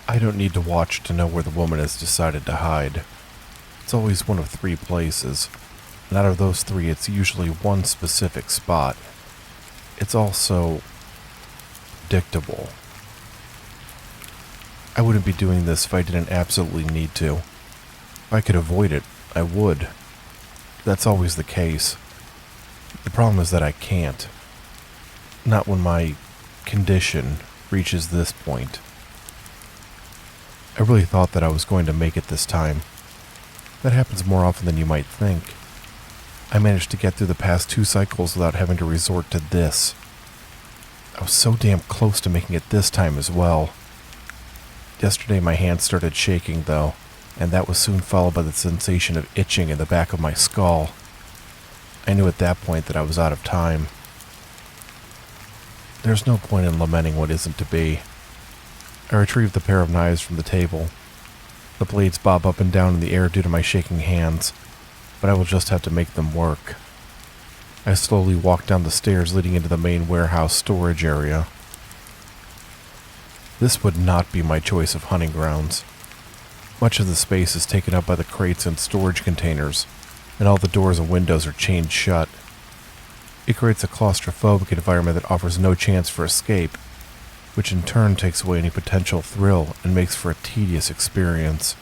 I don't need to watch to know where the woman has decided to hide. It's always one of three places, and out of those three, it's usually one specific spot. It's also predictable. I wouldn't be doing this if I didn't absolutely need to. If I could avoid it, I would. That's always the case. The problem is that I can't. Not when my condition reaches this point. I really thought that I was going to make it this time. That happens more often than you might think. I managed to get through the past 2 cycles without having to resort to this. I was so damn close to making it this time as well. Yesterday my hands started shaking though, and that was soon followed by the sensation of itching in the back of my skull. I knew at that point that I was out of time. There's no point in lamenting what isn't to be. I retrieved the pair of knives from the table. The blades bob up and down in the air due to my shaking hands, but I will just have to make them work. I slowly walked down the stairs leading into the main warehouse storage area. This would not be my choice of hunting grounds. Much of the space is taken up by the crates and storage containers, and all the doors and windows are chained shut. It creates a claustrophobic environment that offers no chance for escape, which in turn takes away any potential thrill and makes for a tedious experience.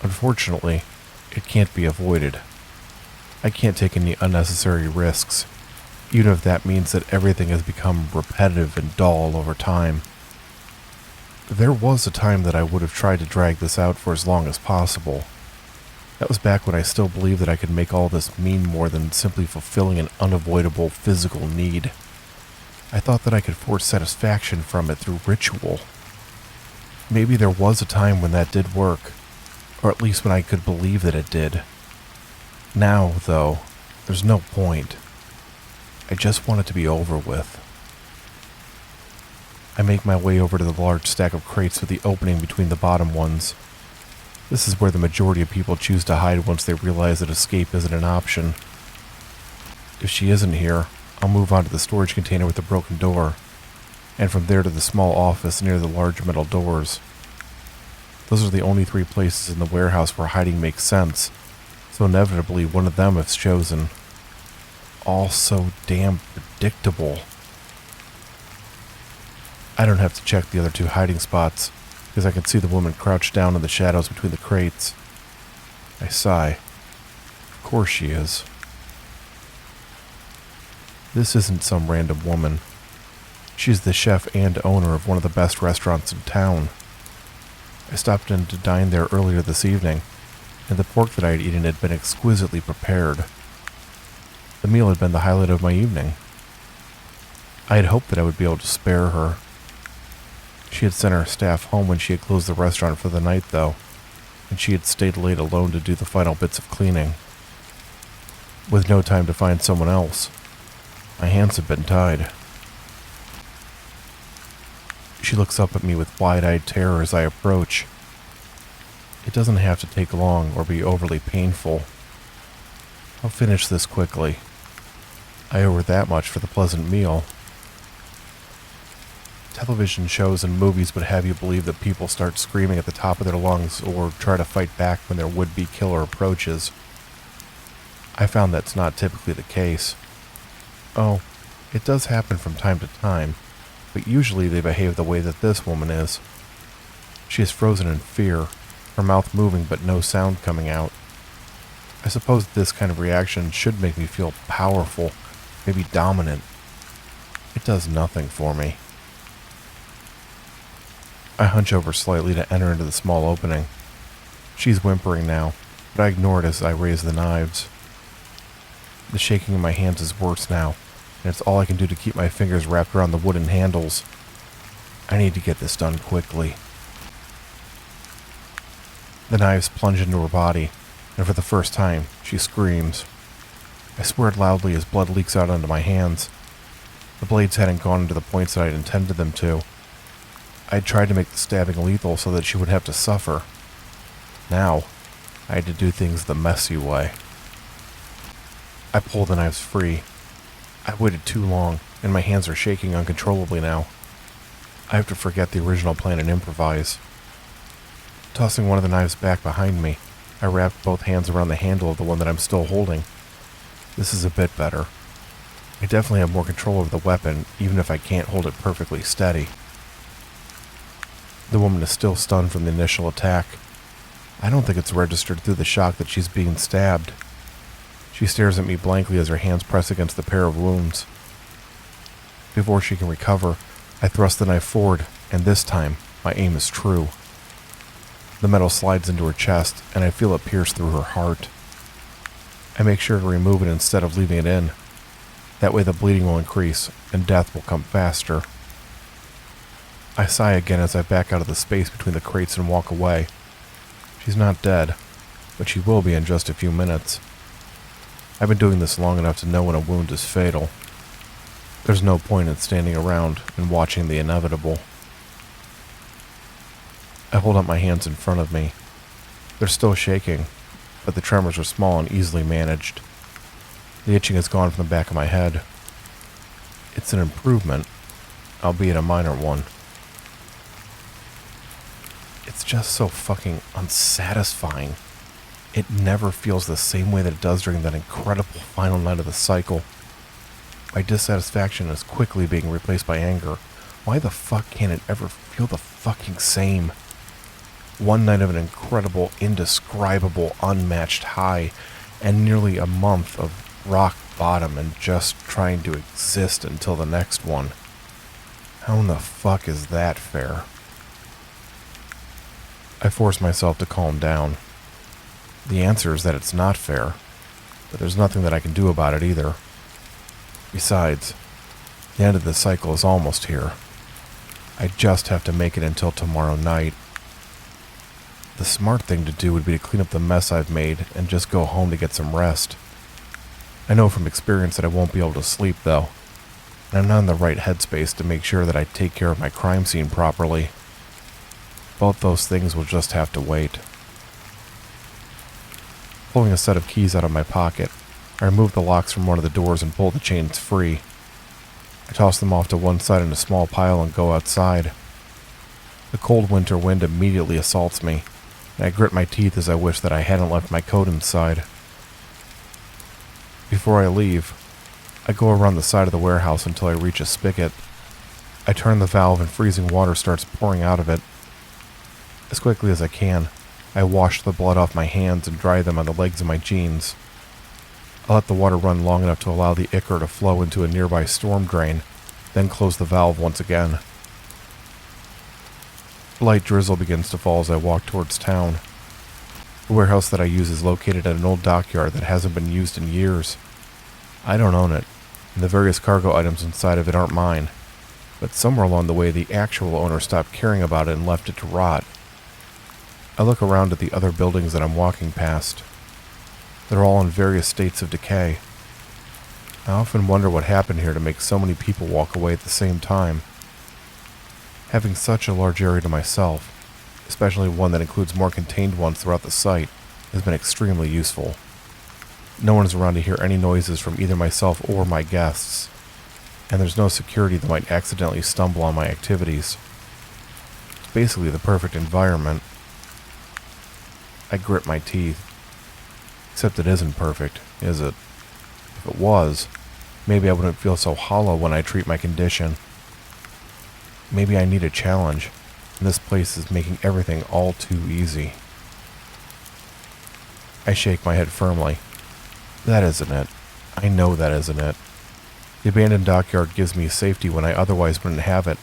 Unfortunately, it can't be avoided. I can't take any unnecessary risks, even if that means that everything has become repetitive and dull over time. There was a time that I would have tried to drag this out for as long as possible. That was back when I still believed that I could make all this mean more than simply fulfilling an unavoidable physical need. I thought that I could force satisfaction from it through ritual. Maybe there was a time when that did work, or at least when I could believe that it did. Now, though, there's no point. I just want it to be over with. I make my way over to the large stack of crates with the opening between the bottom ones. This is where the majority of people choose to hide once they realize that escape isn't an option. If she isn't here, I'll move on to the storage container with the broken door, and from there to the small office near the large metal doors. Those are the only 3 places in the warehouse where hiding makes sense, so inevitably one of them is chosen. All so damn predictable. I don't have to check the other 2 hiding spots, because I can see the woman crouched down in the shadows between the crates. I sigh. Of course she is. This isn't some random woman. She's the chef and owner of one of the best restaurants in town. I stopped in to dine there earlier this evening, and the pork that I had eaten had been exquisitely prepared. The meal had been the highlight of my evening. I had hoped that I would be able to spare her. She had sent her staff home when she had closed the restaurant for the night, though, and she had stayed late alone to do the final bits of cleaning. With no time to find someone else, my hands have been tied. She looks up at me with wide-eyed terror as I approach. It doesn't have to take long or be overly painful. I'll finish this quickly. I owe her that much for the pleasant meal. Television shows and movies would have you believe that people start screaming at the top of their lungs or try to fight back when their would-be killer approaches. I found that's not typically the case. Oh, it does happen from time to time, but usually they behave the way that this woman is. She is frozen in fear, her mouth moving but no sound coming out. I suppose this kind of reaction should make me feel powerful, maybe dominant. It does nothing for me. I hunch over slightly to enter into the small opening. She's whimpering now, but I ignore it as I raise the knives. The shaking in my hands is worse now, and it's all I can do to keep my fingers wrapped around the wooden handles. I need to get this done quickly. The knives plunge into her body, and for the first time, she screams. I swear it loudly as blood leaks out onto my hands. The blades hadn't gone into the points that I had intended them to. I had tried to make the stabbing lethal so that she would have to suffer. Now, I had to do things the messy way. I pull the knives free. I waited too long, and my hands are shaking uncontrollably now. I have to forget the original plan and improvise. Tossing one of the knives back behind me, I wrapped both hands around the handle of the one that I'm still holding. This is a bit better. I definitely have more control over the weapon, even if I can't hold it perfectly steady. The woman is still stunned from the initial attack. I don't think it's registered through the shock that she's being stabbed. She stares at me blankly as her hands press against the pair of wounds. Before she can recover, I thrust the knife forward, and this time, my aim is true. The metal slides into her chest, and I feel it pierce through her heart. I make sure to remove it instead of leaving it in. That way the bleeding will increase, and death will come faster. I sigh again as I back out of the space between the crates and walk away. She's not dead, but she will be in just a few minutes. I've been doing this long enough to know when a wound is fatal. There's no point in standing around and watching the inevitable. I hold up my hands in front of me. They're still shaking, but the tremors are small and easily managed. The itching is gone from the back of my head. It's an improvement, albeit a minor one. It's just so fucking unsatisfying. It never feels the same way that it does during that incredible final night of the cycle. My dissatisfaction is quickly being replaced by anger. Why the fuck can't it ever feel the fucking same? One night of an incredible, indescribable, unmatched high, and nearly a month of rock bottom and just trying to exist until the next one. How in the fuck is that fair? I force myself to calm down. The answer is that it's not fair, but there's nothing that I can do about it either. Besides, the end of the cycle is almost here. I just have to make it until tomorrow night. The smart thing to do would be to clean up the mess I've made and just go home to get some rest. I know from experience that I won't be able to sleep, though, and I'm not in the right headspace to make sure that I take care of my crime scene properly. Both those things will just have to wait. Pulling a set of keys out of my pocket, I remove the locks from one of the doors and pull the chains free. I toss them off to one side in a small pile and go outside. The cold winter wind immediately assaults me, and I grit my teeth as I wish that I hadn't left my coat inside. Before I leave, I go around the side of the warehouse until I reach a spigot. I turn the valve and freezing water starts pouring out of it. As quickly as I can, I wash the blood off my hands and dry them on the legs of my jeans. I let the water run long enough to allow the ichor to flow into a nearby storm drain, then close the valve once again. A light drizzle begins to fall as I walk towards town. The warehouse that I use is located at an old dockyard that hasn't been used in years. I don't own it, and the various cargo items inside of it aren't mine, but somewhere along the way the actual owner stopped caring about it and left it to rot. I look around at the other buildings that I'm walking past. They're all in various states of decay. I often wonder what happened here to make so many people walk away at the same time. Having such a large area to myself, especially one that includes more contained ones throughout the site, has been extremely useful. No one is around to hear any noises from either myself or my guests, and there's no security that might accidentally stumble on my activities. It's basically the perfect environment. I grit my teeth. Except it isn't perfect, is it? If it was, maybe I wouldn't feel so hollow when I treat my condition. Maybe I need a challenge, and this place is making everything all too easy. I shake my head firmly. That isn't it. I know that isn't it. The abandoned dockyard gives me safety when I otherwise wouldn't have it.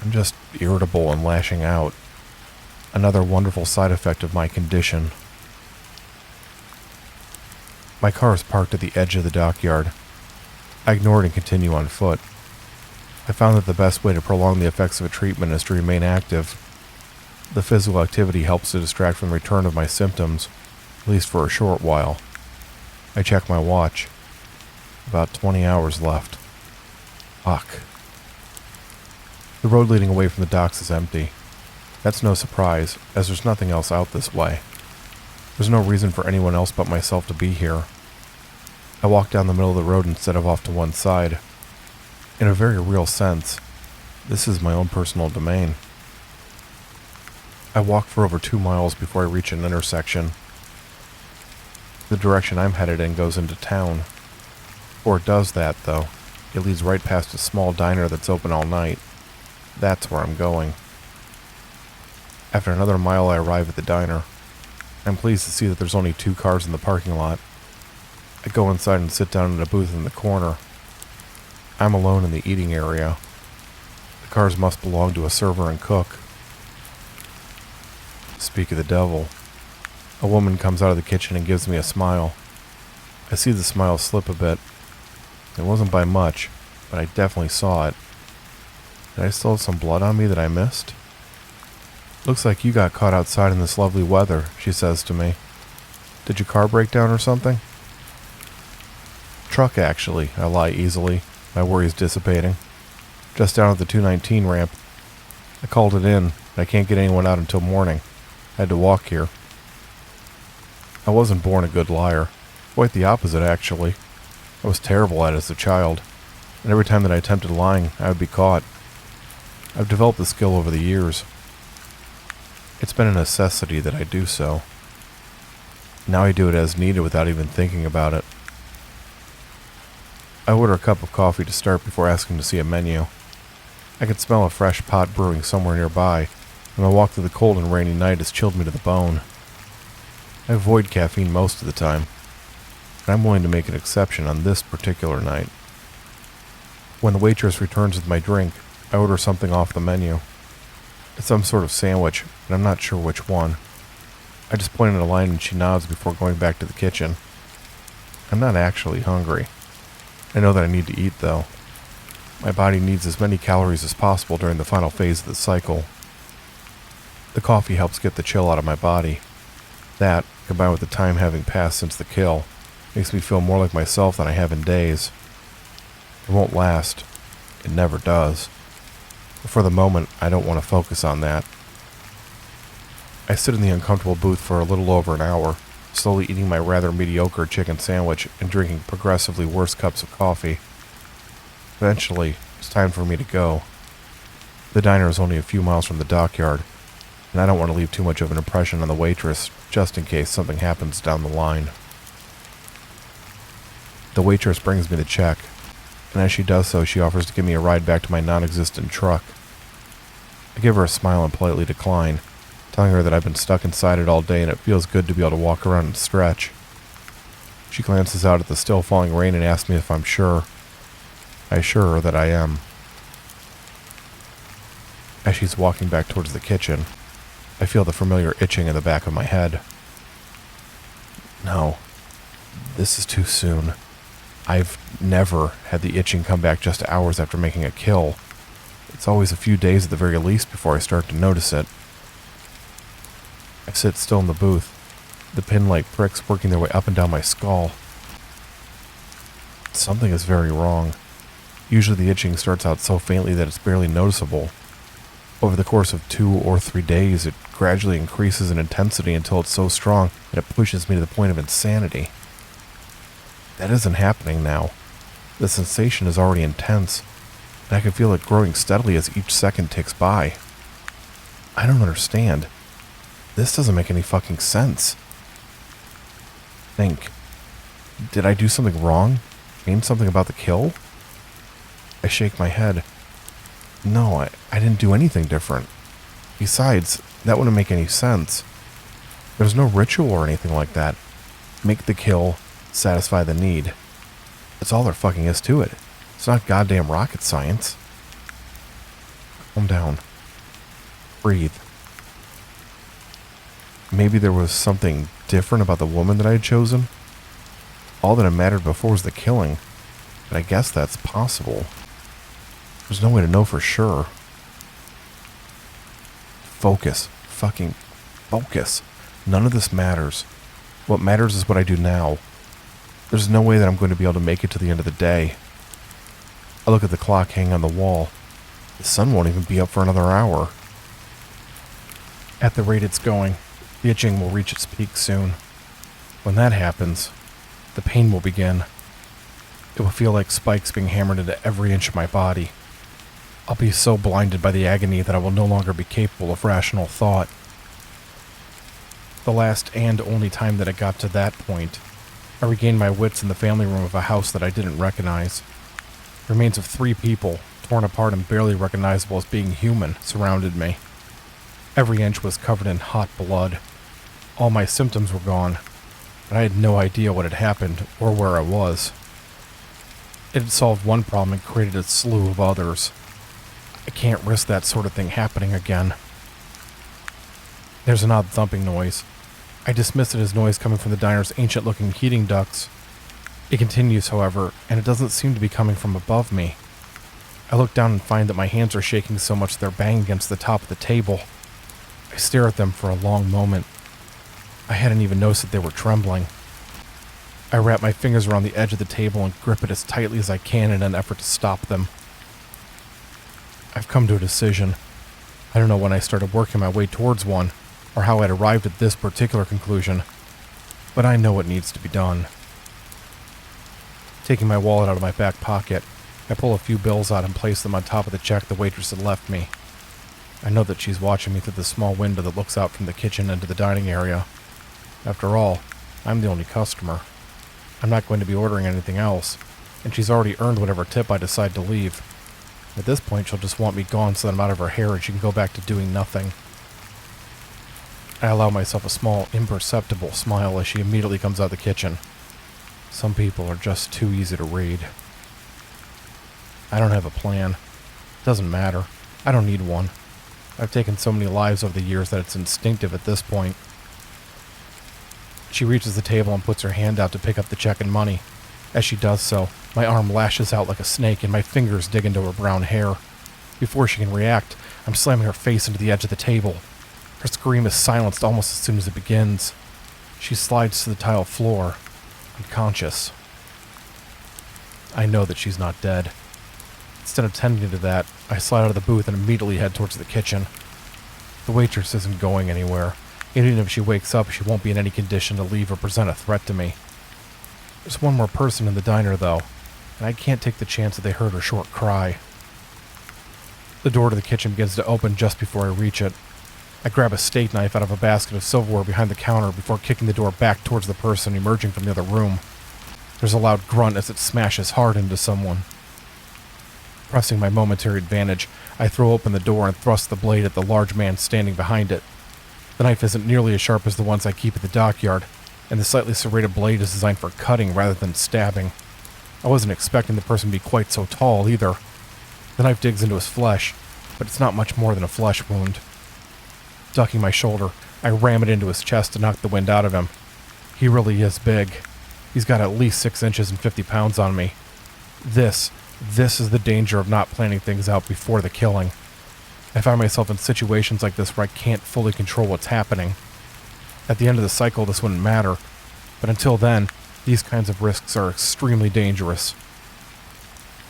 I'm just irritable and lashing out. Another wonderful side effect of my condition. My car is parked at the edge of the dockyard. I ignore it and continue on foot. I found that the best way to prolong the effects of a treatment is to remain active. The physical activity helps to distract from the return of my symptoms, at least for a short while. I check my watch. About 20 hours left. Fuck. The road leading away from the docks is empty. That's no surprise, as there's nothing else out this way. There's no reason for anyone else but myself to be here. I walk down the middle of the road instead of off to one side. In a very real sense, This is my own personal domain. I walk for over 2 miles before I reach an intersection. The direction I'm headed in goes into town. Or it does that, though. It leads right past a small diner that's open all night. That's where I'm going. After another mile, I arrive at the diner. I'm pleased to see that there's only 2 cars in the parking lot. I go inside and sit down in a booth in the corner. I'm alone in the eating area. The cars must belong to a server and cook. Speak of the devil. A woman comes out of the kitchen and gives me a smile. I see the smile slip a bit. It wasn't by much, but I definitely saw it. Did I still have some blood on me that I missed? Looks like you got caught outside in this lovely weather, she says to me. Did your car break down or something? Truck, actually, I lie easily, my worries dissipating. Just down at the 219 ramp. I called it in, and I can't get anyone out until morning. I had to walk here. I wasn't born a good liar. Quite the opposite, actually. I was terrible at it as a child, and every time that I attempted lying, I would be caught. I've developed the skill over the years. It's been a necessity that I do so. Now I do it as needed without even thinking about it. I order a cup of coffee to start before asking to see a menu. I can smell a fresh pot brewing somewhere nearby, and my walk through the cold and rainy night has chilled me to the bone. I avoid caffeine most of the time, but I'm willing to make an exception on this particular night. When the waitress returns with my drink, I order something off the menu. It's some sort of sandwich, but I'm not sure which one. I just point at a line and she nods before going back to the kitchen. I'm not actually hungry. I know that I need to eat, though. My body needs as many calories as possible during the final phase of the cycle. The coffee helps get the chill out of my body. That, combined with the time having passed since the kill, makes me feel more like myself than I have in days. It won't last. It never does. But for the moment, I don't want to focus on that. I sit in the uncomfortable booth for a little over an hour, slowly eating my rather mediocre chicken sandwich and drinking progressively worse cups of coffee. Eventually, it's time for me to go. The diner is only a few miles from the dockyard, and I don't want to leave too much of an impression on the waitress, just in case something happens down the line. The waitress brings me the check, and as she does so, she offers to give me a ride back to my non-existent truck. I give her a smile and politely decline, telling her that I've been stuck inside it all day and it feels good to be able to walk around and stretch. She glances out at the still falling rain and asks me if I'm sure. I assure her that I am. As she's walking back towards the kitchen, I feel the familiar itching in the back of my head. No, this is too soon. I've never had the itching come back just hours after making a kill. It's always a few days at the very least before I start to notice it. I sit still in the booth, the pin-like pricks working their way up and down my skull. Something is very wrong. Usually the itching starts out so faintly that it's barely noticeable. Over the course of 2 or 3 days, it gradually increases in intensity until it's so strong that it pushes me to the point of insanity. That isn't happening now. The sensation is already intense, and I can feel it growing steadily as each second ticks by. I don't understand. This doesn't make any fucking sense. Think. Did I do something wrong? Change something about the kill? I shake my head. No, I didn't do anything different. Besides, that wouldn't make any sense. There's no ritual or anything like that. Make the kill, satisfy the need. That's all there fucking is to it. It's not goddamn rocket science. Calm down. Breathe. Maybe there was something different about the woman that I had chosen. All that had mattered before was the killing, but I guess that's possible. There's no way to know for sure. Focus. Fucking focus. None of this matters. What matters is what I do now. There's no way that I'm going to be able to make it to the end of the day. I look at the clock hanging on the wall. The sun won't even be up for another hour. At the rate it's going, the itching will reach its peak soon. When that happens, the pain will begin. It will feel like spikes being hammered into every inch of my body. I'll be so blinded by the agony that I will no longer be capable of rational thought. The last and only time that it got to that point, I regained my wits in the family room of a house that I didn't recognize. Remains of 3 people, torn apart and barely recognizable as being human, surrounded me. Every inch was covered in hot blood. All my symptoms were gone, but I had no idea what had happened or where I was. It had solved one problem and created a slew of others. I can't risk that sort of thing happening again. There's an odd thumping noise. I dismiss it as noise coming from the diner's ancient-looking heating ducts. It continues, however, and it doesn't seem to be coming from above me. I look down and find that my hands are shaking so much they're banging against the top of the table. I stare at them for a long moment. I hadn't even noticed that they were trembling. I wrap my fingers around the edge of the table and grip it as tightly as I can in an effort to stop them. I've come to a decision. I don't know when I started working my way towards one, or how I'd arrived at this particular conclusion, but I know what needs to be done. Taking my wallet out of my back pocket, I pull a few bills out and place them on top of the check the waitress had left me. I know that she's watching me through the small window that looks out from the kitchen into the dining area. After all, I'm the only customer. I'm not going to be ordering anything else, and she's already earned whatever tip I decide to leave. At this point, she'll just want me gone so that I'm out of her hair and she can go back to doing nothing. I allow myself a small, imperceptible smile as she immediately comes out of the kitchen. Some people are just too easy to read. I don't have a plan. Doesn't matter. I don't need one. I've taken so many lives over the years that it's instinctive at this point. She reaches the table and puts her hand out to pick up the check and money. As she does so, my arm lashes out like a snake and my fingers dig into her brown hair. Before she can react, I'm slamming her face into the edge of the table. Her scream is silenced almost as soon as it begins. She slides to the tile floor, unconscious. I know that she's not dead. Instead of tending to that, I slide out of the booth and immediately head towards the kitchen. The waitress isn't going anywhere. Even if she wakes up, she won't be in any condition to leave or present a threat to me. There's one more person in the diner, though, and I can't take the chance that they heard her short cry. The door to the kitchen begins to open just before I reach it. I grab a steak knife out of a basket of silverware behind the counter before kicking the door back towards the person emerging from the other room. There's a loud grunt as it smashes hard into someone. Pressing my momentary advantage, I throw open the door and thrust the blade at the large man standing behind it. The knife isn't nearly as sharp as the ones I keep at the dockyard, and the slightly serrated blade is designed for cutting rather than stabbing. I wasn't expecting the person to be quite so tall either. The knife digs into his flesh, but it's not much more than a flesh wound. Ducking my shoulder, I ram it into his chest to knock the wind out of him. He really is big. He's got at least 6 inches and 50 pounds on me. This is the danger of not planning things out before the killing. I find myself in situations like this where I can't fully control what's happening. At the end of the cycle, this wouldn't matter, but until then, these kinds of risks are extremely dangerous.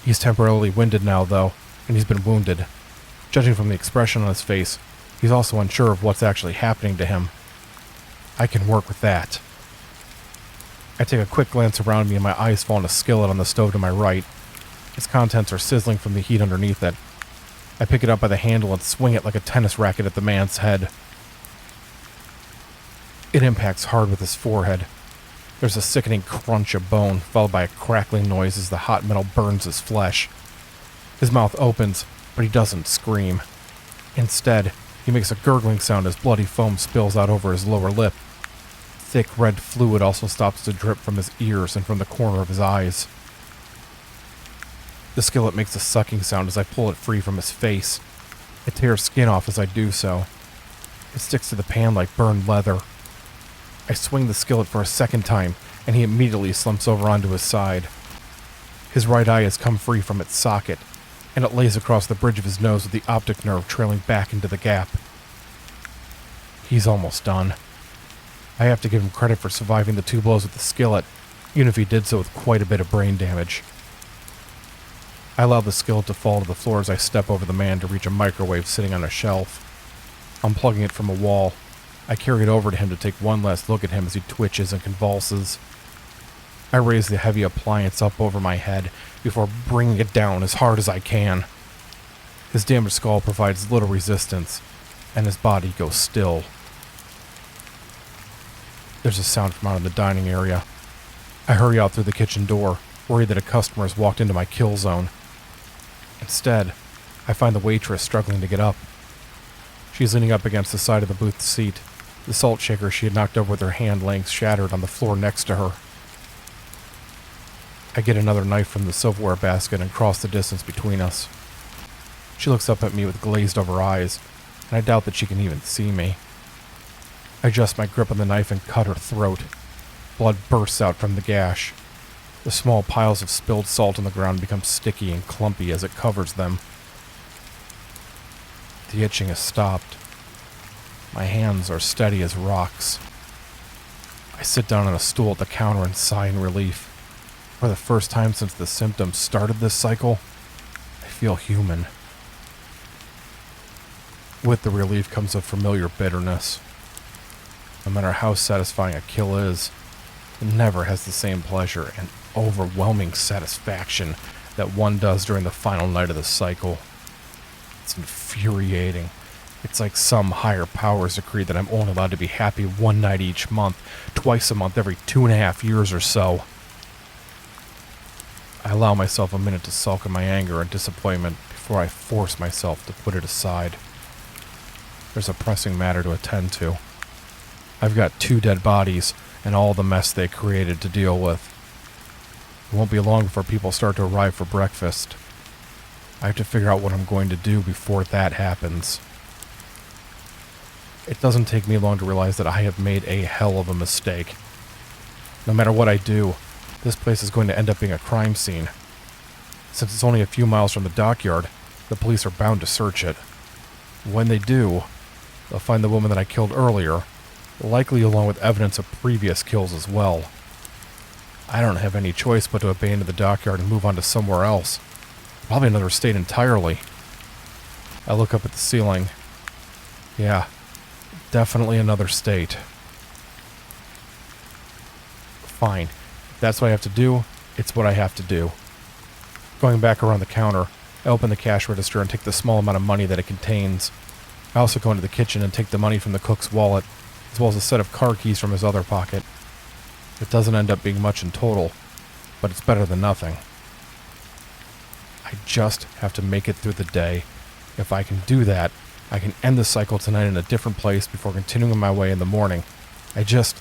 He's temporarily winded now, though, and he's been wounded. Judging from the expression on his face, he's also unsure of what's actually happening to him. I can work with that. I take a quick glance around me and my eyes fall on a skillet on the stove to my right. Its contents are sizzling from the heat underneath it. I pick it up by the handle and swing it like a tennis racket at the man's head. It impacts hard with his forehead. There's a sickening crunch of bone, followed by a crackling noise as the hot metal burns his flesh. His mouth opens, but he doesn't scream. Instead, he makes a gurgling sound as bloody foam spills out over his lower lip. Thick red fluid also stops to drip from his ears and from the corner of his eyes. The skillet makes a sucking sound as I pull it free from his face. It tears skin off as I do so. It sticks to the pan like burned leather. I swing the skillet for a second time, and he immediately slumps over onto his side. His right eye has come free from its socket, and it lays across the bridge of his nose with the optic nerve trailing back into the gap. He's almost done. I have to give him credit for surviving the 2 blows with the skillet, even if he did so with quite a bit of brain damage. I allow the skillet to fall to the floor as I step over the man to reach a microwave sitting on a shelf. Unplugging it from a wall, I carry it over to him to take one last look at him as he twitches and convulses. I raise the heavy appliance up over my head before bringing it down as hard as I can. His damaged skull provides little resistance, and his body goes still. There's a sound from out in the dining area. I hurry out through the kitchen door, worried that a customer has walked into my kill zone. Instead, I find the waitress struggling to get up. She's leaning up against the side of the booth seat, the salt shaker she had knocked over with her hand laying shattered on the floor next to her. I get another knife from the silverware basket and cross the distance between us. She looks up at me with glazed over eyes, and I doubt that she can even see me. I adjust my grip on the knife and cut her throat. Blood bursts out from the gash. The small piles of spilled salt on the ground become sticky and clumpy as it covers them. The itching has stopped. My hands are steady as rocks. I sit down on a stool at the counter and sigh in relief. For the first time since the symptoms started this cycle, I feel human. With the relief comes a familiar bitterness. No matter how satisfying a kill is, it never has the same pleasure and overwhelming satisfaction that one does during the final night of the cycle. It's infuriating. It's like some higher powers decree that I'm only allowed to be happy one night each month, twice a month every 2.5 years or so. I allow myself a minute to sulk in my anger and disappointment before I force myself to put it aside. There's a pressing matter to attend to. I've got 2 dead bodies and all the mess they created to deal with. It won't be long before people start to arrive for breakfast. I have to figure out what I'm going to do before that happens. It doesn't take me long to realize that I have made a hell of a mistake. No matter what I do, this place is going to end up being a crime scene. Since it's only a few miles from the dockyard, the police are bound to search it. When they do, they'll find the woman that I killed earlier, likely along with evidence of previous kills as well. I don't have any choice but to abandon the dockyard and move on to somewhere else. Probably another state entirely. I look up at the ceiling. Yeah, definitely another state. Fine. If that's what I have to do, it's what I have to do. Going back around the counter, I open the cash register and take the small amount of money that it contains. I also go into the kitchen and take the money from the cook's wallet, as well as a set of car keys from his other pocket. It doesn't end up being much in total, but it's better than nothing. I just have to make it through the day. If I can do that, I can end the cycle tonight in a different place before continuing my way in the morning. I just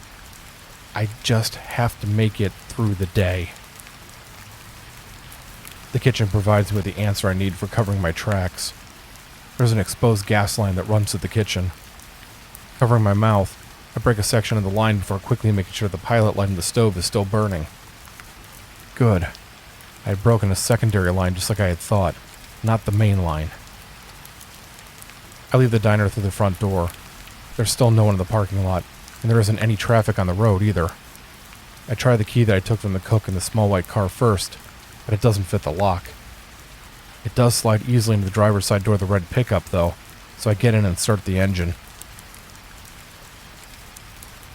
have to make it through the day. The kitchen provides me with the answer I need for covering my tracks. There's an exposed gas line that runs to the kitchen. Covering my mouth, I break a section of the line before quickly making sure the pilot light in the stove is still burning. Good. I had broken a secondary line just like I had thought, not the main line. I leave the diner through the front door. There's still no one in the parking lot, and there isn't any traffic on the road either. I try the key that I took from the cook in the small white car first, but it doesn't fit the lock. It does slide easily into the driver's side door of the red pickup, though, so I get in and start the engine.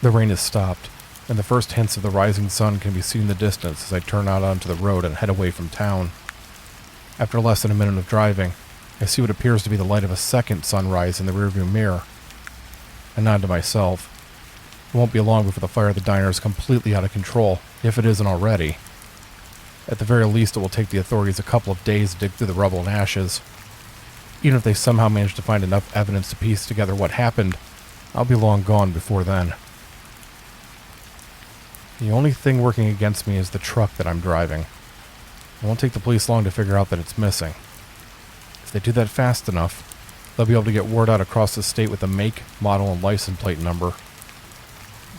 The rain has stopped, and the first hints of the rising sun can be seen in the distance as I turn out onto the road and head away from town. After less than a minute of driving, I see what appears to be the light of a second sunrise in the rearview mirror. I nod to myself. It won't be long before the fire at the diner is completely out of control, if it isn't already. At the very least, it will take the authorities a couple of days to dig through the rubble and ashes. Even if they somehow manage to find enough evidence to piece together what happened, I'll be long gone before then. The only thing working against me is the truck that I'm driving. It won't take the police long to figure out that it's missing. If they do that fast enough, they'll be able to get word out across the state with the make, model, and license plate number.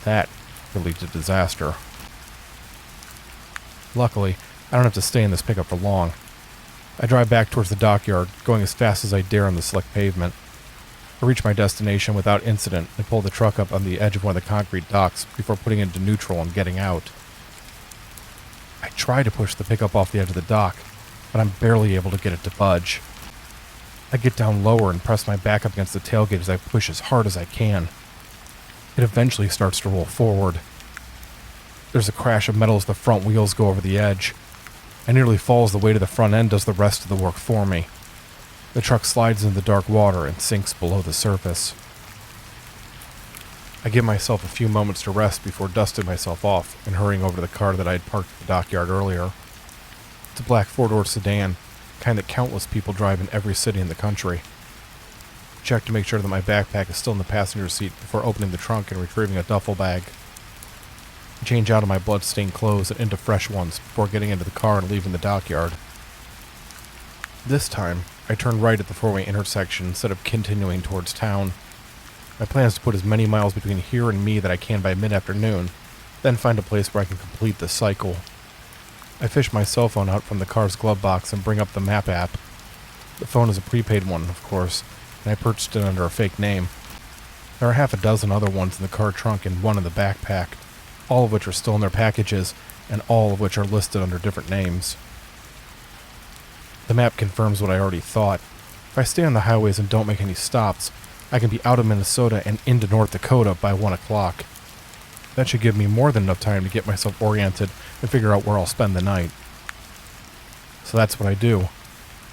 That could lead to disaster. Luckily, I don't have to stay in this pickup for long. I drive back towards the dockyard, going as fast as I dare on the slick pavement. I reach my destination without incident and pull the truck up on the edge of one of the concrete docks before putting it into neutral and getting out. I try to push the pickup off the edge of the dock, but I'm barely able to get it to budge. I get down lower and press my back up against the tailgate as I push as hard as I can. It eventually starts to roll forward. There's a crash of metal as the front wheels go over the edge. I nearly fall as the weight of the front end does the rest of the work for me. The truck slides into the dark water and sinks below the surface. I give myself a few moments to rest before dusting myself off and hurrying over to the car that I had parked at the dockyard earlier. It's a black four-door sedan, kind that countless people drive in every city in the country. Check to make sure that my backpack is still in the passenger seat before opening the trunk and retrieving a duffel bag. I change out of my blood-stained clothes and into fresh ones before getting into the car and leaving the dockyard. This time, I turn right at the four-way intersection instead of continuing towards town. My plan is to put as many miles between here and me that I can by mid-afternoon, then find a place where I can complete this cycle. I fish my cell phone out from the car's glove box and bring up the map app. The phone is a prepaid one, of course, and I purchased it under a fake name. There are half a dozen other ones in the car trunk and one in the backpack, all of which are still in their packages, and all of which are listed under different names. The map confirms what I already thought. If I stay on the highways and don't make any stops, I can be out of Minnesota and into North Dakota by 1 o'clock. That should give me more than enough time to get myself oriented and figure out where I'll spend the night. So that's what I do.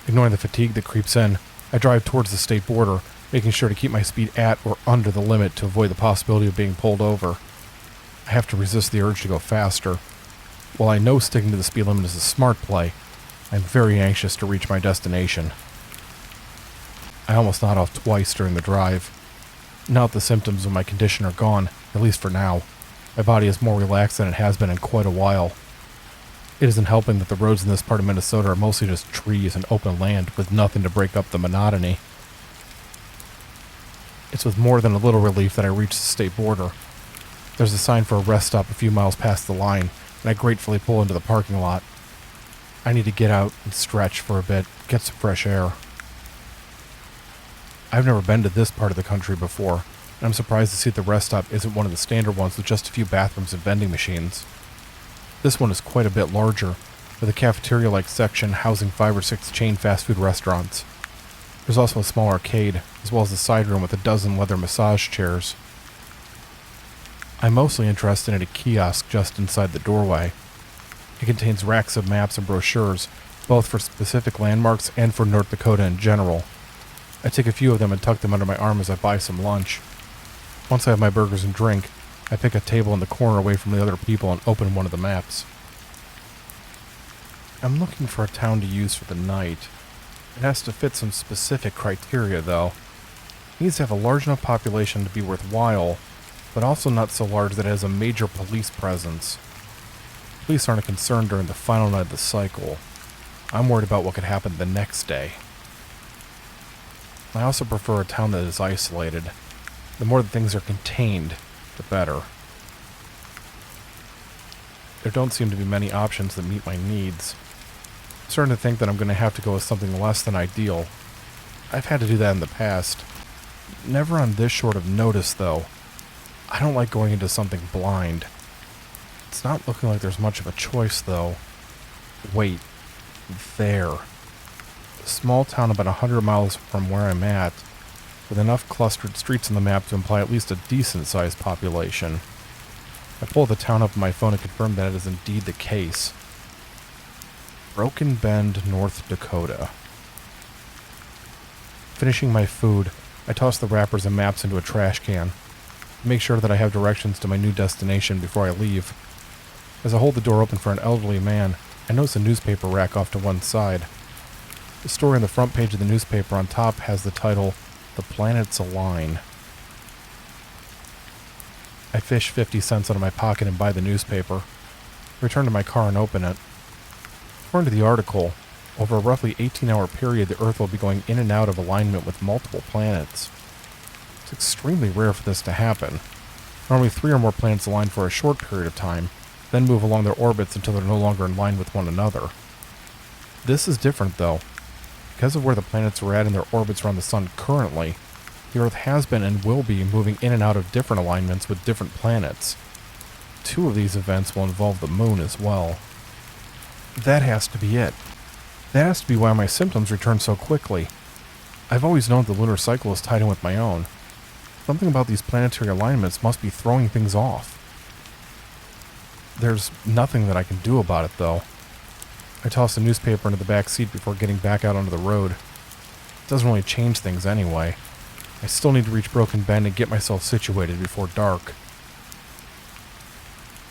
Ignoring the fatigue that creeps in, I drive towards the state border, making sure to keep my speed at or under the limit to avoid the possibility of being pulled over. I have to resist the urge to go faster. While I know sticking to the speed limit is a smart play, I'm very anxious to reach my destination. I almost nod off twice during the drive. Now that the symptoms of my condition are gone, at least for now, my body is more relaxed than it has been in quite a while. It isn't helping that the roads in this part of Minnesota are mostly just trees and open land with nothing to break up the monotony. It's with more than a little relief that I reach the state border. There's a sign for a rest stop a few miles past the line, and I gratefully pull into the parking lot. I need to get out and stretch for a bit, get some fresh air. I've never been to this part of the country before, and I'm surprised to see the rest stop isn't one of the standard ones with just a few bathrooms and vending machines. This one is quite a bit larger, with a cafeteria-like section housing 5 or 6 chain fast food restaurants. There's also a small arcade, as well as a side room with a dozen leather massage chairs. I'm mostly interested in a kiosk just inside the doorway. It contains racks of maps and brochures, both for specific landmarks and for North Dakota in general. I take a few of them and tuck them under my arm as I buy some lunch. Once I have my burgers and drink, I pick a table in the corner away from the other people and open one of the maps. I'm looking for a town to use for the night. It has to fit some specific criteria, though. It needs to have a large enough population to be worthwhile, but also not so large that it has a major police presence. Police aren't a concern during the final night of the cycle. I'm worried about what could happen the next day. I also prefer a town that is isolated. The more that things are contained, the better. There don't seem to be many options that meet my needs. I'm starting to think that I'm going to have to go with something less than ideal. I've had to do that in the past. Never on this short of notice, though. I don't like going into something blind. It's not looking like there's much of a choice, though. Wait. There. A small town about 100 miles from where I'm at, with enough clustered streets on the map to imply at least a decent-sized population. I pull the town up on my phone and confirm that it is indeed the case. Broken Bend, North Dakota. Finishing my food, I toss the wrappers and maps into a trash can. Make sure that I have directions to my new destination before I leave. As I hold the door open for an elderly man, I notice a newspaper rack off to one side. The story on the front page of the newspaper on top has the title, "The Planets Align." I fish 50 cents out of my pocket and buy the newspaper. Return to my car and open it. According to the article, over a roughly 18-hour period, the Earth will be going in and out of alignment with multiple planets. It's extremely rare for this to happen. Normally 3 or more planets align for a short period of time, then move along their orbits until they're no longer in line with one another. This is different, though. Because of where the planets are at in their orbits around the Sun currently, the Earth has been and will be moving in and out of different alignments with different planets. 2 of these events will involve the Moon as well. That has to be it. That has to be why my symptoms return so quickly. I've always known the lunar cycle is tied in with my own. Something about these planetary alignments must be throwing things off. There's nothing that I can do about it, though. I toss the newspaper into the back seat before getting back out onto the road. doesn't really change things anyway. I still need to reach Broken Bend and get myself situated before dark.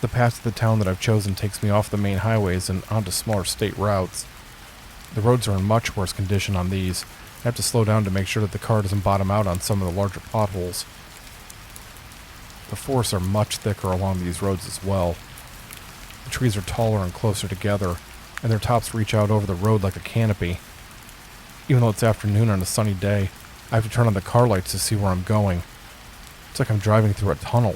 The path to the town that I've chosen takes me off the main highways and onto smaller state routes. The roads are in much worse condition on these. I have to slow down to make sure that the car doesn't bottom out on some of the larger potholes. The forests are much thicker along these roads as well. The trees are taller and closer together, and their tops reach out over the road like a canopy. Even though it's afternoon on a sunny day, I have to turn on the car lights to see where I'm going. It's like I'm driving through a tunnel.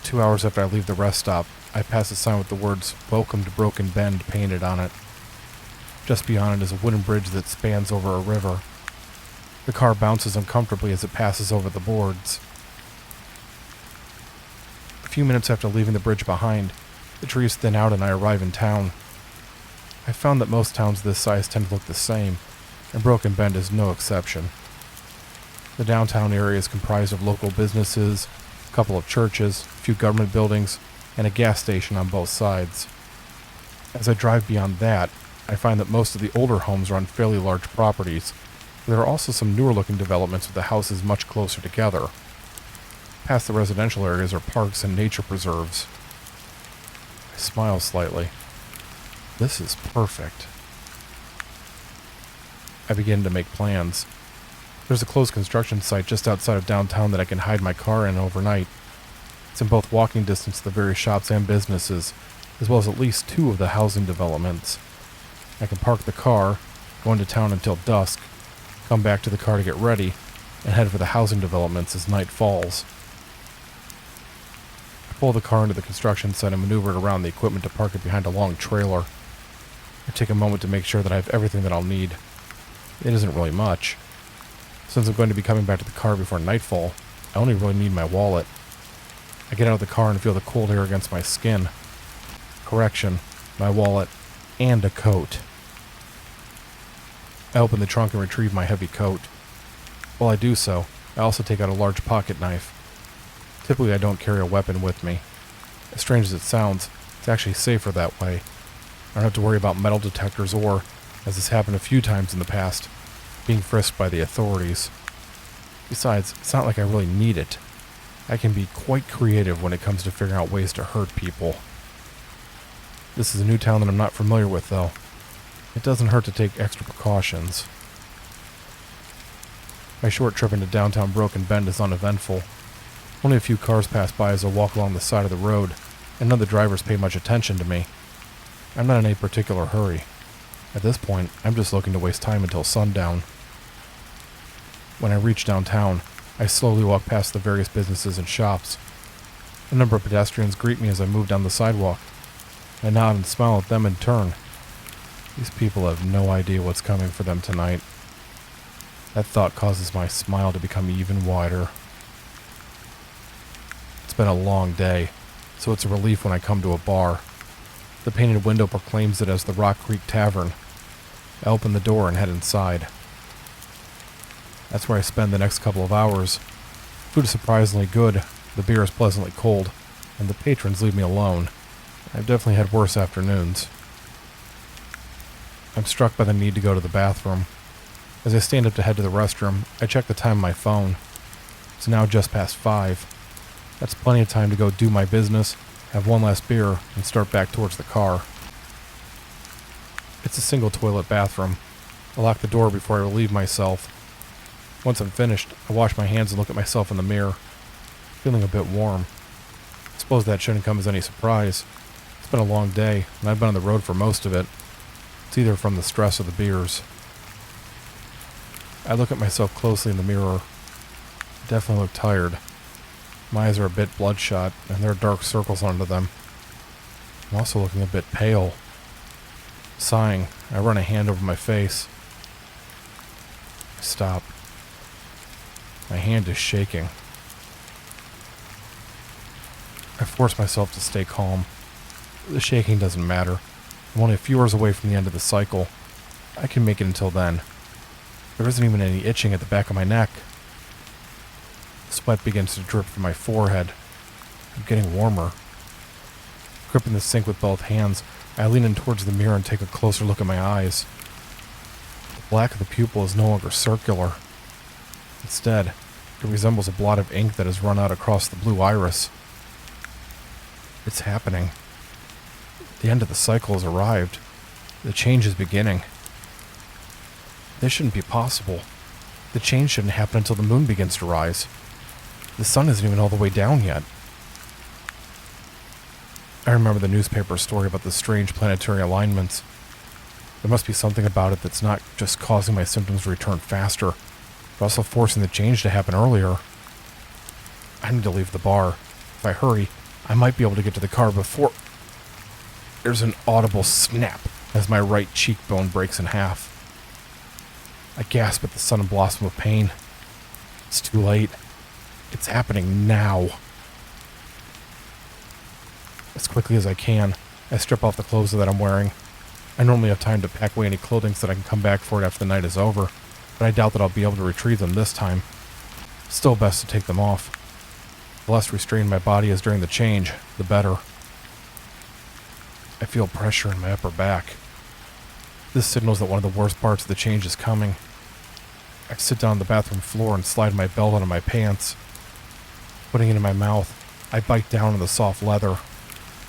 2 hours after I leave the rest stop, I pass a sign with the words, "Welcome to Broken Bend," painted on it. Just beyond it is a wooden bridge that spans over a river. The car bounces uncomfortably as it passes over the boards. A few minutes after leaving the bridge behind, the trees thin out and I arrive in town. I found that most towns this size tend to look the same, and Broken Bend is no exception. The downtown area is comprised of local businesses, a couple of churches, a few government buildings, and a gas station on both sides. As I drive beyond that, I find that most of the older homes are on fairly large properties, but there are also some newer-looking developments with the houses much closer together. Past the residential areas are parks and nature preserves. I smile slightly. This is perfect. I begin to make plans. There's a closed construction site just outside of downtown that I can hide my car in overnight. It's in both walking distance to the various shops and businesses, as well as at least 2 of the housing developments. I can park the car, go into town until dusk, come back to the car to get ready, and head for the housing developments as night falls. I pull the car into the construction site and maneuver it around the equipment to park it behind a long trailer. I take a moment to make sure that I have everything that I'll need. It isn't really much. Since I'm going to be coming back to the car before nightfall, I only really need my wallet. I get out of the car and feel the cold air against my skin. Correction, my wallet, and a coat. I open the trunk and retrieve my heavy coat. While I do so, I also take out a large pocket knife. Typically I don't carry a weapon with me. As strange as it sounds, it's actually safer that way. I don't have to worry about metal detectors or, as has happened a few times in the past, being frisked by the authorities. Besides, it's not like I really need it. I can be quite creative when it comes to figuring out ways to hurt people. This is a new town that I'm not familiar with, though. It doesn't hurt to take extra precautions. My short trip into downtown Broken Bend is uneventful. Only a few cars pass by as I walk along the side of the road, and none of the drivers pay much attention to me. I'm not in any particular hurry. At this point, I'm just looking to waste time until sundown. When I reach downtown, I slowly walk past the various businesses and shops. A number of pedestrians greet me as I move down the sidewalk. I nod and smile at them in turn. These people have no idea what's coming for them tonight. That thought causes my smile to become even wider. It's been a long day, so it's a relief when I come to a bar. The painted window proclaims it as the Rock Creek Tavern. I open the door and head inside. That's where I spend the next couple of hours. Food is surprisingly good, the beer is pleasantly cold, and the patrons leave me alone. I've definitely had worse afternoons. I'm struck by the need to go to the bathroom. As I stand up to head to the restroom, I check the time on my phone. It's now just past 5. That's plenty of time to go do my business, have one last beer, and start back towards the car. It's a single toilet bathroom. I lock the door before I relieve myself. Once I'm finished, I wash my hands and look at myself in the mirror, feeling a bit warm. I suppose that shouldn't come as any surprise. It's been a long day, and I've been on the road for most of it. It's either from the stress or the beers. I look at myself closely in the mirror. I definitely look tired. My eyes are a bit bloodshot, and there are dark circles under them. I'm also looking a bit pale. Sighing, I run a hand over my face. I stop. My hand is shaking. I force myself to stay calm. The shaking doesn't matter. I'm only a few hours away from the end of the cycle. I can make it until then. There isn't even any itching at the back of my neck. Sweat begins to drip from my forehead. I'm getting warmer. Gripping the sink with both hands, I lean in towards the mirror and take a closer look at my eyes. Black of the pupil is no longer circular. Instead, it resembles a blot of ink that has run out across the blue iris. It's happening. The end of the cycle has arrived. The change is beginning. This shouldn't be possible. The change shouldn't happen until the moon begins to rise. The sun isn't even all the way down yet. I remember the newspaper story about the strange planetary alignments. There must be something about it that's not just causing my symptoms to return faster, but also forcing the change to happen earlier. I need to leave the bar. If I hurry, I might be able to get to the car before... There's an audible snap as my right cheekbone breaks in half. I gasp at the sudden blossom of pain. It's too late. It's happening now. As quickly as I can, I strip off the clothes that I'm wearing. I normally have time to pack away any clothing so that I can come back for it after the night is over, but I doubt that I'll be able to retrieve them this time. Still best to take them off. The less restrained my body is during the change, the better. I feel pressure in my upper back. This signals that one of the worst parts of the change is coming. I sit down on the bathroom floor and slide my belt onto my pants. Putting it in my mouth, I bite down on the soft leather.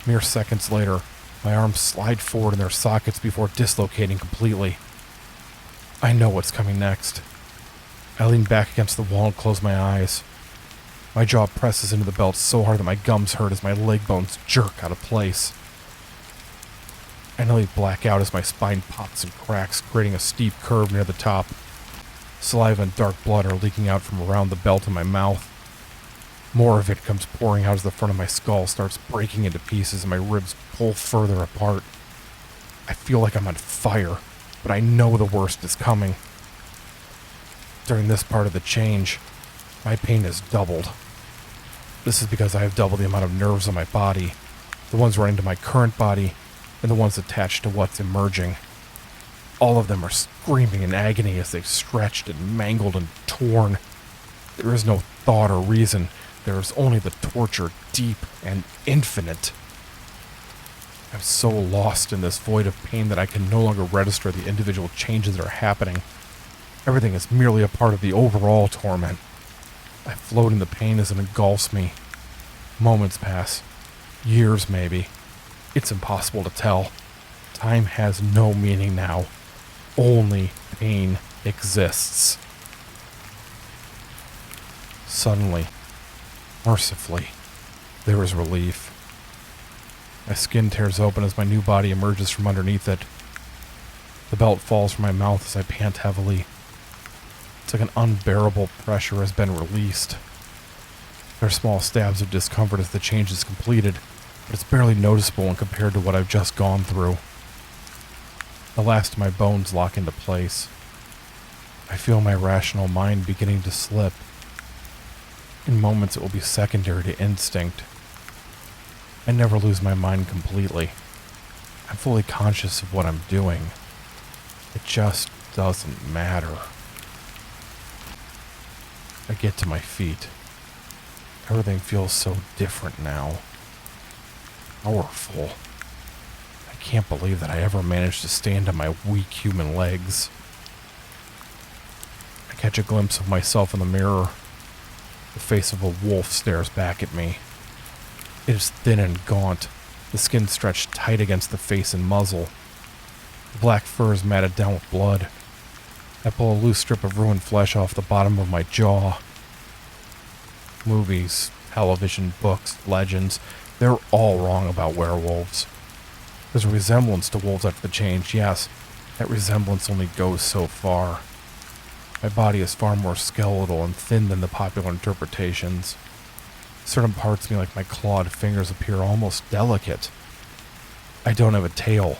Mere seconds later, my arms slide forward in their sockets before dislocating completely. I know what's coming next. I lean back against the wall and close my eyes. My jaw presses into the belt so hard that my gums hurt as my leg bones jerk out of place. I nearly black out as my spine pops and cracks, creating a steep curve near the top. Saliva and dark blood are leaking out from around the belt in my mouth. More of it comes pouring out as the front of my skull starts breaking into pieces and my ribs pull further apart. I feel like I'm on fire, but I know the worst is coming. During this part of the change, my pain is doubled. This is because I have double the amount of nerves on my body, the ones running to my current body, and the ones attached to what's emerging. All of them are screaming in agony as they've stretched and mangled and torn. There is no thought or reason. There is only the torture, deep and infinite. I'm so lost in this void of pain that I can no longer register the individual changes that are happening. Everything is merely a part of the overall torment. I float in the pain as it engulfs me. Moments pass. Years, maybe. It's impossible to tell. Time has no meaning now. Only pain exists. Suddenly, mercifully, there is relief. My skin tears open as my new body emerges from underneath it. The belt falls from my mouth as I pant heavily. It's like an unbearable pressure has been released. There are small stabs of discomfort as the change is completed, but it's barely noticeable when compared to what I've just gone through. The last of my bones lock into place. I feel my rational mind beginning to slip. In moments it will be secondary to instinct. I never lose my mind completely. I'm fully conscious of what I'm doing. It just doesn't matter. I get to my feet. Everything feels so different now. Powerful. I can't believe that I ever managed to stand on my weak human legs. I catch a glimpse of myself in the mirror. The face of a wolf stares back at me. It is thin and gaunt, the skin stretched tight against the face and muzzle. The black fur is matted down with blood. I pull a loose strip of ruined flesh off the bottom of my jaw. Movies, television, books, legends, they're all wrong about werewolves. There's a resemblance to wolves after the change, yes. That resemblance only goes so far. My body is far more skeletal and thin than the popular interpretations. Certain parts of me, like my clawed fingers, appear almost delicate. I don't have a tail,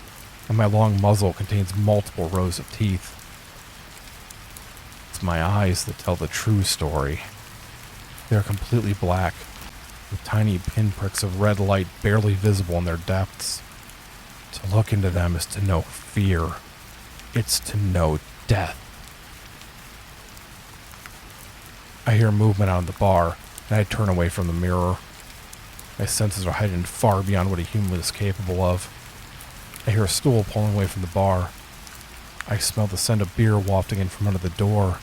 and my long muzzle contains multiple rows of teeth. It's my eyes that tell the true story. They are completely black, with tiny pinpricks of red light barely visible in their depths. To look into them is to know fear. It's to know death. I hear movement out of the bar, and I turn away from the mirror. My senses are heightened far beyond what a human is capable of. I hear a stool pulling away from the bar. I smell the scent of beer wafting in from under the door.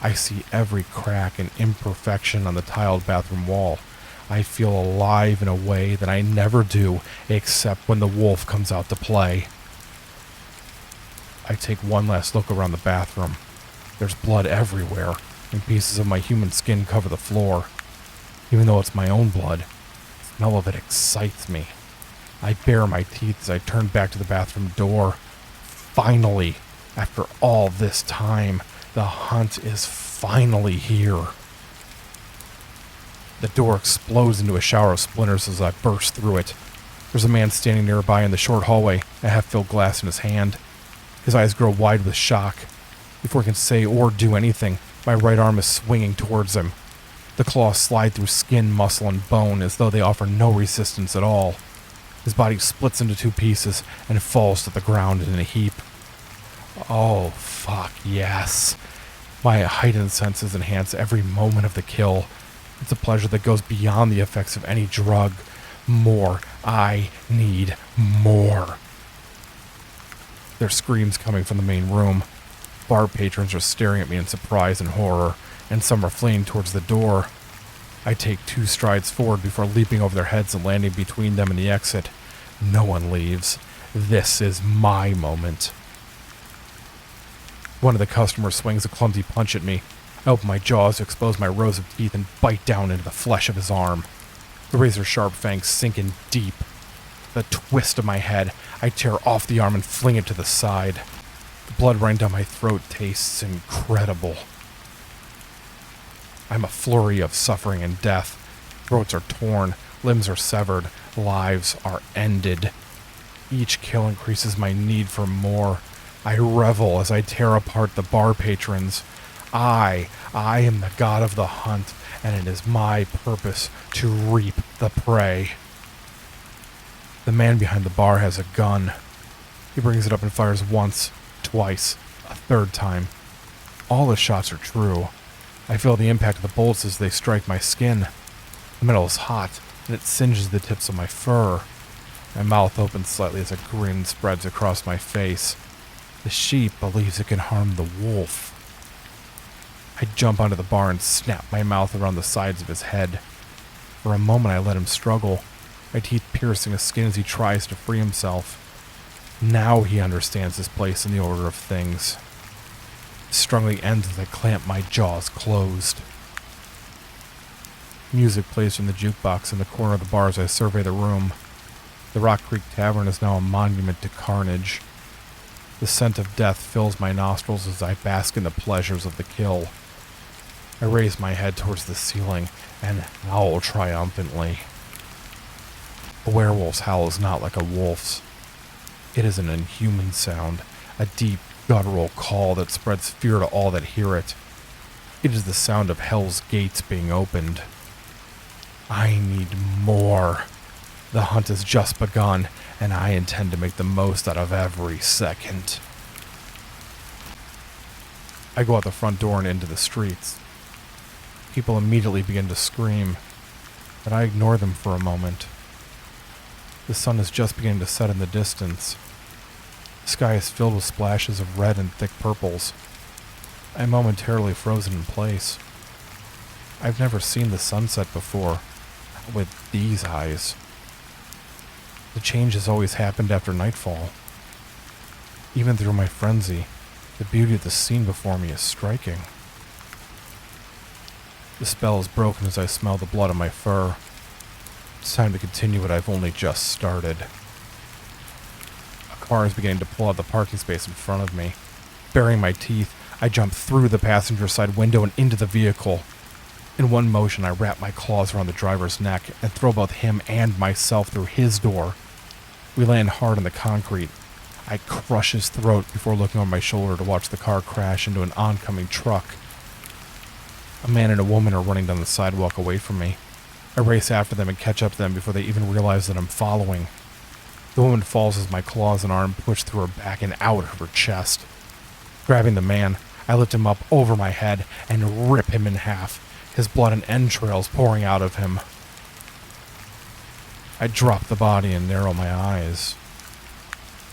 I see every crack and imperfection on the tiled bathroom wall. I feel alive in a way that I never do except when the wolf comes out to play. I take one last look around the bathroom. There's blood everywhere, and pieces of my human skin cover the floor. Even though it's my own blood, the smell of it excites me. I bare my teeth as I turn back to the bathroom door. Finally, after all this time, the hunt is finally here. The door explodes into a shower of splinters as I burst through it. There's a man standing nearby in the short hallway, a half-filled glass in his hand. His eyes grow wide with shock. Before he can say or do anything, my right arm is swinging towards him. The claws slide through skin, muscle, and bone as though they offer no resistance at all. His body splits into two pieces and falls to the ground in a heap. Oh, fuck, yes. My heightened senses enhance every moment of the kill. It's a pleasure that goes beyond the effects of any drug. More. I need more. There's screams coming from the main room. Bar patrons are staring at me in surprise and horror, and some are fleeing towards the door. I take 2 strides forward before leaping over their heads and landing between them and the exit. No one leaves. This is my moment. One of the customers swings a clumsy punch at me. I open my jaws to expose my rows of teeth and bite down into the flesh of his arm. The razor-sharp fangs sink in deep. The twist of my head, I tear off the arm and fling it to the side. The blood running down my throat tastes incredible. I'm a flurry of suffering and death. Throats are torn, limbs are severed, lives are ended. Each kill increases my need for more. I revel as I tear apart the bar patrons. I am the god of the hunt, and it is my purpose to reap the prey. The man behind the bar has a gun. He brings it up and fires once, twice, a third time. All the shots are true. I feel the impact of the bullets as they strike my skin. The metal is hot, and it singes the tips of my fur. My mouth opens slightly as a grin spreads across my face. The sheep believes it can harm the wolf. I jump onto the bar and snap my mouth around the sides of his head. For a moment I let him struggle, my teeth piercing his skin as he tries to free himself. Now he understands his place in the order of things. Strongly ends as I clamp my jaws closed. Music plays from the jukebox in the corner of the bar as I survey the room. The Rock Creek Tavern is now a monument to carnage. The scent of death fills my nostrils as I bask in the pleasures of the kill. I raise my head towards the ceiling and howl triumphantly. A werewolf's howl is not like a wolf's. It is an inhuman sound, a deep, guttural call that spreads fear to all that hear it. It is the sound of hell's gates being opened. I need more. The hunt has just begun, and I intend to make the most out of every second. I go out the front door and into the streets. People immediately begin to scream, but I ignore them for a moment. The sun is just beginning to set in the distance. The sky is filled with splashes of red and thick purples. I am momentarily frozen in place. I've never seen the sunset before, not with these eyes. The change has always happened after nightfall. Even through my frenzy, the beauty of the scene before me is striking. The spell is broken as I smell the blood on my fur. It's time to continue what I've only just started. A car is beginning to pull out the parking space in front of me. Baring my teeth, I jump through the passenger side window and into the vehicle. In one motion, I wrap my claws around the driver's neck and throw both him and myself through his door. We land hard on the concrete. I crush his throat before looking over my shoulder to watch the car crash into an oncoming truck. A man and a woman are running down the sidewalk away from me. I race after them and catch up to them before they even realize that I'm following. The woman falls as my claws and arm push through her back and out of her chest. Grabbing the man, I lift him up over my head and rip him in half, his blood and entrails pouring out of him. I drop the body and narrow my eyes.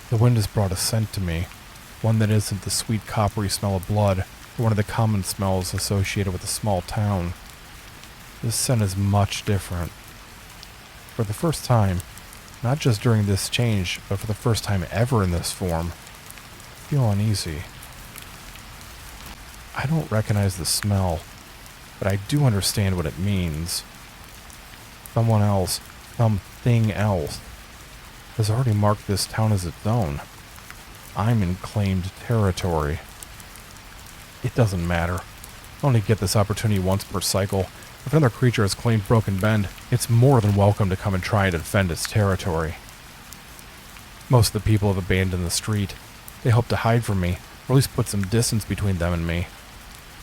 The wind has brought a scent to me, One that isn't the sweet coppery smell of blood, or one of the common smells associated with a small town. This scent is much different. For the first time, not just during this change, but for the first time ever in this form, I feel uneasy. I don't recognize the smell, but I do understand what it means. Someone else, something else, has already marked this town as its own. I'm in claimed territory. It doesn't matter. I only get this opportunity once per cycle. If another creature has claimed Broken Bend, it's more than welcome to come and try and defend its territory. Most of the people have abandoned the street. They hope to hide from me, or at least put some distance between them and me.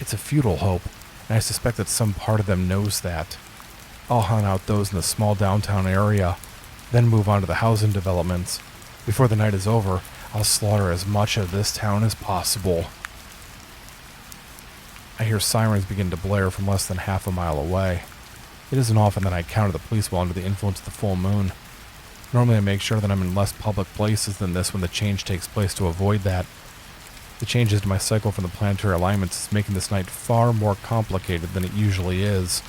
It's a futile hope, and I suspect that some part of them knows that. I'll hunt out those in the small downtown area, then move on to the housing developments. Before the night is over, I'll slaughter as much of this town as possible. I hear sirens begin to blare from less than half a mile away. It isn't often that I encounter the police while under the influence of the full moon. Normally I make sure that I'm in less public places than this when the change takes place to avoid that. The changes to my cycle from the planetary alignments is making this night far more complicated than it usually is.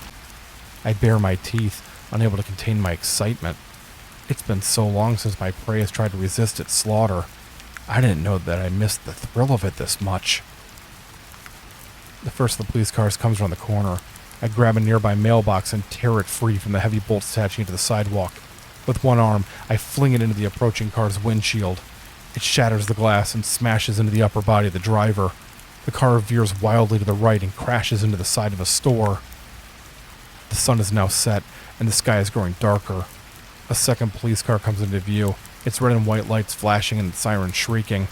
I bare my teeth, unable to contain my excitement. It's been so long since my prey has tried to resist its slaughter. I didn't know that I missed the thrill of it this much. The first of the police cars comes around the corner. I grab a nearby mailbox and tear it free from the heavy bolts attaching it to the sidewalk. With one arm, I fling it into the approaching car's windshield. It shatters the glass and smashes into the upper body of the driver. The car veers wildly to the right and crashes into the side of a store. The sun is now set, and the sky is growing darker. A second police car comes into view, its red and white lights flashing and its siren shrieking.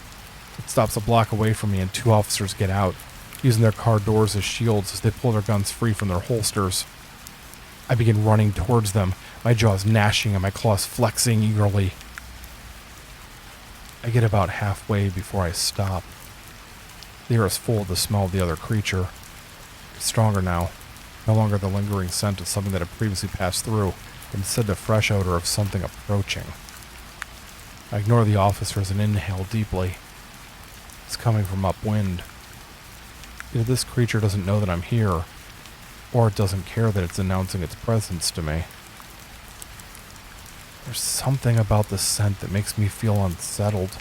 It stops a block away from me, and two officers get out, using their car doors as shields as they pull their guns free from their holsters. I begin running towards them, my jaws gnashing and my claws flexing eagerly. I get about halfway before I stop. The air is full of the smell of the other creature. It's stronger now, no longer the lingering scent of something that had previously passed through, but instead the fresh odor of something approaching. I ignore the officers and inhale deeply. It's coming from upwind. Either this creature doesn't know that I'm here, or it doesn't care that it's announcing its presence to me. There's something about the scent that makes me feel unsettled.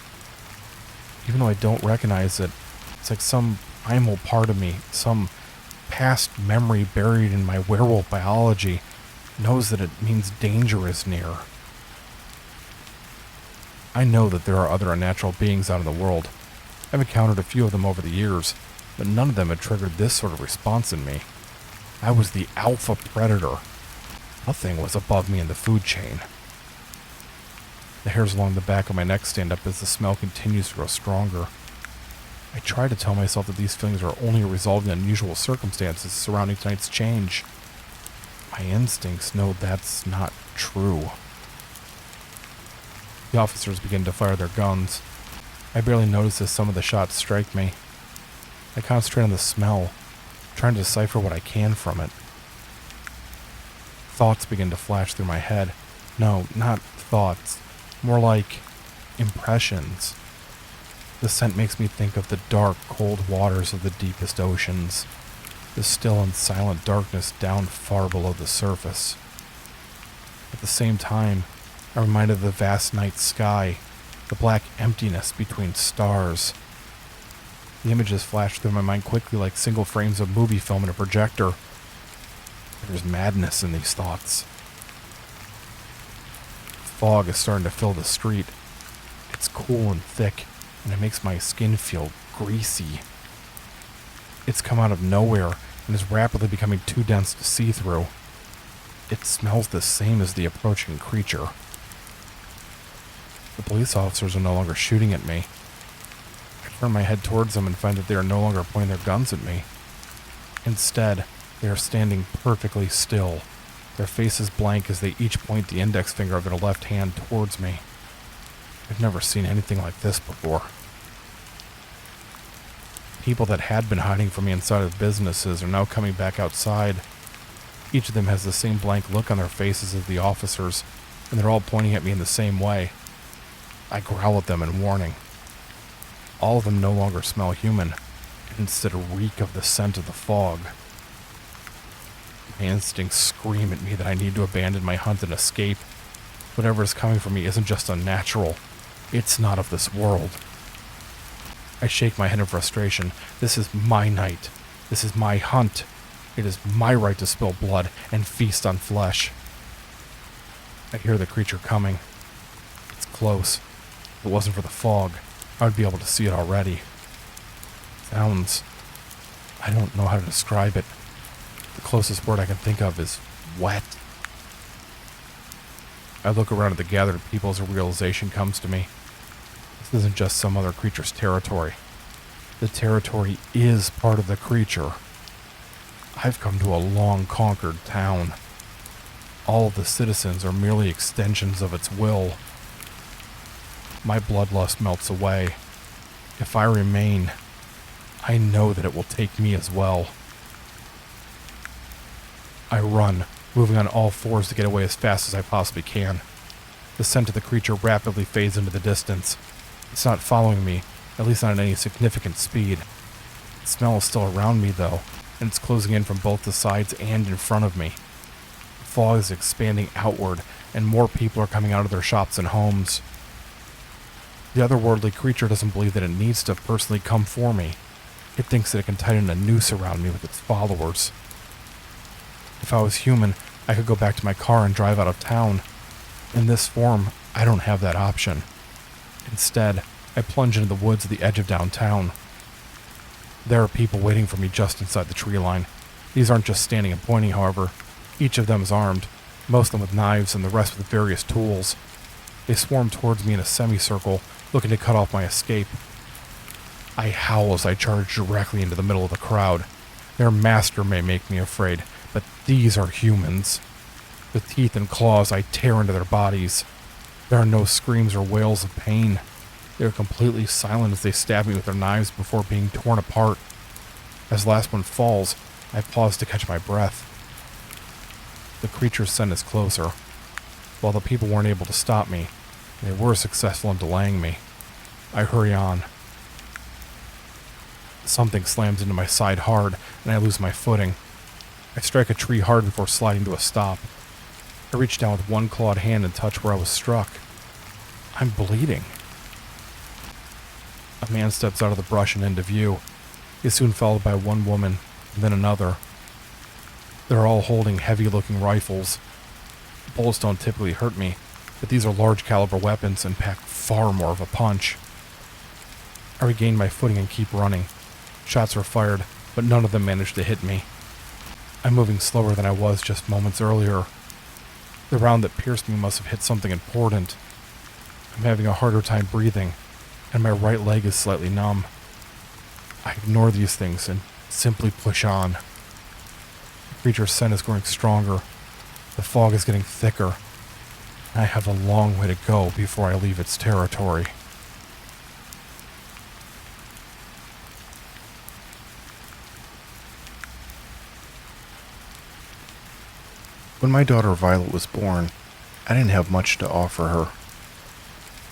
Even though I don't recognize it, it's like some primal part of me, some past memory buried in my werewolf biology, knows that it means danger is near. I know that there are other unnatural beings out in the world. I've encountered a few of them over the years, but none of them had triggered this sort of response in me. I was the alpha predator. Nothing was above me in the food chain. The hairs along the back of my neck stand up as the smell continues to grow stronger. I try to tell myself that these feelings are only a result of the unusual circumstances surrounding tonight's change. My instincts know that's not true. The officers begin to fire their guns. I barely notice as some of the shots strike me. I concentrate on the smell, trying to decipher what I can from it. Thoughts begin to flash through my head. No, not thoughts. More like impressions. The scent makes me think of the dark, cold waters of the deepest oceans. The still and silent darkness down far below the surface. At the same time, I'm reminded of the vast night sky, the black emptiness between stars. The images flash through my mind quickly like single frames of movie film in a projector. There's madness in these thoughts. Fog is starting to fill the street. It's cool and thick, and it makes my skin feel greasy. It's come out of nowhere and is rapidly becoming too dense to see through. It smells the same as the approaching creature. The police officers are no longer shooting at me. I turn my head towards them and find that they are no longer pointing their guns at me. Instead, they are standing perfectly still, their faces blank as they each point the index finger of their left hand towards me. I've never seen anything like this before. People that had been hiding from me inside of businesses are now coming back outside. Each of them has the same blank look on their faces as the officers, and they're all pointing at me in the same way. I growl at them in warning. All of them no longer smell human, and instead reek of the scent of the fog. My instincts scream at me that I need to abandon my hunt and escape. Whatever is coming for me isn't just unnatural, it's not of this world. I shake my head in frustration. This is my night. This is my hunt. It is my right to spill blood and feast on flesh. I hear the creature coming. It's close. If it wasn't for the fog, I would be able to see it already. Sounds... I don't know how to describe it. The closest word I can think of is wet. I look around at the gathered people as a realization comes to me. This isn't just some other creature's territory. The territory is part of the creature. I've come to a long-conquered town. All of the citizens are merely extensions of its will. My bloodlust melts away. If I remain, I know that it will take me as well. I run, moving on all fours to get away as fast as I possibly can. The scent of the creature rapidly fades into the distance. It's not following me, at least not at any significant speed. The smell is still around me, though, and it's closing in from both the sides and in front of me. The fog is expanding outward, and more people are coming out of their shops and homes. The otherworldly creature doesn't believe that it needs to personally come for me. It thinks that it can tighten a noose around me with its followers. If I was human, I could go back to my car and drive out of town. In this form, I don't have that option. Instead, I plunge into the woods at the edge of downtown. There are people waiting for me just inside the tree line. These aren't just standing and pointing, however. Each of them is armed, most of them with knives and the rest with various tools. They swarm towards me in a semicircle, looking to cut off my escape. I howl as I charge directly into the middle of the crowd. Their master may make me afraid, but these are humans. With teeth and claws, I tear into their bodies. There are no screams or wails of pain. They are completely silent as they stab me with their knives before being torn apart. As the last one falls, I pause to catch my breath. The creature's scent is closer. While the people weren't able to stop me, they were successful in delaying me. I hurry on. Something slams into my side hard, and I lose my footing. I strike a tree hard before sliding to a stop. I reach down with one clawed hand and touch where I was struck. I'm bleeding. A man steps out of the brush and into view. He is soon followed by one woman, and then another. They're all holding heavy-looking rifles. Bullets don't typically hurt me, but these are large-caliber weapons and pack far more of a punch. I regain my footing and keep running. Shots were fired, but none of them managed to hit me. I'm moving slower than I was just moments earlier. The round that pierced me must have hit something important. I'm having a harder time breathing, and my right leg is slightly numb. I ignore these things and simply push on. The creature's scent is growing stronger. The fog is getting thicker. I have a long way to go before I leave its territory. When my daughter Violet was born, I didn't have much to offer her.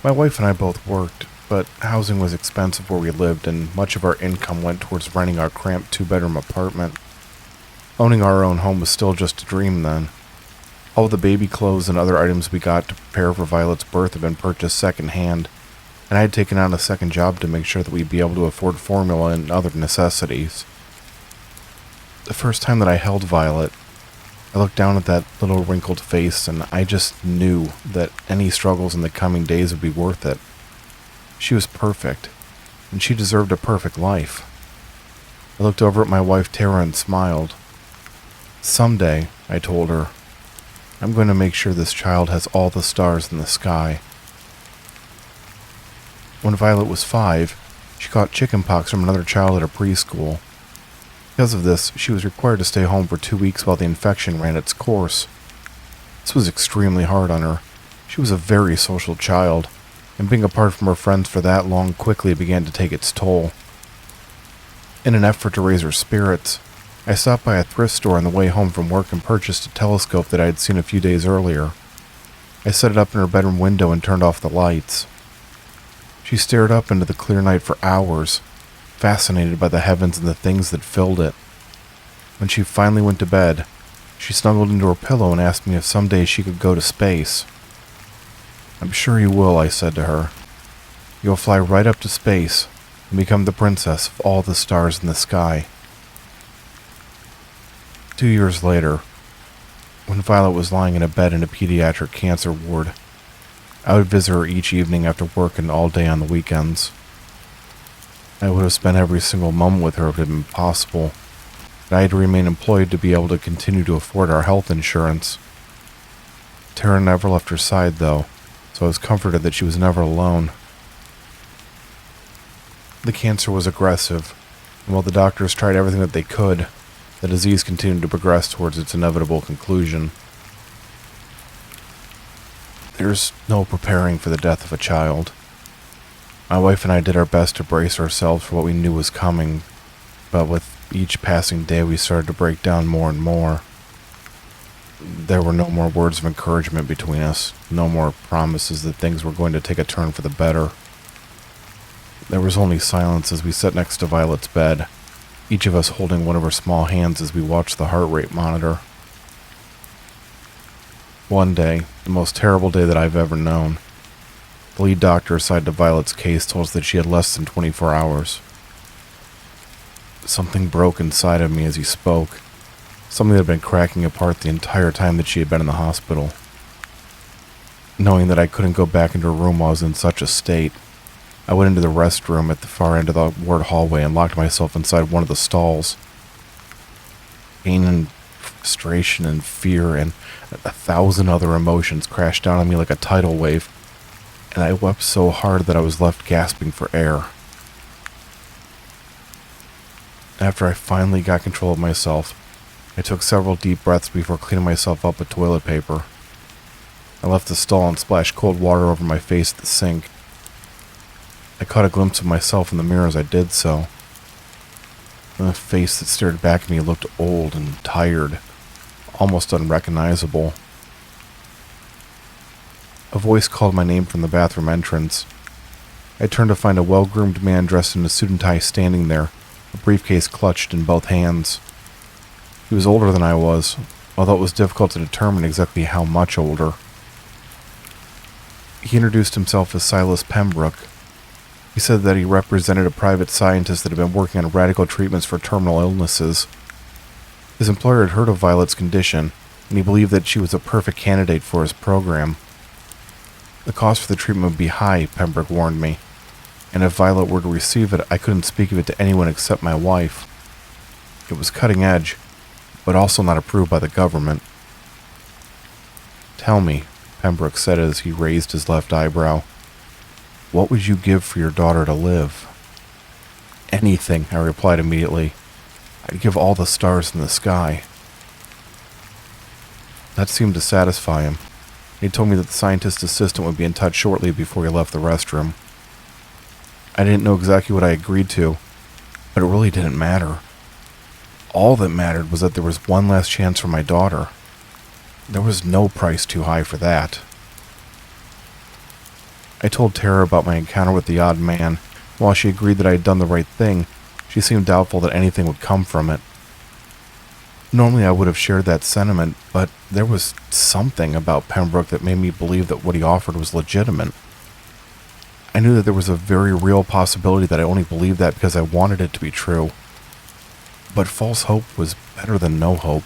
My wife and I both worked, but housing was expensive where we lived, and much of our income went towards renting our cramped two-bedroom apartment. Owning our own home was still just a dream then. All the baby clothes and other items we got to prepare for Violet's birth had been purchased secondhand, and I had taken on a second job to make sure that we'd be able to afford formula and other necessities. The first time that I held Violet, I looked down at that little wrinkled face, and I just knew that any struggles in the coming days would be worth it. She was perfect, and she deserved a perfect life. I looked over at my wife Tara and smiled. Someday, I told her, I'm going to make sure this child has all the stars in the sky. When Violet was 5, she caught chickenpox from another child at a preschool. Because of this, she was required to stay home for 2 weeks while the infection ran its course. This was extremely hard on her. She was a very social child, and being apart from her friends for that long quickly began to take its toll. In an effort to raise her spirits, I stopped by a thrift store on the way home from work and purchased a telescope that I had seen a few days earlier. I set it up in her bedroom window and turned off the lights. She stared up into the clear night for hours, fascinated by the heavens and the things that filled it. When she finally went to bed, she snuggled into her pillow and asked me if someday she could go to space. "I'm sure you will," I said to her. "You'll fly right up to space and become the princess of all the stars in the sky." 2 years later, when Violet was lying in a bed in a pediatric cancer ward, I would visit her each evening after work and all day on the weekends. I would have spent every single moment with her if it had been possible, but I had to remain employed to be able to continue to afford our health insurance. Tara never left her side, though, so I was comforted that she was never alone. The cancer was aggressive, and while the doctors tried everything that they could, the disease continued to progress towards its inevitable conclusion. There's no preparing for the death of a child. My wife and I did our best to brace ourselves for what we knew was coming, but with each passing day we started to break down more and more. There were no more words of encouragement between us, no more promises that things were going to take a turn for the better. There was only silence as we sat next to Violet's bed, each of us holding one of her small hands as we watched the heart rate monitor. One day, the most terrible day that I've ever known, the lead doctor assigned to Violet's case told us that she had less than 24 hours. Something broke inside of me as he spoke, something that had been cracking apart the entire time that she had been in the hospital. Knowing that I couldn't go back into her room while I was in such a state, I went into the restroom at the far end of the ward hallway and locked myself inside one of the stalls. Pain and frustration and fear and 1,000 other emotions crashed down on me like a tidal wave, and I wept so hard that I was left gasping for air. After I finally got control of myself, I took several deep breaths before cleaning myself up with toilet paper. I left the stall and splashed cold water over my face at the sink. I caught a glimpse of myself in the mirror as I did so. The face that stared back at me looked old and tired, almost unrecognizable. A voice called my name from the bathroom entrance. I turned to find a well-groomed man dressed in a suit and tie standing there, a briefcase clutched in both hands. He was older than I was, although it was difficult to determine exactly how much older. He introduced himself as Silas Pembroke. He said that he represented a private scientist that had been working on radical treatments for terminal illnesses. His employer had heard of Violet's condition, and he believed that she was a perfect candidate for his program. The cost for the treatment would be high, Pembroke warned me, and if Violet were to receive it, I couldn't speak of it to anyone except my wife. It was cutting edge, but also not approved by the government. "Tell me," Pembroke said as he raised his left eyebrow, "what would you give for your daughter to live?" "Anything," I replied immediately. "I'd give all the stars in the sky." That seemed to satisfy him. He told me that the scientist's assistant would be in touch shortly before he left the restroom. I didn't know exactly what I agreed to, but it really didn't matter. All that mattered was that there was one last chance for my daughter. There was no price too high for that. I told Tara about my encounter with the odd man. While she agreed that I had done the right thing, she seemed doubtful that anything would come from it. Normally I would have shared that sentiment, but there was something about Pembroke that made me believe that what he offered was legitimate. I knew that there was a very real possibility that I only believed that because I wanted it to be true. But false hope was better than no hope.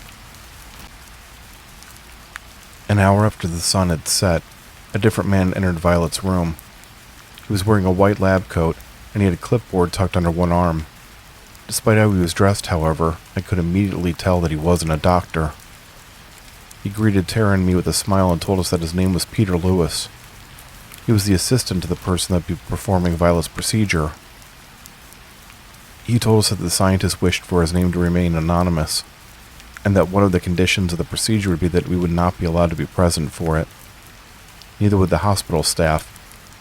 An hour after the sun had set, a different man entered Violet's room. He was wearing a white lab coat, and he had a clipboard tucked under one arm. Despite how he was dressed, however, I could immediately tell that he wasn't a doctor. He greeted Tara and me with a smile and told us that his name was Peter Lewis. He was the assistant to the person that would be performing Violet's procedure. He told us that the scientist wished for his name to remain anonymous, and that one of the conditions of the procedure would be that we would not be allowed to be present for it. Neither would the hospital staff,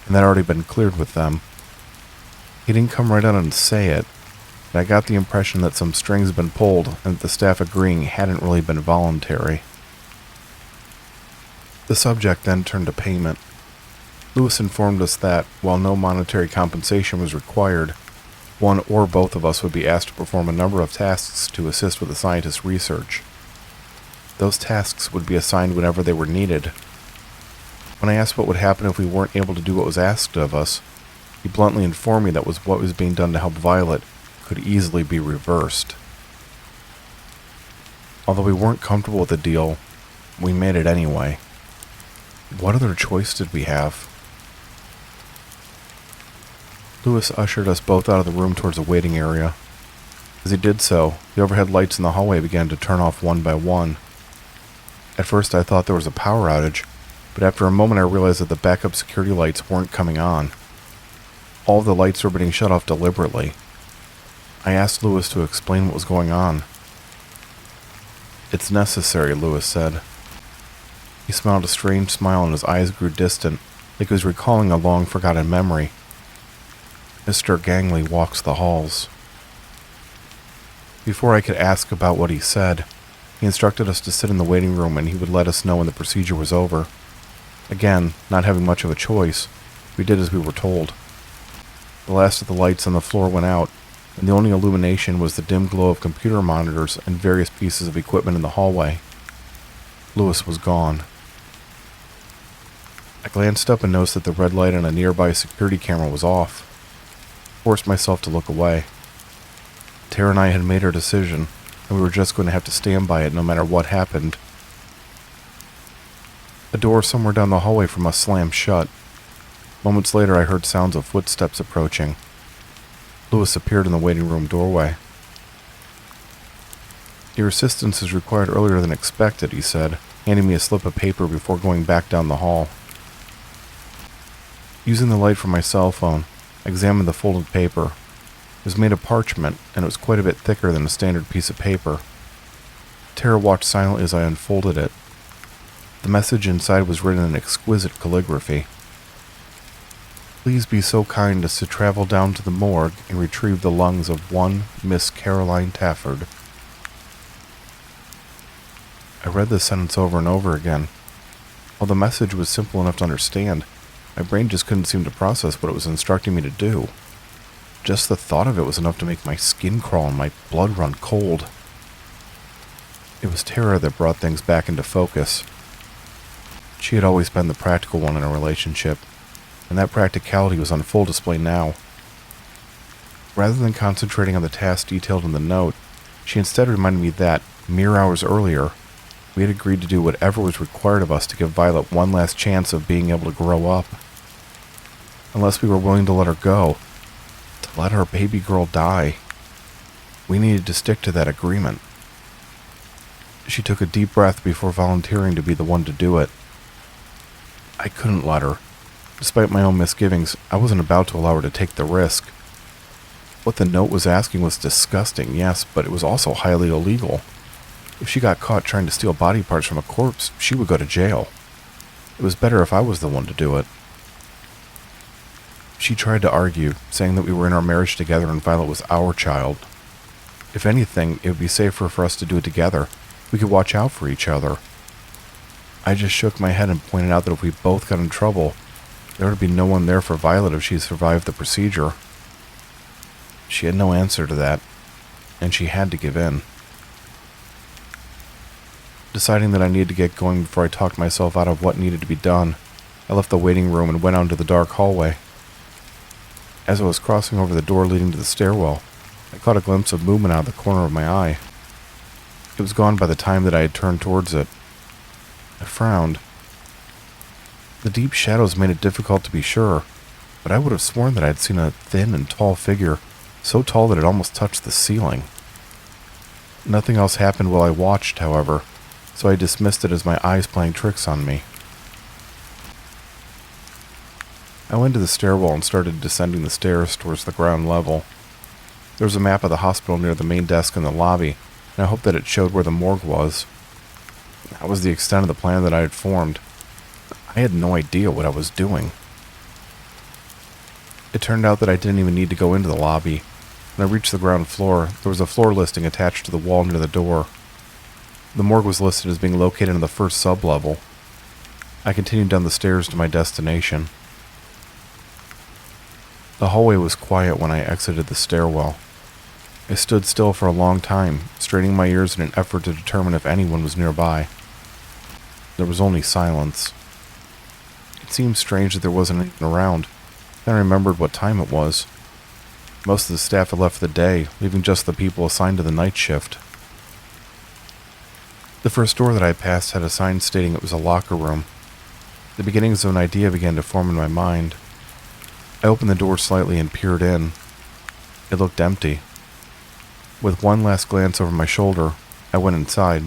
and that had already been cleared with them. He didn't come right out and say it, but I got the impression that some strings had been pulled and that the staff agreeing hadn't really been voluntary. The subject then turned to payment. Lewis informed us that, while no monetary compensation was required, one or both of us would be asked to perform a number of tasks to assist with the scientist's research. Those tasks would be assigned whenever they were needed. When I asked what would happen if we weren't able to do what was asked of us, he bluntly informed me that what was being done to help Violet could easily be reversed. Although we weren't comfortable with the deal, we made it anyway. What other choice did we have? Lewis ushered us both out of the room towards the waiting area. As he did so, the overhead lights in the hallway began to turn off one by one. At first I thought there was a power outage, but after a moment I realized that the backup security lights weren't coming on. All of the lights were being shut off deliberately. I asked Lewis to explain what was going on. "It's necessary," Lewis said. He smiled a strange smile and his eyes grew distant, like he was recalling a long-forgotten memory. "Mr. Gangley walks the halls." Before I could ask about what he said, he instructed us to sit in the waiting room and he would let us know when the procedure was over. Again, not having much of a choice, we did as we were told. The last of the lights on the floor went out, and the only illumination was the dim glow of computer monitors and various pieces of equipment in the hallway. Lewis was gone. I glanced up and noticed that the red light on a nearby security camera was off. I forced myself to look away. Tara and I had made our decision, and we were just going to have to stand by it no matter what happened. A door somewhere down the hallway from us slammed shut. Moments later, I heard sounds of footsteps approaching. Lewis appeared in the waiting room doorway. "Your assistance is required earlier than expected," he said, handing me a slip of paper before going back down the hall. Using the light from my cell phone, I examined the folded paper. It was made of parchment, and it was quite a bit thicker than a standard piece of paper. Tara watched silently as I unfolded it. The message inside was written in exquisite calligraphy. "Please be so kind as to travel down to the morgue and retrieve the lungs of one Miss Caroline Tafford." I read this sentence over and over again. While the message was simple enough to understand, my brain just couldn't seem to process what it was instructing me to do. Just the thought of it was enough to make my skin crawl and my blood run cold. It was Tara that brought things back into focus. She had always been the practical one in a relationship, and that practicality was on full display now. Rather than concentrating on the tasks detailed in the note, she instead reminded me that, mere hours earlier, we had agreed to do whatever was required of us to give Violet one last chance of being able to grow up. Unless we were willing to let her go, to let our baby girl die, we needed to stick to that agreement. She took a deep breath before volunteering to be the one to do it. I couldn't let her. Despite my own misgivings, I wasn't about to allow her to take the risk. What the note was asking was disgusting, yes, but it was also highly illegal. If she got caught trying to steal body parts from a corpse, she would go to jail. It was better if I was the one to do it. She tried to argue, saying that we were in our marriage together and Violet was our child. If anything, it would be safer for us to do it together. We could watch out for each other. I just shook my head and pointed out that if we both got in trouble, there would be no one there for Violet if she survived the procedure. She had no answer to that, and she had to give in. Deciding that I needed to get going before I talked myself out of what needed to be done, I left the waiting room and went out into the dark hallway. As I was crossing over the door leading to the stairwell, I caught a glimpse of movement out of the corner of my eye. It was gone by the time that I had turned towards it. I frowned. The deep shadows made it difficult to be sure, but I would have sworn that I had seen a thin and tall figure, so tall that it almost touched the ceiling. Nothing else happened while I watched, however, so I dismissed it as my eyes playing tricks on me. I went to the stairwell and started descending the stairs towards the ground level. There was a map of the hospital near the main desk in the lobby, and I hoped that it showed where the morgue was. That was the extent of the plan that I had formed. I had no idea what I was doing. It turned out that I didn't even need to go into the lobby. When I reached the ground floor, there was a floor listing attached to the wall near the door. The morgue was listed as being located in the first sub-level. I continued down the stairs to my destination. The hallway was quiet when I exited the stairwell. I stood still for a long time, straining my ears in an effort to determine if anyone was nearby. There was only silence. It seemed strange that there wasn't anyone around. Then I remembered what time it was. Most of the staff had left for the day, leaving just the people assigned to the night shift. The first door that I passed had a sign stating it was a locker room. The beginnings of an idea began to form in my mind. I opened the door slightly and peered in. It looked empty. With one last glance over my shoulder, I went inside.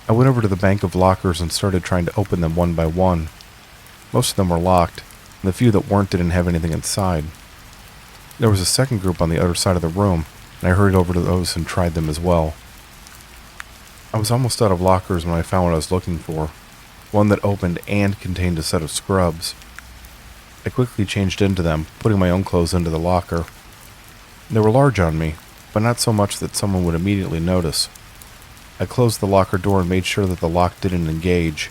I went over to the bank of lockers and started trying to open them one by one. Most of them were locked, and the few that weren't didn't have anything inside. There was a second group on the other side of the room, and I hurried over to those and tried them as well. I was almost out of lockers when I found what I was looking for, one that opened and contained a set of scrubs. I quickly changed into them, putting my own clothes into the locker. They were large on me, but not so much that someone would immediately notice. I closed the locker door and made sure that the lock didn't engage.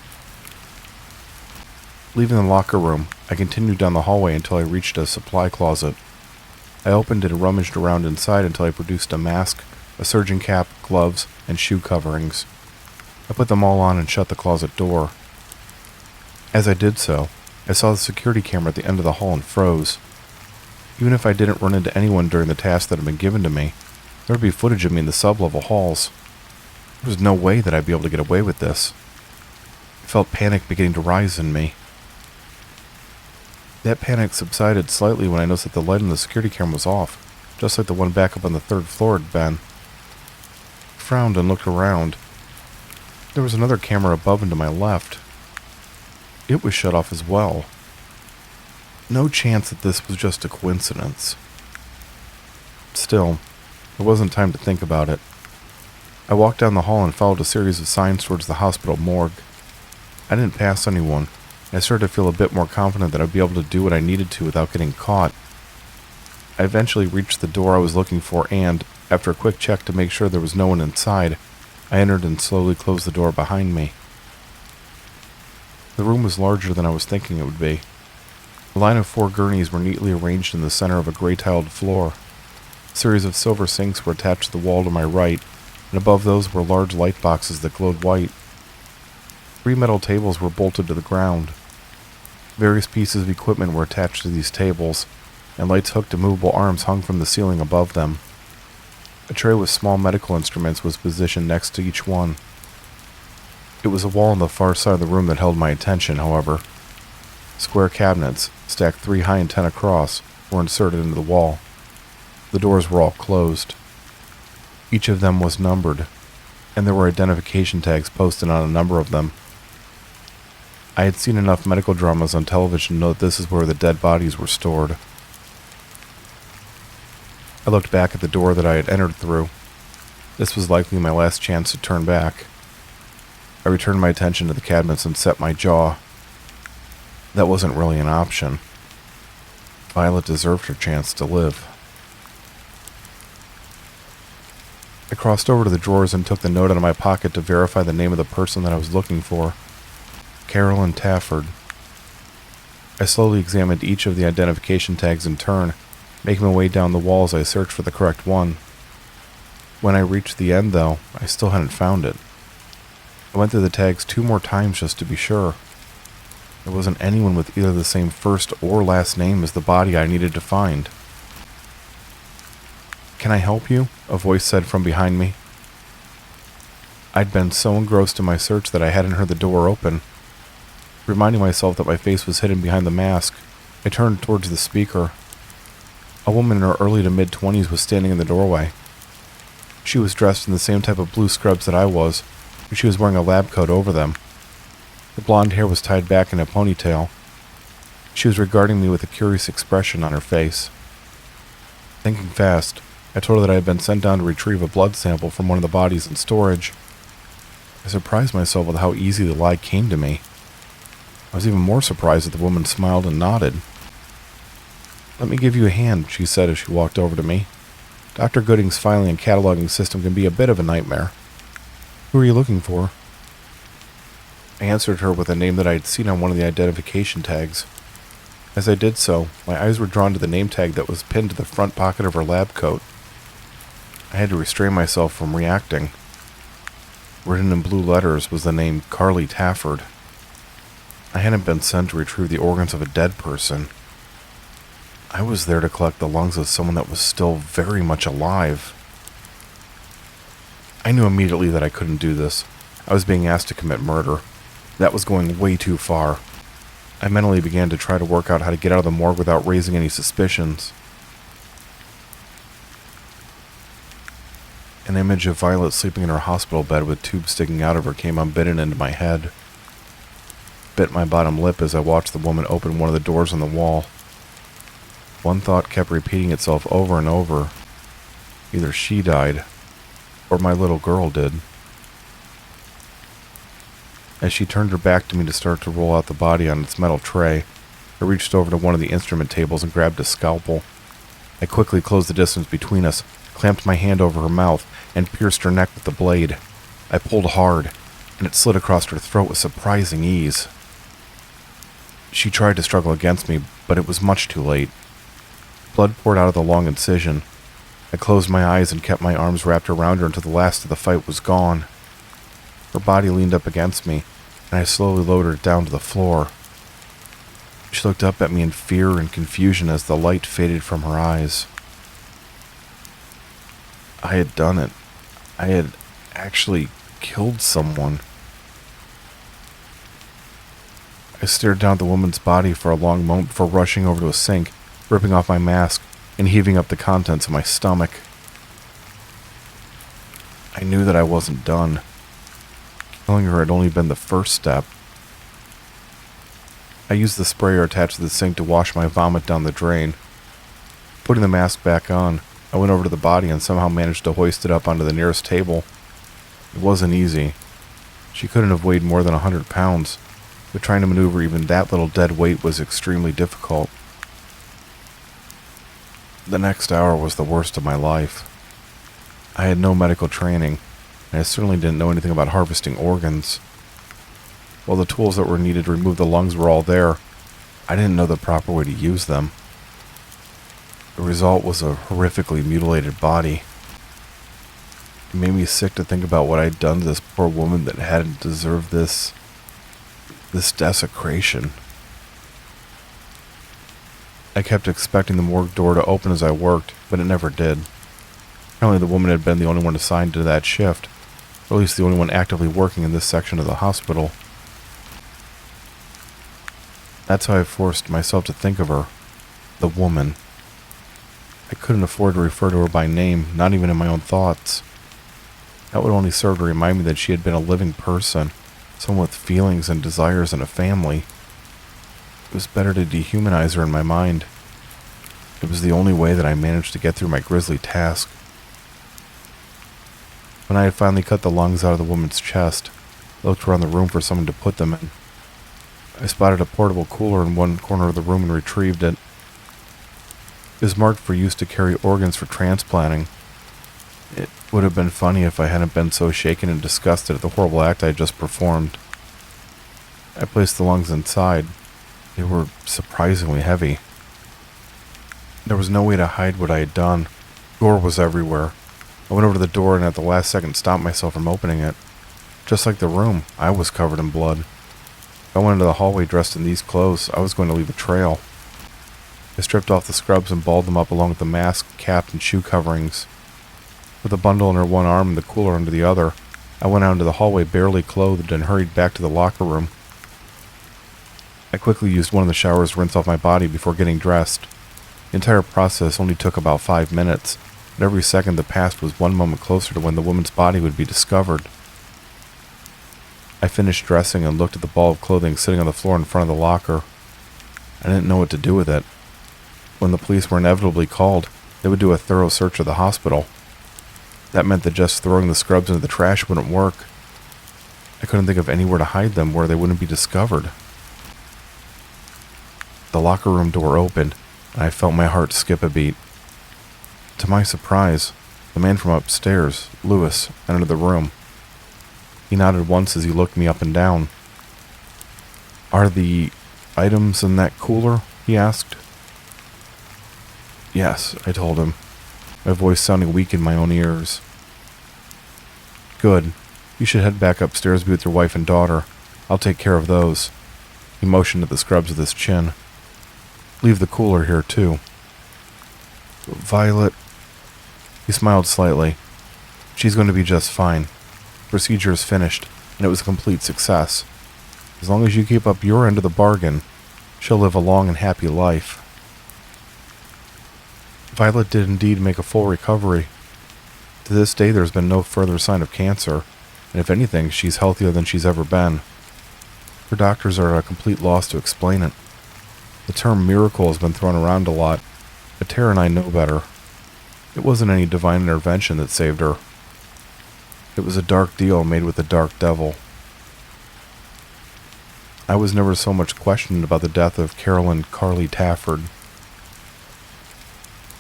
Leaving the locker room, I continued down the hallway until I reached a supply closet. I opened it and rummaged around inside until I produced a mask, a surgeon cap, gloves, and shoe coverings. I put them all on and shut the closet door. As I did so, I saw the security camera at the end of the hall and froze. Even if I didn't run into anyone during the task that had been given to me, there would be footage of me in the sub-level halls. There was no way that I'd be able to get away with this. I felt panic beginning to rise in me. That panic subsided slightly when I noticed that the light on the security camera was off, just like the one back up on the third floor had been. I frowned and looked around. There was another camera above and to my left. It was shut off as well. No chance that this was just a coincidence. Still, there wasn't time to think about it. I walked down the hall and followed a series of signs towards the hospital morgue. I didn't pass anyone, and I started to feel a bit more confident that I'd be able to do what I needed to without getting caught. I eventually reached the door I was looking for and, after a quick check to make sure there was no one inside, I entered and slowly closed the door behind me. The room was larger than I was thinking it would be. A line of 4 gurneys were neatly arranged in the center of a gray-tiled floor. A series of silver sinks were attached to the wall to my right, and above those were large light boxes that glowed white. 3 metal tables were bolted to the ground. Various pieces of equipment were attached to these tables, and lights hooked to movable arms hung from the ceiling above them. A tray with small medical instruments was positioned next to each one. It was a wall on the far side of the room that held my attention, however. Square cabinets, stacked 3 high and 10 across, were inserted into the wall. The doors were all closed. Each of them was numbered, and there were identification tags posted on a number of them. I had seen enough medical dramas on television to know that this is where the dead bodies were stored. I looked back at the door that I had entered through. This was likely my last chance to turn back. I returned my attention to the cabinets and set my jaw. That wasn't really an option. Violet deserved her chance to live. I crossed over to the drawers and took the note out of my pocket to verify the name of the person that I was looking for. Carolyn Tafford. I slowly examined each of the identification tags in turn, making my way down the wall as I searched for the correct one. When I reached the end, though, I still hadn't found it. I went through the tags 2 more times just to be sure. There wasn't anyone with either the same first or last name as the body I needed to find. "Can I help you?" a voice said from behind me. I'd been so engrossed in my search that I hadn't heard the door open. Reminding myself that my face was hidden behind the mask, I turned towards the speaker. A woman in her early to mid-20s was standing in the doorway. She was dressed in the same type of blue scrubs that I was, but she was wearing a lab coat over them. Her blonde hair was tied back in a ponytail. She was regarding me with a curious expression on her face. Thinking fast, I told her that I had been sent down to retrieve a blood sample from one of the bodies in storage. I surprised myself with how easy the lie came to me. I was even more surprised that the woman smiled and nodded. "Let me give you a hand," she said as she walked over to me. "Dr. Gooding's filing and cataloging system can be a bit of a nightmare. Who are you looking for?" I answered her with a name that I had seen on one of the identification tags. As I did so, my eyes were drawn to the name tag that was pinned to the front pocket of her lab coat. I had to restrain myself from reacting. Written in blue letters was the name Carly Tafford. I hadn't been sent to retrieve the organs of a dead person. I was there to collect the lungs of someone that was still very much alive. I knew immediately that I couldn't do this. I was being asked to commit murder. That was going way too far. I mentally began to try to work out how to get out of the morgue without raising any suspicions. An image of Violet sleeping in her hospital bed with tubes sticking out of her came unbidden into my head. Bit my bottom lip as I watched the woman open one of the doors on the wall. One thought kept repeating itself over and over. Either she died, or my little girl did. As she turned her back to me to start to roll out the body on its metal tray, I reached over to one of the instrument tables and grabbed a scalpel. I quickly closed the distance between us, clamped my hand over her mouth, and pierced her neck with the blade. I pulled hard, and it slid across her throat with surprising ease. She tried to struggle against me, but it was much too late. Blood poured out of the long incision. I closed my eyes and kept my arms wrapped around her until the last of the fight was gone. Her body leaned up against me, and I slowly lowered her down to the floor. She looked up at me in fear and confusion as the light faded from her eyes. I had done it. I had actually killed someone. I stared down at the woman's body for a long moment before rushing over to a sink, ripping off my mask, and heaving up the contents of my stomach. I knew that I wasn't done. Killing her had only been the first step. I used the sprayer attached to the sink to wash my vomit down the drain. Putting the mask back on, I went over to the body and somehow managed to hoist it up onto the nearest table. It wasn't easy. She couldn't have weighed more than 100 pounds, but trying to maneuver even that little dead weight was extremely difficult. The next hour was the worst of my life. I had no medical training, and I certainly didn't know anything about harvesting organs. While the tools that were needed to remove the lungs were all there, I didn't know the proper way to use them. The result was a horrifically mutilated body. It made me sick to think about what I'd done to this poor woman that hadn't deserved this desecration. I kept expecting the morgue door to open as I worked, but it never did. Apparently the woman had been the only one assigned to that shift, or at least the only one actively working in this section of the hospital. That's how I forced myself to think of her, the woman. I couldn't afford to refer to her by name, not even in my own thoughts. That would only serve to remind me that she had been a living person, someone with feelings and desires and a family. It was better to dehumanize her in my mind. It was the only way that I managed to get through my grisly task. When I had finally cut the lungs out of the woman's chest, I looked around the room for someone to put them in. I spotted a portable cooler in one corner of the room and retrieved it. It was marked for use to carry organs for transplanting. It would have been funny if I hadn't been so shaken and disgusted at the horrible act I had just performed. I placed the lungs inside. They were surprisingly heavy. There was no way to hide what I had done. Gore was everywhere. I went over to the door and at the last second stopped myself from opening it. Just like the room, I was covered in blood. If I went into the hallway dressed in these clothes, I was going to leave a trail. I stripped off the scrubs and balled them up along with the mask, cap, and shoe coverings. With a bundle under one arm and the cooler under the other, I went out into the hallway barely clothed and hurried back to the locker room. I quickly used one of the showers to rinse off my body before getting dressed. The entire process only took about 5 minutes, but every second that passed was one moment closer to when the woman's body would be discovered. I finished dressing and looked at the ball of clothing sitting on the floor in front of the locker. I didn't know what to do with it. When the police were inevitably called, they would do a thorough search of the hospital. That meant that just throwing the scrubs into the trash wouldn't work. I couldn't think of anywhere to hide them where they wouldn't be discovered. The locker room door opened, and I felt my heart skip a beat. To my surprise, the man from upstairs, Lewis, entered the room. He nodded once as he looked me up and down. "Are the items in that cooler?" he asked. Yes, I told him, my voice sounding weak in my own ears. Good. You should head back upstairs to be with your wife and daughter. I'll take care of those. He motioned at the scrubs with his chin. Leave the cooler here, too. Violet... He smiled slightly. She's going to be just fine. Procedure is finished, and it was a complete success. As long as you keep up your end of the bargain, she'll live a long and happy life. Violet did indeed make a full recovery. To this day, there's been no further sign of cancer, and if anything, she's healthier than she's ever been. Her doctors are at a complete loss to explain it. The term miracle has been thrown around a lot, but Tara and I know better. It wasn't any divine intervention that saved her. It was a dark deal made with the dark devil. I was never so much questioned about the death of Carolyn Carly Tafford.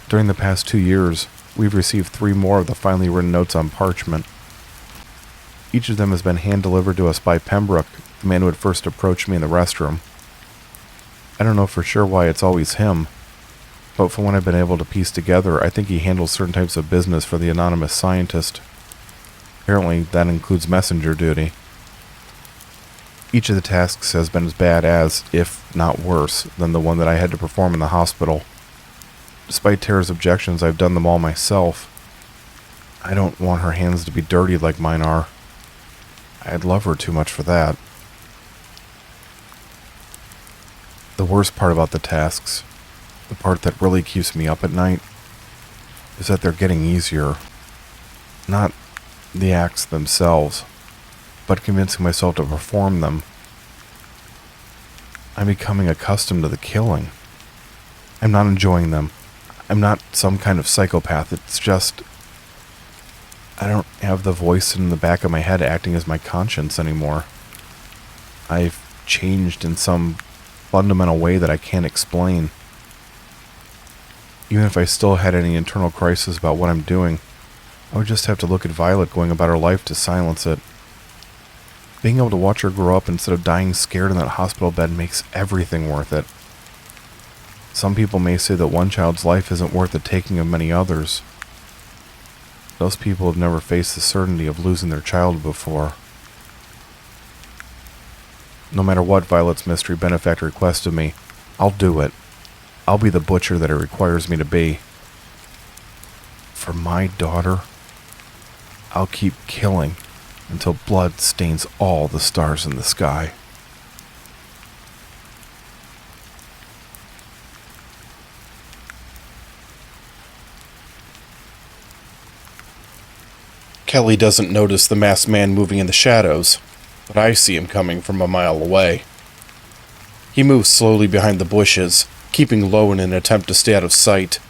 During the past 2 years, we've received 3 more of the finely written notes on parchment. Each of them has been hand-delivered to us by Pembroke, the man who had first approached me in the restroom. I don't know for sure why it's always him, but from what I've been able to piece together, I think he handles certain types of business for the anonymous scientist. Apparently, that includes messenger duty. Each of the tasks has been as bad as, if not worse, than the one that I had to perform in the hospital. Despite Tara's objections, I've done them all myself. I don't want her hands to be dirty like mine are. I'd love her too much for that. The worst part about the tasks, the part that really keeps me up at night, is that they're getting easier. Not the acts themselves, but convincing myself to perform them. I'm becoming accustomed to the killing. I'm not enjoying them. I'm not some kind of psychopath. It's just... I don't have the voice in the back of my head acting as my conscience anymore. I've changed in some fundamental way that I can't explain. Even if I still had any internal crisis about what I'm doing, I would just have to look at Violet going about her life to silence it. Being able to watch her grow up instead of dying scared in that hospital bed makes everything worth it. Some people may say that one child's life isn't worth the taking of many others. Those people have never faced the certainty of losing their child before. No matter what Violet's mystery benefactor requests of me, I'll do it. I'll be the butcher that it requires me to be. For my daughter, I'll keep killing until blood stains all the stars in the sky. Kelly doesn't notice the masked man moving in the shadows, but I see him coming from a mile away. He moves slowly behind the bushes, keeping low in an attempt to stay out of sight.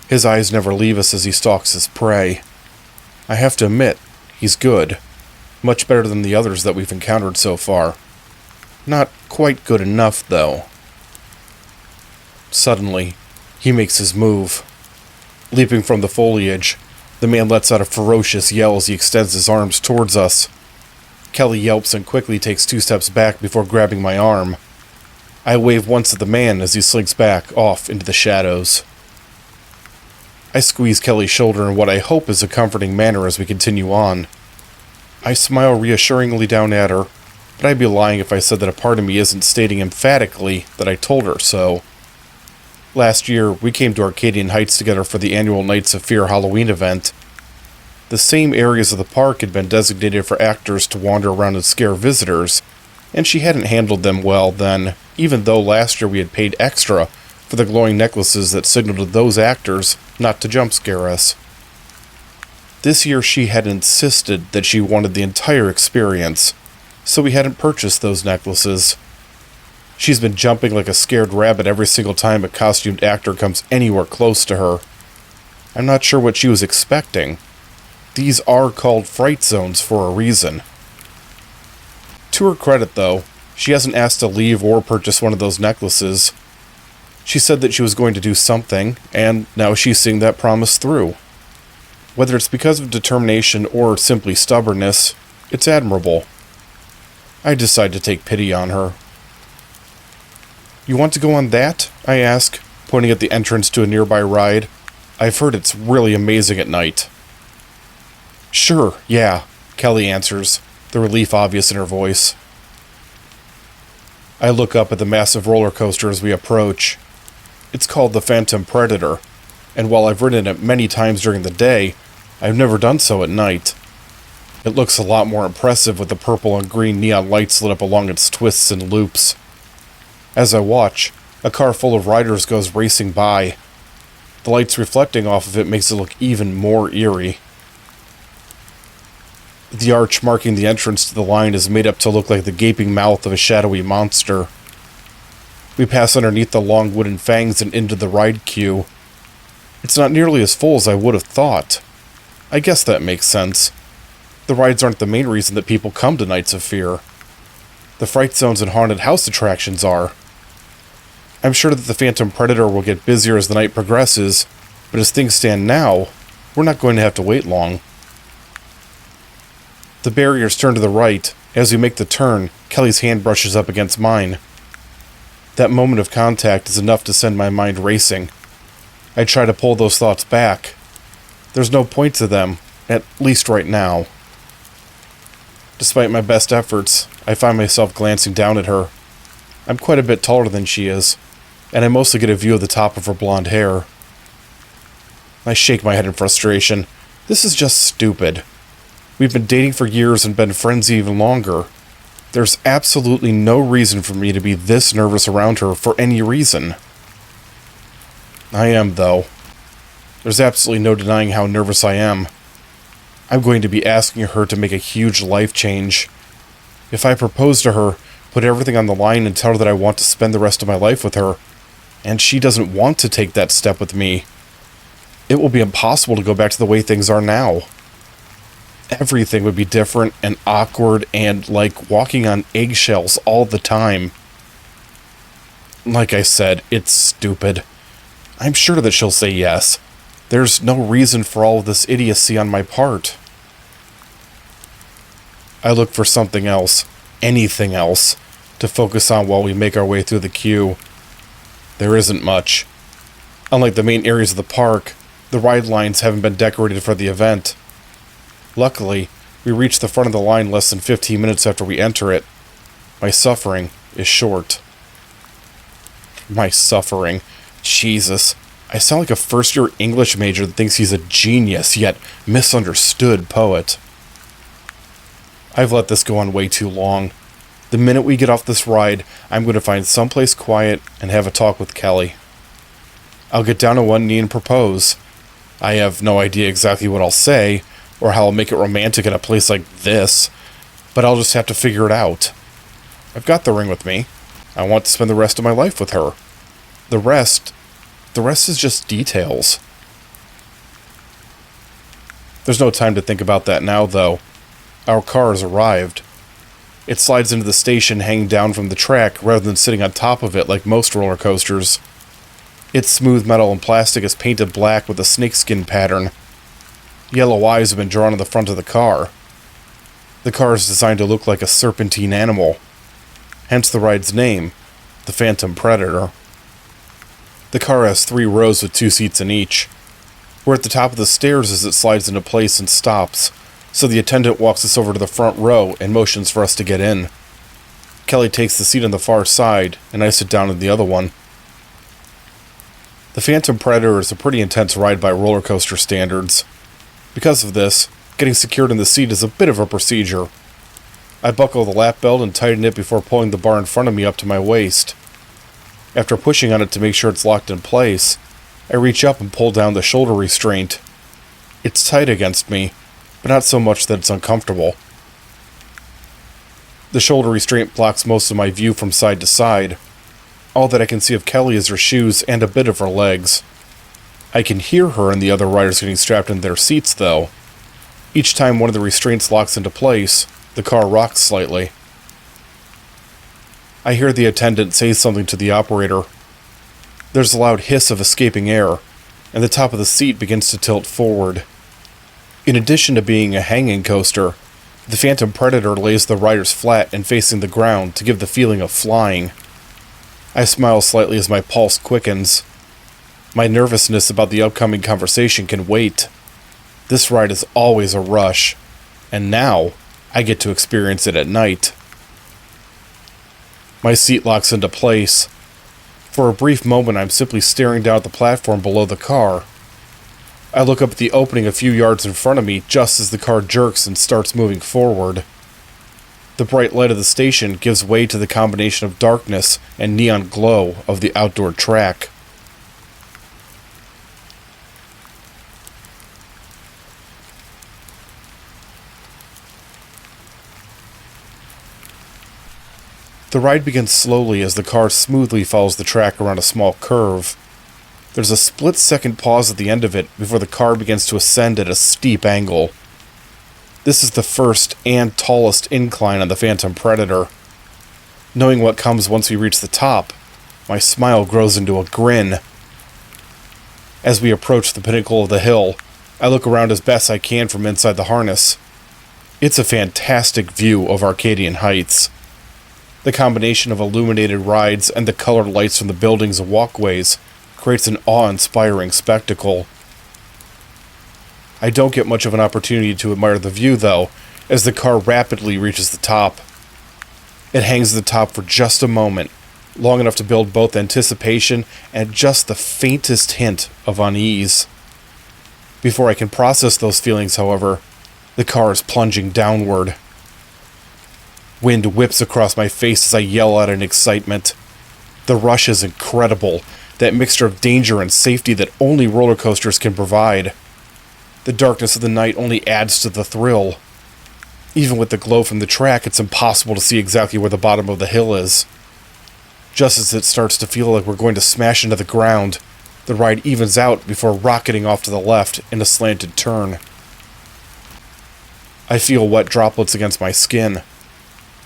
His eyes never leave us as he stalks his prey. I have to admit, he's good. Much better than the others that we've encountered so far. Not quite good enough, though. Suddenly, he makes his move. Leaping from the foliage, the man lets out a ferocious yell as he extends his arms towards us. Kelly yelps and quickly takes 2 steps back before grabbing my arm. I wave once at the man as he slinks back off into the shadows. I squeeze Kelly's shoulder in what I hope is a comforting manner as we continue on. I smile reassuringly down at her, but I'd be lying if I said that a part of me isn't stating emphatically that I told her so. Last year, we came to Arcadian Heights together for the annual Nights of Fear Halloween event. The same areas of the park had been designated for actors to wander around and scare visitors, and she hadn't handled them well then, even though last year we had paid extra for the glowing necklaces that signaled to those actors not to jump scare us. This year she had insisted that she wanted the entire experience, so we hadn't purchased those necklaces. She's been jumping like a scared rabbit every single time a costumed actor comes anywhere close to her. I'm not sure what she was expecting. These are called fright zones for a reason. To her credit, though, she hasn't asked to leave or purchase one of those necklaces. She said that she was going to do something, and now she's seeing that promise through. Whether it's because of determination or simply stubbornness, it's admirable. I decide to take pity on her. You want to go on that? I ask, pointing at the entrance to a nearby ride. I've heard it's really amazing at night. Sure, yeah, Kelly answers, the relief obvious in her voice. I look up at the massive roller coaster as we approach. It's called the Phantom Predator, and while I've ridden it many times during the day, I've never done so at night. It looks a lot more impressive with the purple and green neon lights lit up along its twists and loops. As I watch, a car full of riders goes racing by. The lights reflecting off of it makes it look even more eerie. The arch marking the entrance to the line is made up to look like the gaping mouth of a shadowy monster. We pass underneath the long wooden fangs and into the ride queue. It's not nearly as full as I would have thought. I guess that makes sense. The rides aren't the main reason that people come to Nights of Fear. The fright zones and haunted house attractions are. I'm sure that the Phantom Predator will get busier as the night progresses, but as things stand now, we're not going to have to wait long. The barriers turn to the right. As we make the turn, Kelly's hand brushes up against mine. That moment of contact is enough to send my mind racing. I try to pull those thoughts back. There's no point to them, at least right now. Despite my best efforts, I find myself glancing down at her. I'm quite a bit taller than she is, and I mostly get a view of the top of her blonde hair. I shake my head in frustration. This is just stupid. We've been dating for years and been friends even longer. There's absolutely no reason for me to be this nervous around her for any reason. I am, though. There's absolutely no denying how nervous I am. I'm going to be asking her to make a huge life change. If I propose to her, put everything on the line and tell her that I want to spend the rest of my life with her, and she doesn't want to take that step with me, it will be impossible to go back to the way things are now. Everything would be different and awkward and like walking on eggshells all the time. Like I said, it's stupid. I'm sure that she'll say yes. There's no reason for all of this idiocy on my part. I look for something else, anything else, to focus on while we make our way through the queue. There isn't much. Unlike the main areas of the park, the ride lines haven't been decorated for the event. Luckily, we reach the front of the line less than 15 minutes after we enter it. My suffering is short. My suffering. Jesus. I sound like a first-year English major that thinks he's a genius, yet misunderstood poet. I've let this go on way too long. The minute we get off this ride, I'm going to find someplace quiet and have a talk with Kelly. I'll get down on one knee and propose. I have no idea exactly what I'll say, or how I'll make it romantic in a place like this, but I'll just have to figure it out. I've got the ring with me. I want to spend the rest of my life with her. The rest is just details. There's no time to think about that now, though. Our car has arrived. It slides into the station hanging down from the track rather than sitting on top of it like most roller coasters. Its smooth metal and plastic is painted black with a snakeskin pattern. Yellow eyes have been drawn on the front of the car. The car is designed to look like a serpentine animal. Hence the ride's name, the Phantom Predator. The car has 3 rows with 2 seats in each. We're at the top of the stairs as it slides into place and stops, so the attendant walks us over to the front row and motions for us to get in. Kelly takes the seat on the far side, and I sit down in the other one. The Phantom Predator is a pretty intense ride by roller coaster standards. Because of this, getting secured in the seat is a bit of a procedure. I buckle the lap belt and tighten it before pulling the bar in front of me up to my waist. After pushing on it to make sure it's locked in place, I reach up and pull down the shoulder restraint. It's tight against me, but not so much that it's uncomfortable. The shoulder restraint blocks most of my view from side to side. All that I can see of Kelly is her shoes and a bit of her legs. I can hear her and the other riders getting strapped in their seats, though. Each time one of the restraints locks into place, the car rocks slightly. I hear the attendant say something to the operator. There's a loud hiss of escaping air, and the top of the seat begins to tilt forward. In addition to being a hanging coaster, the Phantom Predator lays the riders flat and facing the ground to give the feeling of flying. I smile slightly as my pulse quickens. My nervousness about the upcoming conversation can wait. This ride is always a rush, and now I get to experience it at night. My seat locks into place. For a brief moment, I'm simply staring down at the platform below the car. I look up at the opening a few yards in front of me just as the car jerks and starts moving forward. The bright light of the station gives way to the combination of darkness and neon glow of the outdoor track. The ride begins slowly as the car smoothly follows the track around a small curve. There's a split-second pause at the end of it before the car begins to ascend at a steep angle. This is the first and tallest incline on the Phantom Predator. Knowing what comes once we reach the top, my smile grows into a grin. As we approach the pinnacle of the hill, I look around as best I can from inside the harness. It's a fantastic view of Arcadian Heights. The combination of illuminated rides and the colored lights from the buildings and walkways creates an awe-inspiring spectacle. I don't get much of an opportunity to admire the view, though, as the car rapidly reaches the top. It hangs at the top for just a moment, long enough to build both anticipation and just the faintest hint of unease. Before I can process those feelings, however, the car is plunging downward. Wind whips across my face as I yell out in excitement. The rush is incredible, that mixture of danger and safety that only roller coasters can provide. The darkness of the night only adds to the thrill. Even with the glow from the track, it's impossible to see exactly where the bottom of the hill is. Just as it starts to feel like we're going to smash into the ground, the ride evens out before rocketing off to the left in a slanted turn. I feel wet droplets against my skin.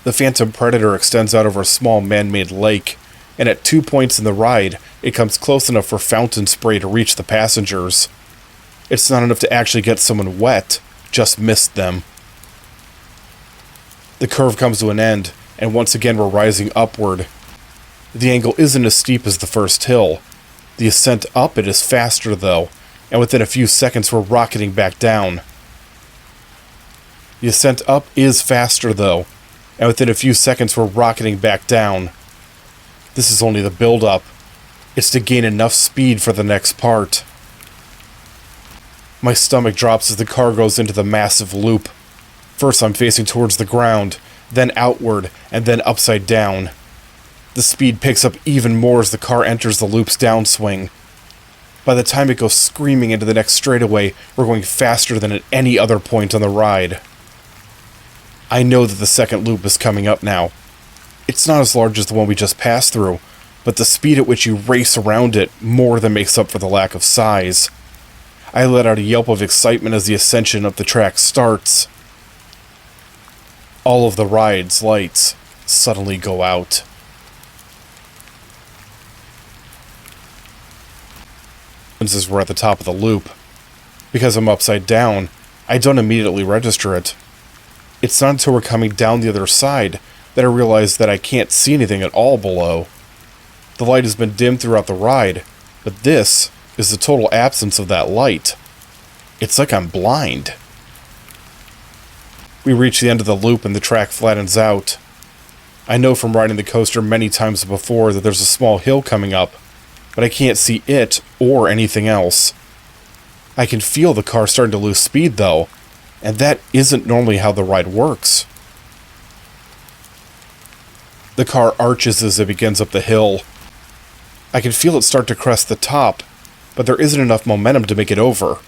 The Phantom Predator extends out over a small man-made lake, and at 2 points in the ride, it comes close enough for fountain spray to reach the passengers. It's not enough to actually get someone wet, just mist them. The curve comes to an end, and once again we're rising upward. The angle isn't as steep as the first hill. The ascent up it is faster, though, and within a few seconds we're rocketing back down. The ascent up is faster, though, and within a few seconds we're rocketing back down. This is only the build-up. It's to gain enough speed for the next part. My stomach drops as the car goes into the massive loop. First I'm facing towards the ground, then outward, and then upside down. The speed picks up even more as the car enters the loop's downswing. By the time it goes screaming into the next straightaway, we're going faster than at any other point on the ride. I know that the second loop is coming up now. It's not as large as the one we just passed through, but the speed at which you race around it more than makes up for the lack of size. I let out a yelp of excitement as the ascension up the track starts. All of the ride's lights suddenly go out. As we're at the top of the loop. Because I'm upside down, I don't immediately register it. It's not until we're coming down the other side that I realize that I can't see anything at all below. The light has been dimmed throughout the ride, but this is the total absence of that light. It's like I'm blind. We reach the end of the loop and the track flattens out. I know from riding the coaster many times before that there's a small hill coming up, but I can't see it or anything else. I can feel the car starting to lose speed, though, and that isn't normally how the ride works. The car arches as it begins up the hill. I can feel it start to crest the top, but there isn't enough momentum to make it over.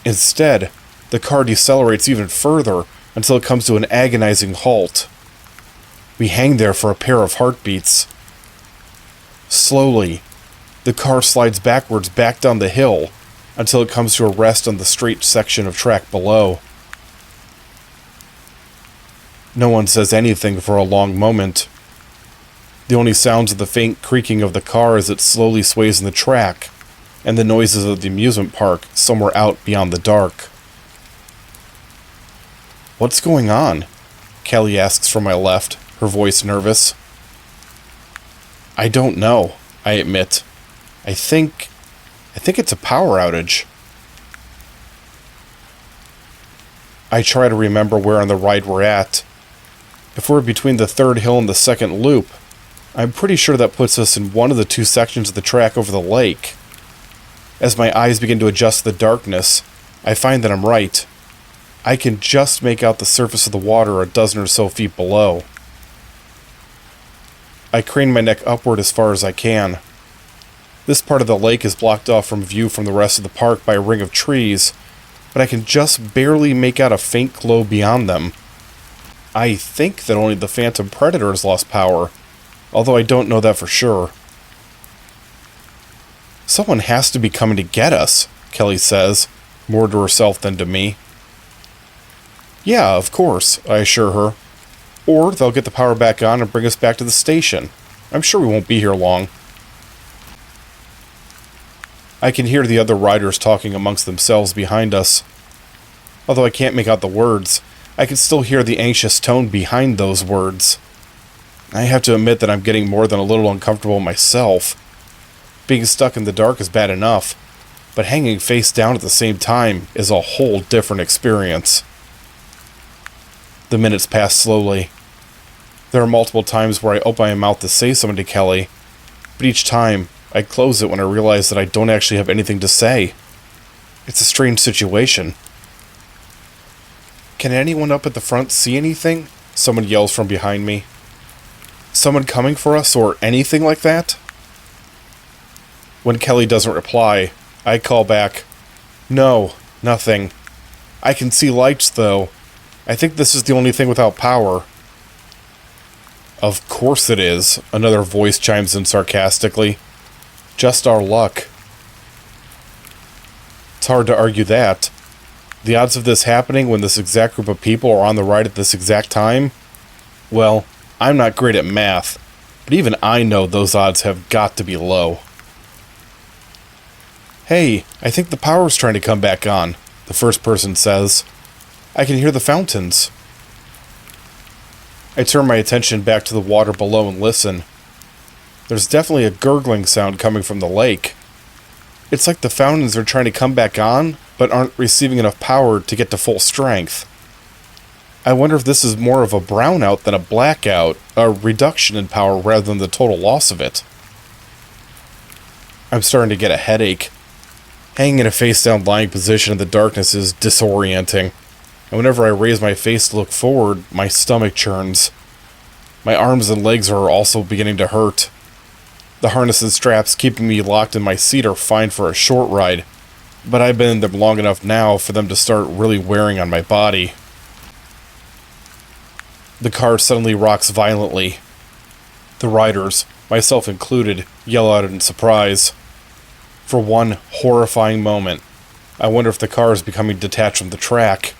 Instead, the car decelerates even further until it comes to an agonizing halt. We hang there for a pair of heartbeats. Slowly, the car slides backwards back down the hill until it comes to a rest on the straight section of track below. No one says anything for a long moment. The only sounds are the faint creaking of the car as it slowly sways in the track, and the noises of the amusement park somewhere out beyond the dark. "What's going on?" Kelly asks from my left, her voice nervous. I don't know, I admit. I think it's a power outage. I try to remember where on the ride we're at. If we're between the third hill and the second loop, I'm pretty sure that puts us in one of the two sections of the track over the lake. As my eyes begin to adjust to the darkness, I find that I'm right. I can just make out the surface of the water a dozen or so feet below. I crane my neck upward as far as I can. This part of the lake is blocked off from view from the rest of the park by a ring of trees, but I can just barely make out a faint glow beyond them. I think that only the Phantom Predator has lost power, although I don't know that for sure. Someone has to be coming to get us, Kelly says, more to herself than to me. Yeah, of course, I assure her. Or they'll get the power back on and bring us back to the station. I'm sure we won't be here long. I can hear the other riders talking amongst themselves behind us. Although I can't make out the words, I can still hear the anxious tone behind those words. I have to admit that I'm getting more than a little uncomfortable myself. Being stuck in the dark is bad enough, but hanging face down at the same time is a whole different experience. The minutes pass slowly. There are multiple times where I open my mouth to say something to Kelly, but each time I close it when I realize that I don't actually have anything to say. It's a strange situation. Can anyone up at the front see anything? Someone yells from behind me. Someone coming for us or anything like that? When Kelly doesn't reply, I call back, No, nothing. I can see lights though. I think this is the only thing without power. Of course it is, another voice chimes in sarcastically. Just our luck. It's hard to argue that. The odds of this happening when this exact group of people are on the ride at this exact time? Well, I'm not great at math, but even I know those odds have got to be low. Hey, I think the power's trying to come back on, the first person says. I can hear the fountains. I turn my attention back to the water below and listen. There's definitely a gurgling sound coming from the lake. It's like the fountains are trying to come back on, but aren't receiving enough power to get to full strength. I wonder if this is more of a brownout than a blackout, a reduction in power rather than the total loss of it. I'm starting to get a headache. Hanging in a face-down lying position in the darkness is disorienting, and whenever I raise my face to look forward, my stomach churns. My arms and legs are also beginning to hurt. The harness and straps keeping me locked in my seat are fine for a short ride, but I've been in them long enough now for them to start really wearing on my body. The car suddenly rocks violently. The riders, myself included, yell out in surprise. For one horrifying moment, I wonder if the car is becoming detached from the track.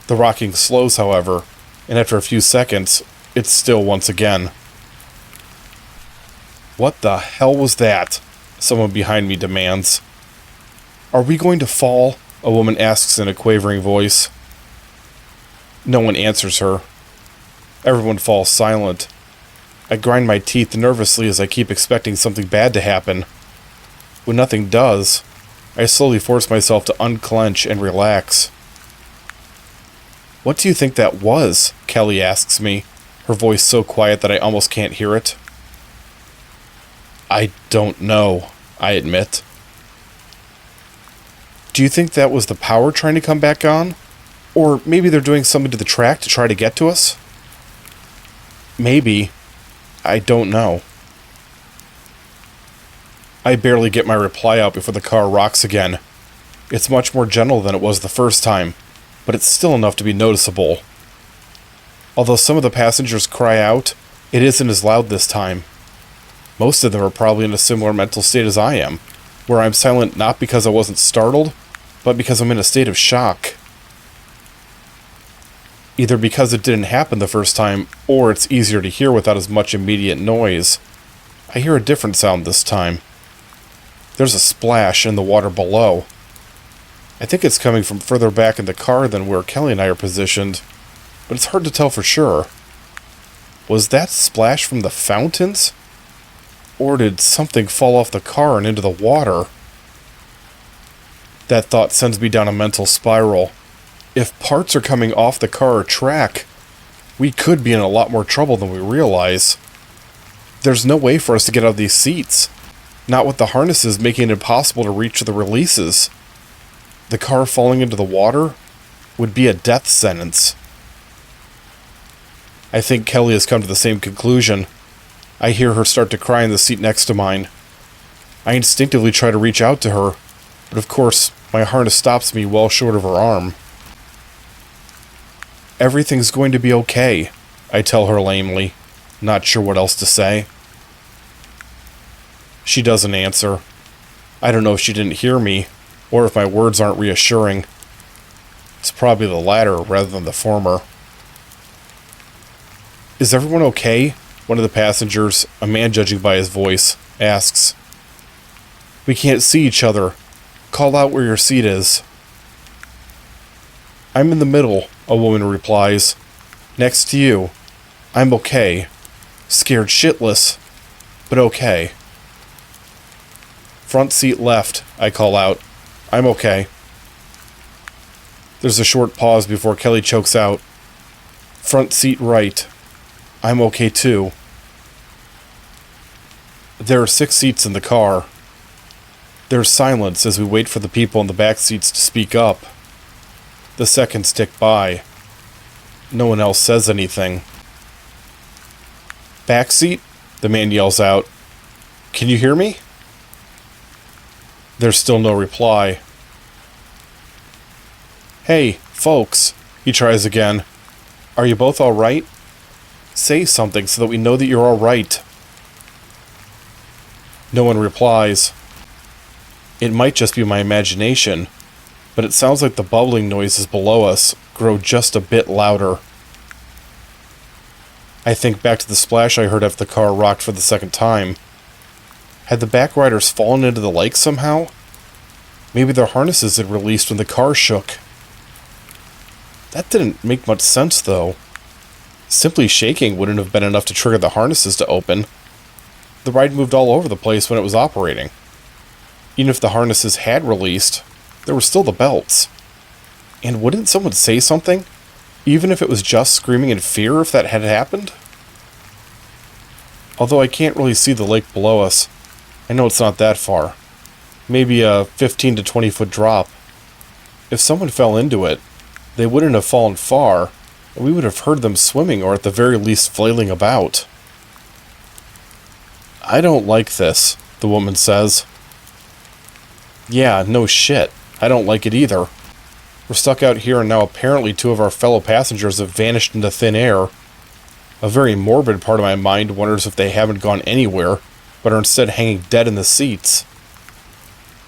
The rocking slows, however, and after a few seconds, it's still once again. What the hell was that? Someone behind me demands. Are we going to fall? A woman asks in a quavering voice. No one answers her. Everyone falls silent. I grind my teeth nervously as I keep expecting something bad to happen. When nothing does, I slowly force myself to unclench and relax. What do you think that was? Kelly asks me, her voice so quiet that I almost can't hear it. I don't know, I admit. Do you think that was the power trying to come back on? Or maybe they're doing something to the track to try to get to us? Maybe. I don't know. I barely get my reply out before the car rocks again. It's much more gentle than it was the first time, but it's still enough to be noticeable. Although some of the passengers cry out, it isn't as loud this time. Most of them are probably in a similar mental state as I am, where I'm silent not because I wasn't startled, but because I'm in a state of shock. Either because it didn't happen the first time, or it's easier to hear without as much immediate noise. I hear a different sound this time. There's a splash in the water below. I think it's coming from further back in the car than where Kelly and I are positioned, but it's hard to tell for sure. Was that splash from the fountains? Or did something fall off the car and into the water? That thought sends me down a mental spiral. If parts are coming off the car or track, we could be in a lot more trouble than we realize. There's no way for us to get out of these seats. Not with the harnesses making it impossible to reach the releases. The car falling into the water would be a death sentence. I think Kelly has come to the same conclusion. I hear her start to cry in the seat next to mine. I instinctively try to reach out to her, but of course, my harness stops me well short of her arm. Everything's going to be okay, I tell her lamely, not sure what else to say. She doesn't answer. I don't know if she didn't hear me, or if my words aren't reassuring. It's probably the latter rather than the former. Is everyone okay? One of the passengers, a man judging by his voice, asks. We can't see each other. Call out where your seat is. I'm in the middle, a woman replies. Next to you. I'm okay. Scared shitless, but okay. Front seat left, I call out. I'm okay. There's a short pause before Kelly chokes out. Front seat right. I'm okay too. There are 6 seats in the car. There's silence as we wait for the people in the back seats to speak up. The seconds tick by. No one else says anything. Back seat? The man yells out. Can you hear me? There's still no reply. Hey, folks, he tries again. Are you both alright? Say something so that we know that you're alright. No one replies. It might just be my imagination, but it sounds like the bubbling noises below us grow just a bit louder. I think back to the splash I heard after the car rocked for the second time. Had the back riders fallen into the lake somehow? Maybe their harnesses had released when the car shook. That didn't make much sense, though. Simply shaking wouldn't have been enough to trigger the harnesses to open. The ride moved all over the place when it was operating. Even if the harnesses had released, there were still the belts. And wouldn't someone say something? Even if it was just screaming in fear if that had happened? Although I can't really see the lake below us, I know it's not that far. Maybe a 15 to 20 foot drop. If someone fell into it, they wouldn't have fallen far, and we would have heard them swimming or at the very least flailing about. I don't like this, the woman says. Yeah, no shit. I don't like it either. We're stuck out here and now apparently 2 of our fellow passengers have vanished into thin air. A very morbid part of my mind wonders if they haven't gone anywhere, but are instead hanging dead in the seats.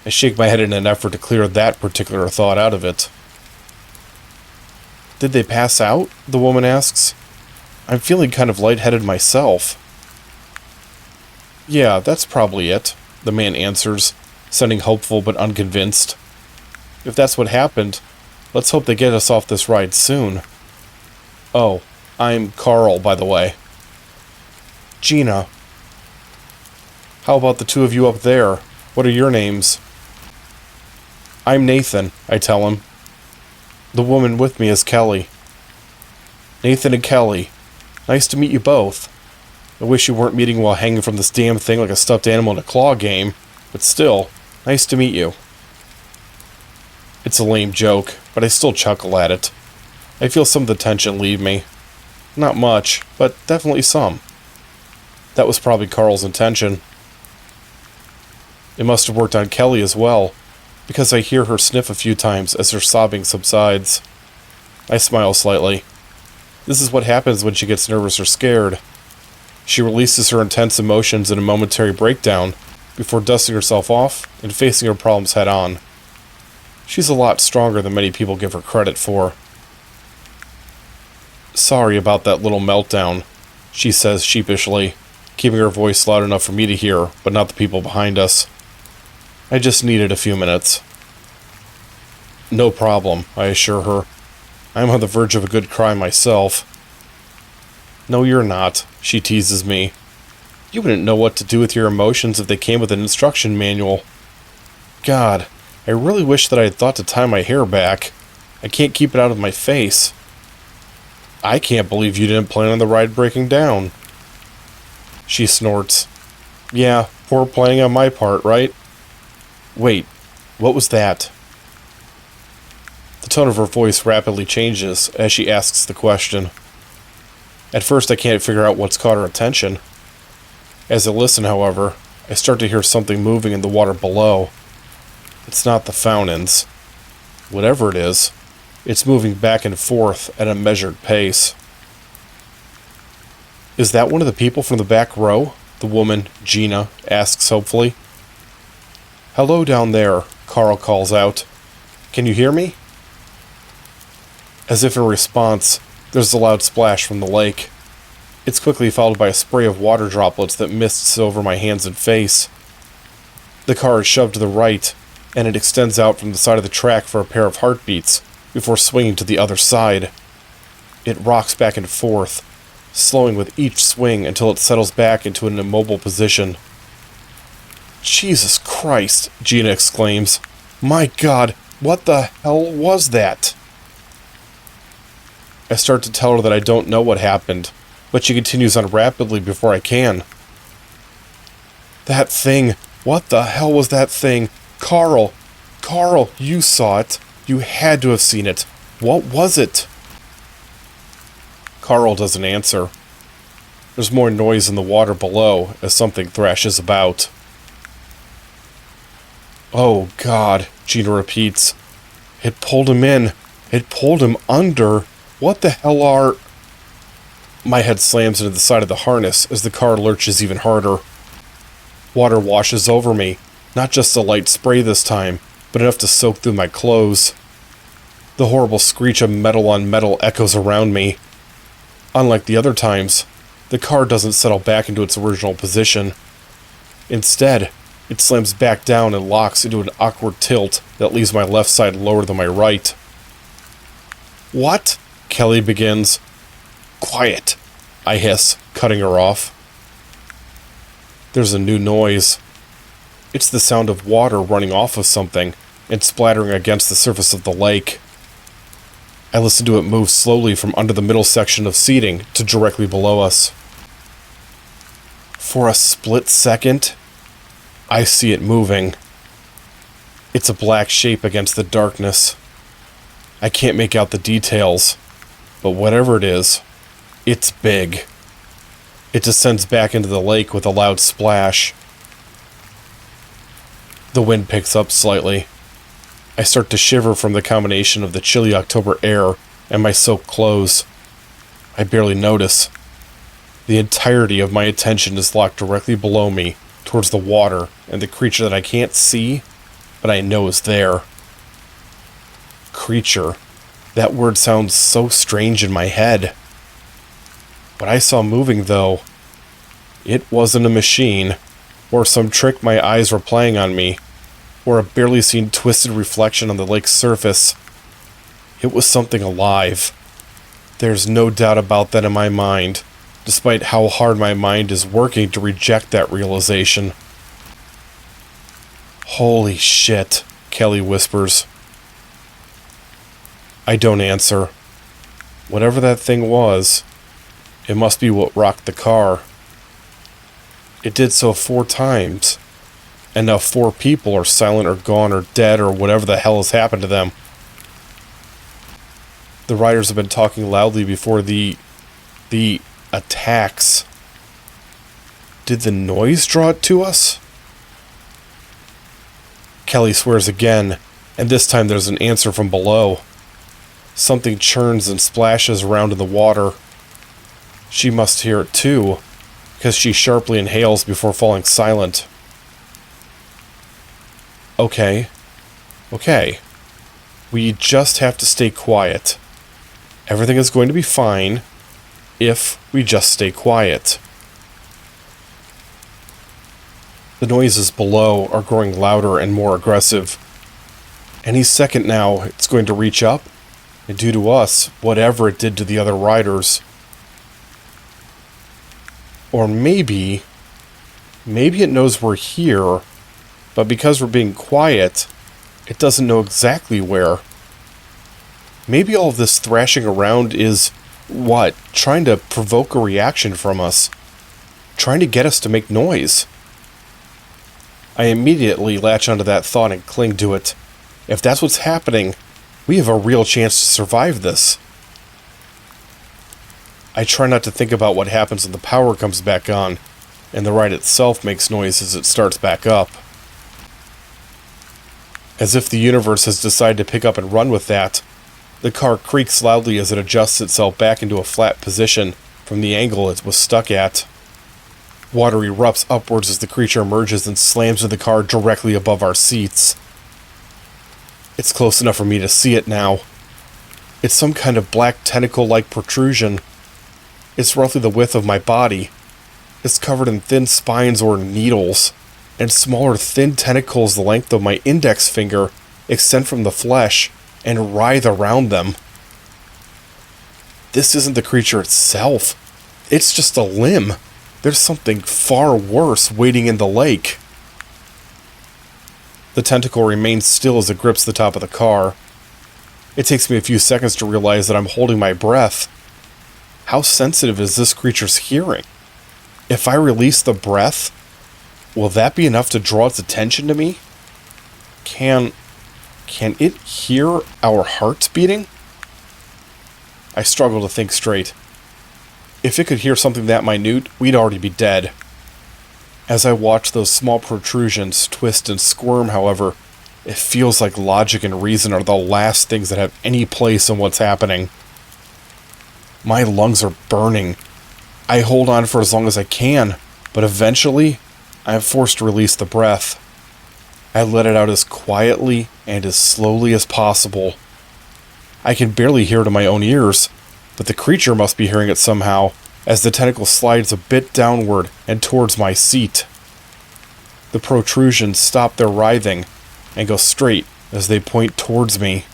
I shake my head in an effort to clear that particular thought out of it. Did they pass out? The woman asks. I'm feeling kind of lightheaded myself. Yeah, that's probably it, the man answers, sounding hopeful but unconvinced. If that's what happened, let's hope they get us off this ride soon. Oh, I'm Carl, by the way. Gina. How about the 2 of you up there? What are your names? I'm Nathan, I tell him. The woman with me is Kelly. Nathan and Kelly. Nice to meet you both. I wish you weren't meeting while hanging from this damn thing like a stuffed animal in a claw game, but still, nice to meet you. It's a lame joke, but I still chuckle at it. I feel some of the tension leave me. Not much, but definitely some. That was probably Carl's intention. It must have worked on Kelly as well, because I hear her sniff a few times as her sobbing subsides. I smile slightly. This is what happens when she gets nervous or scared. She releases her intense emotions in a momentary breakdown before dusting herself off and facing her problems head on. She's a lot stronger than many people give her credit for. Sorry about that little meltdown, she says sheepishly, keeping her voice loud enough for me to hear, but not the people behind us. I just needed a few minutes. No problem, I assure her. I'm on the verge of a good cry myself. No, you're not, she teases me. You wouldn't know what to do with your emotions if they came with an instruction manual. God, I really wish that I had thought to tie my hair back. I can't keep it out of my face. I can't believe you didn't plan on the ride breaking down. She snorts. Yeah, poor planning on my part, right? Wait, what was that? The tone of her voice rapidly changes as she asks the question. At first I can't figure out what's caught her attention. As I listen, however, I start to hear something moving in the water below. It's not the fountains. Whatever it is, it's moving back and forth at a measured pace. Is that one of the people from the back row? The woman, Gina, asks hopefully. Hello down there, Carl calls out. Can you hear me? As if in response, there's a loud splash from the lake. It's quickly followed by a spray of water droplets that mists over my hands and face. The car is shoved to the right, and it extends out from the side of the track for a pair of heartbeats before swinging to the other side. It rocks back and forth, slowing with each swing until it settles back into an immobile position. Jesus Christ, Gina exclaims. My God, what the hell was that? I start to tell her that I don't know what happened, but she continues on rapidly before I can. That thing, what the hell was that thing? Carl, you saw it. You had to have seen it. What was it? Carl doesn't answer. There's more noise in the water below as something thrashes about. Oh God, Gina repeats. It pulled him in. It pulled him under. What the hell are... My head slams into the side of the harness as the car lurches even harder. Water washes over me. Not just a light spray this time, but enough to soak through my clothes. The horrible screech of metal on metal echoes around me. Unlike the other times, the car doesn't settle back into its original position. Instead, it slams back down and locks into an awkward tilt that leaves my left side lower than my right. What? Kelly begins. Quiet, I hiss, cutting her off. There's a new noise. It's the sound of water running off of something and splattering against the surface of the lake. I listen to it move slowly from under the middle section of seating to directly below us. For a split second, I see it moving. It's a black shape against the darkness. I can't make out the details, but whatever it is, it's big. It descends back into the lake with a loud splash. The wind picks up slightly. I start to shiver from the combination of the chilly October air and my soaked clothes. I barely notice. The entirety of my attention is locked directly below me, towards the water and the creature that I can't see, but I know is there. Creature. That word sounds so strange in my head. What I saw moving, though, it wasn't a machine, or some trick my eyes were playing on me, or a barely seen twisted reflection on the lake's surface. It was something alive. There's no doubt about that in my mind, despite how hard my mind is working to reject that realization. Holy shit, Kelly whispers. I don't answer. Whatever that thing was, it must be what rocked the car. It did so 4 times, and now 4 people are silent or gone or dead or whatever the hell has happened to them. The riders have been talking loudly before the attacks. Did the noise draw it to us? Kelly swears again, and this time there's an answer from below. Something churns and splashes around in the water. She must hear it too, because she sharply inhales before falling silent. Okay. We just have to stay quiet. Everything is going to be fine if we just stay quiet. The noises below are growing louder and more aggressive. Any second now, it's going to reach up and do to us whatever it did to the other riders. Or maybe Maybe it knows we're here, but because we're being quiet, it doesn't know exactly where. Maybe all of this thrashing around is, trying to provoke a reaction from us. Trying to get us to make noise. I immediately latch onto that thought and cling to it. If that's what's happening, we have a real chance to survive this. I try not to think about what happens when the power comes back on, and the ride itself makes noise as it starts back up. As if the universe has decided to pick up and run with that, the car creaks loudly as it adjusts itself back into a flat position from the angle it was stuck at. Water erupts upwards as the creature emerges and slams into the car directly above our seats. It's close enough for me to see it now. It's some kind of black tentacle-like protrusion. It's roughly the width of my body. It's covered in thin spines or needles, and smaller thin tentacles the length of my index finger extend from the flesh and writhe around them. This isn't the creature itself. It's just a limb. There's something far worse waiting in the lake. The tentacle remains still as it grips the top of the car. It takes me a few seconds to realize that I'm holding my breath. How sensitive is this creature's hearing? If I release the breath, will that be enough to draw its attention to me? Can it hear our hearts beating? I struggle to think straight. If it could hear something that minute, we'd already be dead. As I watch those small protrusions twist and squirm, however, it feels like logic and reason are the last things that have any place in what's happening. My lungs are burning. I hold on for as long as I can, but eventually, I am forced to release the breath. I let it out as quietly and as slowly as possible. I can barely hear it in my own ears, but the creature must be hearing it somehow, as the tentacle slides a bit downward and towards my seat. The protrusions stop their writhing and go straight as they point towards me.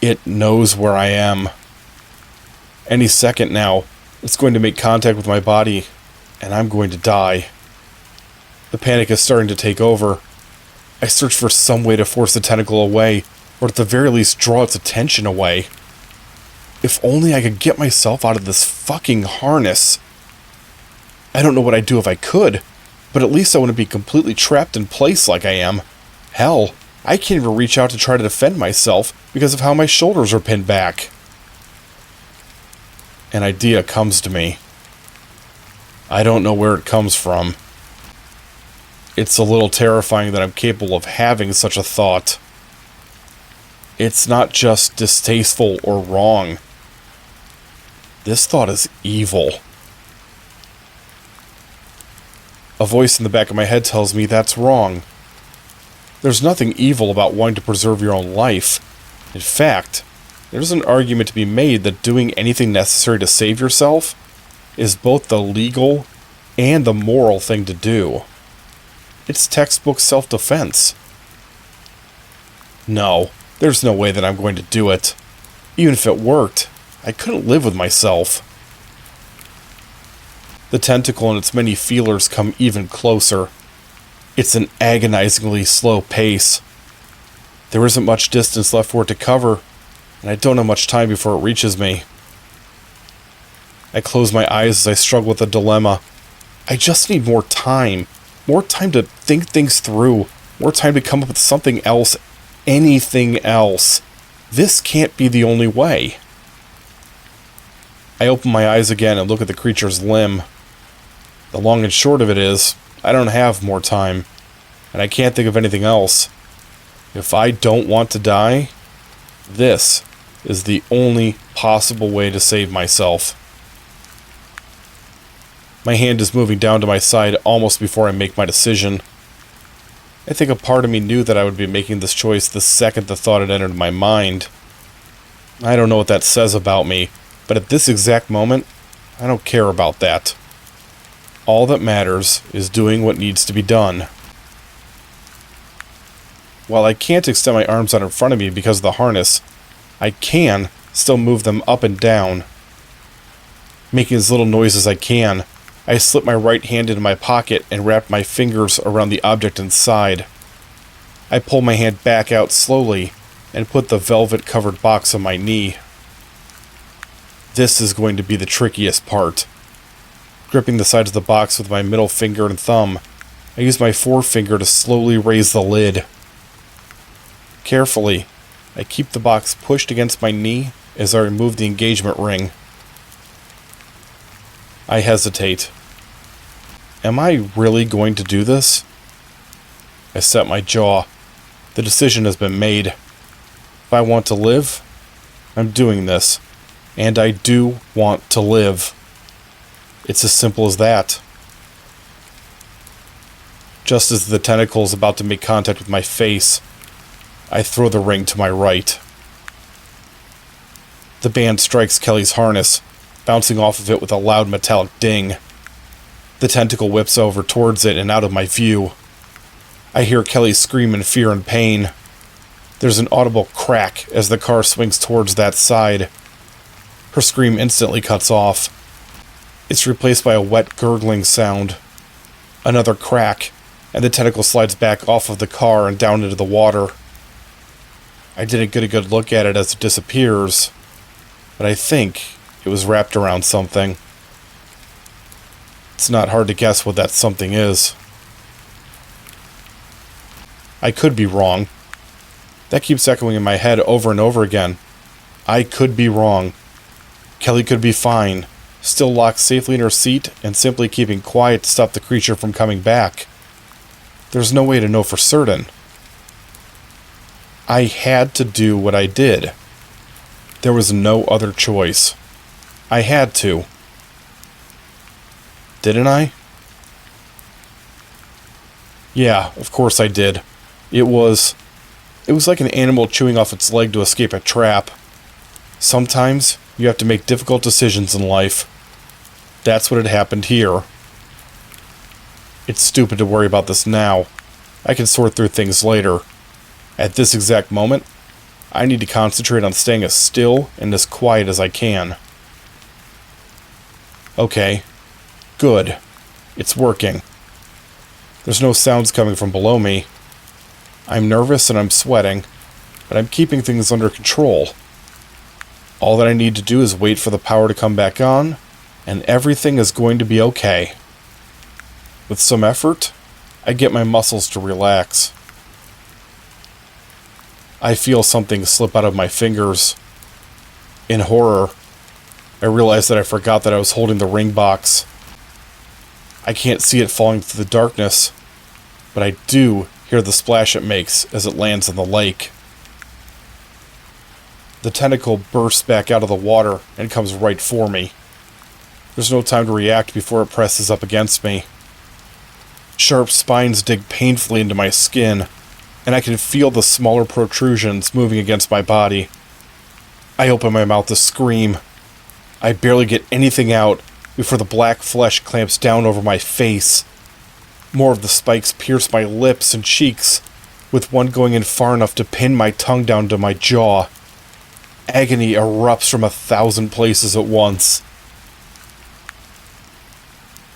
It knows where I am. Any second now, it's going to make contact with my body, and I'm going to die. The panic is starting to take over. I search for some way to force the tentacle away, or at the very least draw its attention away. If only I could get myself out of this fucking harness. I don't know what I'd do if I could, but at least I wouldn't be completely trapped in place like I am. Hell, I can't even reach out to try to defend myself because of how my shoulders are pinned back. An idea comes to me. I don't know where it comes from. It's a little terrifying that I'm capable of having such a thought. It's not just distasteful or wrong. This thought is evil. A voice in the back of my head tells me that's wrong. There's nothing evil about wanting to preserve your own life. In fact, there's an argument to be made that doing anything necessary to save yourself is both the legal and the moral thing to do. It's textbook self-defense. No, there's no way that I'm going to do it. Even if it worked, I couldn't live with myself. The tentacle and its many feelers come even closer. It's an agonizingly slow pace. There isn't much distance left for it to cover, and I don't have much time before it reaches me. I close my eyes as I struggle with the dilemma. I just need more time. More time to think things through. More time to come up with something else. Anything else. This can't be the only way. I open my eyes again and look at the creature's limb. The long and short of it is, I don't have more time, and I can't think of anything else. If I don't want to die, this is the only possible way to save myself. My hand is moving down to my side almost before I make my decision. I think a part of me knew that I would be making this choice the second the thought had entered my mind. I don't know what that says about me, but at this exact moment, I don't care about that. All that matters is doing what needs to be done. While I can't extend my arms out in front of me because of the harness, I can still move them up and down, making as little noise as I can, I slipped my right hand into my pocket and wrapped my fingers around the object inside. I pulled my hand back out slowly and put the velvet-covered box on my knee. This is going to be the trickiest part. Gripping the sides of the box with my middle finger and thumb, I use my forefinger to slowly raise the lid. Carefully, I keep the box pushed against my knee as I remove the engagement ring. I hesitate. Am I really going to do this? I set my jaw. The decision has been made. If I want to live, I'm doing this. And I do want to live. It's as simple as that. Just as the tentacle is about to make contact with my face, I throw the ring to my right. The band strikes Kelly's harness, bouncing off of it with a loud metallic ding. The tentacle whips over towards it and out of my view. I hear Kelly scream in fear and pain. There's an audible crack as the car swings towards that side. Her scream instantly cuts off. It's replaced by a wet, gurgling sound. Another crack, and the tentacle slides back off of the car and down into the water. I didn't get a good look at it as it disappears, but I think it was wrapped around something. It's not hard to guess what that something is. I could be wrong. That keeps echoing in my head over and over again. I could be wrong. Kelly could be fine, still locked safely in her seat and simply keeping quiet to stop the creature from coming back. There's no way to know for certain. I had to do what I did. There was no other choice. I had to. Didn't I? Yeah, of course I did. It was like an animal chewing off its leg to escape a trap. Sometimes you have to make difficult decisions in life. That's what had happened here. It's stupid to worry about this now. I can sort through things later. At this exact moment, I need to concentrate on staying as still and as quiet as I can. Okay. Good. It's working. There's no sounds coming from below me. I'm nervous and I'm sweating, but I'm keeping things under control. All that I need to do is wait for the power to come back on, and everything is going to be okay. With some effort, I get my muscles to relax. I feel something slip out of my fingers. In horror, I realize that I forgot that I was holding the ring box. I can't see it falling through the darkness, but I do hear the splash it makes as it lands in the lake. The tentacle bursts back out of the water and comes right for me. There's no time to react before it presses up against me. Sharp spines dig painfully into my skin, and I can feel the smaller protrusions moving against my body. I open my mouth to scream. I barely get anything out before the black flesh clamps down over my face. More of the spikes pierce my lips and cheeks, with one going in far enough to pin my tongue down to my jaw. Agony erupts from 1,000 places at once.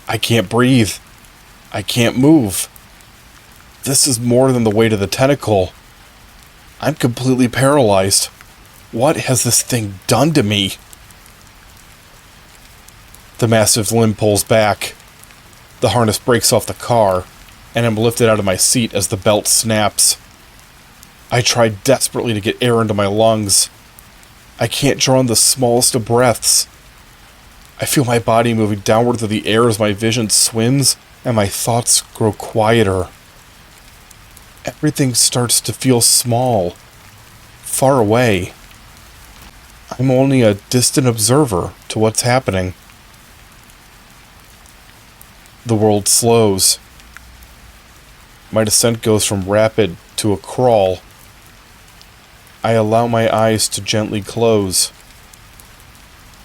I can't breathe. I can't move. This is more than the weight of the tentacle. I'm completely paralyzed. What has this thing done to me? The massive limb pulls back. The harness breaks off the car, and I'm lifted out of my seat as the belt snaps. I try desperately to get air into my lungs. I can't draw in the smallest of breaths. I feel my body moving downward through the air as my vision swims and my thoughts grow quieter. Everything starts to feel small, far away. I'm only a distant observer to what's happening. The world slows. My descent goes from rapid to a crawl. I allow my eyes to gently close.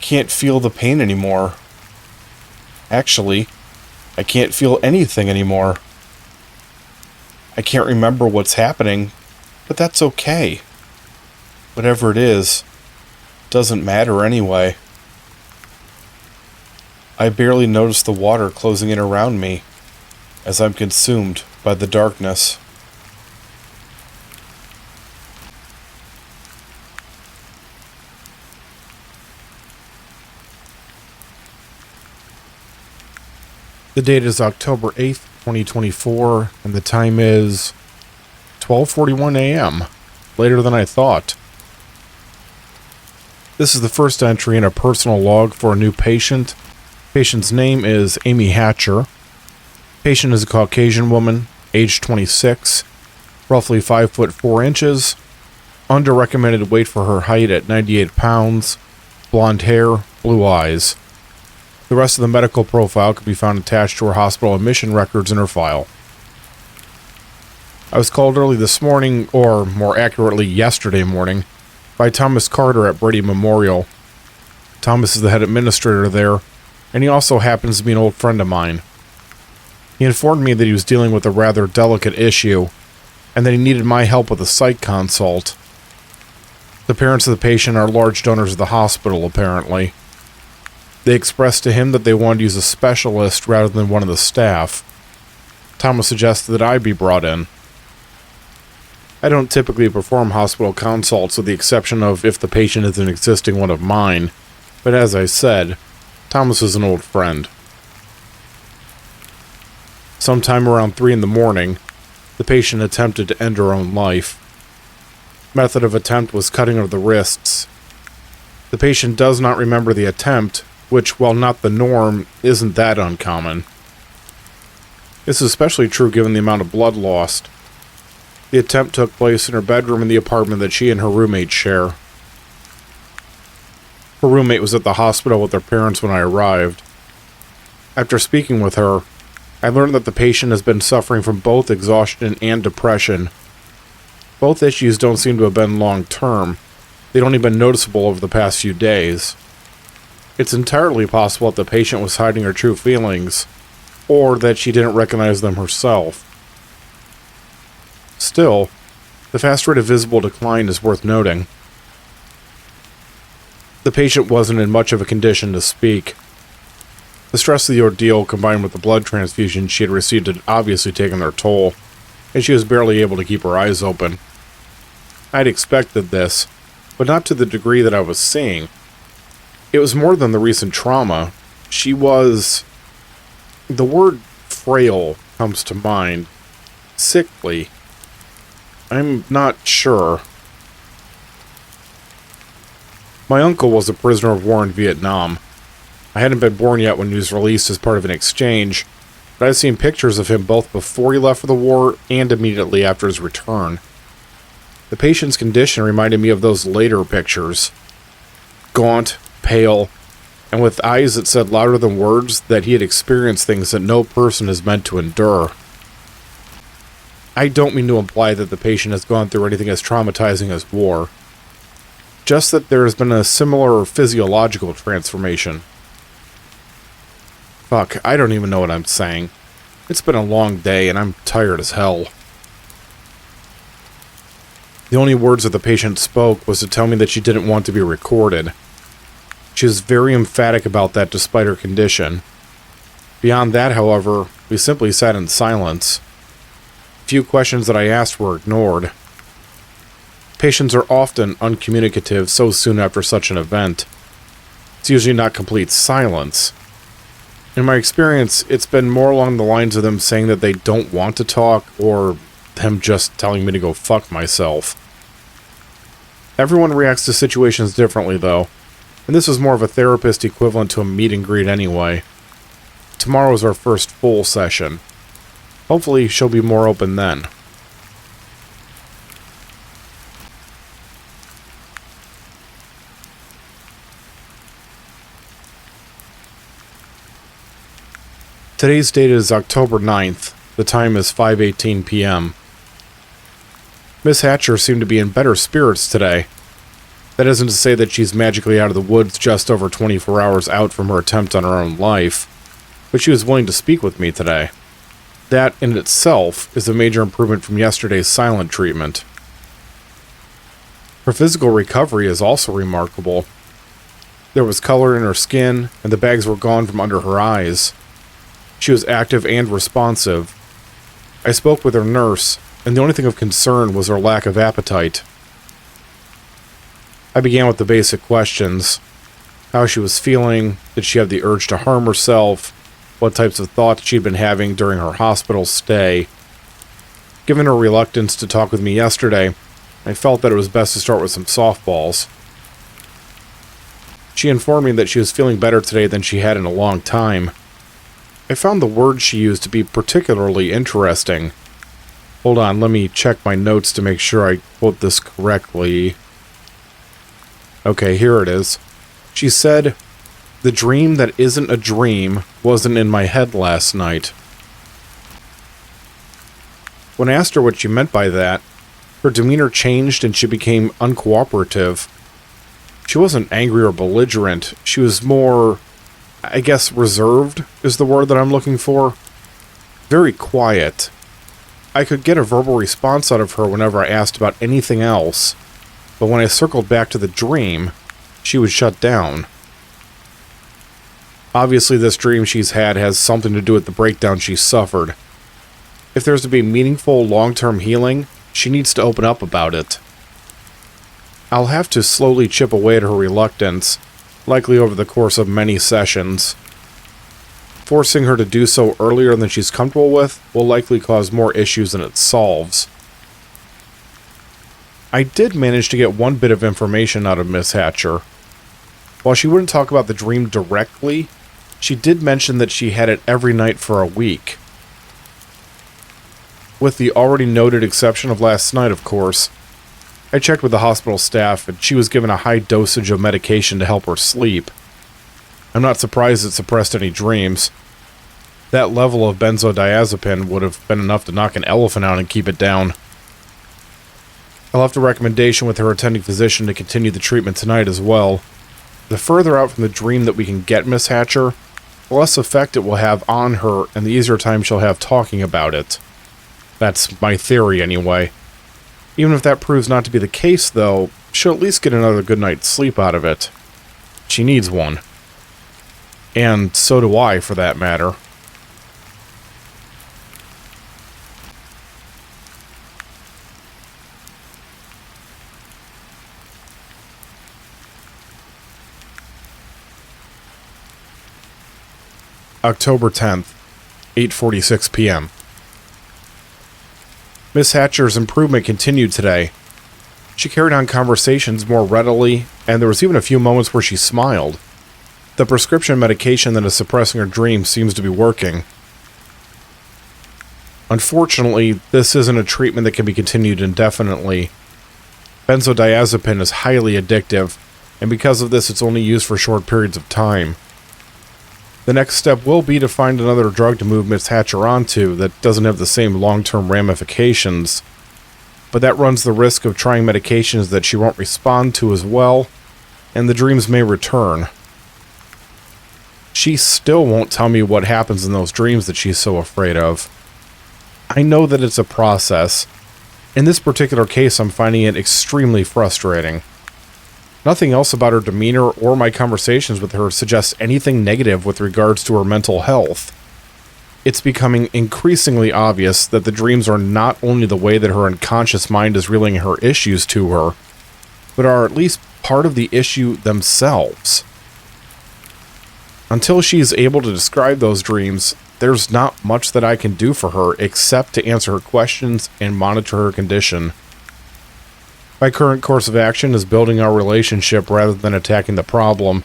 Can't feel the pain anymore. Actually, I can't feel anything anymore. I can't remember what's happening, but that's okay. Whatever it is, doesn't matter anyway. I barely notice the water closing in around me as I'm consumed by the darkness. The date is October 8th, 2024, and the time is 12:41 a.m., later than I thought. This is the first entry in a personal log for a new patient. Patient's name is Amy Hatcher. Patient is a Caucasian woman, age 26, roughly 5 foot 4 inches, under recommended weight for her height at 98 pounds, blonde hair, blue eyes. The rest of the medical profile can be found attached to her hospital admission records in her file. I was called early this morning, or more accurately yesterday morning, by Thomas Carter at Brady Memorial. Thomas is the head administrator there, and he also happens to be an old friend of mine. He informed me that he was dealing with a rather delicate issue, and that he needed my help with a psych consult. The parents of the patient are large donors of the hospital, apparently. They expressed to him that they wanted to use a specialist rather than one of the staff. Thomas suggested that I be brought in. I don't typically perform hospital consults with the exception of if the patient is an existing one of mine, but as I said, Thomas is an old friend. Sometime around 3 in the morning, the patient attempted to end her own life. Method of attempt was cutting of the wrists. The patient does not remember the attempt, which, while not the norm, isn't that uncommon. This is especially true given the amount of blood lost. The attempt took place in her bedroom in the apartment that she and her roommate share. Her roommate was at the hospital with her parents when I arrived. After speaking with her, I learned that the patient has been suffering from both exhaustion and depression. Both issues don't seem to have been long-term. They'd only been noticeable over the past few days. It's entirely possible that the patient was hiding her true feelings, or that she didn't recognize them herself. Still, the fast rate of visible decline is worth noting. The patient wasn't in much of a condition to speak. The stress of the ordeal combined with the blood transfusion she had received had obviously taken their toll, and she was barely able to keep her eyes open. I'd expected this, but not to the degree that I was seeing. It was more than the recent trauma. She was... The word frail comes to mind. Sickly. I'm not sure. My uncle was a prisoner of war in Vietnam. I hadn't been born yet when he was released as part of an exchange, but I've seen pictures of him both before he left for the war and immediately after his return. The patient's condition reminded me of those later pictures. Gaunt, pale, and with eyes that said louder than words that he had experienced things that no person is meant to endure. I don't mean to imply that the patient has gone through anything as traumatizing as war. Just that there has been a similar physiological transformation. Fuck, I don't even know what I'm saying. It's been a long day and I'm tired as hell. The only words that the patient spoke was to tell me that she didn't want to be recorded. She was very emphatic about that despite her condition. Beyond that, however, we simply sat in silence. Few questions that I asked were ignored. Patients are often uncommunicative so soon after such an event. It's usually not complete silence. In my experience, it's been more along the lines of them saying that they don't want to talk, or them just telling me to go fuck myself. Everyone reacts to situations differently, though, and this was more of a therapist equivalent to a meet and greet anyway. Tomorrow is our first full session. Hopefully, she'll be more open then. Today's date is October 9th. The time is 5:18 p.m. Miss Hatcher seemed to be in better spirits today. That isn't to say that she's magically out of the woods just over 24 hours out from her attempt on her own life, but she was willing to speak with me today. That, in itself, is a major improvement from yesterday's silent treatment. Her physical recovery is also remarkable. There was color in her skin, and the bags were gone from under her eyes. She was active and responsive. I spoke with her nurse, and the only thing of concern was her lack of appetite. I began with the basic questions. How she was feeling, did she have the urge to harm herself, what types of thoughts she'd been having during her hospital stay. Given her reluctance to talk with me yesterday, I felt that it was best to start with some softballs. She informed me that she was feeling better today than she had in a long time. I found the words she used to be particularly interesting. Hold on, let me check my notes to make sure I quote this correctly. Okay, here it is. She said, "The dream that isn't a dream wasn't in my head last night." When I asked her what she meant by that, her demeanor changed and she became uncooperative. She wasn't angry or belligerent. She was more, I guess, reserved is the word that I'm looking for. Very quiet. I could get a verbal response out of her whenever I asked about anything else, but when I circled back to the dream, she would shut down. Obviously, this dream she's had has something to do with the breakdown she suffered. If there's to be meaningful long-term healing, she needs to open up about it. I'll have to slowly chip away at her reluctance, likely over the course of many sessions. Forcing her to do so earlier than she's comfortable with will likely cause more issues than it solves. I did manage to get one bit of information out of Miss Hatcher. While she wouldn't talk about the dream directly, she did mention that she had it every night for a week. With the already noted exception of last night, of course. I checked with the hospital staff, and she was given a high dosage of medication to help her sleep. I'm not surprised it suppressed any dreams. That level of benzodiazepine would have been enough to knock an elephant out and keep it down. I left a recommendation with her attending physician to continue the treatment tonight as well. The further out from the dream that we can get Miss Hatcher, the less effect it will have on her and the easier time she'll have talking about it. That's my theory anyway. Even if that proves not to be the case, though, she'll at least get another good night's sleep out of it. She needs one. And so do I, for that matter. October 10th, 8:46 p.m. Miss Hatcher's improvement continued today. She carried on conversations more readily, and there was even a few moments where she smiled. The prescription medication that is suppressing her dreams seems to be working. Unfortunately, this isn't a treatment that can be continued indefinitely. Benzodiazepine is highly addictive, and because of this, it's only used for short periods of time. The next step will be to find another drug to move Miss Hatcher onto that doesn't have the same long-term ramifications, but that runs the risk of trying medications that she won't respond to as well, and the dreams may return. She still won't tell me what happens in those dreams that she's so afraid of. I know that it's a process. In this particular case, I'm finding it extremely frustrating. Nothing else about her demeanor or my conversations with her suggests anything negative with regards to her mental health. It's becoming increasingly obvious that the dreams are not only the way that her unconscious mind is relaying her issues to her, but are at least part of the issue themselves. Until she's able to describe those dreams, there's not much that I can do for her except to answer her questions and monitor her condition. My current course of action is building our relationship rather than attacking the problem.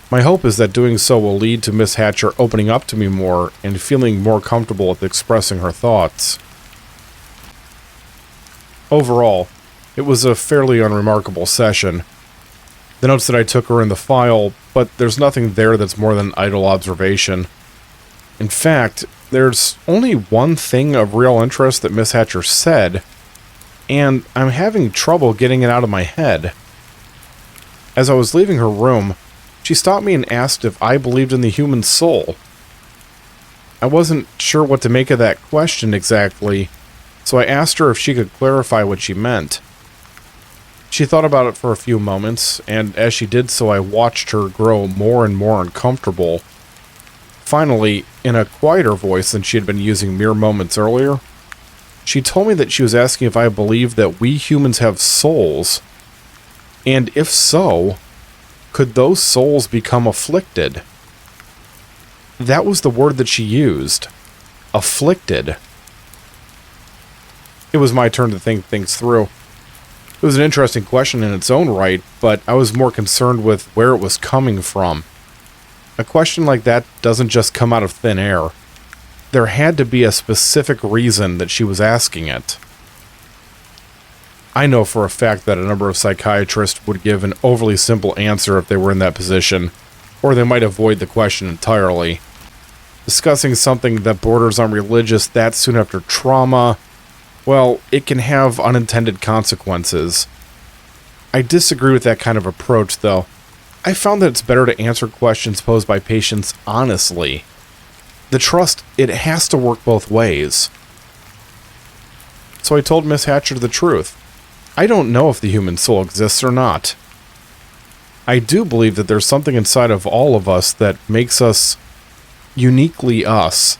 My hope is that doing so will lead to Miss Hatcher opening up to me more and feeling more comfortable with expressing her thoughts. Overall, it was a fairly unremarkable session. The notes that I took are in the file, but there's nothing there that's more than idle observation. In fact, there's only one thing of real interest that Miss Hatcher said, and I'm having trouble getting it out of my head. As I was leaving her room, she stopped me and asked if I believed in the human soul. I wasn't sure what to make of that question exactly, so I asked her if she could clarify what she meant. She thought about it for a few moments, and as she did so, I watched her grow more and more uncomfortable. Finally, in a quieter voice than she had been using mere moments earlier, she told me that she was asking if I believed that we humans have souls, and if so, could those souls become afflicted? That was the word that she used. Afflicted. It was my turn to think things through. It was an interesting question in its own right, but I was more concerned with where it was coming from. A question like that doesn't just come out of thin air. There had to be a specific reason that she was asking it. I know for a fact that a number of psychiatrists would give an overly simple answer if they were in that position, or they might avoid the question entirely. Discussing something that borders on religious that soon after trauma, well, it can have unintended consequences. I disagree with that kind of approach, though. I found that it's better to answer questions posed by patients honestly. The trust, it has to work both ways. So I told Miss Hatcher the truth. I don't know if the human soul exists or not. I do believe that there's something inside of all of us that makes us uniquely us.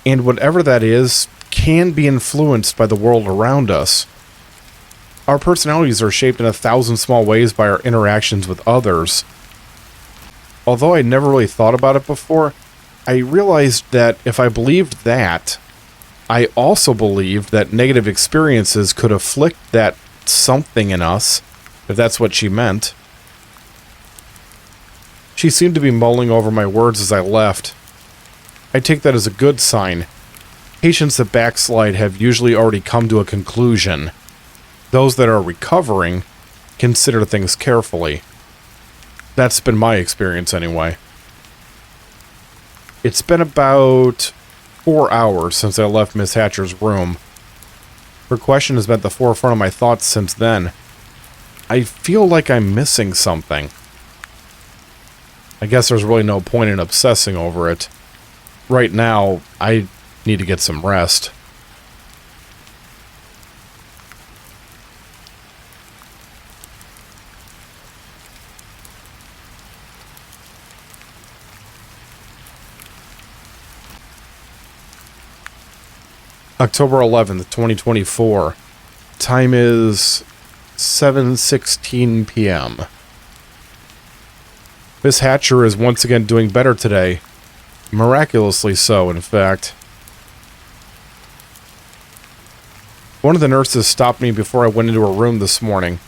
And whatever that is can be influenced by the world around us. Our personalities are shaped in 1,000 small ways by our interactions with others. Although I never really thought about it before, I realized that if I believed that, I also believed that negative experiences could afflict that something in us, if that's what she meant. She seemed to be mulling over my words as I left. I take that as a good sign. Patients that backslide have usually already come to a conclusion. Those that are recovering consider things carefully. That's been my experience anyway. It's been about 4 hours since I left Miss Hatcher's room. Her question has been at the forefront of my thoughts since then. I feel like I'm missing something. I guess there's really no point in obsessing over it. Right now, I need to get some rest. October 11th, 2024. Time is 7:16 p.m. Miss Hatcher is once again doing better today. Miraculously so, in fact. One of the nurses stopped me before I went into her room this morning.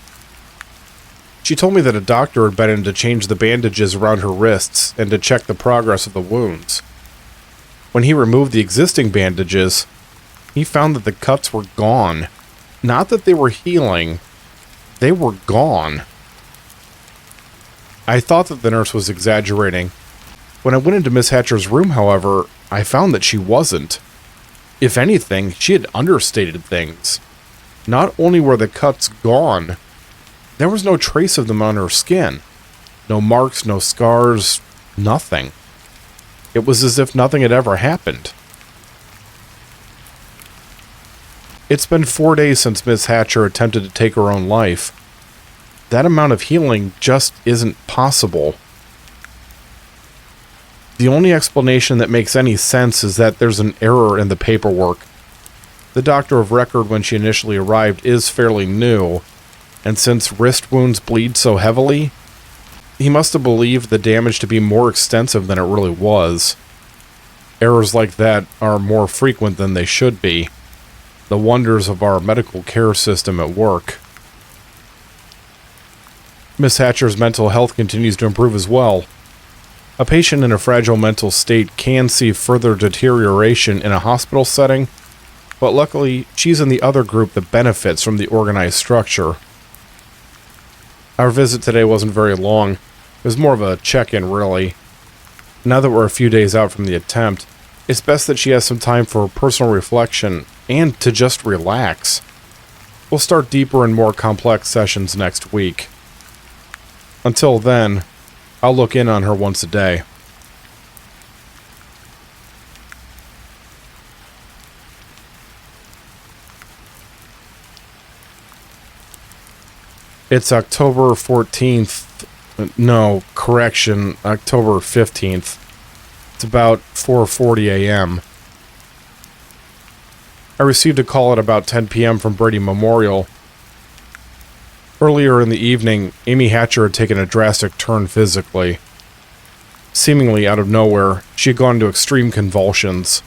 She told me that a doctor had been in to change the bandages around her wrists and to check the progress of the wounds. When he removed the existing bandages, he found that the cuts were gone. Not that they were healing, they were gone. I thought that the nurse was exaggerating. When I went into Miss Hatcher's room, however, I found that she wasn't. If anything, she had understated things. Not only were the cuts gone, there was no trace of them on her skin. No marks, no scars, nothing. It was as if nothing had ever happened. It's been 4 days since Miss Hatcher attempted to take her own life. That amount of healing just isn't possible. The only explanation that makes any sense is that there's an error in the paperwork. The doctor of record when she initially arrived is fairly new, and since wrist wounds bleed so heavily, he must have believed the damage to be more extensive than it really was. Errors like that are more frequent than they should be. The wonders of our medical care system at work. Miss Hatcher's mental health continues to improve as well. A patient in a fragile mental state can see further deterioration in a hospital setting, but luckily she's in the other group that benefits from the organized structure. Our visit today wasn't very long. It was more of a check-in, really. Now that we're a few days out from the attempt, it's best that she has some time for personal reflection and to just relax. We'll start deeper and more complex sessions next week. Until then, I'll look in on her once a day. It's October 14th. No, correction, October 15th. It's about 4:40 a.m. I received a call at about 10 p.m. from Brady Memorial. Earlier in the evening, Amy Hatcher had taken a drastic turn physically. Seemingly out of nowhere, she had gone into extreme convulsions.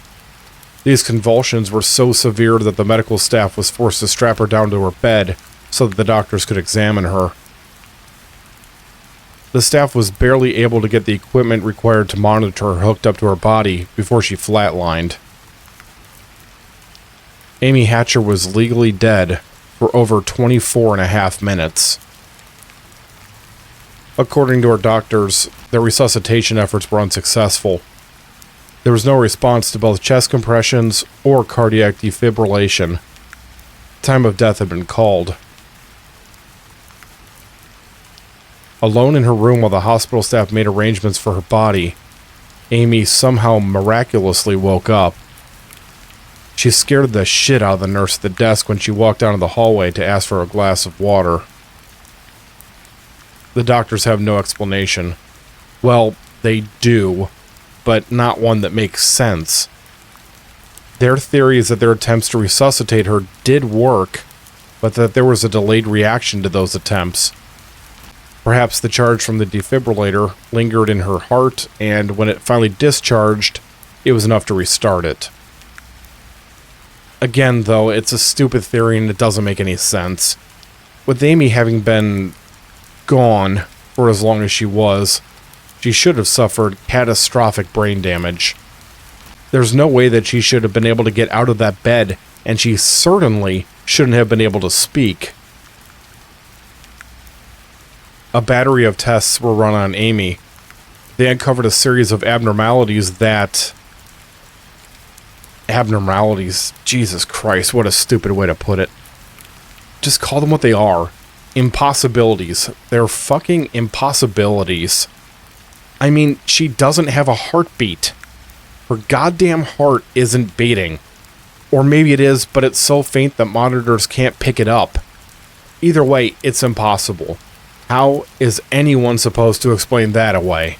These convulsions were so severe that the medical staff was forced to strap her down to her bed so that the doctors could examine her. The staff was barely able to get the equipment required to monitor her hooked up to her body before she flatlined. Amy Hatcher was legally dead for over 24 and a half minutes. According to her doctors, their resuscitation efforts were unsuccessful. There was no response to both chest compressions or cardiac defibrillation. Time of death had been called. Alone in her room while the hospital staff made arrangements for her body, Amy somehow miraculously woke up. She scared the shit out of the nurse at the desk when she walked down to the hallway to ask for a glass of water. The doctors have no explanation. Well, they do, but not one that makes sense. Their theory is that their attempts to resuscitate her did work, but that there was a delayed reaction to those attempts. Perhaps the charge from the defibrillator lingered in her heart, and when it finally discharged, it was enough to restart it. Again, though, it's a stupid theory and it doesn't make any sense. With Amy having been gone for as long as she was, she should have suffered catastrophic brain damage. There's no way that she should have been able to get out of that bed, and she certainly shouldn't have been able to speak. A battery of tests were run on Amy. They uncovered a series of abnormalities that... Abnormalities? Jesus Christ, what a stupid way to put it. Just call them what they are. Impossibilities. They're fucking impossibilities. I mean, she doesn't have a heartbeat. Her goddamn heart isn't beating. Or maybe it is, but it's so faint that monitors can't pick it up. Either way, it's impossible. How is anyone supposed to explain that away?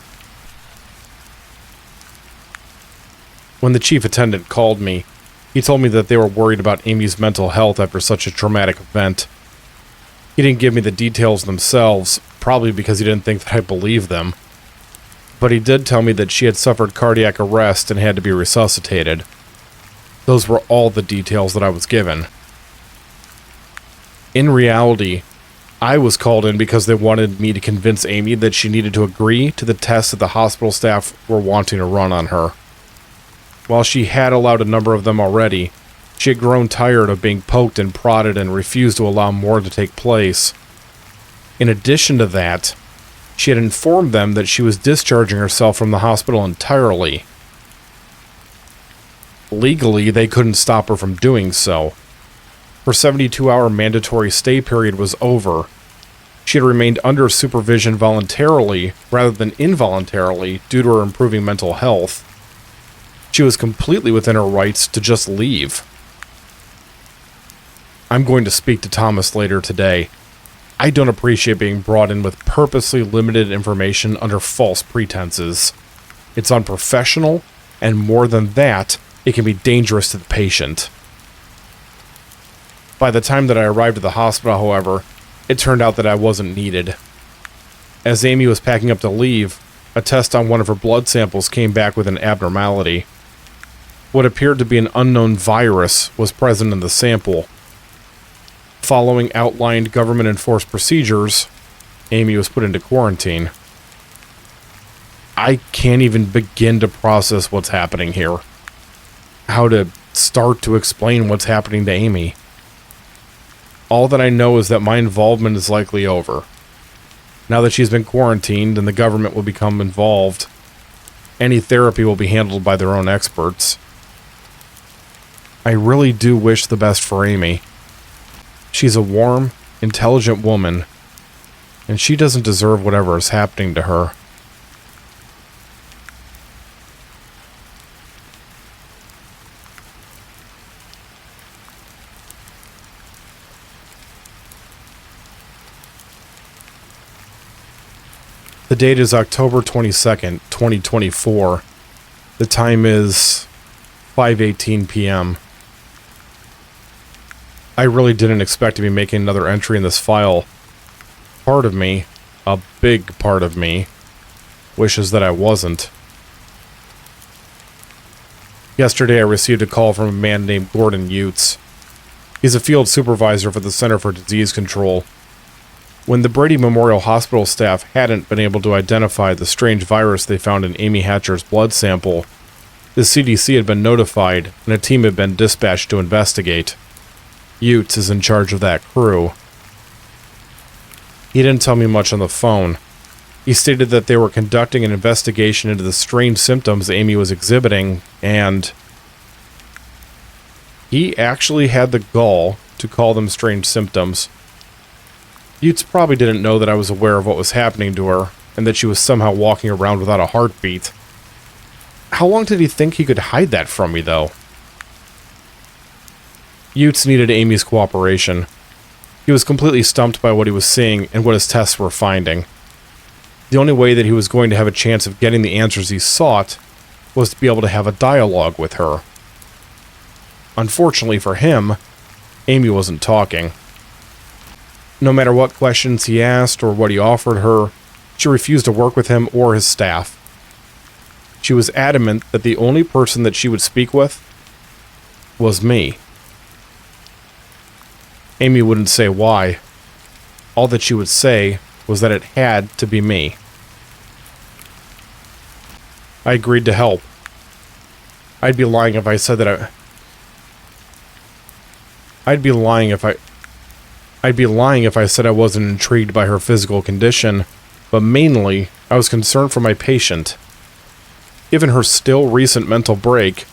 When the chief attendant called me, he told me that they were worried about Amy's mental health after such a traumatic event. He didn't give me the details themselves, probably because he didn't think that I believed them. But he did tell me that she had suffered cardiac arrest and had to be resuscitated. Those were all the details that I was given. In reality, I was called in because they wanted me to convince Amy that she needed to agree to the tests that the hospital staff were wanting to run on her. While she had allowed a number of them already, she had grown tired of being poked and prodded and refused to allow more to take place. In addition to that, she had informed them that she was discharging herself from the hospital entirely. Legally, they couldn't stop her from doing so. Her 72-hour mandatory stay period was over. She had remained under supervision voluntarily rather than involuntarily due to her improving mental health. She was completely within her rights to just leave. I'm going to speak to Thomas later today. I don't appreciate being brought in with purposely limited information under false pretenses. It's unprofessional, and more than that, it can be dangerous to the patient. By the time that I arrived at the hospital, however, it turned out that I wasn't needed. As Amy was packing up to leave, a test on one of her blood samples came back with an abnormality. What appeared to be an unknown virus was present in the sample. Following outlined government-enforced procedures, Amy was put into quarantine. I can't even begin to process what's happening here. How to start to explain what's happening to Amy. All that I know is that my involvement is likely over. Now that she's been quarantined and the government will become involved, any therapy will be handled by their own experts. I really do wish the best for Amy. She's a warm, intelligent woman, and she doesn't deserve whatever is happening to her. The date is October 22nd, 2024. The time is 5:18 p.m. I really didn't expect to be making another entry in this file. Part of me, a big part of me, wishes that I wasn't. Yesterday I received a call from a man named Gordon Utes. He's a field supervisor for the Center for Disease Control. When the Brady Memorial Hospital staff hadn't been able to identify the strange virus they found in Amy Hatcher's blood sample, the CDC had been notified and a team had been dispatched to investigate. Utes is in charge of that crew. He didn't tell me much on the phone. He stated that they were conducting an investigation into the strange symptoms Amy was exhibiting, and he actually had the gall to call them strange symptoms. Utes probably didn't know that I was aware of what was happening to her, and that she was somehow walking around without a heartbeat. How long did he think he could hide that from me, though? Utes needed Amy's cooperation. He was completely stumped by what he was seeing and what his tests were finding. The only way that he was going to have a chance of getting the answers he sought was to be able to have a dialogue with her. Unfortunately for him, Amy wasn't talking. No matter what questions he asked or what he offered her, she refused to work with him or his staff. She was adamant that the only person that she would speak with was me. Amy wouldn't say why. All that she would say was that it had to be me. I agreed to help. I'd be lying if I said that I'd be lying if I said I wasn't intrigued by her physical condition, but mainly I was concerned for my patient. Given her still recent mental break,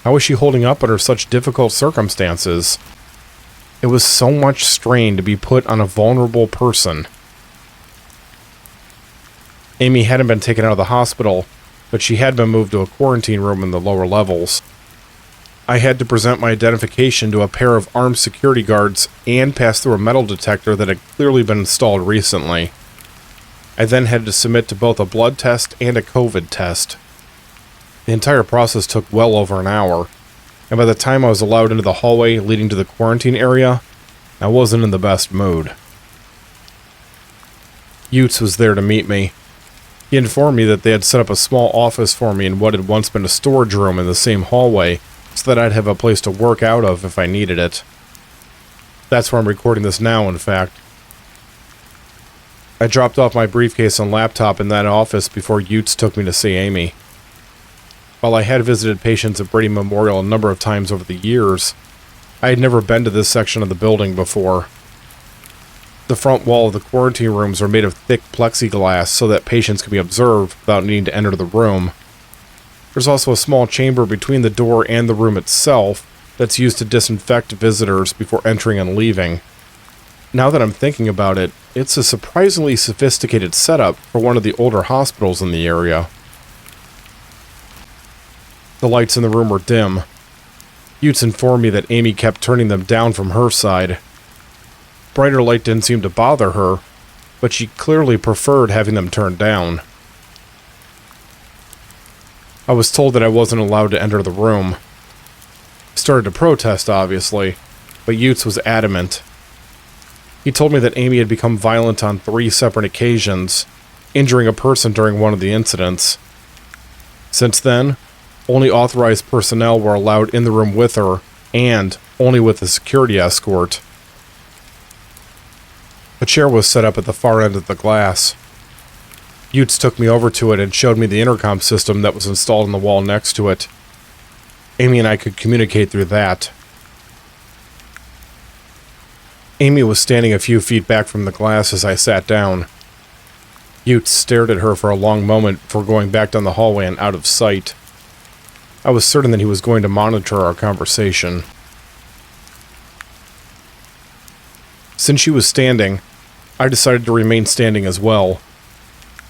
how was she holding up under such difficult circumstances? It was so much strain to be put on a vulnerable person. Amy hadn't been taken out of the hospital, but she had been moved to a quarantine room in the lower levels. I had to present my identification to a pair of armed security guards and pass through a metal detector that had clearly been installed recently. I then had to submit to both a blood test and a COVID test. The entire process took well over an hour, and by the time I was allowed into the hallway leading to the quarantine area, I wasn't in the best mood. Utes was there to meet me. He informed me that they had set up a small office for me in what had once been a storage room in the same hallway, so that I'd have a place to work out of if I needed it. That's where I'm recording this now, in fact. I dropped off my briefcase and laptop in that office before Utes took me to see Amy. While I had visited patients at Brady Memorial a number of times over the years, I had never been to this section of the building before. The front wall of the quarantine rooms are made of thick plexiglass so that patients can be observed without needing to enter the room. There's also a small chamber between the door and the room itself that's used to disinfect visitors before entering and leaving. Now that I'm thinking about it, it's a surprisingly sophisticated setup for one of the older hospitals in the area. The lights in the room were dim. Utes informed me that Amy kept turning them down from her side. Brighter light didn't seem to bother her, but she clearly preferred having them turned down. I was told that I wasn't allowed to enter the room. I started to protest, obviously, but Utes was adamant. He told me that Amy had become violent on 3 separate occasions, injuring a person during one of the incidents. Since then, only authorized personnel were allowed in the room with her, and only with a security escort. A chair was set up at the far end of the glass. Utes took me over to it and showed me the intercom system that was installed on the wall next to it. Amy and I could communicate through that. Amy was standing a few feet back from the glass as I sat down. Utes stared at her for a long moment before going back down the hallway and out of sight. I was certain that he was going to monitor our conversation. Since she was standing, I decided to remain standing as well.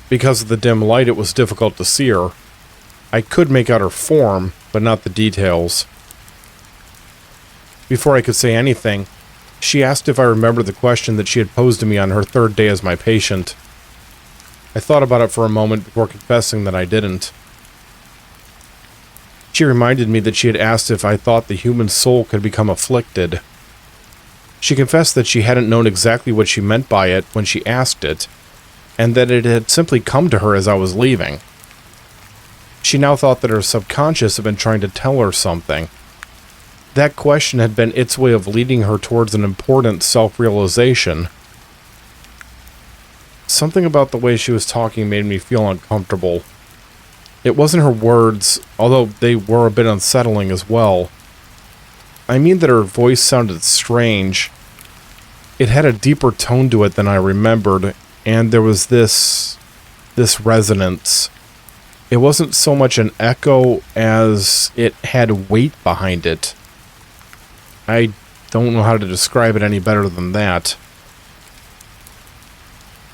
Because of the dim light, it was difficult to see her. I could make out her form, but not the details. Before I could say anything, she asked if I remembered the question that she had posed to me on her 3rd day as my patient. I thought about it for a moment before confessing that I didn't. She reminded me that she had asked if I thought the human soul could become afflicted. She confessed that she hadn't known exactly what she meant by it when she asked it, and that it had simply come to her as I was leaving. She now thought that her subconscious had been trying to tell her something. That question had been its way of leading her towards an important self-realization. Something about the way she was talking made me feel uncomfortable. It wasn't her words, although they were a bit unsettling as well. I mean that her voice sounded strange. It had a deeper tone to it than I remembered, and there was this resonance. It wasn't so much an echo as it had weight behind it. I don't know how to describe it any better than that.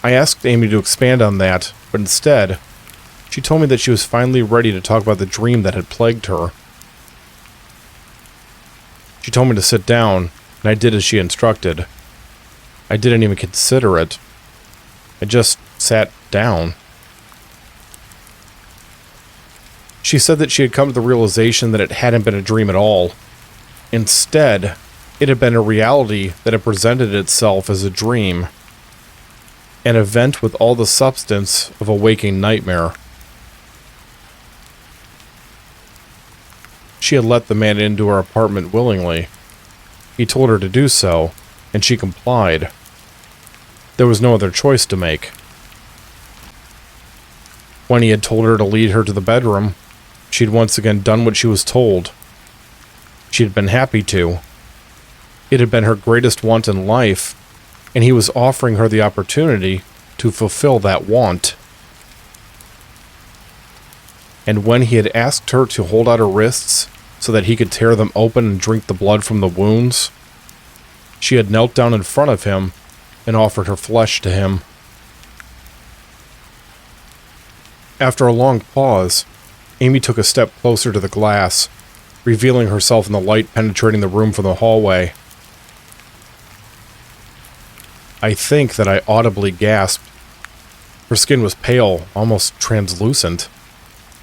I asked Amy to expand on that, but instead, she told me that she was finally ready to talk about the dream that had plagued her. She told me to sit down, and I did as she instructed. I didn't even consider it. I just sat down. She said that she had come to the realization that it hadn't been a dream at all. Instead, it had been a reality that had presented itself as a dream. An event with all the substance of a waking nightmare. She had let the man into her apartment willingly. He told her to do so, and she complied. There was no other choice to make. When he had told her to lead her to the bedroom, she had once again done what she was told. She had been happy to. It had been her greatest want in life, and he was offering her the opportunity to fulfill that want. And when he had asked her to hold out her wrists so that he could tear them open and drink the blood from the wounds, she had knelt down in front of him and offered her flesh to him. After a long pause, Amy took a step closer to the glass, revealing herself in the light penetrating the room from the hallway. I think that I audibly gasped. Her skin was pale, almost translucent.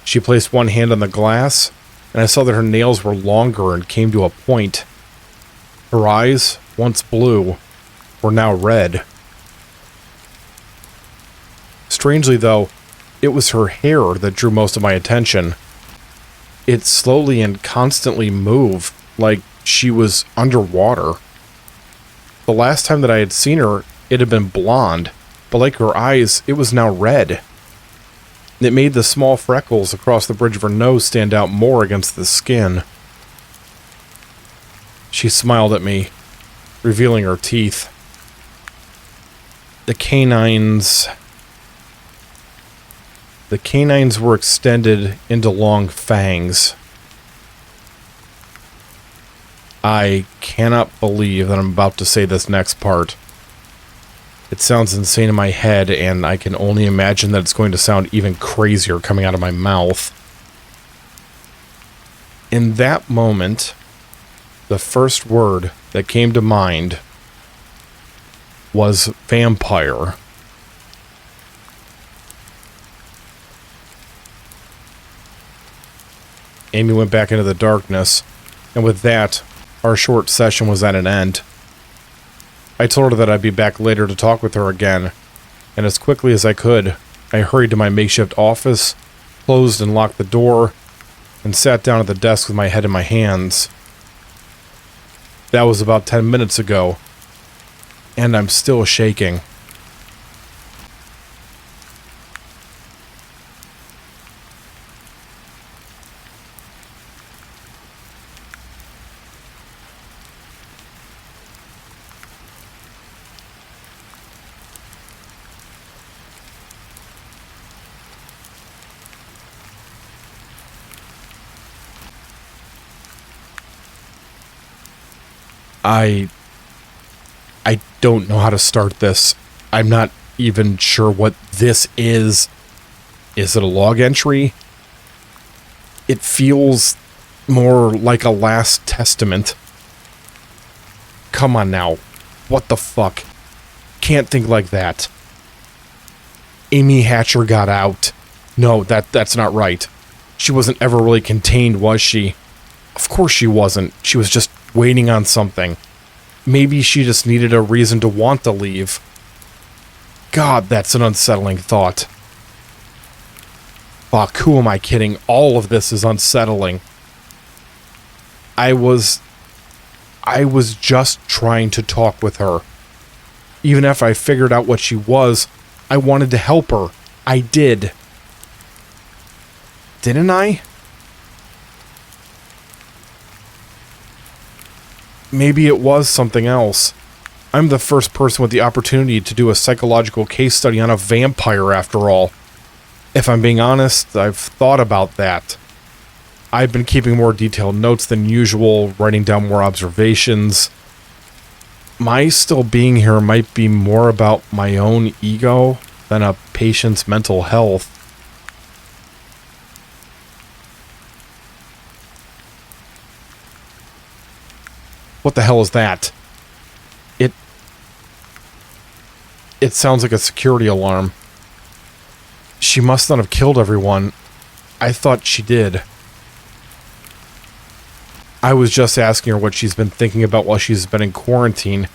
She placed one hand on the glass, and I saw that her nails were longer and came to a point. Her eyes, once blue, were now red. Strangely, though, it was her hair that drew most of my attention. It slowly and constantly moved, like she was underwater. The last time that I had seen her, it had been blonde, but like her eyes, it was now red. It made the small freckles across the bridge of her nose stand out more against the skin. She smiled at me, revealing her teeth. The canines were extended into long fangs. I cannot believe that I'm about to say this next part. It sounds insane in my head, and I can only imagine that it's going to sound even crazier coming out of my mouth. In that moment, the first word that came to mind was vampire. Amy went back into the darkness, and with that, our short session was at an end. I told her that I'd be back later to talk with her again, and as quickly as I could, I hurried to my makeshift office, closed and locked the door, and sat down at the desk with my head in my hands. That was about 10 minutes ago, and I'm still shaking. I don't know how to start this. I'm not even sure what this is. Is it a log entry? It feels more like a last testament. Come on now. What the fuck? Can't think like that. Amy Hatcher got out. No, that's not right. She wasn't ever really contained, was she? Of course she wasn't. She was just waiting on something. Maybe she just needed a reason to want to leave. God, that's an unsettling thought. Fuck, who am I kidding? All of this is unsettling. I was just trying to talk with her. Even if I figured out what she was, I wanted to help her. I did. Didn't I? Maybe it was something else. I'm the first person with the opportunity to do a psychological case study on a vampire, after all. If I'm being honest, I've thought about that. I've been keeping more detailed notes than usual, writing down more observations. My still being here might be more about my own ego than a patient's mental health. What the hell is that? It sounds like a security alarm. She must not have killed everyone. I thought she did. I was just asking her what she's been thinking about while she's been in quarantine.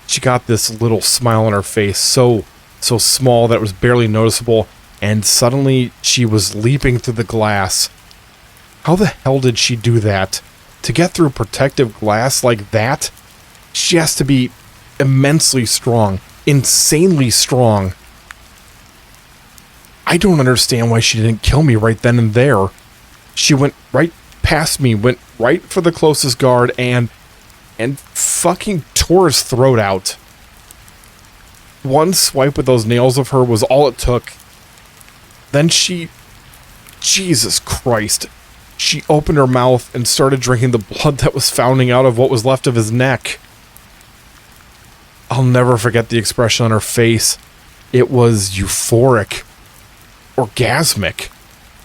She got this little smile on her face, so small that it was barely noticeable, and suddenly she was leaping through the glass. How the hell did she do that? To get through protective glass like that? She has to be immensely strong, insanely strong. I don't understand why she didn't kill me right then and there. She went right past me, went right for the closest guard, and fucking tore his throat out. One swipe with those nails of her was all it took. Then Jesus Christ. She opened her mouth and started drinking the blood that was fouling out of what was left of his neck. I'll never forget the expression on her face. It was euphoric. Orgasmic.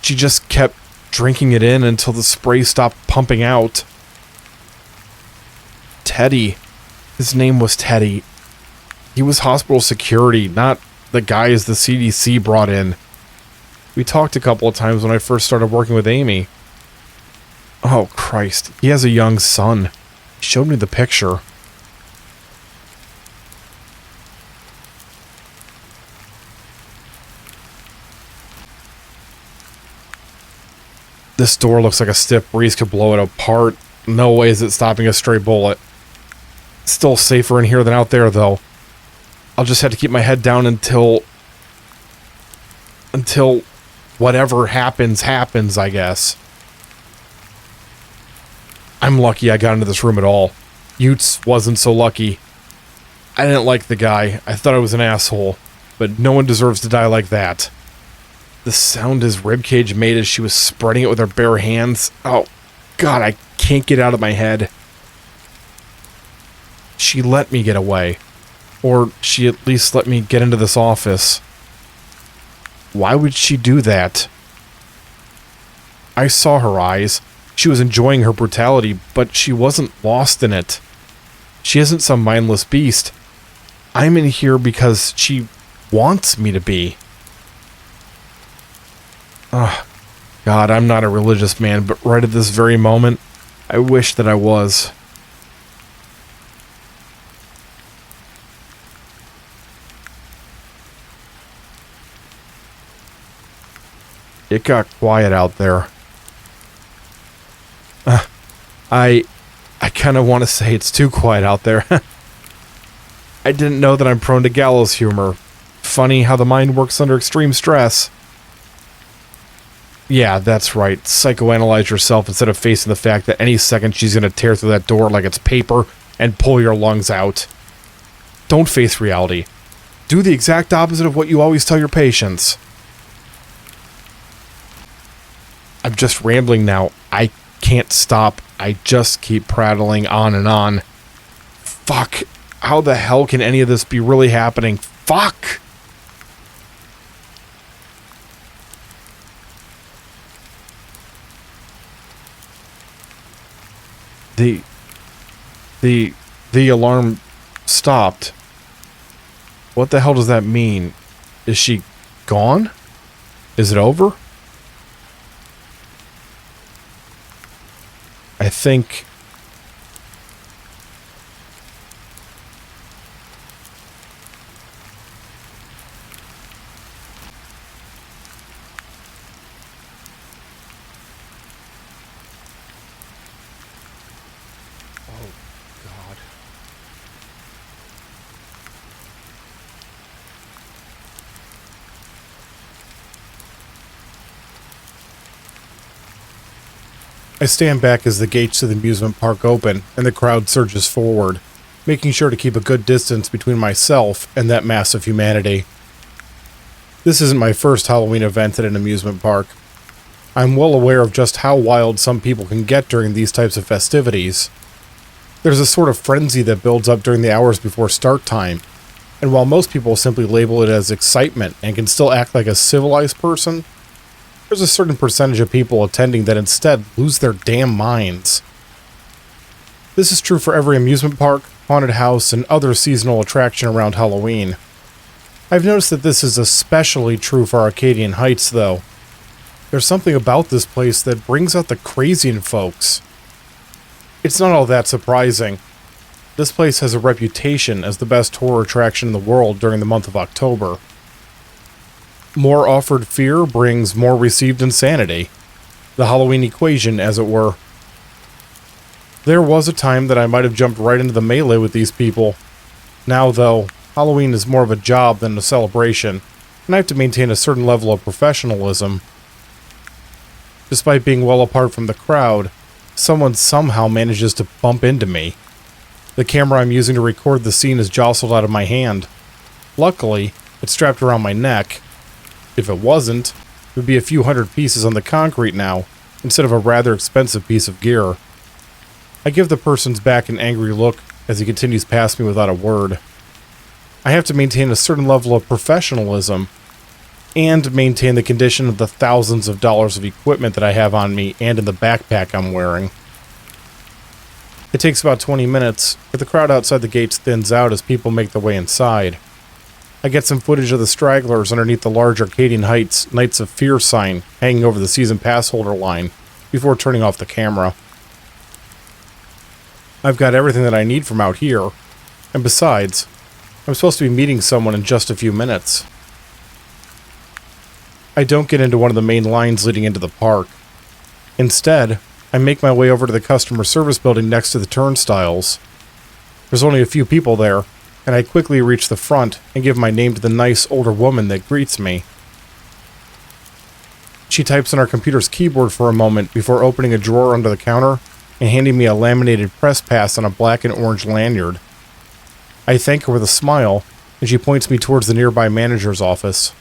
She just kept drinking it in until the spray stopped pumping out. Teddy. His name was Teddy. He was hospital security, not the guys the CDC brought in. We talked a couple of times when I first started working with Amy. Oh, Christ. He has a young son. He showed me the picture. This door looks like a stiff breeze could blow it apart. No way is it stopping a stray bullet. Still safer in here than out there, though. I'll just have to keep my head down until whatever happens, I guess. I'm lucky I got into this room at all. Utes wasn't so lucky. I didn't like the guy. I thought I was an asshole. But no one deserves to die like that. The sound his ribcage made as she was spreading it with her bare hands. Oh, God, I can't get out of my head. She let me get away. Or she at least let me get into this office. Why would she do that? I saw her eyes. She was enjoying her brutality, but she wasn't lost in it. She isn't some mindless beast. I'm in here because she wants me to be. Oh, God, I'm not a religious man, but right at this very moment, I wish that I was. It got quiet out there. I kind of want to say it's too quiet out there. I didn't know that I'm prone to gallows humor. Funny how the mind works under extreme stress. Yeah, that's right. Psychoanalyze yourself instead of facing the fact that any second she's going to tear through that door like it's paper and pull your lungs out. Don't face reality. Do the exact opposite of what you always tell your patients. I'm just rambling now. I can't stop. I just keep prattling on and on. Fuck. How the hell can any of this be really happening? Fuck! The alarm stopped. What the hell does that mean? Is she gone? Is it over? I think... Oh, God. I stand back as the gates to the amusement park open and the crowd surges forward, making sure to keep a good distance between myself and that mass of humanity. This isn't my first Halloween event at an amusement park. I'm well aware of just how wild some people can get during these types of festivities. There's a sort of frenzy that builds up during the hours before start time, and while most people simply label it as excitement and can still act like a civilized person, there's a certain percentage of people attending that instead lose their damn minds. This is true for every amusement park, haunted house, and other seasonal attraction around Halloween. I've noticed that this is especially true for Arcadian Heights, though. There's something about this place that brings out the crazy in folks. It's not all that surprising. This place has a reputation as the best horror attraction in the world during the month of October. More offered fear brings more received insanity. The Halloween equation, as it were. There was a time that I might have jumped right into the melee with these people. Now, though, Halloween is more of a job than a celebration, and I have to maintain a certain level of professionalism. Despite being well apart from the crowd, someone somehow manages to bump into me. The camera I'm using to record the scene is jostled out of my hand. Luckily, it's strapped around my neck. If it wasn't, it would be a few hundred pieces on the concrete now, instead of a rather expensive piece of gear. I give the person's back an angry look as he continues past me without a word. I have to maintain a certain level of professionalism, and maintain the condition of the thousands of dollars of equipment that I have on me and in the backpack I'm wearing. It takes about 20 minutes, but the crowd outside the gates thins out as people make their way inside. I get some footage of the stragglers underneath the large Arcadian Heights Nights of Fear sign hanging over the season pass holder line before turning off the camera. I've got everything that I need from out here, and besides, I'm supposed to be meeting someone in just a few minutes. I don't get into one of the main lines leading into the park. Instead, I make my way over to the customer service building next to the turnstiles. There's only a few people there, and I quickly reach the front and give my name to the nice older woman that greets me. She types on our computer's keyboard for a moment before opening a drawer under the counter and handing me a laminated press pass on a black and orange lanyard. I thank her with a smile, and she points me towards the nearby manager's office.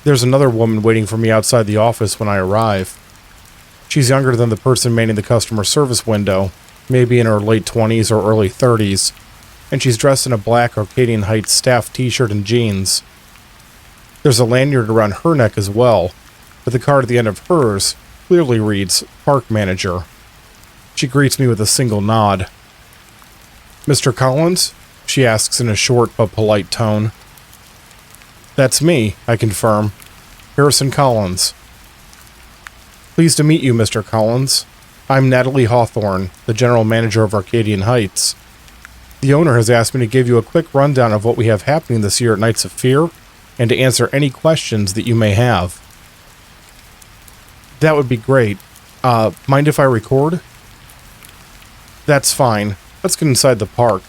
There's another woman waiting for me outside the office when I arrive. She's younger than the person manning the customer service window, maybe in her late 20s or early 30s, and she's dressed in a black Arcadian Heights staff t-shirt and jeans. There's a lanyard around her neck as well, but the card at the end of hers clearly reads Park Manager. She greets me with a single nod. "Mr. Collins?" she asks in a short but polite tone. "That's me," I confirm. "Harrison Collins." "Pleased to meet you, Mr. Collins. I'm Natalie Hawthorne, the general manager of Arcadian Heights. The owner has asked me to give you a quick rundown of what we have happening this year at Nights of Fear, and to answer any questions that you may have." "That would be great. Mind if I record?" "That's fine. Let's get inside the park.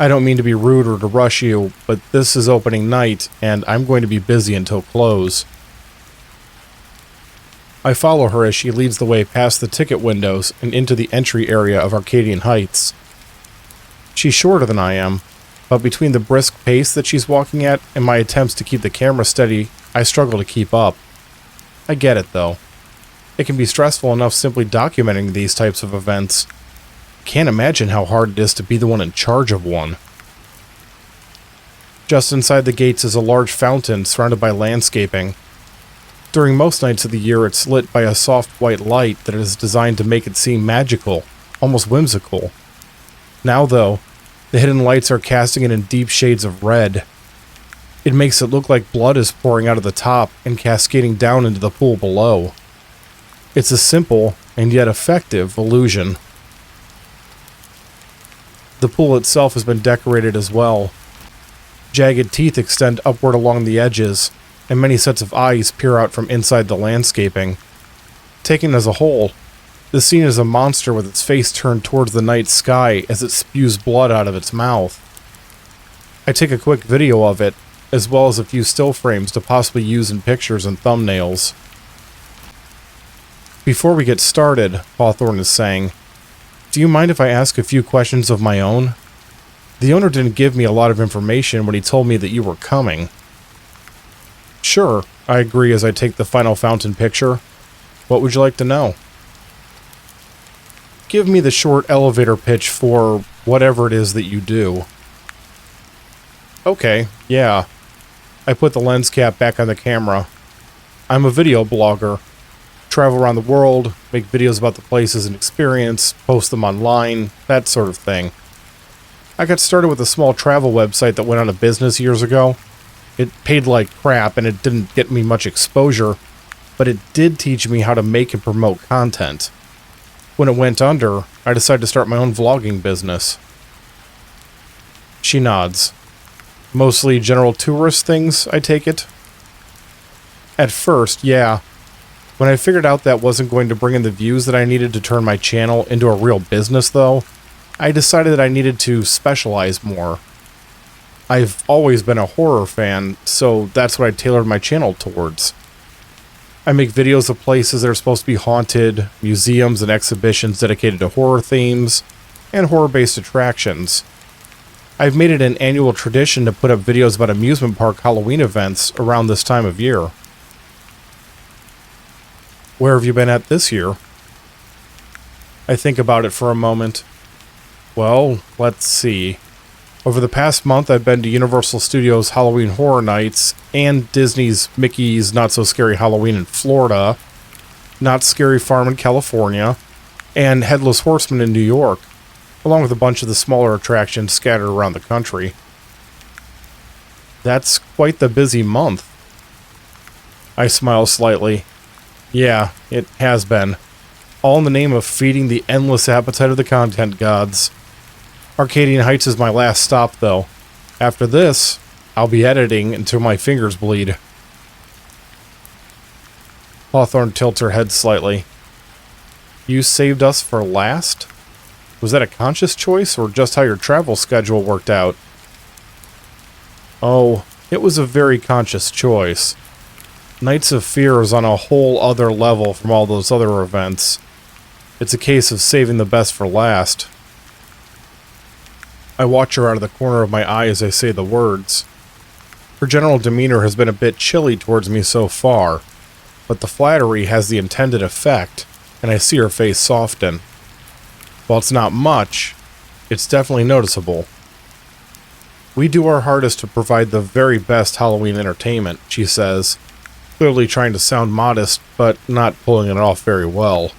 I don't mean to be rude or to rush you, but this is opening night, and I'm going to be busy until close." I follow her as she leads the way past the ticket windows and into the entry area of Arcadian Heights. She's shorter than I am, but between the brisk pace that she's walking at and my attempts to keep the camera steady, I struggle to keep up. I get it, though. It can be stressful enough simply documenting these types of events. Can't imagine how hard it is to be the one in charge of one. Just inside the gates is a large fountain surrounded by landscaping. During most nights of the year, it's lit by a soft white light that is designed to make it seem magical, almost whimsical. Now, though, the hidden lights are casting it in deep shades of red. It makes it look like blood is pouring out of the top and cascading down into the pool below. It's a simple and yet effective illusion. The pool itself has been decorated as well. Jagged teeth extend upward along the edges, and many sets of eyes peer out from inside the landscaping. Taken as a whole, the scene is a monster with its face turned towards the night sky as it spews blood out of its mouth. I take a quick video of it, as well as a few still frames to possibly use in pictures and thumbnails. Before we get started, Hawthorne is saying, do you mind if I ask a few questions of my own? The owner didn't give me a lot of information when he told me that you were coming. Sure, I agree as I take the final fountain picture. What would you like to know? Give me the short elevator pitch for whatever it is that you do. Okay, yeah. I put the lens cap back on the camera. I'm a video blogger. Travel around the world, make videos about the places and experience, post them online, that sort of thing. I got started with a small travel website that went out of business years ago. It paid like crap and it didn't get me much exposure, but it did teach me how to make and promote content. When it went under, I decided to start my own vlogging business. She nods. Mostly general tourist things, I take it? At first, yeah. When I figured out that wasn't going to bring in the views that I needed to turn my channel into a real business, though, I decided that I needed to specialize more. I've always been a horror fan, so that's what I tailored my channel towards. I make videos of places that are supposed to be haunted, museums and exhibitions dedicated to horror themes, and horror-based attractions. I've made it an annual tradition to put up videos about amusement park Halloween events around this time of year. Where have you been at this year? I think about it for a moment. Well, let's see. Over the past month, I've been to Universal Studios Halloween Horror Nights and Disney's Mickey's Not So Scary Halloween in Florida, Not Scary Farm in California, and Headless Horseman in New York, along with a bunch of the smaller attractions scattered around the country. That's quite the busy month. I smile slightly. Yeah, it has been. All in the name of feeding the endless appetite of the content gods. Arcadian Heights is my last stop, though. After this, I'll be editing until my fingers bleed. Hawthorne tilts her head slightly. You saved us for last? Was that a conscious choice, or just how your travel schedule worked out? Oh, it was a very conscious choice. Nights of Fear is on a whole other level from all those other events. It's a case of saving the best for last. I watch her out of the corner of my eye as I say the words. Her general demeanor has been a bit chilly towards me so far, but the flattery has the intended effect, and I see her face soften. While it's not much, it's definitely noticeable. We do our hardest to provide the very best Halloween entertainment, she says, clearly trying to sound modest, but not pulling it off very well.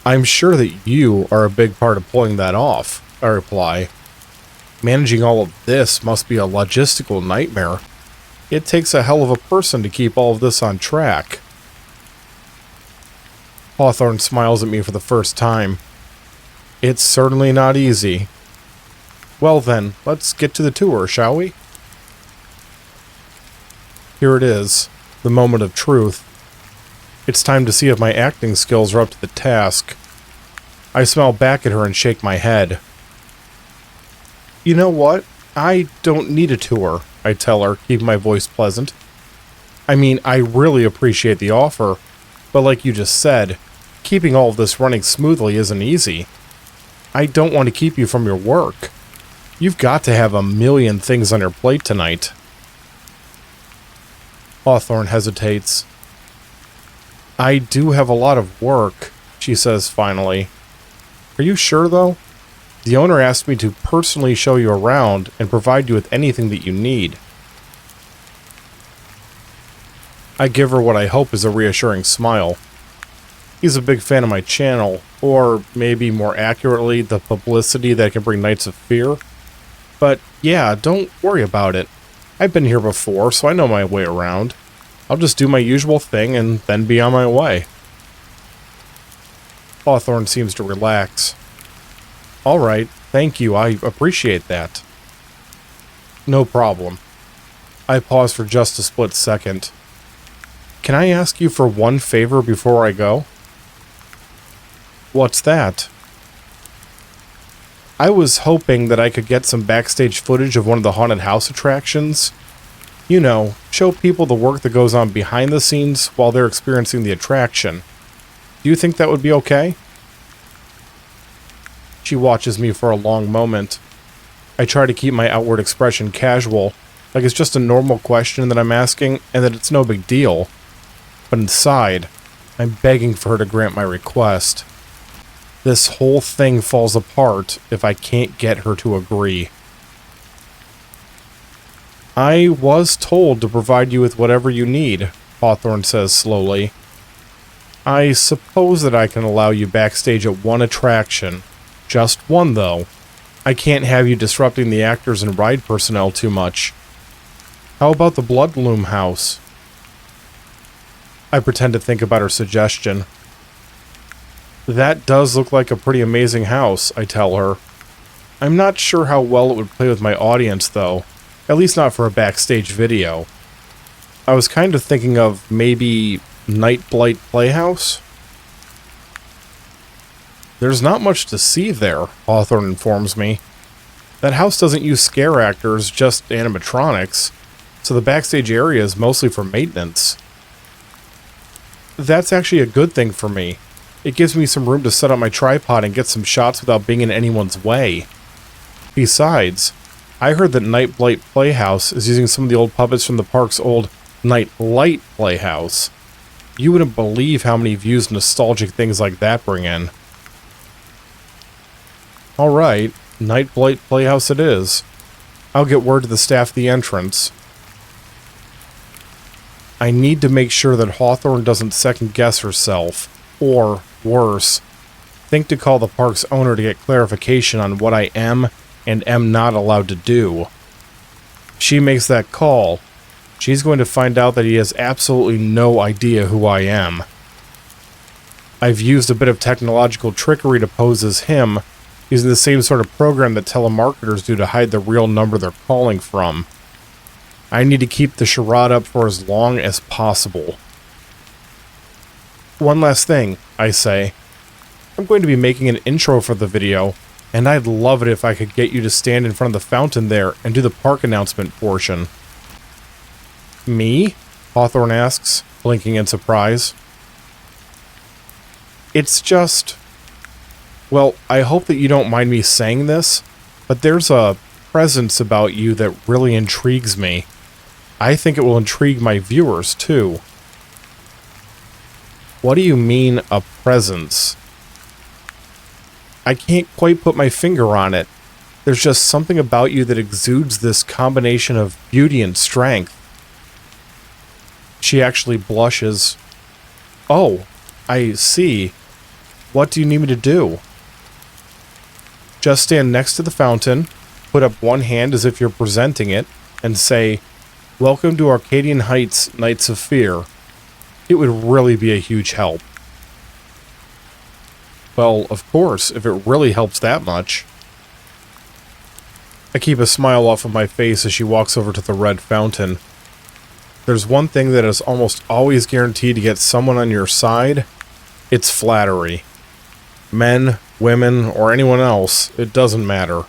I'm sure that you are a big part of pulling that off, I reply. Managing all of this must be a logistical nightmare. It takes a hell of a person to keep all of this on track. Hawthorne smiles at me for the first time. It's certainly not easy. Well then, let's get to the tour, shall we? Here it is, the moment of truth. It's time to see if my acting skills are up to the task. I smile back at her and shake my head. You know what? I don't need a tour, I tell her, keeping my voice pleasant. I mean, I really appreciate the offer, but like you just said, keeping all of this running smoothly isn't easy. I don't want to keep you from your work. You've got to have a million things on your plate tonight. Hawthorne hesitates. I do have a lot of work, she says finally. Are you sure, though? The owner asked me to personally show you around and provide you with anything that you need. I give her what I hope is a reassuring smile. He's a big fan of my channel, or maybe more accurately, the publicity that can bring Nights of Fear. But yeah, don't worry about it. I've been here before, so I know my way around. I'll just do my usual thing and then be on my way. Hawthorne seems to relax. All right, thank you, I appreciate that. No problem. I pause for just a split second. Can I ask you for one favor before I go? What's that? I was hoping that I could get some backstage footage of one of the haunted house attractions. You know, show people the work that goes on behind the scenes while they're experiencing the attraction. Do you think that would be okay? She watches me for a long moment. I try to keep my outward expression casual, like it's just a normal question that I'm asking and that it's no big deal. But inside, I'm begging for her to grant my request. This whole thing falls apart if I can't get her to agree. I was told to provide you with whatever you need, Hawthorne says slowly. I suppose that I can allow you backstage at one attraction. Just one, though. I can't have you disrupting the actors and ride personnel too much. How about the Blood Loom House? I pretend to think about her suggestion. That does look like a pretty amazing house, I tell her. I'm not sure how well it would play with my audience, though. At least not for a backstage video. I was kind of thinking of maybe Night Blight Playhouse? There's not much to see there, Hawthorne informs me. That house doesn't use scare actors, just animatronics, so the backstage area is mostly for maintenance. That's actually a good thing for me. It gives me some room to set up my tripod and get some shots without being in anyone's way. Besides, I heard that Night Blight Playhouse is using some of the old puppets from the park's old Night Light Playhouse. You wouldn't believe how many views nostalgic things like that bring in. Alright, Night Blight Playhouse it is. I'll get word to the staff at the entrance. I need to make sure that Hawthorne doesn't second-guess herself, or, worse, think to call the park's owner to get clarification on what I am and am not allowed to do. If she makes that call, she's going to find out that he has absolutely no idea who I am. I've used a bit of technological trickery to pose as him, using the same sort of program that telemarketers do to hide the real number they're calling from. I need to keep the charade up for as long as possible. One last thing, I say. I'm going to be making an intro for the video, and I'd love it if I could get you to stand in front of the fountain there and do the park announcement portion. Me? Hawthorne asks, blinking in surprise. It's just... Well, I hope that you don't mind me saying this, but there's a presence about you that really intrigues me. I think it will intrigue my viewers, too. What do you mean, a presence? I can't quite put my finger on it. There's just something about you that exudes this combination of beauty and strength. She actually blushes. Oh, I see. What do you need me to do? Just stand next to the fountain, put up one hand as if you're presenting it, and say, "Welcome to Arcadian Heights, Nights of Fear." It would really be a huge help. Well, of course, if it really helps that much. I keep a smile off of my face as she walks over to the red fountain. There's one thing that is almost always guaranteed to get someone on your side. It's flattery. Men, women, or anyone else, it doesn't matter.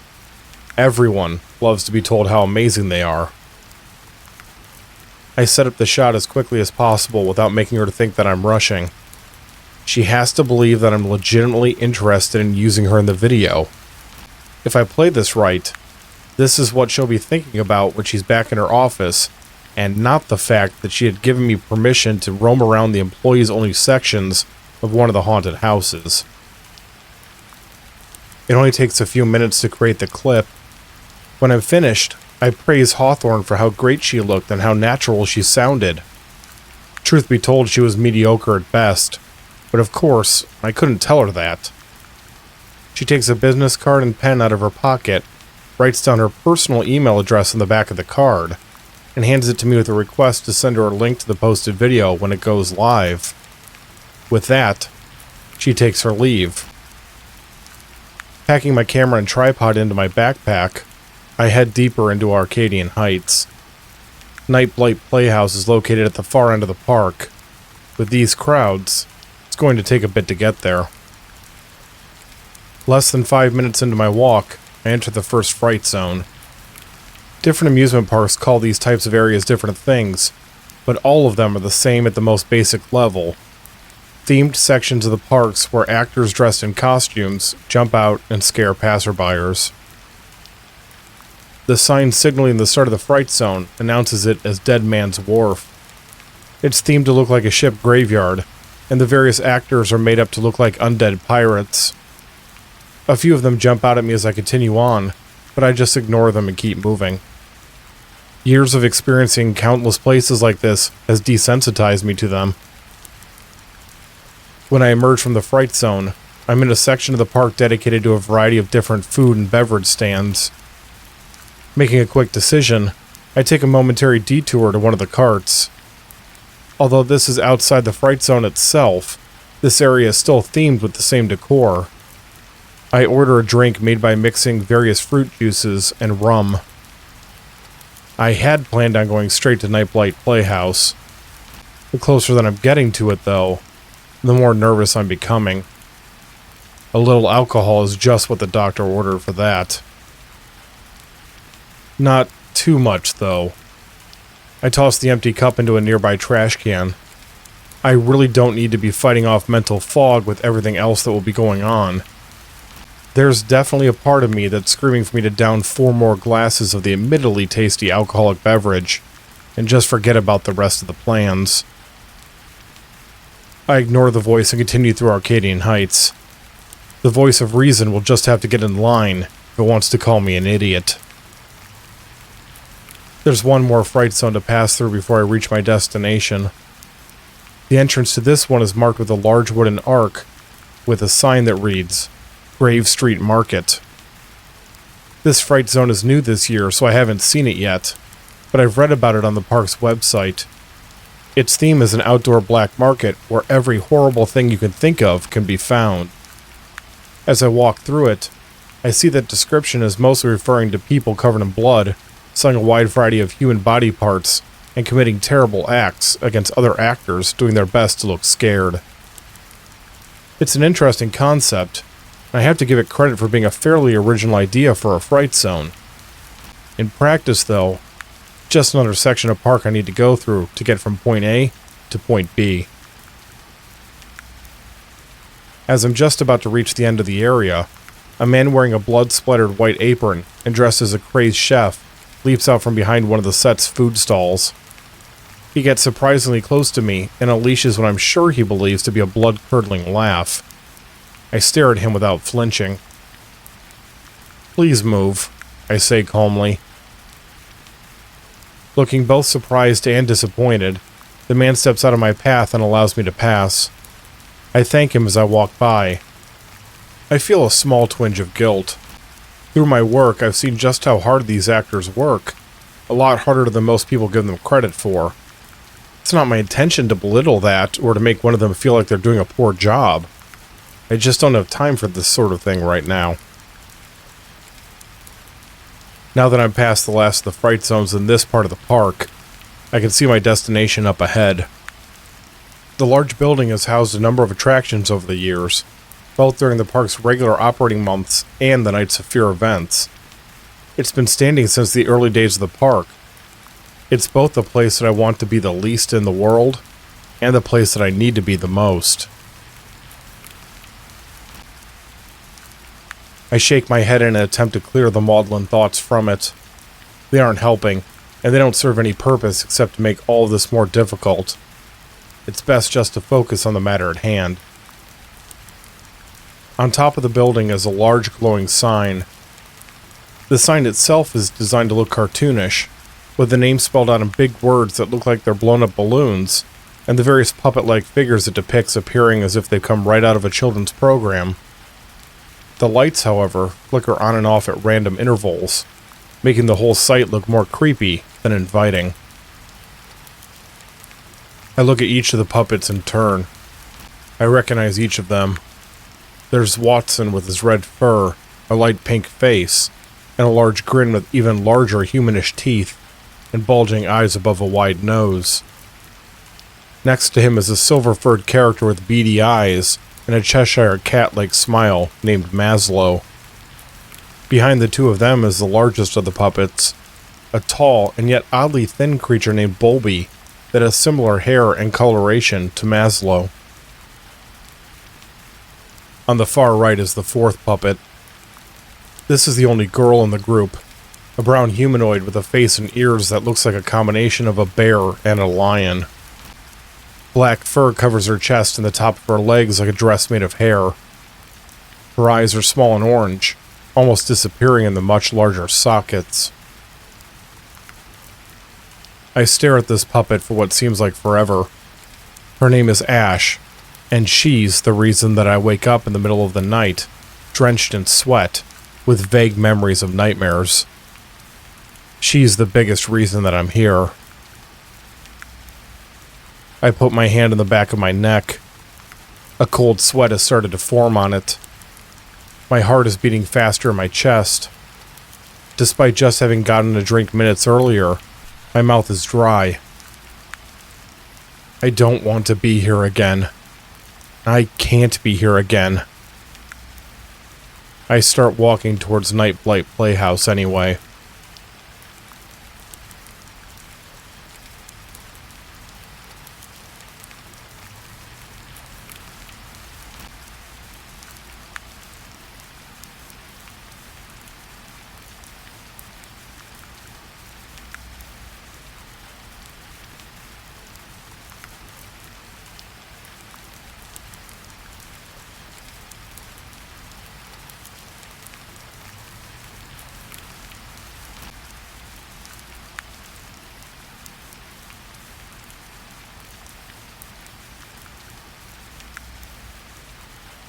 Everyone loves to be told how amazing they are. I set up the shot as quickly as possible without making her think that I'm rushing. She has to believe that I'm legitimately interested in using her in the video. If I play this right, this is what she'll be thinking about when she's back in her office, and not the fact that she had given me permission to roam around the employees-only sections of one of the haunted houses. It only takes a few minutes to create the clip. When I'm finished, I praise Hawthorne for how great she looked and how natural she sounded. Truth be told, she was mediocre at best, but of course, I couldn't tell her that. She takes a business card and pen out of her pocket, writes down her personal email address on the back of the card. and hands it to me with a request to send her a link to the posted video when it goes live. With that, she takes her leave. Packing my camera and tripod into my backpack, I head deeper into Arcadian Heights. Night Blight Playhouse is located at the far end of the park. With these crowds, it's going to take a bit to get there. Less than 5 minutes into my walk, I enter the first fright zone. Different amusement parks call these types of areas different things, but all of them are the same at the most basic level. Themed sections of the parks where actors dressed in costumes jump out and scare passerbyers. The sign signaling the start of the fright zone announces it as Dead Man's Wharf. It's themed to look like a ship graveyard, and the various actors are made up to look like undead pirates. A few of them jump out at me as I continue on, but I just ignore them and keep moving. Years of experiencing countless places like this has desensitized me to them. When I emerge from the fright zone, I'm in a section of the park dedicated to a variety of different food and beverage stands. Making a quick decision, I take a momentary detour to one of the carts. Although this is outside the fright zone itself, this area is still themed with the same decor. I order a drink made by mixing various fruit juices and rum. I had planned on going straight to Night Blight Playhouse. The closer that I'm getting to it, though, the more nervous I'm becoming. A little alcohol is just what the doctor ordered for that. Not too much, though. I toss the empty cup into a nearby trash can. I really don't need to be fighting off mental fog with everything else that will be going on. There's definitely a part of me that's screaming for me to down 4 more glasses of the admittedly tasty alcoholic beverage, and just forget about the rest of the plans. I ignore the voice and continue through Arcadian Heights. The voice of reason will just have to get in line if it wants to call me an idiot. There's one more fright zone to pass through before I reach my destination. The entrance to this one is marked with a large wooden arc with a sign that reads, Grave Street Market. This fright zone is new this year, so I haven't seen it yet, but I've read about it on the park's website. Its theme is an outdoor black market where every horrible thing you can think of can be found. As I walk through it, I see that description is mostly referring to people covered in blood, selling a wide variety of human body parts, and committing terrible acts against other actors doing their best to look scared. It's an interesting concept, and I have to give it credit for being a fairly original idea for a fright zone. In practice, though, just another section of park I need to go through to get from point A to point B. As I'm just about to reach the end of the area, a man wearing a blood-splattered white apron and dressed as a crazed chef leaps out from behind one of the set's food stalls. He gets surprisingly close to me and unleashes what I'm sure he believes to be a blood-curdling laugh. I stare at him without flinching. "Please move," I say calmly. Looking both surprised and disappointed, the man steps out of my path and allows me to pass. I thank him as I walk by. I feel a small twinge of guilt. Through my work, I've seen just how hard these actors work, a lot harder than most people give them credit for. It's not my intention to belittle that or to make one of them feel like they're doing a poor job. I just don't have time for this sort of thing right now. Now that I'm past the last of the fright zones in this part of the park, I can see my destination up ahead. The large building has housed a number of attractions over the years, both during the park's regular operating months and the Nights of Fear events. It's been standing since the early days of the park. It's both the place that I want to be the least in the world, and the place that I need to be the most. I shake my head in an attempt to clear the maudlin thoughts from it. They aren't helping, and they don't serve any purpose except to make all of this more difficult. It's best just to focus on the matter at hand. On top of the building is a large glowing sign. The sign itself is designed to look cartoonish, with the name spelled out in big words that look like they're blown up balloons, and the various puppet-like figures it depicts appearing as if they've come right out of a children's program. The lights, however, flicker on and off at random intervals, making the whole site look more creepy than inviting. I look at each of the puppets in turn. I recognize each of them. There's Watson with his red fur, a light pink face, and a large grin with even larger humanish teeth and bulging eyes above a wide nose. Next to him is a silver-furred character with beady eyes and a Cheshire cat-like smile named Maslow. Behind the two of them is the largest of the puppets, a tall and yet oddly thin creature named Bolby that has similar hair and coloration to Maslow. On the far right is the fourth puppet. This is the only girl in the group, a brown humanoid with a face and ears that looks like a combination of a bear and a lion. Black fur covers her chest and the top of her legs like a dress made of hair. Her eyes are small and orange, almost disappearing in the much larger sockets. I stare at this puppet for what seems like forever. Her name is Ash, and she's the reason that I wake up in the middle of the night, drenched in sweat, with vague memories of nightmares. She's the biggest reason that I'm here. I put my hand on the back of my neck. A cold sweat has started to form on it. My heart is beating faster in my chest. Despite just having gotten a drink minutes earlier, my mouth is dry. I don't want to be here again. I can't be here again. I start walking towards Night Blight Playhouse anyway.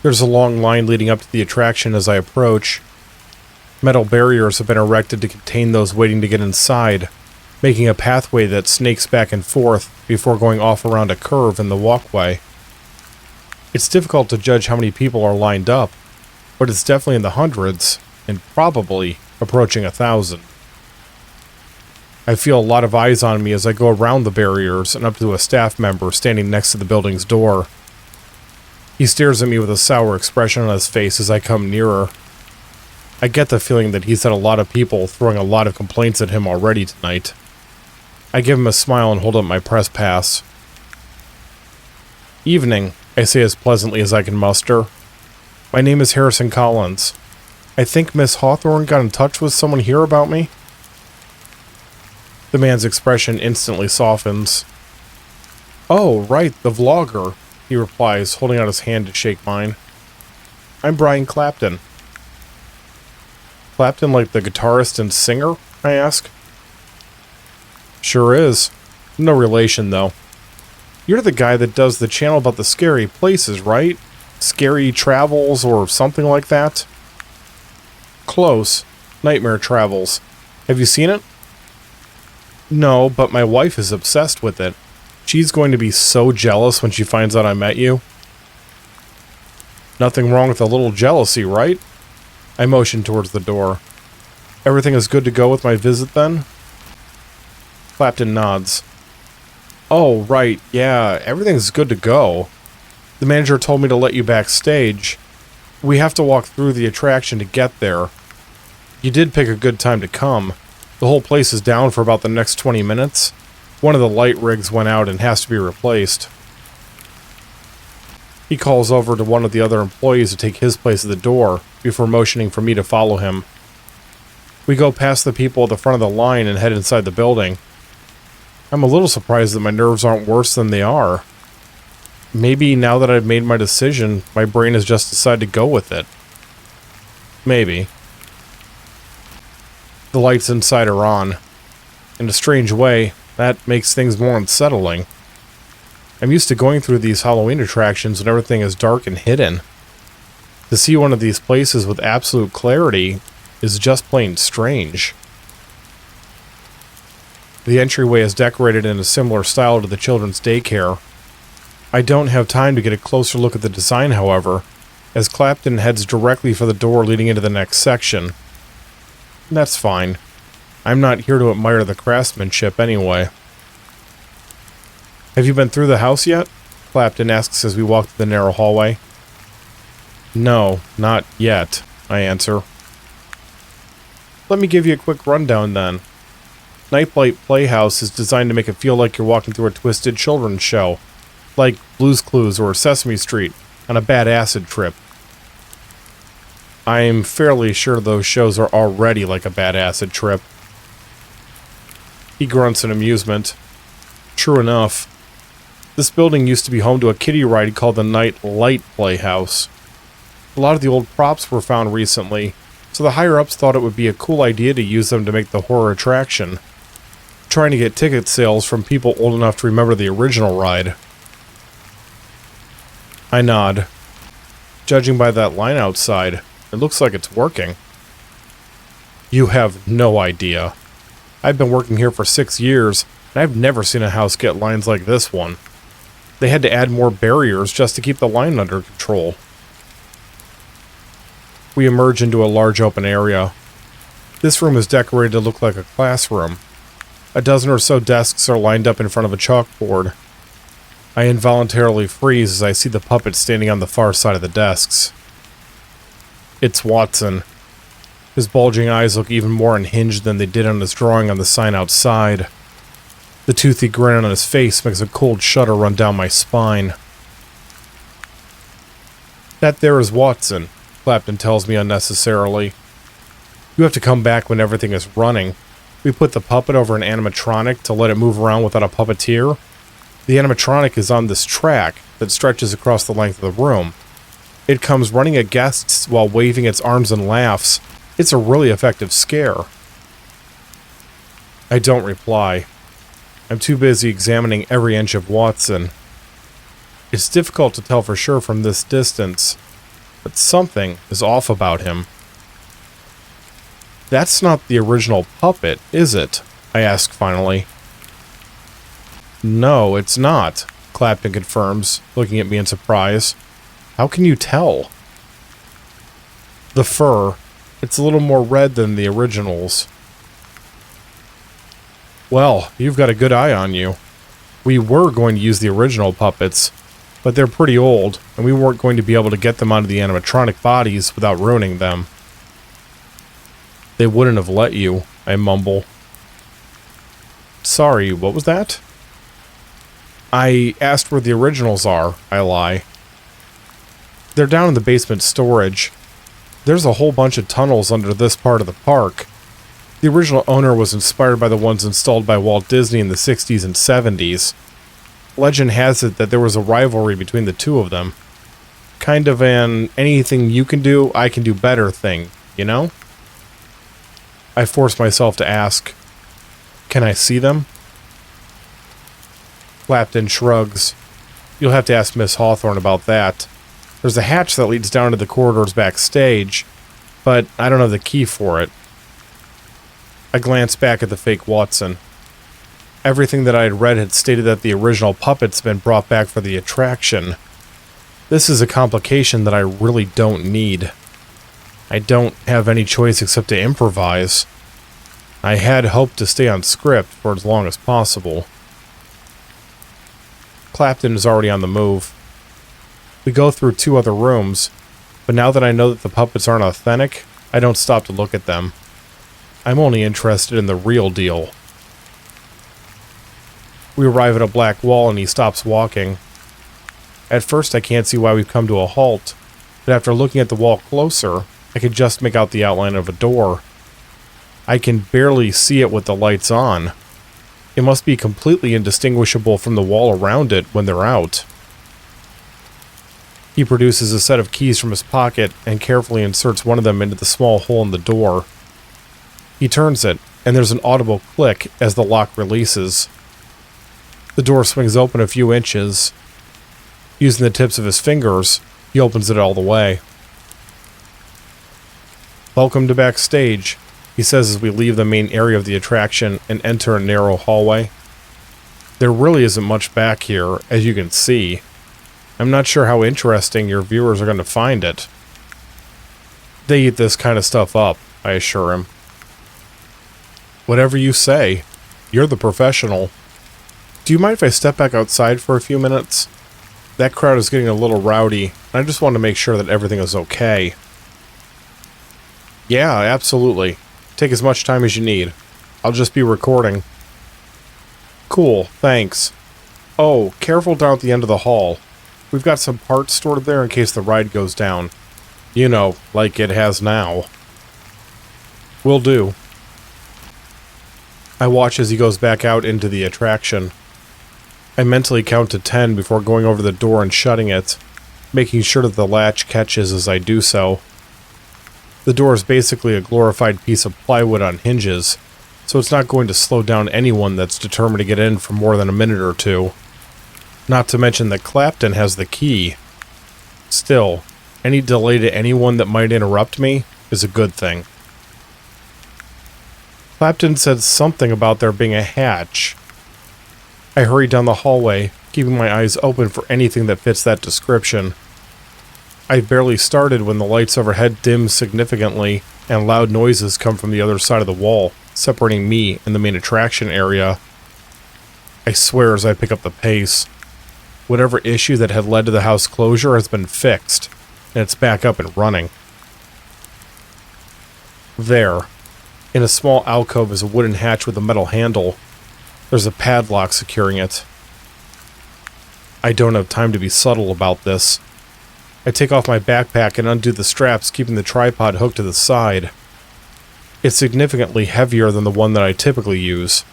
There's a long line leading up to the attraction as I approach. Metal barriers have been erected to contain those waiting to get inside, making a pathway that snakes back and forth before going off around a curve in the walkway. It's difficult to judge how many people are lined up, but it's definitely in the hundreds, and probably approaching 1,000. I feel a lot of eyes on me as I go around the barriers and up to a staff member standing next to the building's door. He stares at me with a sour expression on his face as I come nearer. I get the feeling that he's had a lot of people throwing a lot of complaints at him already tonight. I give him a smile and hold up my press pass. "Evening," I say as pleasantly as I can muster. "My name is Harrison Collins. I think Miss Hawthorne got in touch with someone here about me." The man's expression instantly softens. "Oh, right, the vlogger," he replies, holding out his hand to shake mine. "I'm Brian Clapton." "Clapton like the guitarist and singer?" I ask. "Sure is. No relation, though. You're the guy that does the channel about the scary places, right? Scary Travels or something like that?" "Close. Nightmare Travels. Have you seen it?" "No, but my wife is obsessed with it. She's going to be so jealous when she finds out I met you." "Nothing wrong with a little jealousy, right?" I motion towards the door. "Everything is good to go with my visit, then?" Clapton nods. "Oh, right, yeah, everything's good to go. The manager told me to let you backstage. We have to walk through the attraction to get there. You did pick a good time to come. The whole place is down for about the next 20 minutes. One of the light rigs went out and has to be replaced." He calls over to one of the other employees to take his place at the door, before motioning for me to follow him. We go past the people at the front of the line and head inside the building. I'm a little surprised that my nerves aren't worse than they are. Maybe now that I've made my decision, my brain has just decided to go with it. Maybe. The lights inside are on. In a strange way, that makes things more unsettling. I'm used to going through these Halloween attractions when everything is dark and hidden. To see one of these places with absolute clarity is just plain strange. The entryway is decorated in a similar style to the children's daycare. I don't have time to get a closer look at the design, however, as Clapton heads directly for the door leading into the next section. That's fine. I'm not here to admire the craftsmanship anyway. Have you been through the house yet? Clapton asks as we walk through the narrow hallway. No, not yet, I answer. Let me give you a quick rundown then. Nightlight Playhouse is designed to make it feel like you're walking through a twisted children's show, like Blue's Clues or Sesame Street, on a bad acid trip. I'm fairly sure those shows are already like a bad acid trip. He grunts in amusement. True enough. This building used to be home to a kiddie ride called the Nightlight Playhouse. A lot of the old props were found recently, so the higher-ups thought it would be a cool idea to use them to make the horror attraction, trying to get ticket sales from people old enough to remember the original ride. I nod. Judging by that line outside, it looks like it's working. You have no idea. I've been working here for 6 years, and I've never seen a house get lines like this one. They had to add more barriers just to keep the line under control. We emerge into a large open area. This room is decorated to look like a classroom. A dozen or so desks are lined up in front of a chalkboard. I involuntarily freeze as I see the puppet standing on the far side of the desks. It's Watson. His bulging eyes look even more unhinged than they did on his drawing on the sign outside. The toothy grin on his face makes a cold shudder run down my spine. That there is Watson, Clapton tells me unnecessarily. You have to come back when everything is running. We put the puppet over an animatronic to let it move around without a puppeteer. The animatronic is on this track that stretches across the length of the room. It comes running at guests while waving its arms and laughs. It's a really effective scare. I don't reply. I'm too busy examining every inch of Watson. It's difficult to tell for sure from this distance, but something is off about him. That's not the original puppet, is it? I ask finally. No, it's not, Clapton confirms, looking at me in surprise. How can you tell? The fur. It's a little more red than the originals. Well, you've got a good eye on you. We were going to use the original puppets, but they're pretty old, and we weren't going to be able to get them onto the animatronic bodies without ruining them. They wouldn't have let you, I mumble. Sorry, what was that? I asked where the originals are, I lie. They're down in the basement storage. There's a whole bunch of tunnels under this part of the park. The original owner was inspired by the ones installed by Walt Disney in the 60s and 70s. Legend has it that there was a rivalry between the two of them. Kind of an anything you can do, I can do better thing, you know? I force myself to ask, can I see them? Clapton shrugs. You'll have to ask Miss Hawthorne about that. There's a hatch that leads down to the corridors backstage, but I don't have the key for it. I glance back at the fake Watson. Everything that I had read had stated that the original puppets had been brought back for the attraction. This is a complication that I really don't need. I don't have any choice except to improvise. I had hoped to stay on script for as long as possible. Clapton is already on the move. We go through 2 other rooms, but now that I know that the puppets aren't authentic, I don't stop to look at them. I'm only interested in the real deal. We arrive at a black wall and he stops walking. At first I can't see why we've come to a halt, but after looking at the wall closer, I can just make out the outline of a door. I can barely see it with the lights on. It must be completely indistinguishable from the wall around it when they're out. He produces a set of keys from his pocket and carefully inserts one of them into the small hole in the door. He turns it, and there's an audible click as the lock releases. The door swings open a few inches. Using the tips of his fingers, he opens it all the way. Welcome to backstage, he says as we leave the main area of the attraction and enter a narrow hallway. There really isn't much back here, as you can see. I'm not sure how interesting your viewers are going to find it. They eat this kind of stuff up, I assure him. Whatever you say. You're the professional. Do you mind if I step back outside for a few minutes? That crowd is getting a little rowdy, and I just want to make sure that everything is okay. Yeah, absolutely. Take as much time as you need. I'll just be recording. Cool, thanks. Oh, careful down at the end of the hall. We've got some parts stored there in case the ride goes down. You know, like it has now. Will do. I watch as he goes back out into the attraction. I mentally count to 10 before going over the door and shutting it, making sure that the latch catches as I do so. The door is basically a glorified piece of plywood on hinges, so it's not going to slow down anyone that's determined to get in for more than a minute or two. Not to mention that Clapton has the key. Still, any delay to anyone that might interrupt me is a good thing. Clapton said something about there being a hatch. I hurry down the hallway, keeping my eyes open for anything that fits that description. I barely started when the lights overhead dim significantly and loud noises come from the other side of the wall, separating me and the main attraction area. I swear as I pick up the pace. Whatever issue that had led to the house closure has been fixed, and it's back up and running. There, in a small alcove, is a wooden hatch with a metal handle. There's a padlock securing it. I don't have time to be subtle about this. I take off my backpack and undo the straps, keeping the tripod hooked to the side. It's significantly heavier than the one that I typically use.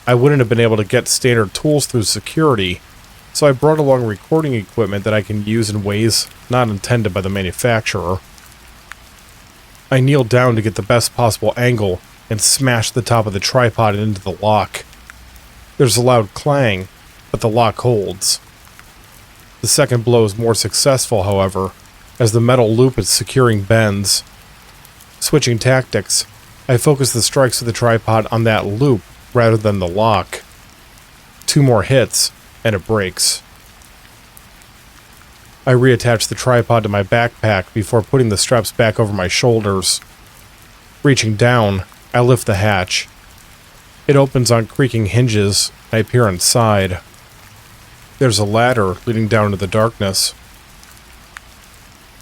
I wouldn't have been able to get standard tools through security, so I brought along recording equipment that I can use in ways not intended by the manufacturer. I kneel down to get the best possible angle and smash the top of the tripod into the lock. There's a loud clang, but the lock holds. The second blow is more successful, however, as the metal loop it's securing bends. Switching tactics, I focus the strikes of the tripod on that loop rather than the lock. 2 more hits, and it breaks. I reattach the tripod to my backpack before putting the straps back over my shoulders. Reaching down, I lift the hatch. It opens on creaking hinges. I peer inside. There's a ladder leading down into the darkness.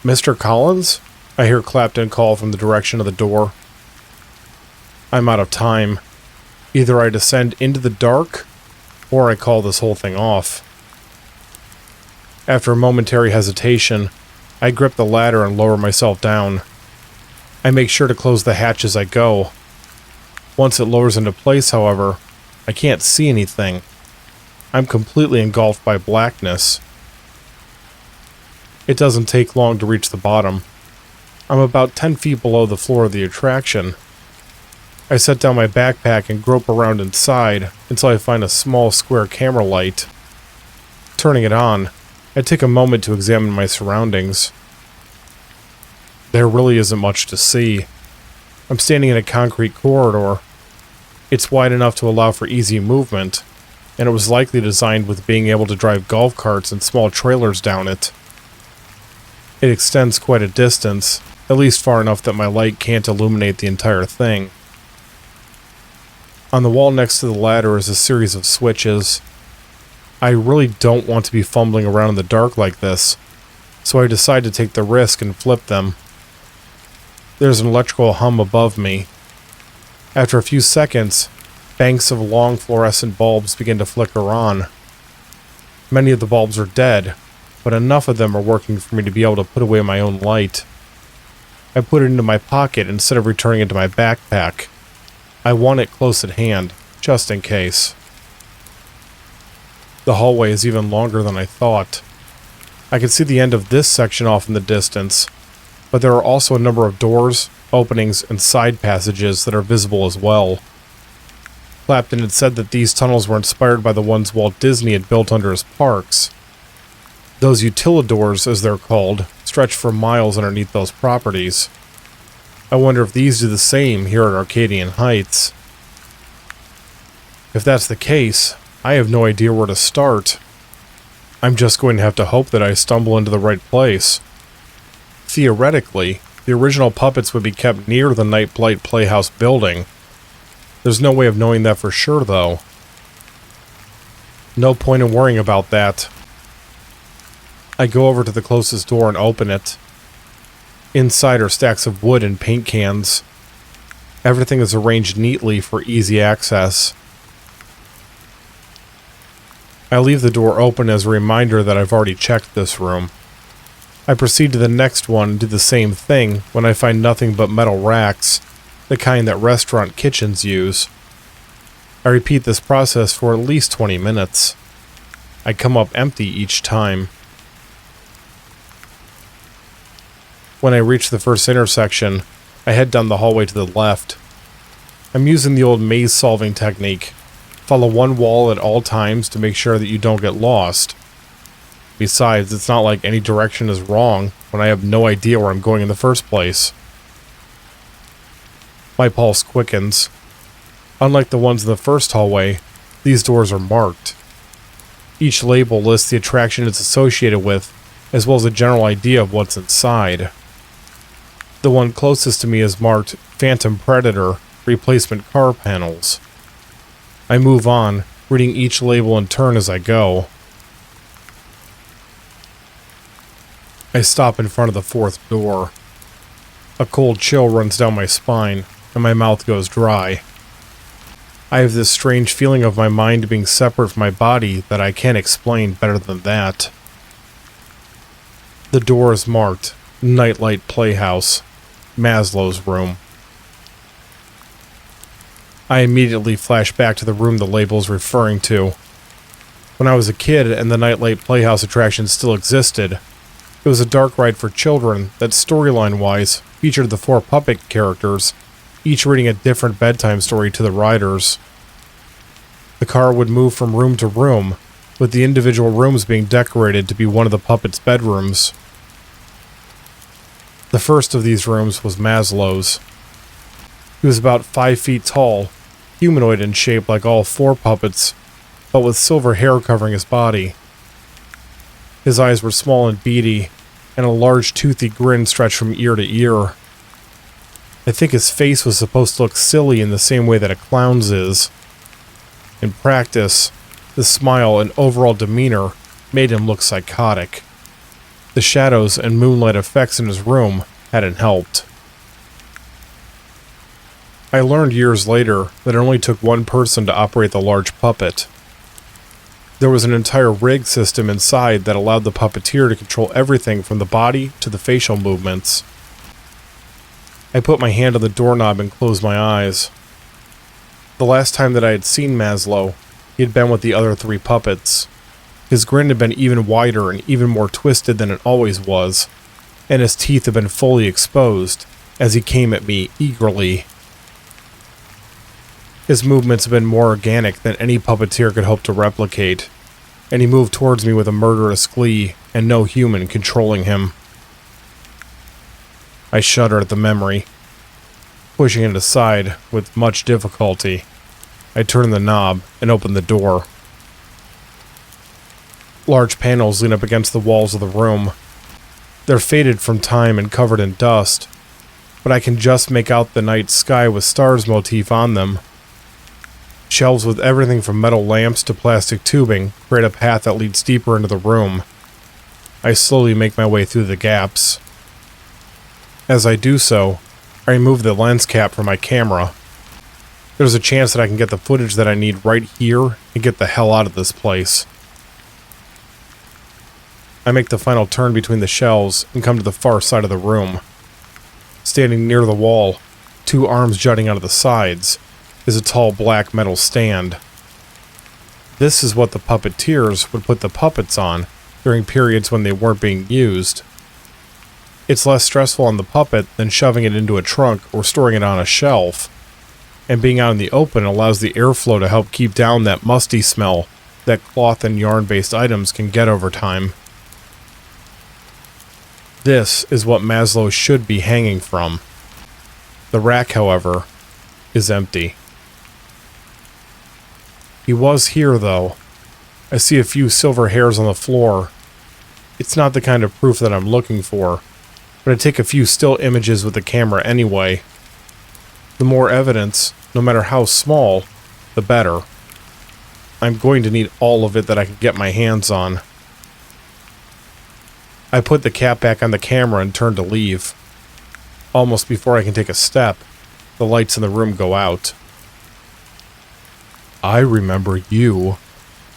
Mr. Collins? I hear Clapton call from the direction of the door. I'm out of time. Either I descend into the dark, or I call this whole thing off. After a momentary hesitation, I grip the ladder and lower myself down. I make sure to close the hatch as I go. Once it lowers into place, however, I can't see anything. I'm completely engulfed by blackness. It doesn't take long to reach the bottom. I'm about 10 feet below the floor of the attraction. I set down my backpack and grope around inside until I find a small square camera light. Turning it on, I take a moment to examine my surroundings. There really isn't much to see. I'm standing in a concrete corridor. It's wide enough to allow for easy movement, and it was likely designed with being able to drive golf carts and small trailers down it. It extends quite a distance, at least far enough that my light can't illuminate the entire thing. On the wall next to the ladder is a series of switches. I really don't want to be fumbling around in the dark like this, so I decide to take the risk and flip them. There's an electrical hum above me. After a few seconds, banks of long fluorescent bulbs begin to flicker on. Many of the bulbs are dead, but enough of them are working for me to be able to put away my own light. I put it into my pocket instead of returning it to my backpack. I want it close at hand, just in case. The hallway is even longer than I thought. I can see the end of this section off in the distance, but there are also a number of doors, openings, and side passages that are visible as well. Clapton had said that these tunnels were inspired by the ones Walt Disney had built under his parks. Those utilidors, as they're called, stretch for miles underneath those properties. I wonder if these do the same here at Arcadian Heights. If that's the case, I have no idea where to start. I'm just going to have to hope that I stumble into the right place. Theoretically, the original puppets would be kept near the Nightblight Playhouse building. There's no way of knowing that for sure, though. No point in worrying about that. I go over to the closest door and open it. Inside are stacks of wood and paint cans. Everything is arranged neatly for easy access. I leave the door open as a reminder that I've already checked this room. I proceed to the next one and do the same thing when I find nothing but metal racks, the kind that restaurant kitchens use. I repeat this process for at least 20 minutes. I come up empty each time. When I reach the first intersection, I head down the hallway to the left. I'm using the old maze-solving technique. Follow one wall at all times to make sure that you don't get lost. Besides, it's not like any direction is wrong when I have no idea where I'm going in the first place. My pulse quickens. Unlike the ones in the first hallway, these doors are marked. Each label lists the attraction it's associated with, as well as a general idea of what's inside. The one closest to me is marked Phantom Predator, Replacement Car Panels. I move on, reading each label in turn as I go. I stop in front of the fourth door. A cold chill runs down my spine, and my mouth goes dry. I have this strange feeling of my mind being separate from my body that I can't explain better than that. The door is marked Nightlight Playhouse, Maslow's room. I immediately flash back to the room the label is referring to. When I was a kid and the Nightlight Playhouse attraction still existed, it was a dark ride for children that storyline-wise featured the 4 puppet characters, each reading a different bedtime story to the riders. The car would move from room to room, with the individual rooms being decorated to be one of the puppets' bedrooms. The first of these rooms was Maslow's. He was about 5 feet tall, humanoid in shape like all 4 puppets, but with silver hair covering his body. His eyes were small and beady, and a large toothy grin stretched from ear to ear. I think his face was supposed to look silly in the same way that a clown's is. In practice, the smile and overall demeanor made him look psychotic. The shadows and moonlight effects in his room hadn't helped. I learned years later that it only took one person to operate the large puppet. There was an entire rig system inside that allowed the puppeteer to control everything from the body to the facial movements. I put my hand on the doorknob and closed my eyes. The last time that I had seen Maslow, he had been with the other 3 puppets. His grin had been even wider and even more twisted than it always was, and his teeth had been fully exposed as he came at me eagerly. His movements had been more organic than any puppeteer could hope to replicate, and he moved towards me with a murderous glee and no human controlling him. I shudder at the memory. Pushing it aside with much difficulty, I turn the knob and open the door. Large panels lean up against the walls of the room. They're faded from time and covered in dust, but I can just make out the night sky with stars motif on them. Shelves with everything from metal lamps to plastic tubing create a path that leads deeper into the room. I slowly make my way through the gaps. As I do so, I remove the lens cap from my camera. There's a chance that I can get the footage that I need right here and get the hell out of this place. I make the final turn between the shelves and come to the far side of the room. Standing near the wall, 2 arms jutting out of the sides, is a tall black metal stand. This is what the puppeteers would put the puppets on during periods when they weren't being used. It's less stressful on the puppet than shoving it into a trunk or storing it on a shelf, and being out in the open allows the airflow to help keep down that musty smell that cloth and yarn-based items can get over time. This is what Maslow should be hanging from. The rack, however, is empty. He was here, though. I see a few silver hairs on the floor. It's not the kind of proof that I'm looking for, but I take a few still images with the camera anyway. The more evidence, no matter how small, the better. I'm going to need all of it that I can get my hands on. I put the cap back on the camera and turn to leave. Almost before I can take a step, the lights in the room go out. "I remember you,"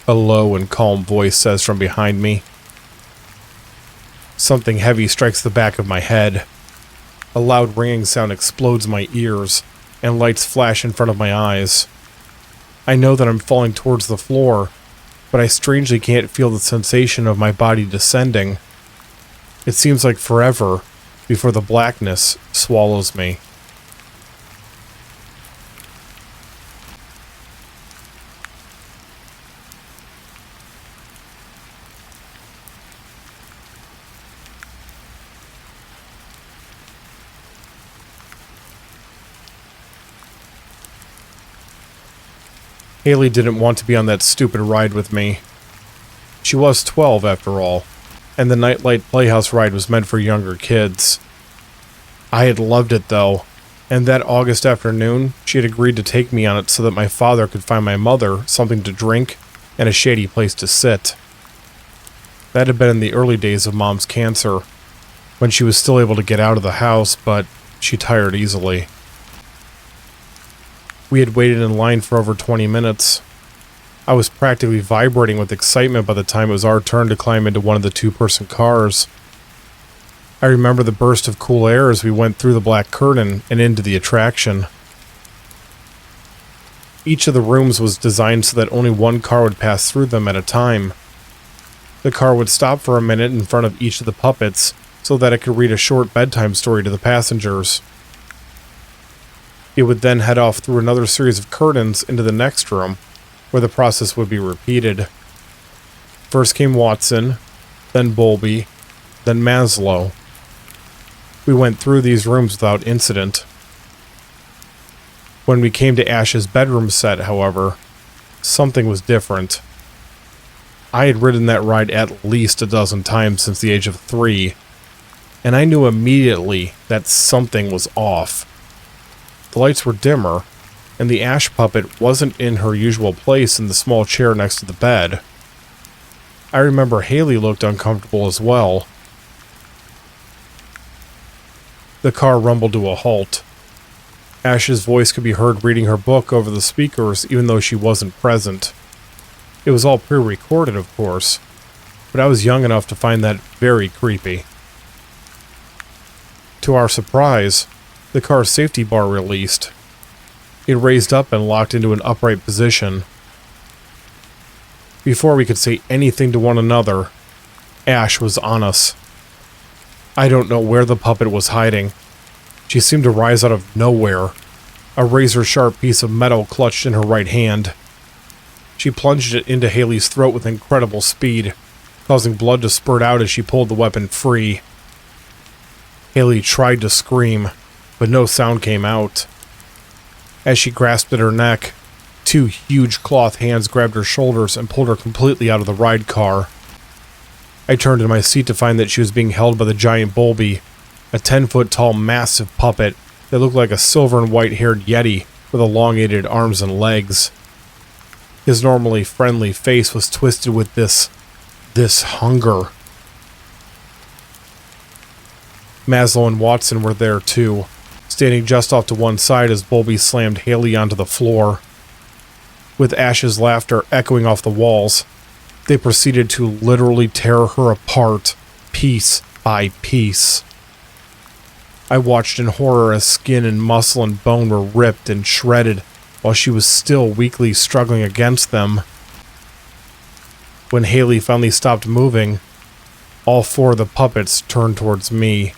a low and calm voice says from behind me. Something heavy strikes the back of my head. A loud ringing sound explodes my ears, and lights flash in front of my eyes. I know that I'm falling towards the floor, but I strangely can't feel the sensation of my body descending. It seems like forever before the blackness swallows me. Haley didn't want to be on that stupid ride with me. She was 12 after all, and the Nightlight Playhouse ride was meant for younger kids. I had loved it though, and that August afternoon she had agreed to take me on it so that my father could find my mother something to drink and a shady place to sit. That had been in the early days of Mom's cancer, when she was still able to get out of the house, but she tired easily. We had waited in line for over 20 minutes. I was practically vibrating with excitement by the time it was our turn to climb into one of the two-person cars. I remember the burst of cool air as we went through the black curtain and into the attraction. Each of the rooms was designed so that only one car would pass through them at a time. The car would stop for a minute in front of each of the puppets so that it could read a short bedtime story to the passengers. It would then head off through another series of curtains into the next room, where the process would be repeated. First came Watson, then Bowlby, then Maslow. We went through these rooms without incident. When we came to Ash's bedroom set, however, something was different. I had ridden that ride at least a dozen times since the age of 3, and I knew immediately that something was off. The lights were dimmer, and the Ash puppet wasn't in her usual place in the small chair next to the bed. I remember Haley looked uncomfortable as well. The car rumbled to a halt. Ash's voice could be heard reading her book over the speakers even though she wasn't present. It was all pre-recorded, of course, but I was young enough to find that very creepy. To our surprise, the car's safety bar released. It raised up and locked into an upright position. Before we could say anything to one another, Ash was on us. I don't know where the puppet was hiding. She seemed to rise out of nowhere, a razor-sharp piece of metal clutched in her right hand. She plunged it into Haley's throat with incredible speed, causing blood to spurt out as she pulled the weapon free. Haley tried to scream, but no sound came out. As she grasped at her neck, 2 huge cloth hands grabbed her shoulders and pulled her completely out of the ride car. I turned in my seat to find that she was being held by the giant Bowlby, a 10-foot-tall massive puppet that looked like a silver and white-haired yeti with elongated arms and legs. His normally friendly face was twisted with this hunger. Maslow and Watson were there too, standing just off to one side as Bowlby slammed Haley onto the floor. With Ash's laughter echoing off the walls, they proceeded to literally tear her apart, piece by piece. I watched in horror as skin and muscle and bone were ripped and shredded while she was still weakly struggling against them. When Haley finally stopped moving, all 4 of the puppets turned towards me.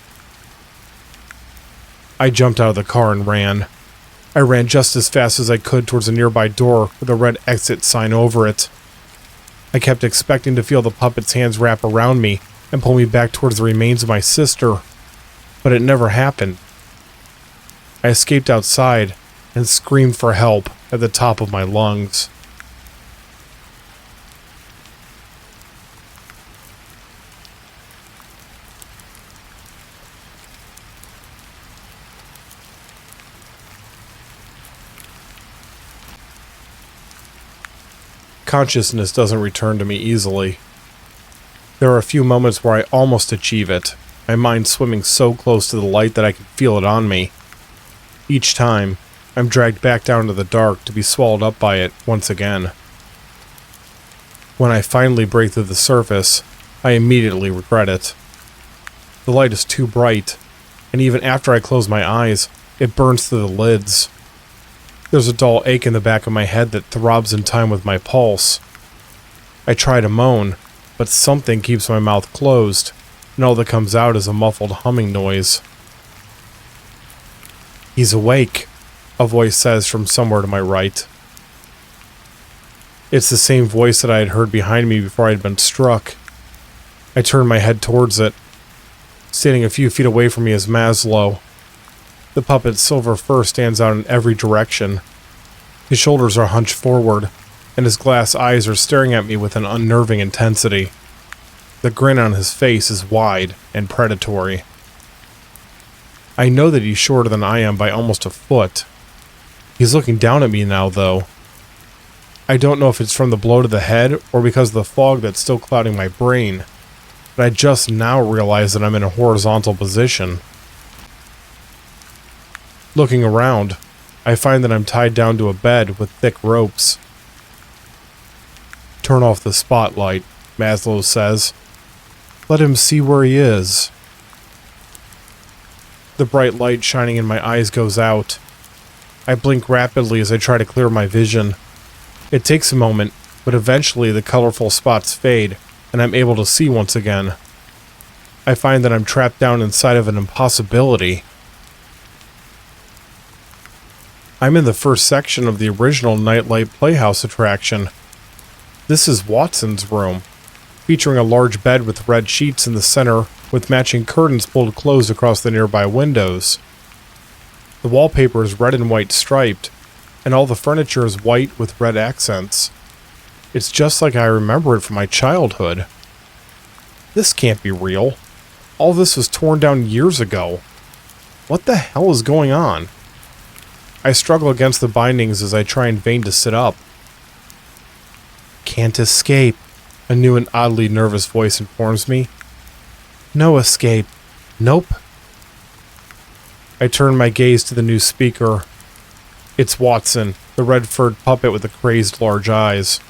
I jumped out of the car and ran. I ran just as fast as I could towards a nearby door with a red exit sign over it. I kept expecting to feel the puppet's hands wrap around me and pull me back towards the remains of my sister, but it never happened. I escaped outside and screamed for help at the top of my lungs. Consciousness doesn't return to me easily. There are a few moments where I almost achieve it, my mind swimming so close to the light that I can feel it on me. Each time, I'm dragged back down to the dark to be swallowed up by it once again. When I finally break through the surface, I immediately regret it. The light is too bright, and even after I close my eyes, it burns through the lids. There's a dull ache in the back of my head that throbs in time with my pulse. I try to moan, but something keeps my mouth closed, and all that comes out is a muffled humming noise. "He's awake," a voice says from somewhere to my right. It's the same voice that I had heard behind me before I had been struck. I turn my head towards it. Standing a few feet away from me is Maslow. The puppet's silver fur stands out in every direction. His shoulders are hunched forward, and his glass eyes are staring at me with an unnerving intensity. The grin on his face is wide and predatory. I know that he's shorter than I am by almost a foot. He's looking down at me now, though. I don't know if it's from the blow to the head or because of the fog that's still clouding my brain, but I just now realize that I'm in a horizontal position. Looking around, I find that I'm tied down to a bed with thick ropes. "Turn off the spotlight," Maslow says. "Let him see where he is." The bright light shining in my eyes goes out. I blink rapidly as I try to clear my vision. It takes a moment, but eventually the colorful spots fade, and I'm able to see once again. I find that I'm trapped down inside of an impossibility. I'm in the first section of the original Nightlight Playhouse attraction. This is Watson's room, featuring a large bed with red sheets in the center with matching curtains pulled closed across the nearby windows. The wallpaper is red and white striped, and all the furniture is white with red accents. It's just like I remember it from my childhood. This can't be real. All this was torn down years ago. What the hell is going on? I struggle against the bindings as I try in vain to sit up. "Can't escape," a new and oddly nervous voice informs me. "No escape. Nope." I turn my gaze to the new speaker. It's Watson, the red-furred puppet with the crazed large eyes.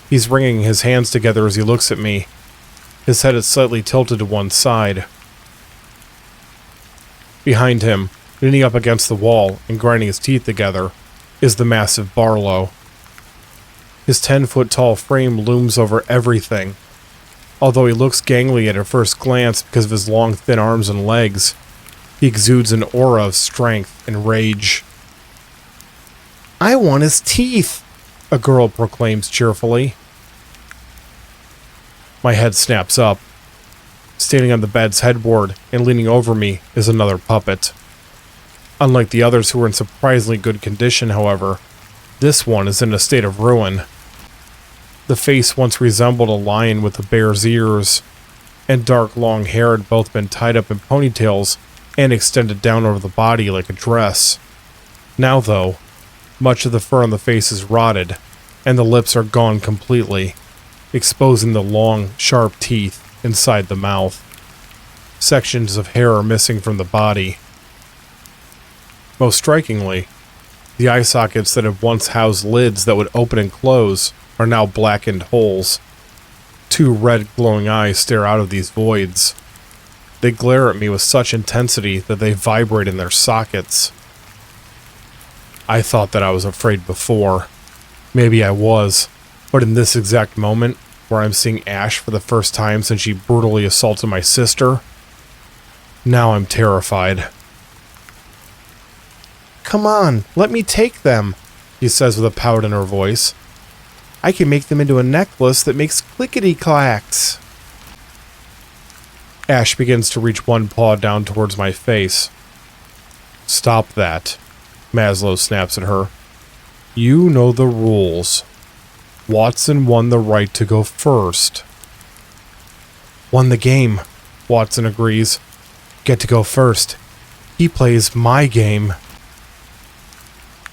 He's wringing his hands together as he looks at me. His head is slightly tilted to one side. Behind him, leaning up against the wall and grinding his teeth together, is the massive Barlow. His 10-foot-tall frame looms over everything. Although he looks gangly at a first glance because of his long, thin arms and legs, he exudes an aura of strength and rage. "I want his teeth," a girl proclaims cheerfully. My head snaps up. Standing on the bed's headboard and leaning over me is another puppet. Unlike the others who were in surprisingly good condition, however, this one is in a state of ruin. The face once resembled a lion with a bear's ears, and dark long hair had both been tied up in ponytails and extended down over the body like a dress. Now, though, much of the fur on the face is rotted, and the lips are gone completely, exposing the long, sharp teeth inside the mouth. Sections of hair are missing from the body. Most strikingly, the eye sockets that have once housed lids that would open and close are now blackened holes. Two red glowing eyes stare out of these voids. They glare at me with such intensity that they vibrate in their sockets. I thought that I was afraid before. Maybe I was, but in this exact moment, where I'm seeing Ash for the first time since she brutally assaulted my sister, now I'm terrified. "Come on, let me take them," she says with a pout in her voice. "I can make them into a necklace that makes clickety-clacks." Ash begins to reach one paw down towards my face. Stop that, Maslow snaps at her. You know the rules. Watson won the right to go first. Won the game, Watson agrees. Get to go first. He plays my game.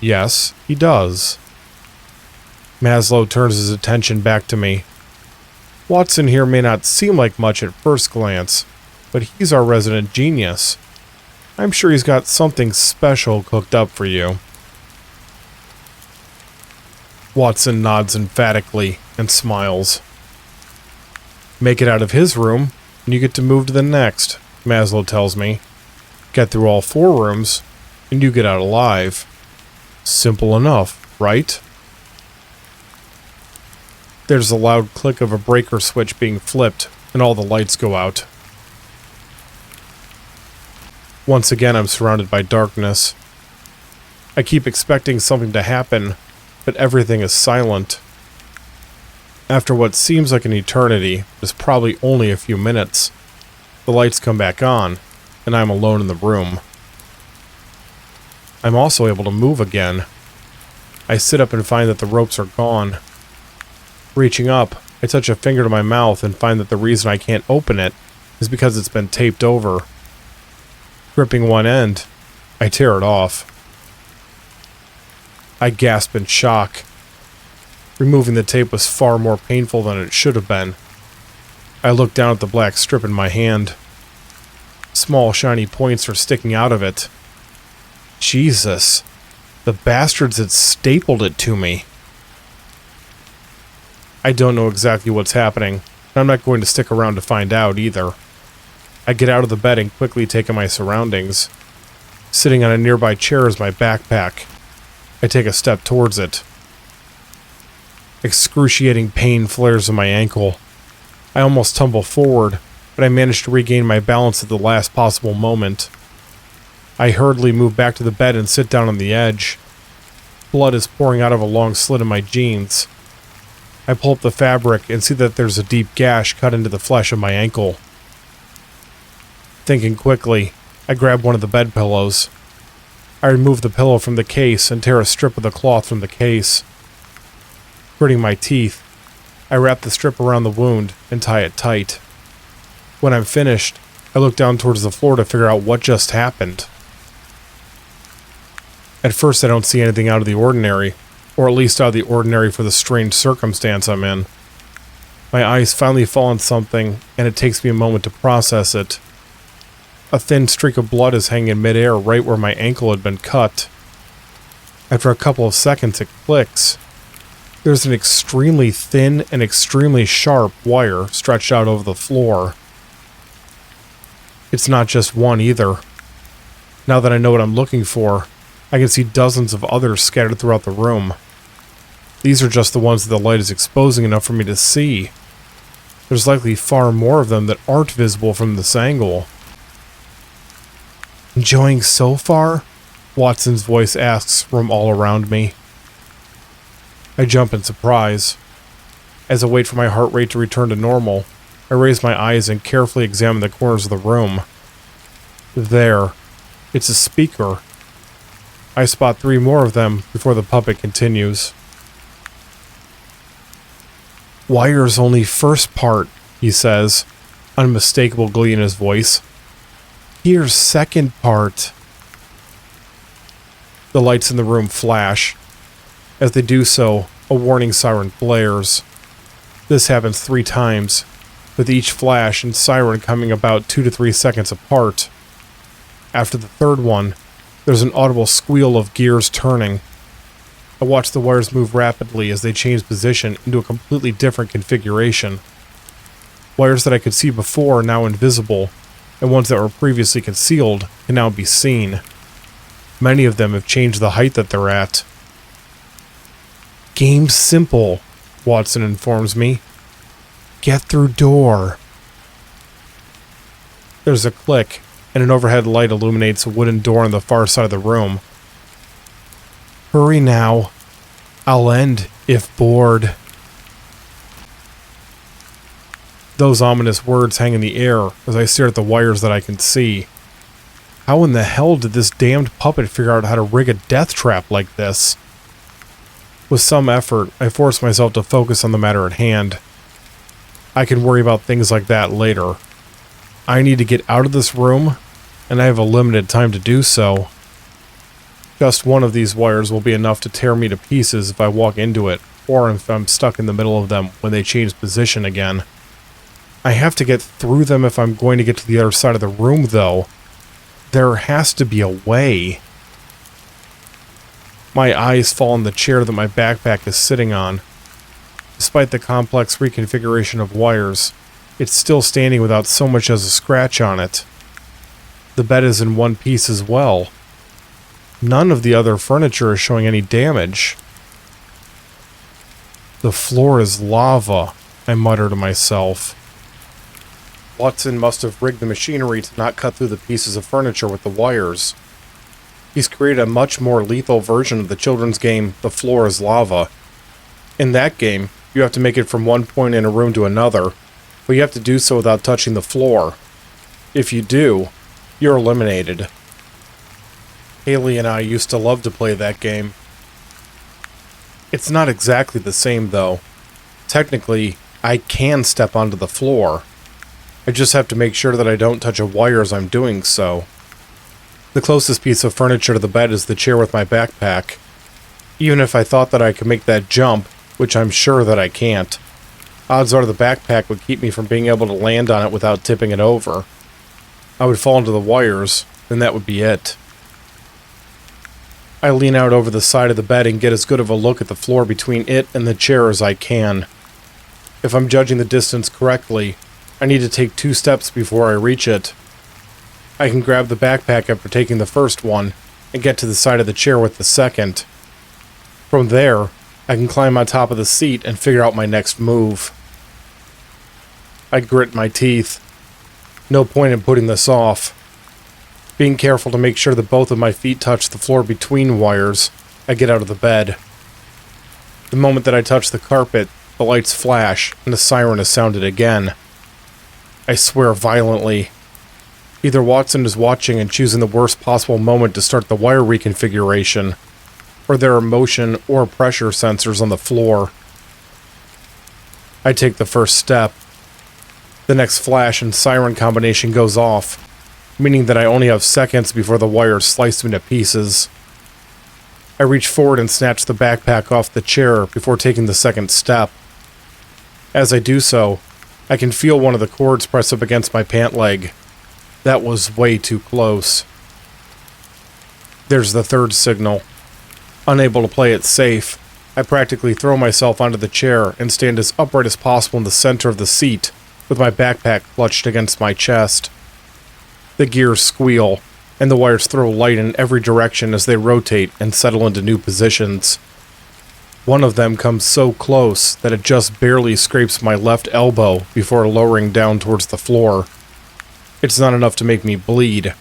Yes, he does. Maslow turns his attention back to me. Watson here may not seem like much at first glance, but he's our resident genius. I'm sure he's got something special cooked up for you. Watson nods emphatically and smiles. Make it out of his room, and you get to move to the next, Maslow tells me. Get through all 4 rooms, and you get out alive. Simple enough, right? There's a loud click of a breaker switch being flipped, and all the lights go out. Once again, I'm surrounded by darkness. I keep expecting something to happen, but everything is silent. After what seems like an eternity, it's probably only a few minutes, the lights come back on, and I'm alone in the room. I'm also able to move again. I sit up and find that the ropes are gone. Reaching up, I touch a finger to my mouth and find that the reason I can't open it is because it's been taped over. Gripping one end, I tear it off. I gasp in shock. Removing the tape was far more painful than it should have been. I look down at the black strip in my hand. Small shiny points are sticking out of it. Jesus, the bastards had stapled it to me. I don't know exactly what's happening, and I'm not going to stick around to find out either. I get out of the bed and quickly take in my surroundings. Sitting on a nearby chair is my backpack. I take a step towards it. Excruciating pain flares in my ankle. I almost tumble forward, but I manage to regain my balance at the last possible moment. I hurriedly move back to the bed and sit down on the edge. Blood is pouring out of a long slit in my jeans. I pull up the fabric and see that there's a deep gash cut into the flesh of my ankle. Thinking quickly, I grab one of the bed pillows. I remove the pillow from the case and tear a strip of the cloth from the case. Gritting my teeth, I wrap the strip around the wound and tie it tight. When I'm finished, I look down towards the floor to figure out what just happened. At first, I don't see anything out of the ordinary, or at least out of the ordinary for the strange circumstance I'm in. My eyes finally fall on something, and it takes me a moment to process it. A thin streak of blood is hanging in midair right where my ankle had been cut. After a couple of seconds, it clicks. There's an extremely thin and extremely sharp wire stretched out over the floor. It's not just one either. Now that I know what I'm looking for, I can see dozens of others scattered throughout the room. These are just the ones that the light is exposing enough for me to see. There's likely far more of them that aren't visible from this angle. Enjoying so far? Watson's voice asks from all around me. I jump in surprise. As I wait for my heart rate to return to normal, I raise my eyes and carefully examine the corners of the room. There. It's a speaker. I spot 3 more of them before the puppet continues. Wire's only first part, he says, unmistakable glee in his voice. Here's second part. The lights in the room flash. As they do so, a warning siren blares. This happens 3 times, with each flash and siren coming about 2 to 3 seconds apart. After the third one, there's an audible squeal of gears turning. I watch the wires move rapidly as they change position into a completely different configuration. Wires that I could see before are now invisible, and ones that were previously concealed can now be seen. Many of them have changed the height that they're at. Game's simple, Watson informs me. Get through door. There's a click, and an overhead light illuminates a wooden door on the far side of the room. Hurry now. I'll end if bored. Those ominous words hang in the air as I stare at the wires that I can see. How in the hell did this damned puppet figure out how to rig a death trap like this? With some effort, I forced myself to focus on the matter at hand. I can worry about things like that later. I need to get out of this room, and I have a limited time to do so. Just one of these wires will be enough to tear me to pieces if I walk into it, or if I'm stuck in the middle of them when they change position again. I have to get through them if I'm going to get to the other side of the room, though. There has to be a way. My eyes fall on the chair that my backpack is sitting on. Despite the complex reconfiguration of wires, it's still standing without so much as a scratch on it. The bed is in one piece as well. None of the other furniture is showing any damage. The floor is lava, I mutter to myself. Watson must have rigged the machinery to not cut through the pieces of furniture with the wires. He's created a much more lethal version of the children's game, The Floor is Lava. In that game, you have to make it from one point in a room to another, but you have to do so without touching the floor. If you do, you're eliminated. Haley and I used to love to play that game. It's not exactly the same, though. Technically, I can step onto the floor. I just have to make sure that I don't touch a wire as I'm doing so. The closest piece of furniture to the bed is the chair with my backpack. Even if I thought that I could make that jump, which I'm sure that I can't, odds are the backpack would keep me from being able to land on it without tipping it over. I would fall into the wires, and that would be it. I lean out over the side of the bed and get as good of a look at the floor between it and the chair as I can. If I'm judging the distance correctly, I need to take 2 steps before I reach it. I can grab the backpack after taking the first one, and get to the side of the chair with the second. From there, I can climb on top of the seat and figure out my next move. I grit my teeth. No point in putting this off. Being careful to make sure that both of my feet touch the floor between wires, I get out of the bed. The moment that I touch the carpet, the lights flash, and the siren is sounded again. I swear violently. Either Watson is watching and choosing the worst possible moment to start the wire reconfiguration, or there are motion or pressure sensors on the floor. I take the first step. The next flash and siren combination goes off, meaning that I only have seconds before the wires slice me to pieces. I reach forward and snatch the backpack off the chair before taking the second step. As I do so, I can feel one of the cords press up against my pant leg. That was way too close. There's the third signal. Unable to play it safe, I practically throw myself onto the chair and stand as upright as possible in the center of the seat, with my backpack clutched against my chest. The gears squeal, and the wires throw light in every direction as they rotate and settle into new positions. One of them comes so close that it just barely scrapes my left elbow before lowering down towards the floor. It's not enough to make me bleed,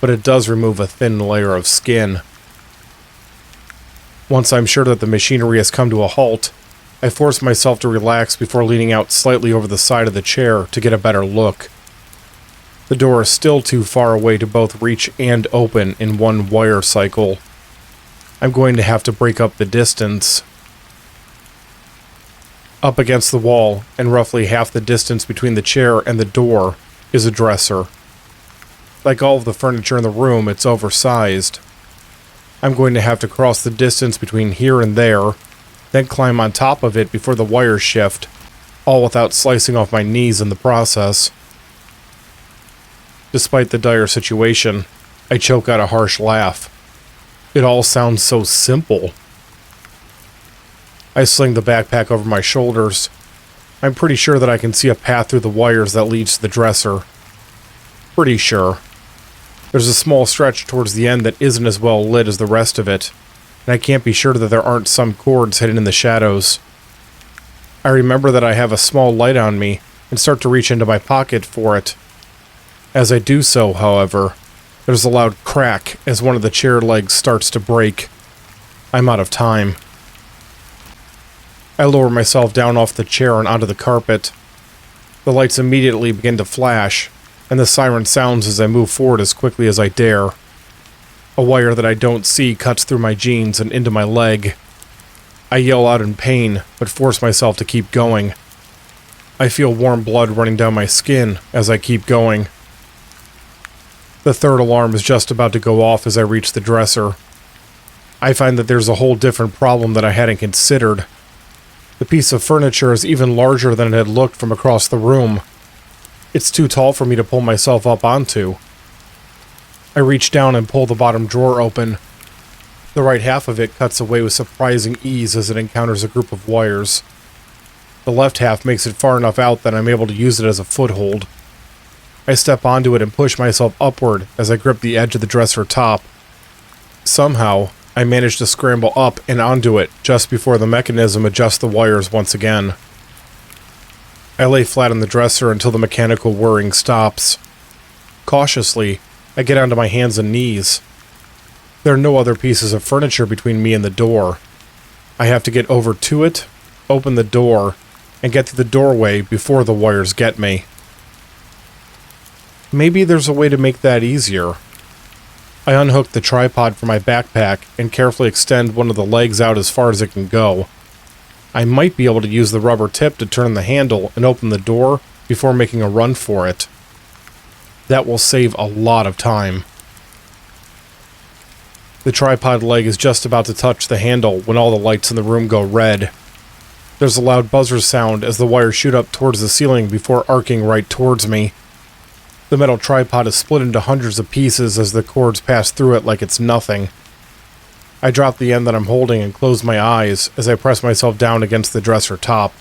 but it does remove a thin layer of skin. Once I'm sure that the machinery has come to a halt, I force myself to relax before leaning out slightly over the side of the chair to get a better look. The door is still too far away to both reach and open in one wire cycle. I'm going to have to break up the distance. Up against the wall, and roughly half the distance between the chair and the door, is a dresser. Like all of the furniture in the room, it's oversized. I'm going to have to cross the distance between here and there, then climb on top of it before the wires shift, all without slicing off my knees in the process. Despite the dire situation, I choke out a harsh laugh. It all sounds so simple. I sling the backpack over my shoulders. I'm pretty sure that I can see a path through the wires that leads to the dresser. Pretty sure. There's a small stretch towards the end that isn't as well lit as the rest of it, and I can't be sure that there aren't some cords hidden in the shadows. I remember that I have a small light on me and start to reach into my pocket for it. As I do so, however, there's a loud crack as one of the chair legs starts to break. I'm out of time. I lower myself down off the chair and onto the carpet. The lights immediately begin to flash, and the siren sounds as I move forward as quickly as I dare. A wire that I don't see cuts through my jeans and into my leg. I yell out in pain, but force myself to keep going. I feel warm blood running down my skin as I keep going. The third alarm is just about to go off as I reach the dresser. I find that there's a whole different problem that I hadn't considered. The piece of furniture is even larger than it had looked from across the room. It's too tall for me to pull myself up onto. I reach down and pull the bottom drawer open. The right half of it cuts away with surprising ease as it encounters a group of wires. The left half makes it far enough out that I'm able to use it as a foothold. I step onto it and push myself upward as I grip the edge of the dresser top. Somehow, I manage to scramble up and onto it just before the mechanism adjusts the wires once again. I lay flat on the dresser until the mechanical whirring stops. Cautiously, I get onto my hands and knees. There are no other pieces of furniture between me and the door. I have to get over to it, open the door, and get to the doorway before the wires get me. Maybe there's a way to make that easier. I unhook the tripod from my backpack and carefully extend one of the legs out as far as it can go. I might be able to use the rubber tip to turn the handle and open the door before making a run for it. That will save a lot of time. The tripod leg is just about to touch the handle when all the lights in the room go red. There's a loud buzzer sound as the wires shoot up towards the ceiling before arcing right towards me. The metal tripod is split into hundreds of pieces as the cords pass through it like it's nothing. I drop the end that I'm holding and close my eyes as I press myself down against the dresser top.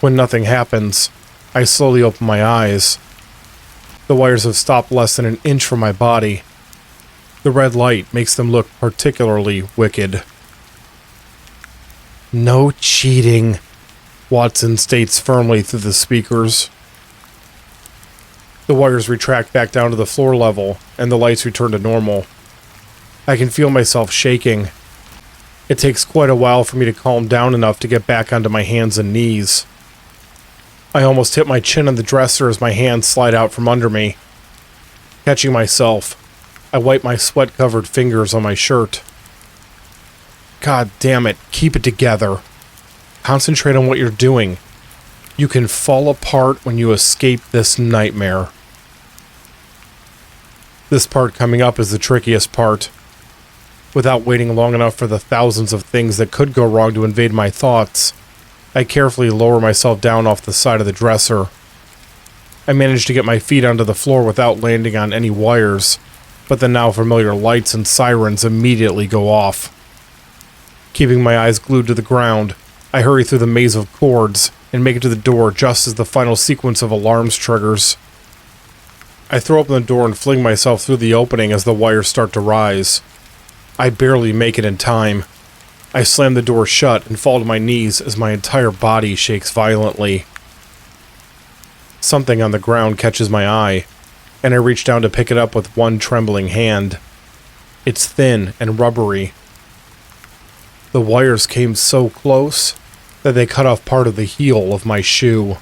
When nothing happens, I slowly open my eyes. The wires have stopped less than an inch from my body. The red light makes them look particularly wicked. "No cheating," Watson states firmly through the speakers. The wires retract back down to the floor level, and the lights return to normal. I can feel myself shaking. It takes quite a while for me to calm down enough to get back onto my hands and knees. I almost hit my chin on the dresser as my hands slide out from under me. Catching myself, I wipe my sweat-covered fingers on my shirt. God damn it, keep it together. Concentrate on what you're doing. You can fall apart when you escape this nightmare. This part coming up is the trickiest part. Without waiting long enough for the thousands of things that could go wrong to invade my thoughts, I carefully lower myself down off the side of the dresser. I manage to get my feet onto the floor without landing on any wires, but the now familiar lights and sirens immediately go off. Keeping my eyes glued to the ground, I hurry through the maze of cords and make it to the door just as the final sequence of alarms triggers. I throw open the door and fling myself through the opening as the wires start to rise. I barely make it in time. I slam the door shut and fall to my knees as my entire body shakes violently. Something on the ground catches my eye, and I reach down to pick it up with one trembling hand. It's thin and rubbery. The wires came so close that they cut off part of the heel of my shoe.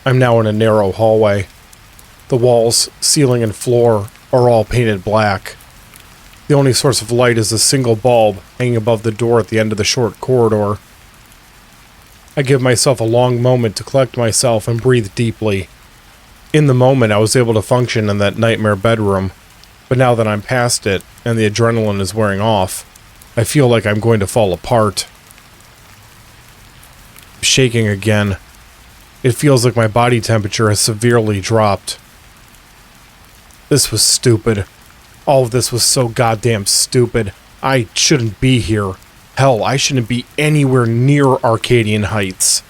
I'm now in a narrow hallway. The walls, ceiling, and floor are all painted black. The only source of light is a single bulb hanging above the door at the end of the short corridor. I give myself a long moment to collect myself and breathe deeply. In the moment, I was able to function in that nightmare bedroom, but now that I'm past it and the adrenaline is wearing off, I feel like I'm going to fall apart. I'm shaking again. It feels like my body temperature has severely dropped. This was stupid. All of this was so goddamn stupid. I shouldn't be here. Hell, I shouldn't be anywhere near Arcadian Heights.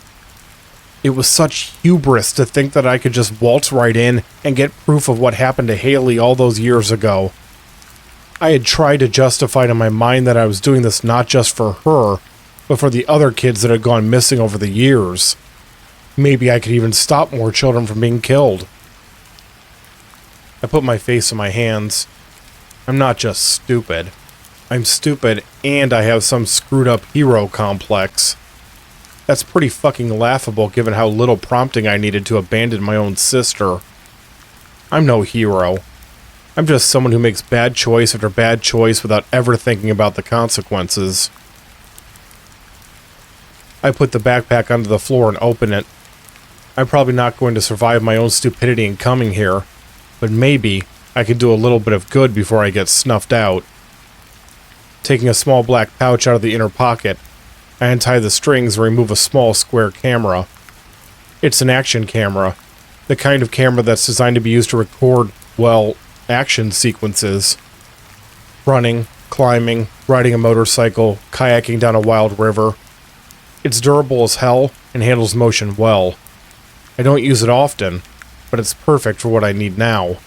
It was such hubris to think that I could just waltz right in and get proof of what happened to Haley all those years ago. I had tried to justify to my mind that I was doing this not just for her, but for the other kids that had gone missing over the years. Maybe I could even stop more children from being killed. I put my face in my hands. I'm not just stupid. I'm stupid and I have some screwed up hero complex. That's pretty fucking laughable given how little prompting I needed to abandon my own sister. I'm no hero. I'm just someone who makes bad choice after bad choice without ever thinking about the consequences. I put the backpack onto the floor and open it. I'm probably not going to survive my own stupidity in coming here, but maybe I can do a little bit of good before I get snuffed out. Taking a small black pouch out of the inner pocket, I untie the strings and remove a small square camera. It's an action camera, the kind of camera that's designed to be used to record, well, action sequences. Running, climbing, riding a motorcycle, kayaking down a wild river. It's durable as hell and handles motion well. I don't use it often, but it's perfect for what I need now.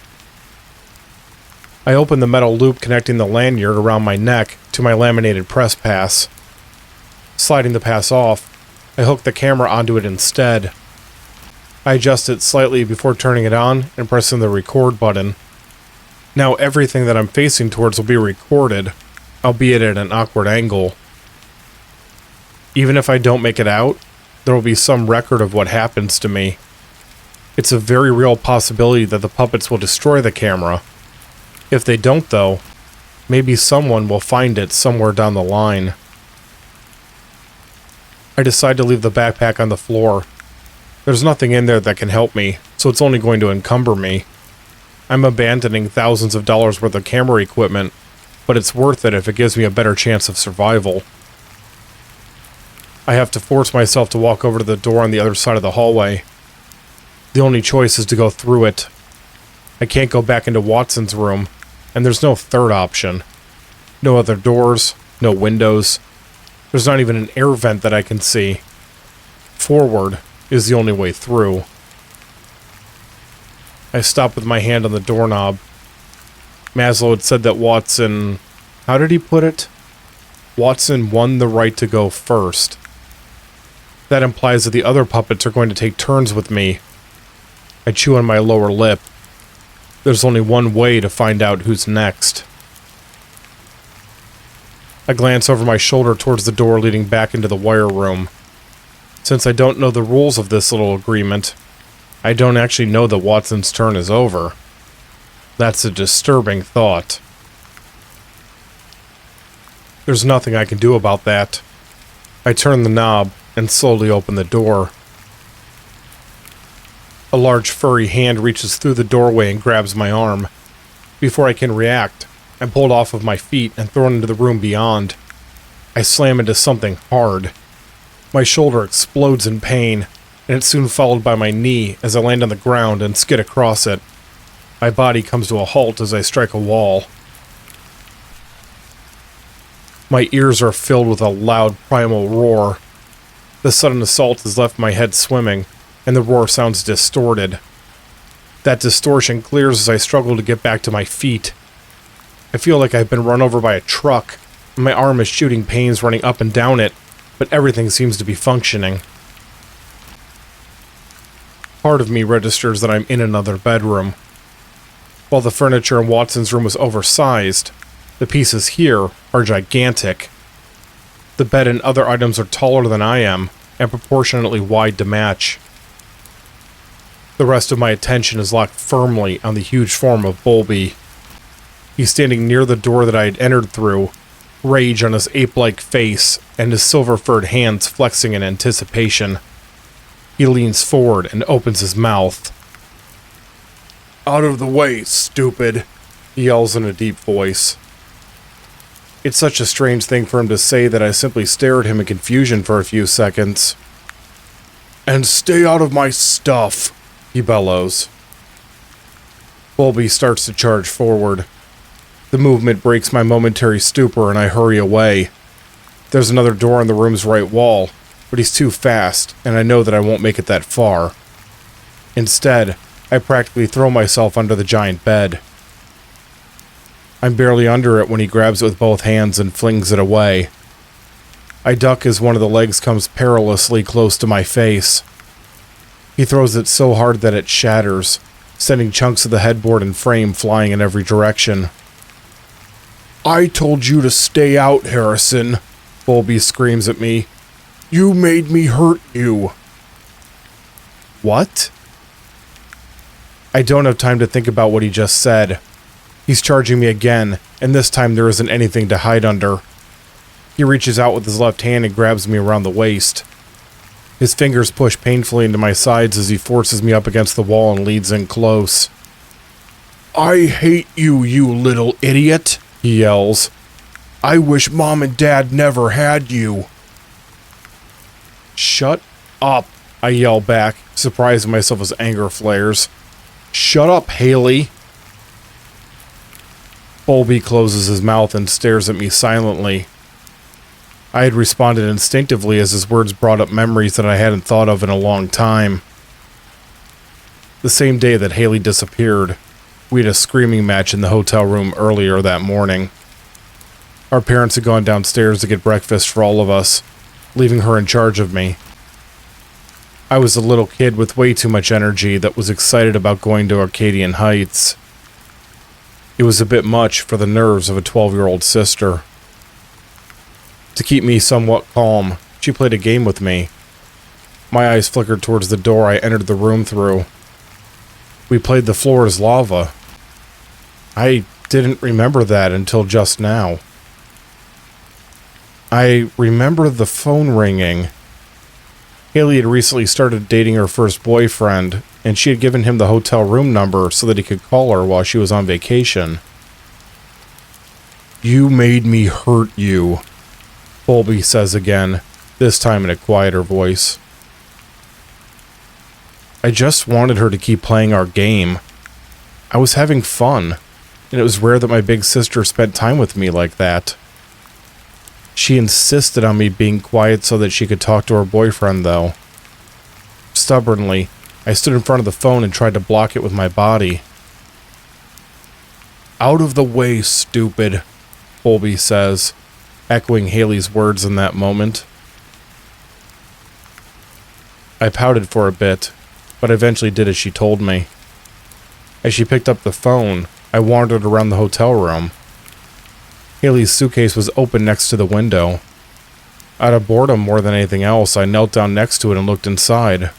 I open the metal loop connecting the lanyard around my neck to my laminated press pass. Sliding the pass off, I hook the camera onto it instead. I adjust it slightly before turning it on and pressing the record button. Now everything that I'm facing towards will be recorded, albeit at an awkward angle. Even if I don't make it out, there will be some record of what happens to me. It's a very real possibility that the puppets will destroy the camera. If they don't, though, maybe someone will find it somewhere down the line. I decide to leave the backpack on the floor. There's nothing in there that can help me, so it's only going to encumber me. I'm abandoning thousands of dollars worth of camera equipment, but it's worth it if it gives me a better chance of survival. I have to force myself to walk over to the door on the other side of the hallway. The only choice is to go through it. I can't go back into Watson's room, and there's no third option. No other doors, no windows. There's not even an air vent that I can see. Forward is the only way through. I stop with my hand on the doorknob. Maslow had said that Watson... How did he put it? Watson won the right to go first. That implies that the other puppets are going to take turns with me. I chew on my lower lip. There's only one way to find out who's next. I glance over my shoulder towards the door leading back into the wire room. Since I don't know the rules of this little agreement, I don't actually know that Watson's turn is over. That's a disturbing thought. There's nothing I can do about that. I turn the knob and slowly open the door. A large furry hand reaches through the doorway and grabs my arm. Before I can react, I'm pulled off of my feet and thrown into the room beyond. I slam into something hard. My shoulder explodes in pain, and it's soon followed by my knee as I land on the ground and skid across it. My body comes to a halt as I strike a wall. My ears are filled with a loud primal roar. The sudden assault has left my head swimming, and the roar sounds distorted. That distortion clears as I struggle to get back to my feet. I feel like I've been run over by a truck, and my arm is shooting pains running up and down it, but everything seems to be functioning. Part of me registers that I'm in another bedroom. While the furniture in Watson's room was oversized, the pieces here are gigantic. The bed and other items are taller than I am, and proportionately wide to match. The rest of my attention is locked firmly on the huge form of Bowlby. He's standing near the door that I had entered through, rage on his ape-like face and his silver-furred hands flexing in anticipation. He leans forward and opens his mouth. "Out of the way, stupid," he yells in a deep voice. It's such a strange thing for him to say that I simply stare at him in confusion for a few seconds. "And stay out of my stuff," he bellows. Bowlby starts to charge forward. The movement breaks my momentary stupor and I hurry away. There's another door on the room's right wall, but he's too fast, and I know that I won't make it that far. Instead, I practically throw myself under the giant bed. I'm barely under it when he grabs it with both hands and flings it away. I duck as one of the legs comes perilously close to my face. He throws it so hard that it shatters, sending chunks of the headboard and frame flying in every direction. "I told you to stay out, Harrison," Bowlby screams at me. "You made me hurt you." What? I don't have time to think about what he just said. He's charging me again, and this time there isn't anything to hide under. He reaches out with his left hand and grabs me around the waist. His fingers push painfully into my sides as he forces me up against the wall and leads in close. "I hate you, you little idiot," he yells. "I wish Mom and Dad never had you." "Shut up," I yell back, surprising myself as anger flares. "Shut up, Haley." Bowlby closes his mouth and stares at me silently. I had responded instinctively as his words brought up memories that I hadn't thought of in a long time. The same day that Haley disappeared, we had a screaming match in the hotel room earlier that morning. Our parents had gone downstairs to get breakfast for all of us, leaving her in charge of me. I was a little kid with way too much energy that was excited about going to Arcadian Heights. It was a bit much for the nerves of a 12-year-old sister. To keep me somewhat calm, she played a game with me. My eyes flickered towards the door I entered the room through. We played the floor is lava. I didn't remember that until just now. I remember the phone ringing. Haley had recently started dating her first boyfriend, and she had given him the hotel room number so that he could call her while she was on vacation. "You made me hurt you," Bowlby says again, this time in a quieter voice. I just wanted her to keep playing our game. I was having fun, and it was rare that my big sister spent time with me like that. She insisted on me being quiet so that she could talk to her boyfriend, though. Stubbornly, I stood in front of the phone and tried to block it with my body. "Out of the way, stupid," Bowlby says, echoing Haley's words in that moment. I pouted for a bit, but eventually did as she told me. As she picked up the phone, I wandered around the hotel room. Haley's suitcase was open next to the window. Out of boredom more than anything else, I knelt down next to it and looked inside.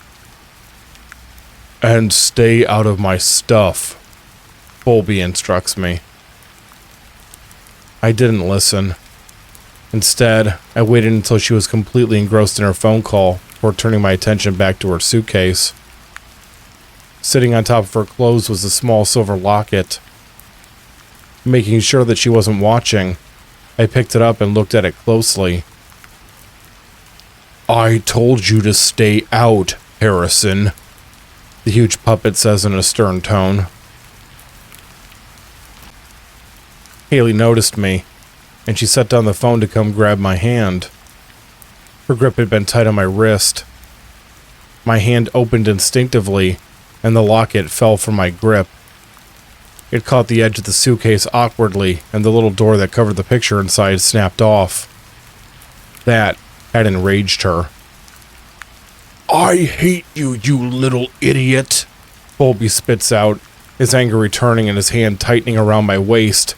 "And stay out of my stuff," Bowlby instructs me. I didn't listen. Instead, I waited until she was completely engrossed in her phone call before turning my attention back to her suitcase. Sitting on top of her clothes was a small silver locket. Making sure that she wasn't watching, I picked it up and looked at it closely. "I told you to stay out, Harrison," the huge puppet says in a stern tone. Haley noticed me, and she set down the phone to come grab my hand. Her grip had been tight on my wrist. My hand opened instinctively, and the locket fell from my grip. It caught the edge of the suitcase awkwardly, and the little door that covered the picture inside snapped off. That had enraged her. "I hate you, you little idiot," Bowlby spits out, his anger returning and his hand tightening around my waist.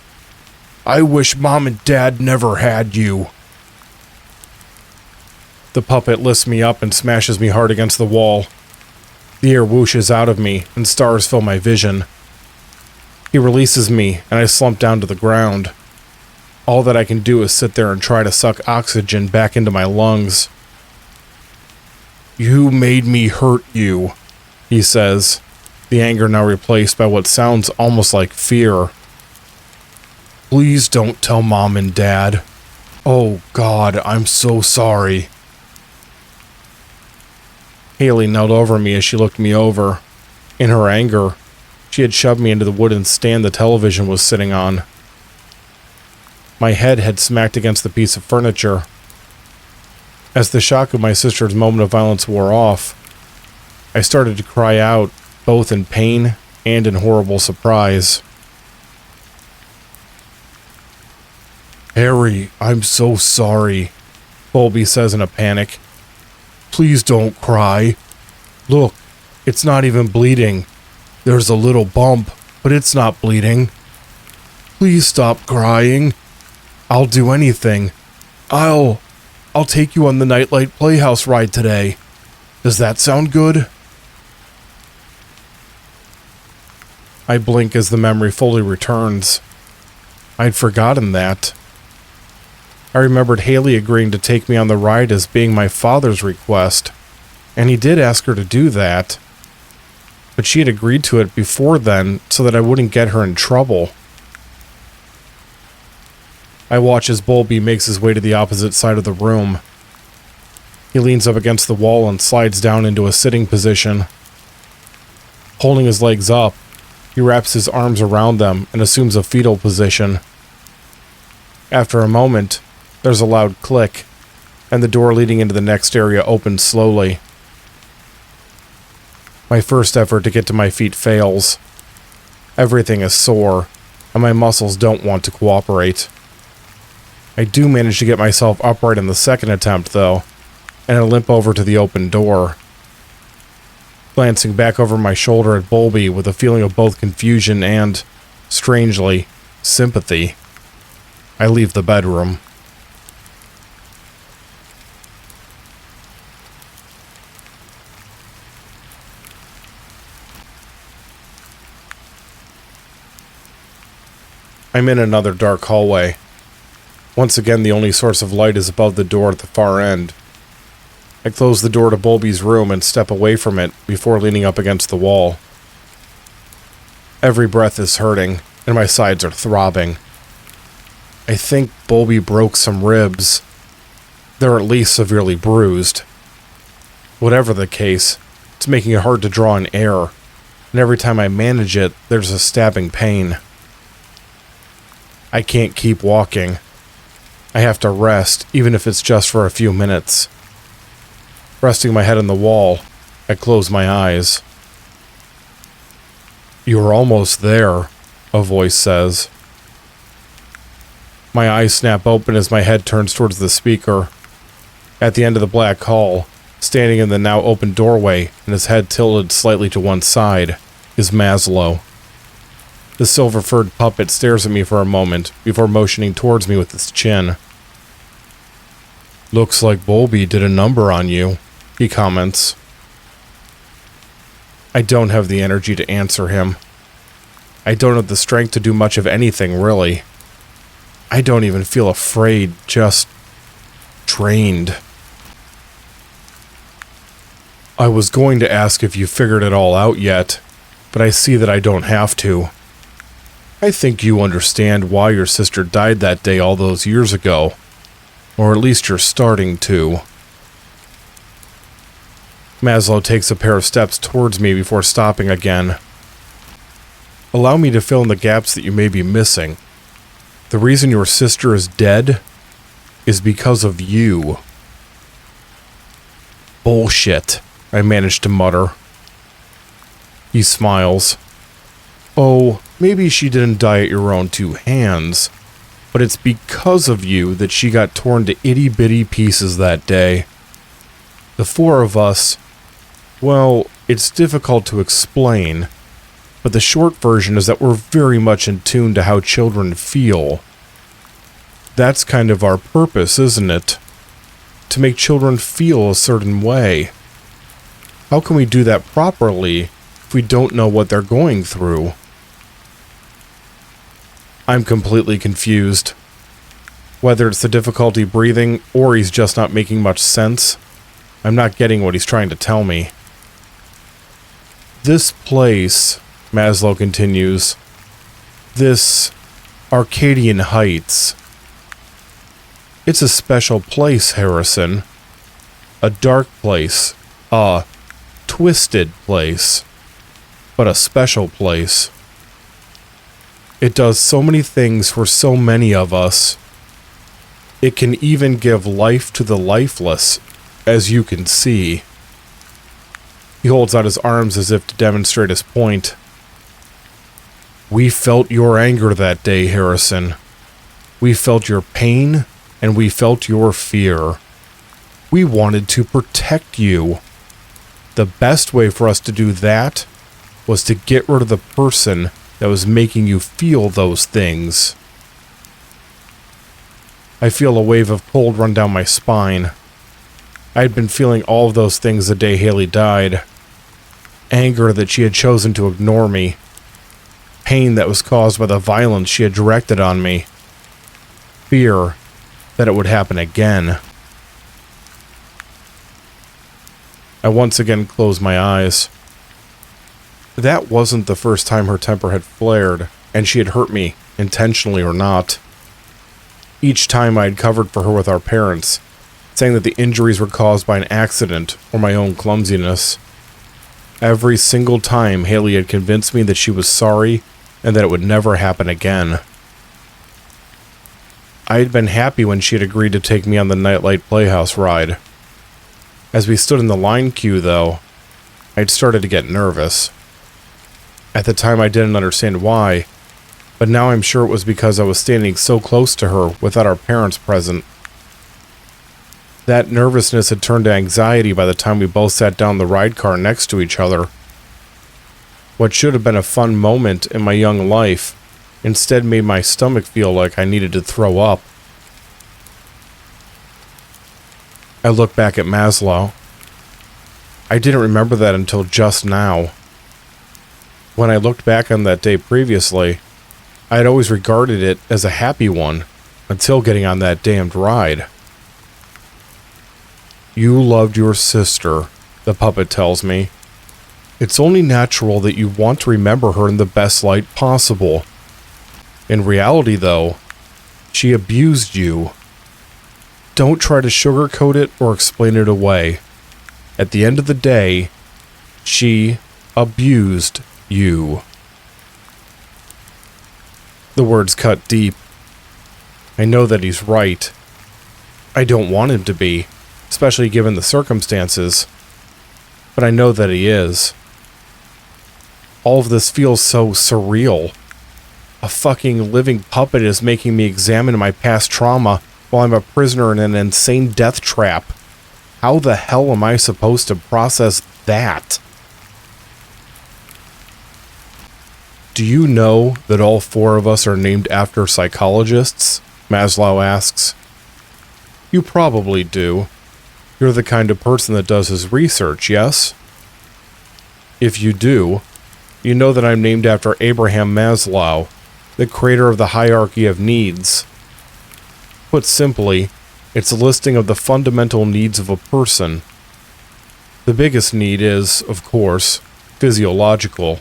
"I wish Mom and Dad never had you." The puppet lifts me up and smashes me hard against the wall. The air whooshes out of me, and stars fill my vision. He releases me, and I slump down to the ground. All that I can do is sit there and try to suck oxygen back into my lungs. "You made me hurt you," he says, the anger now replaced by what sounds almost like fear. "Please don't tell Mom and Dad. Oh God, I'm so sorry." Haley knelt over me as she looked me over. In her anger, she had shoved me into the wooden stand the television was sitting on. My head had smacked against the piece of furniture. As the shock of my sister's moment of violence wore off, I started to cry out, both in pain and in horrible surprise. "Harry, I'm so sorry," Bowlby says in a panic. "Please don't cry. Look, It's not even bleeding. There's a little bump, but it's not bleeding. Please stop crying. I'll do anything. I'll take you on the Nightlight Playhouse ride today. Does that sound good? I blink as the memory fully returns. I'd forgotten that. I remembered Haley agreeing to take me on the ride as being my father's request, and he did ask her to do that. But she had agreed to it before then so that I wouldn't get her in trouble. I watch as Bulby makes his way to the opposite side of the room. He leans up against the wall and slides down into a sitting position. Holding his legs up, he wraps his arms around them and assumes a fetal position. After a moment, there's a loud click, and the door leading into the next area opens slowly. My first effort to get to my feet fails. Everything is sore, and my muscles don't want to cooperate. I do manage to get myself upright in the second attempt, though, and I limp over to the open door. Glancing back over my shoulder at Bulby with a feeling of both confusion and, strangely, sympathy, I leave the bedroom. I'm in another dark hallway. Once again, the only source of light is above the door at the far end. I close the door to Bulby's room and step away from it before leaning up against the wall. Every breath is hurting, and my sides are throbbing. I think Bulby broke some ribs. They're at least severely bruised. Whatever the case, it's making it hard to draw in air, and every time I manage it, there's a stabbing pain. I can't keep walking. I have to rest, even if it's just for a few minutes. Resting my head on the wall, I close my eyes. "You're almost there," a voice says. My eyes snap open as my head turns towards the speaker. At the end of the black hall, standing in the now open doorway and his head tilted slightly to one side, is Maslow. The silver-furred puppet stares at me for a moment before motioning towards me with its chin. "Looks like Bulby did a number on you," he comments. I don't have the energy to answer him. I don't have the strength to do much of anything, really. I don't even feel afraid, just drained. "I was going to ask if you figured it all out yet, but I see that I don't have to. I think you understand why your sister died that day all those years ago. Or at least you're starting to." Maslow takes a pair of steps towards me before stopping again. "Allow me to fill in the gaps that you may be missing. The reason your sister is dead is because of you." "Bullshit," I managed to mutter. He smiles. "Oh, maybe she didn't die at your own two hands, but it's because of you that she got torn to itty-bitty pieces that day. The four of us, well, it's difficult to explain, but the short version is that we're very much in tune to how children feel. That's kind of our purpose, isn't it? To make children feel a certain way. How can we do that properly if we don't know what they're going through?" I'm completely confused. Whether it's the difficulty breathing or he's just not making much sense, I'm not getting what he's trying to tell me. "This place," Maslow continues, "this Arcadian Heights, it's a special place, Harrison. A dark place, a twisted place, but a special place. It does so many things for so many of us. It can even give life to the lifeless, as you can see." He holds out his arms as if to demonstrate his point. "We felt your anger that day, Harrison. We felt your pain, and we felt your fear. We wanted to protect you. The best way for us to do that was to get rid of the person that was making you feel those things. I feel a wave of cold run down my spine. I had been feeling all of those things the day Haley died. Anger that she had chosen to ignore me. Pain that was caused by the violence she had directed on me. Fear that it would happen again. I once again closed my eyes. That wasn't the first time her temper had flared, and she had hurt me, intentionally or not. Each time I had covered for her with our parents, saying that the injuries were caused by an accident or my own clumsiness. Every single time Haley had convinced me that she was sorry and that it would never happen again. I had been happy when she had agreed to take me on the Nightlight Playhouse ride. As we stood in the line queue, though, I'd started to get nervous. At the time I didn't understand why, but now I'm sure it was because I was standing so close to her without our parents present. That nervousness had turned to anxiety by the time we both sat down the ride car next to each other. What should have been a fun moment in my young life instead made my stomach feel like I needed to throw up. I looked back at Maslow. I didn't remember that until just now. When I looked back on that day previously, I had always regarded it as a happy one until getting on that damned ride. You loved your sister, the puppet tells me. It's only natural that you want to remember her in the best light possible. In reality, though, she abused you. Don't try to sugarcoat it or explain it away. At the end of the day, she abused you. The words cut deep. I know that he's right. I don't want him to be, especially given the circumstances. But I know that he is. All of this feels so surreal. A fucking living puppet is making me examine my past trauma while I'm a prisoner in an insane death trap. How the hell am I supposed to process that? Do you know that all four of us are named after psychologists? Maslow asks. You probably do. You're the kind of person that does his research, yes? If you do, you know that I'm named after Abraham Maslow, the creator of the hierarchy of needs. Put simply, it's a listing of the fundamental needs of a person. The biggest need is, of course, physiological.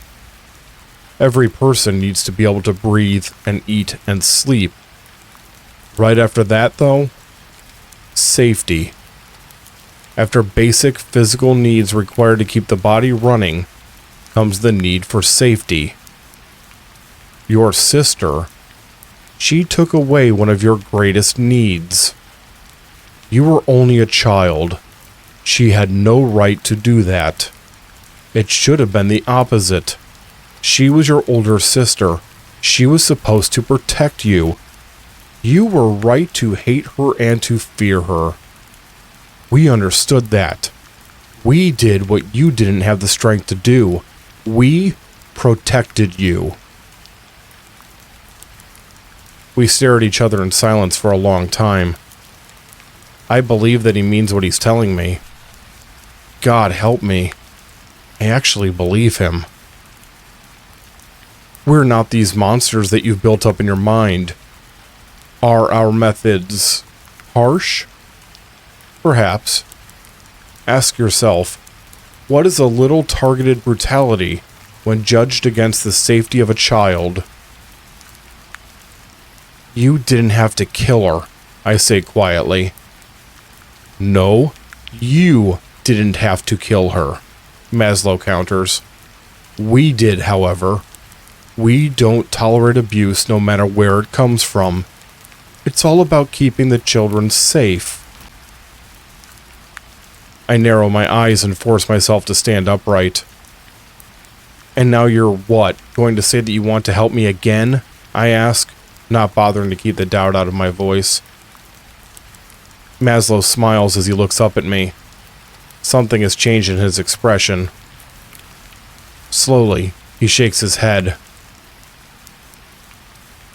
Every person needs to be able to breathe and eat and sleep. Right after that, though, safety. After basic physical needs required to keep the body running, comes the need for safety. Your sister, she took away one of your greatest needs. You were only a child. She had no right to do that. It should have been the opposite. She was your older sister. She was supposed to protect you. You were right to hate her and to fear her. We understood that. We did what you didn't have the strength to do. We protected you. We stare at each other in silence for a long time. I believe that he means what he's telling me. God help me. I actually believe him. We're not these monsters that you've built up in your mind. Are our methods harsh? Perhaps. Ask yourself, what is a little targeted brutality when judged against the safety of a child? You didn't have to kill her, I say quietly. No, you didn't have to kill her, Maslow counters. We did, however. We don't tolerate abuse no matter where it comes from. It's all about keeping the children safe. I narrow my eyes and force myself to stand upright. And now you're what, going to say that you want to help me again? I ask, not bothering to keep the doubt out of my voice. Maslow smiles as he looks up at me. Something has changed in his expression. Slowly, he shakes his head.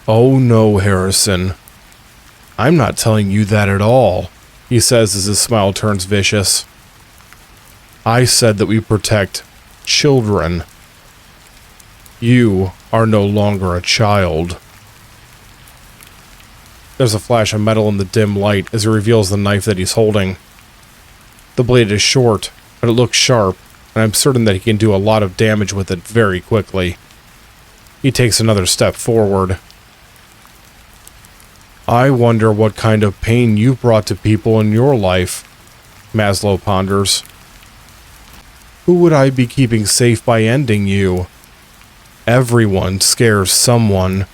"Oh no, Harrison. I'm not telling you that at all," he says as his smile turns vicious. "I said that we protect children. You are no longer a child." There's a flash of metal in the dim light as he reveals the knife that he's holding. The blade is short, but it looks sharp, and I'm certain that he can do a lot of damage with it very quickly. He takes another step forward. "I wonder what kind of pain you brought to people in your life," Maslow ponders. "Who would I be keeping safe by ending you? Everyone scares someone,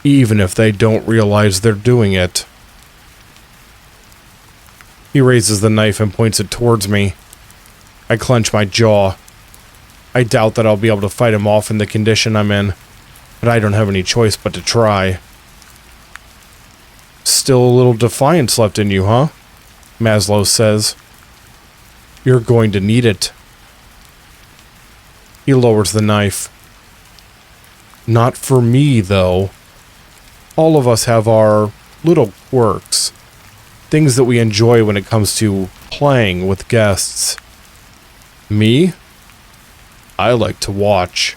even if they don't realize they're doing it." He raises the knife and points it towards me. I clench my jaw. I doubt that I'll be able to fight him off in the condition I'm in, but I don't have any choice but to try. "Still a little defiance left in you, huh?" Maslow says. "You're going to need it." He lowers the knife. "Not for me, though. All of us have our little quirks. Things that we enjoy when it comes to playing with guests. Me? I like to watch."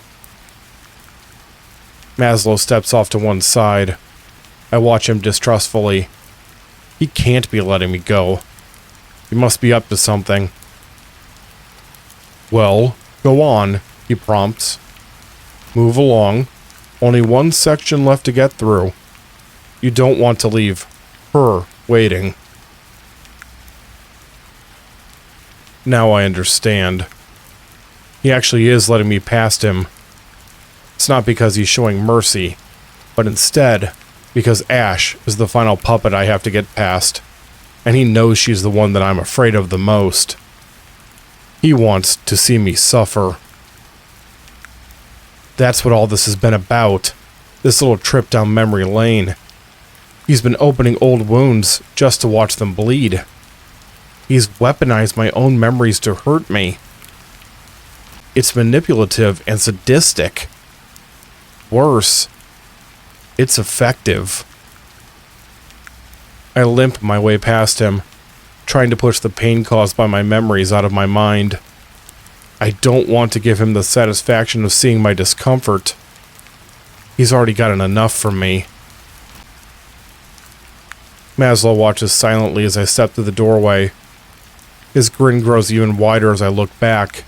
Maslow steps off to one side. I watch him distrustfully. He can't be letting me go. He must be up to something. "Well, go on," he prompts. "Move along. Only one section left to get through. You don't want to leave her waiting." Now I understand. He actually is letting me past him. It's not because he's showing mercy, but instead because Ash is the final puppet I have to get past, and he knows she's the one that I'm afraid of the most. He wants to see me suffer. That's what all this has been about, this little trip down memory lane. He's been opening old wounds just to watch them bleed. He's weaponized my own memories to hurt me. It's manipulative and sadistic. Worse, it's effective. I limp my way past him, trying to push the pain caused by my memories out of my mind. I don't want to give him the satisfaction of seeing my discomfort. He's already gotten enough from me. Maslow watches silently as I step through the doorway. His grin grows even wider as I look back.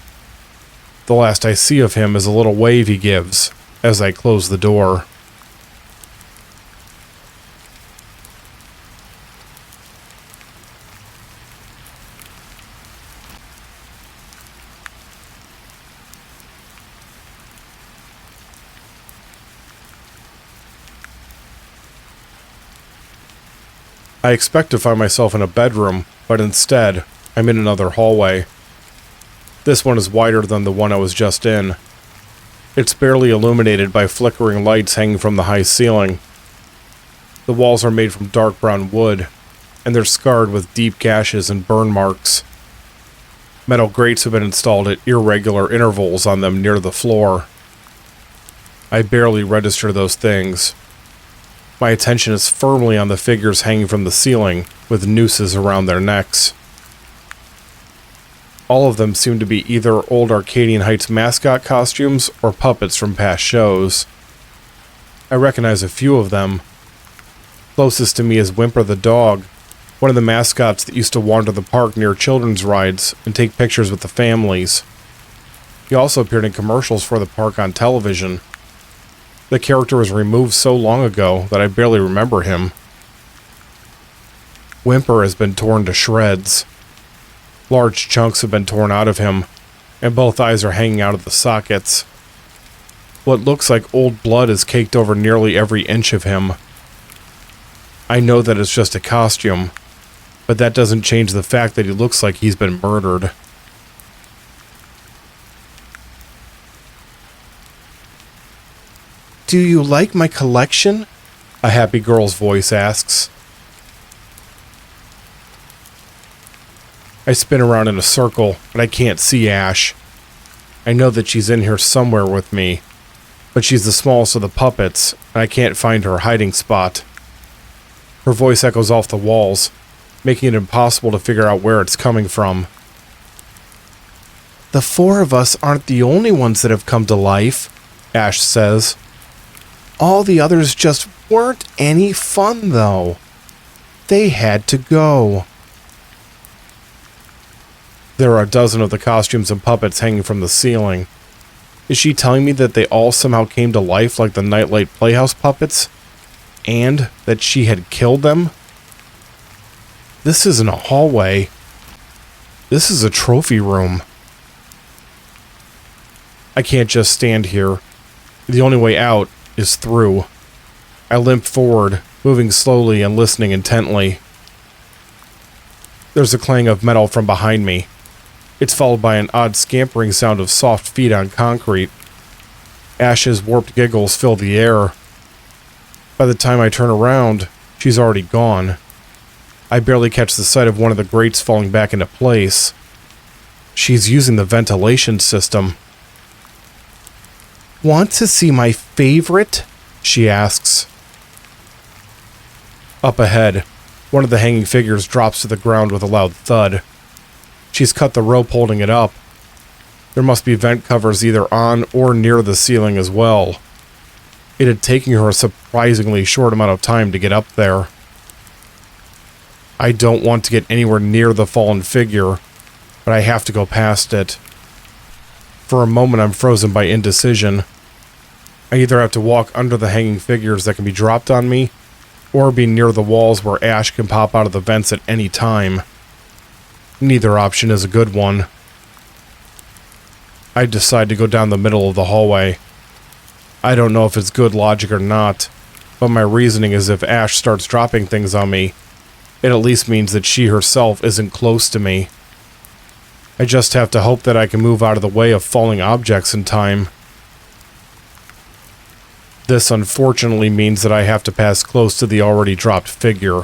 The last I see of him is a little wave he gives as I close the door. I expect to find myself in a bedroom, but instead, I'm in another hallway. This one is wider than the one I was just in. It's barely illuminated by flickering lights hanging from the high ceiling. The walls are made from dark brown wood, and they're scarred with deep gashes and burn marks. Metal grates have been installed at irregular intervals on them near the floor. I barely register those things. My attention is firmly on the figures hanging from the ceiling, with nooses around their necks. All of them seem to be either old Arcadian Heights mascot costumes or puppets from past shows. I recognize a few of them. Closest to me is Whimper the dog, one of the mascots that used to wander the park near children's rides and take pictures with the families. He also appeared in commercials for the park on television. The character was removed so long ago that I barely remember him. Whimper has been torn to shreds. Large chunks have been torn out of him, and both eyes are hanging out of the sockets. What looks like old blood is caked over nearly every inch of him. I know that it's just a costume, but that doesn't change the fact that he looks like he's been murdered. "Do you like my collection?" a happy girl's voice asks. I spin around in a circle, but I can't see Ash. I know that she's in here somewhere with me, but she's the smallest of the puppets, and I can't find her hiding spot. Her voice echoes off the walls, making it impossible to figure out where it's coming from. The four of us aren't the only ones that have come to life, Ash says. All the others just weren't any fun, though. They had to go. There are a dozen of the costumes and puppets hanging from the ceiling. Is she telling me that they all somehow came to life like the Nightlight Playhouse puppets? And that she had killed them? This isn't a hallway. This is a trophy room. I can't just stand here. The only way out is through. I limp forward, moving slowly and listening intently. There's a clang of metal from behind me. It's followed by an odd scampering sound of soft feet on concrete. Ash's warped giggles fill the air. By the time I turn around, she's already gone. I barely catch the sight of one of the grates falling back into place. She's using the ventilation system. Want to see my favorite? She asks. Up ahead, one of the hanging figures drops to the ground with a loud thud. She's cut the rope holding it up. There must be vent covers either on or near the ceiling as well. It had taken her a surprisingly short amount of time to get up there. I don't want to get anywhere near the fallen figure, but I have to go past it. For a moment, I'm frozen by indecision. I either have to walk under the hanging figures that can be dropped on me, or be near the walls where Ash can pop out of the vents at any time. Neither option is a good one. I decide to go down the middle of the hallway. I don't know if it's good logic or not, but my reasoning is if Ash starts dropping things on me, it at least means that she herself isn't close to me. I just have to hope that I can move out of the way of falling objects in time. This unfortunately means that I have to pass close to the already dropped figure.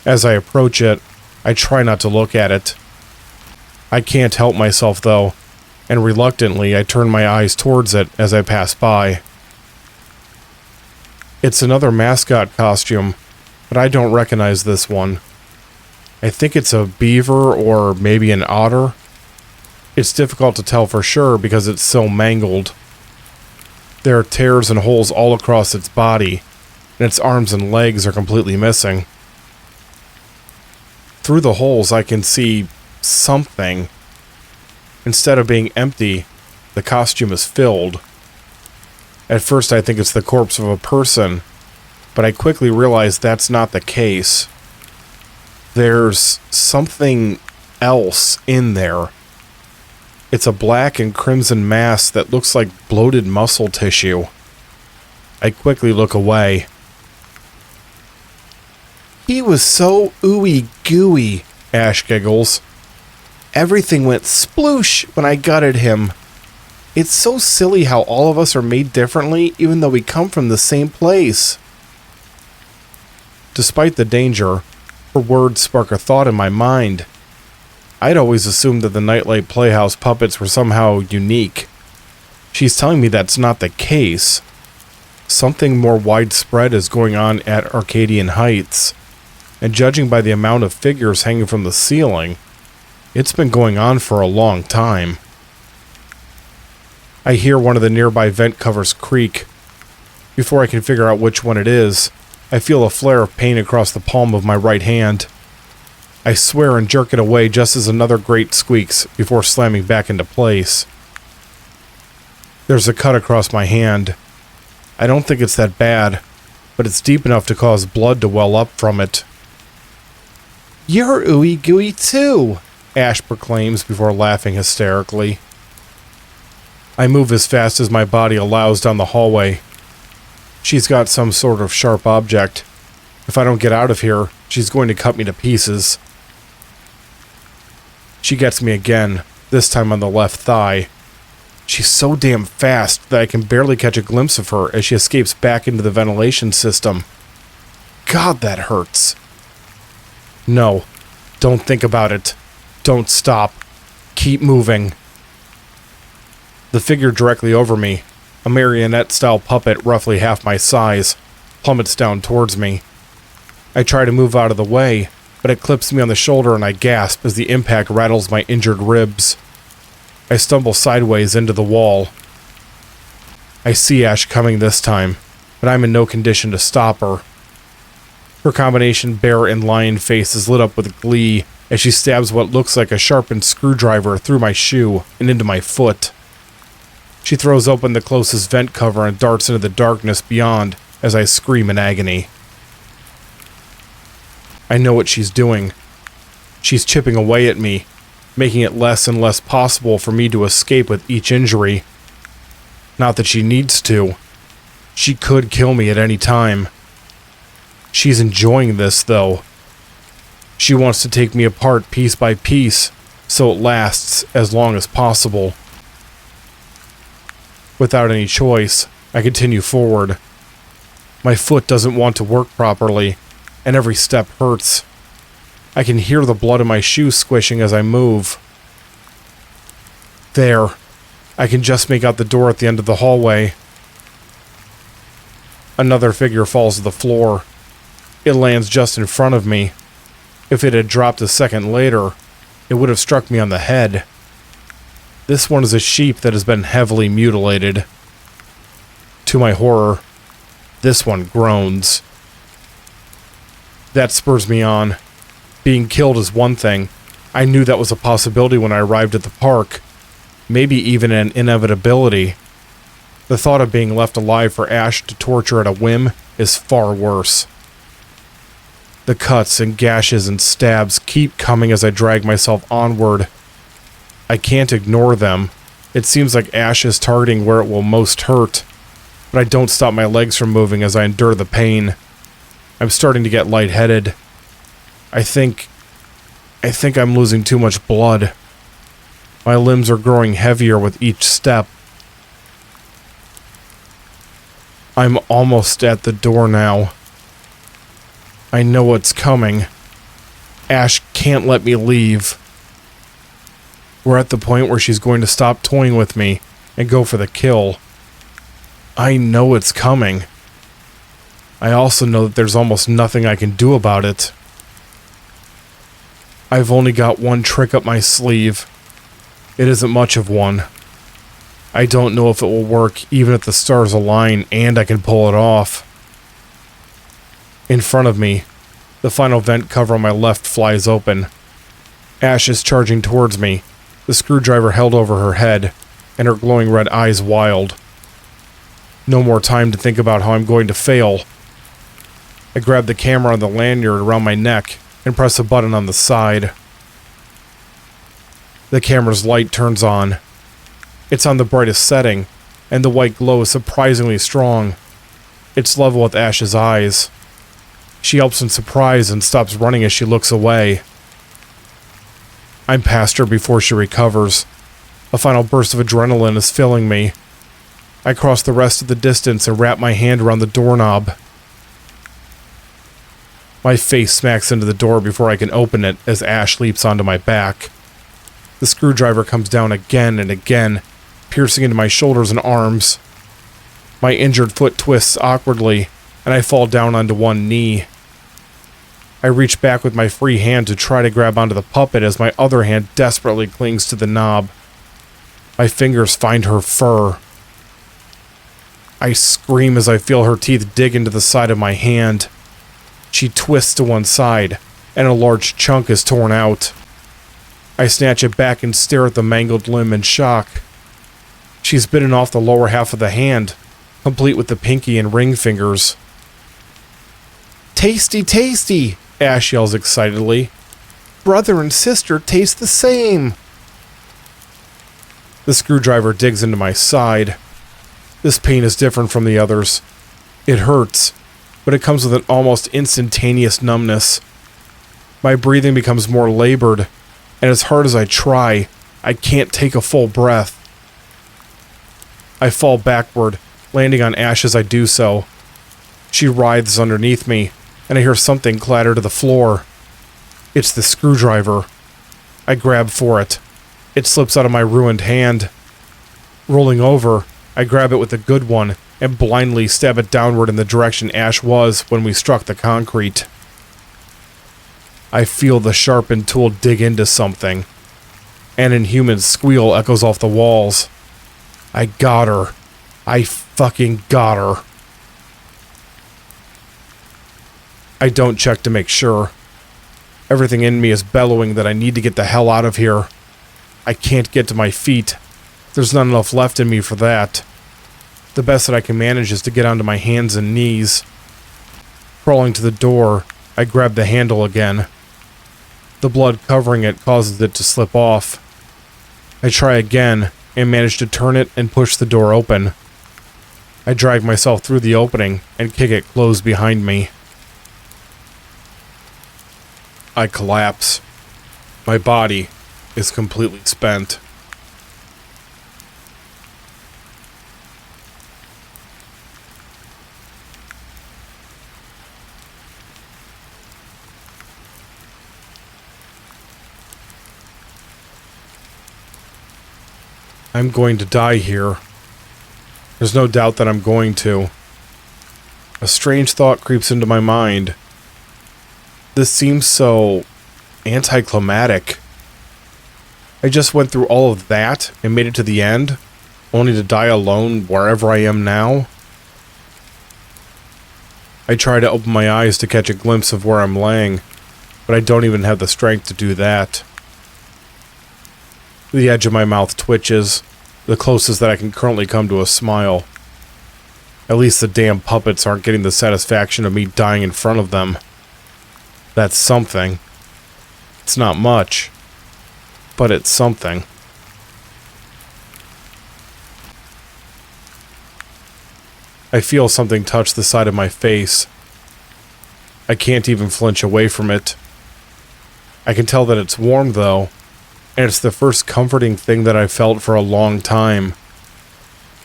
As I approach it, I try not to look at it. I can't help myself though, and reluctantly I turn my eyes towards it as I pass by. It's another mascot costume, but I don't recognize this one. I think it's a beaver or maybe an otter. It's difficult to tell for sure because it's so mangled. There are tears and holes all across its body, and its arms and legs are completely missing. Through the holes I can see something. Instead of being empty, the costume is filled. At first I think it's the corpse of a person, but I quickly realize that's not the case. There's something else in there. It's a black and crimson mass that looks like bloated muscle tissue. I quickly look away. He was so ooey gooey, Ash giggles. Everything went sploosh when I gutted him. It's so silly how all of us are made differently even though we come from the same place. Despite the danger, her words spark a thought in my mind. I'd always assumed that the Nightlight Playhouse puppets were somehow unique. She's telling me that's not the case. Something more widespread is going on at Arcadian Heights, and judging by the amount of figures hanging from the ceiling, it's been going on for a long time. I hear one of the nearby vent covers creak. Before I can figure out which one it is, I feel a flare of pain across the palm of my right hand. I swear and jerk it away just as another grate squeaks before slamming back into place. There's a cut across my hand. I don't think it's that bad, but it's deep enough to cause blood to well up from it. "You're ooey gooey too," Ash proclaims before laughing hysterically. I move as fast as my body allows down the hallway. She's got some sort of sharp object. If I don't get out of here, she's going to cut me to pieces. She gets me again, this time on the left thigh. She's so damn fast that I can barely catch a glimpse of her as she escapes back into the ventilation system. God, that hurts. No, don't think about it. Don't stop. Keep moving. The figure directly over me, a marionette-style puppet roughly half my size, plummets down towards me. I try to move out of the way, but it clips me on the shoulder and I gasp as the impact rattles my injured ribs. I stumble sideways into the wall. I see Ash coming this time, but I'm in no condition to stop her. Her combination bear and lion face is lit up with glee as she stabs what looks like a sharpened screwdriver through my shoe and into my foot. She throws open the closest vent cover and darts into the darkness beyond as I scream in agony. I know what she's doing. She's chipping away at me, making it less and less possible for me to escape with each injury. Not that she needs to. She could kill me at any time. She's enjoying this, though. She wants to take me apart piece by piece, so it lasts as long as possible. Without any choice, I continue forward. My foot doesn't want to work properly, and every step hurts. I can hear the blood in my shoe squishing as I move. There. I can just make out the door at the end of the hallway. Another figure falls to the floor. It lands just in front of me. If it had dropped a second later, it would have struck me on the head. This one is a sheep that has been heavily mutilated. To my horror, this one groans. That spurs me on. Being killed is one thing. I knew that was a possibility when I arrived at the park. Maybe even an inevitability. The thought of being left alive for Ash to torture at a whim is far worse. The cuts and gashes and stabs keep coming as I drag myself onward. I can't ignore them. It seems like Ash is targeting where it will most hurt, but I don't stop my legs from moving as I endure the pain. I'm starting to get lightheaded. I think I'm losing too much blood. My limbs are growing heavier with each step. I'm almost at the door now. I know what's coming. Ash can't let me leave. We're at the point where she's going to stop toying with me and go for the kill. I know it's coming. I also know that there's almost nothing I can do about it. I've only got one trick up my sleeve. It isn't much of one. I don't know if it will work even if the stars align and I can pull it off. In front of me, the final vent cover on my left flies open. Ash is charging towards me, the screwdriver held over her head, and her glowing red eyes wild. No more time to think about how I'm going to fail. I grab the camera on the lanyard around my neck and press a button on the side. The camera's light turns on. It's on the brightest setting, and the white glow is surprisingly strong. It's level with Ash's eyes. She helps in surprise and stops running as she looks away. I'm past her before she recovers. A final burst of adrenaline is filling me. I cross the rest of the distance and wrap my hand around the doorknob. My face smacks into the door before I can open it as Ash leaps onto my back. The screwdriver comes down again and again, piercing into my shoulders and arms. My injured foot twists awkwardly, and I fall down onto one knee. I reach back with my free hand to try to grab onto the puppet as my other hand desperately clings to the knob. My fingers find her fur. I scream as I feel her teeth dig into the side of my hand. She twists to one side, and a large chunk is torn out. I snatch it back and stare at the mangled limb in shock. She's bitten off the lower half of the hand, complete with the pinky and ring fingers. "Tasty, tasty!" Ash yells excitedly. "Brother and sister taste the same!" The screwdriver digs into my side. This pain is different from the others. It hurts, but it comes with an almost instantaneous numbness. My breathing becomes more labored, and as hard as I try, I can't take a full breath. I fall backward, landing on Ash as I do so. She writhes underneath me, and I hear something clatter to the floor. It's the screwdriver. I grab for it. It slips out of my ruined hand. Rolling over, I grab it with a good one and blindly stab it downward in the direction Ash was when we struck the concrete. I feel the sharpened tool dig into something. An inhuman squeal echoes off the walls. I got her. I fucking got her. I don't check to make sure. Everything in me is bellowing that I need to get the hell out of here. I can't get to my feet. There's not enough left in me for that. The best that I can manage is to get onto my hands and knees. Crawling to the door, I grab the handle again. The blood covering it causes it to slip off. I try again and manage to turn it and push the door open. I drag myself through the opening and kick it closed behind me. I collapse. My body is completely spent. I'm going to die here. There's no doubt that I'm going to. A strange thought creeps into my mind. This seems so anticlimactic. I just went through all of that and made it to the end, only to die alone wherever I am now. I try to open my eyes to catch a glimpse of where I'm laying, but I don't even have the strength to do that. The edge of my mouth twitches, the closest that I can currently come to a smile. At least the damn puppets aren't getting the satisfaction of me dying in front of them. That's something. It's not much, but it's something. I feel something touch the side of my face. I can't even flinch away from it. I can tell that it's warm, though, and it's the first comforting thing that I've felt for a long time.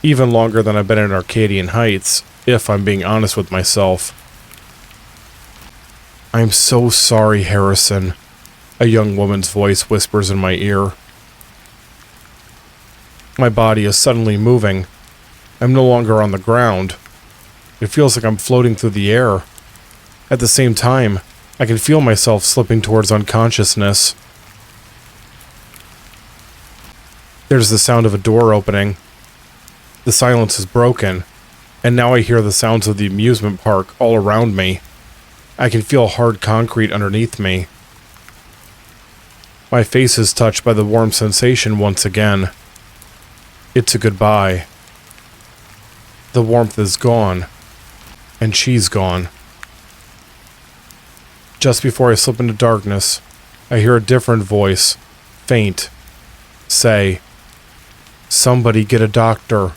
Even longer than I've been in Arcadian Heights, if I'm being honest with myself. I'm so sorry, Harrison, a young woman's voice whispers in my ear. My body is suddenly moving. I'm no longer on the ground. It feels like I'm floating through the air. At the same time, I can feel myself slipping towards unconsciousness. There's the sound of a door opening. The silence is broken, and now I hear the sounds of the amusement park all around me. I can feel hard concrete underneath me. My face is touched by the warm sensation once again. It's a goodbye. The warmth is gone, and she's gone. Just before I slip into darkness, I hear a different voice, faint, say, "Somebody get a doctor."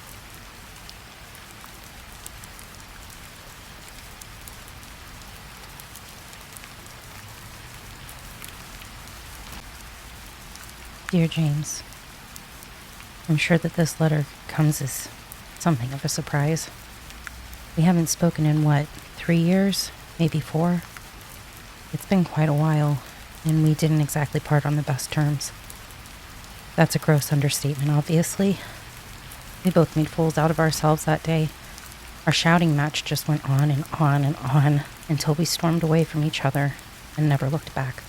Dear James, I'm sure that this letter comes as something of a surprise. We haven't spoken in, 3 years? Maybe 4? It's been quite a while, and we didn't exactly part on the best terms. That's a gross understatement, obviously. We both made fools out of ourselves that day. Our shouting match just went on and on and on until we stormed away from each other and never looked back.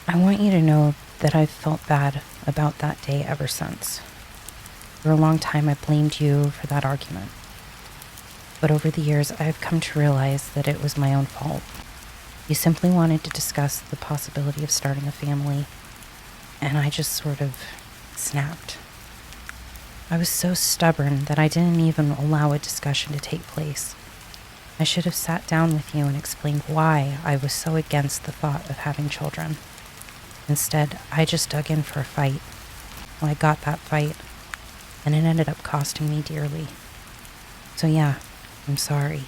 I want you to know that I've felt bad about that day ever since. For a long time, I blamed you for that argument. But over the years, I've come to realize that it was my own fault. You simply wanted to discuss the possibility of starting a family, and I just sort of snapped. I was so stubborn that I didn't even allow a discussion to take place. I should have sat down with you and explained why I was so against the thought of having children. Instead, I just dug in for a fight. Well, I got that fight, and it ended up costing me dearly. So yeah, I'm sorry.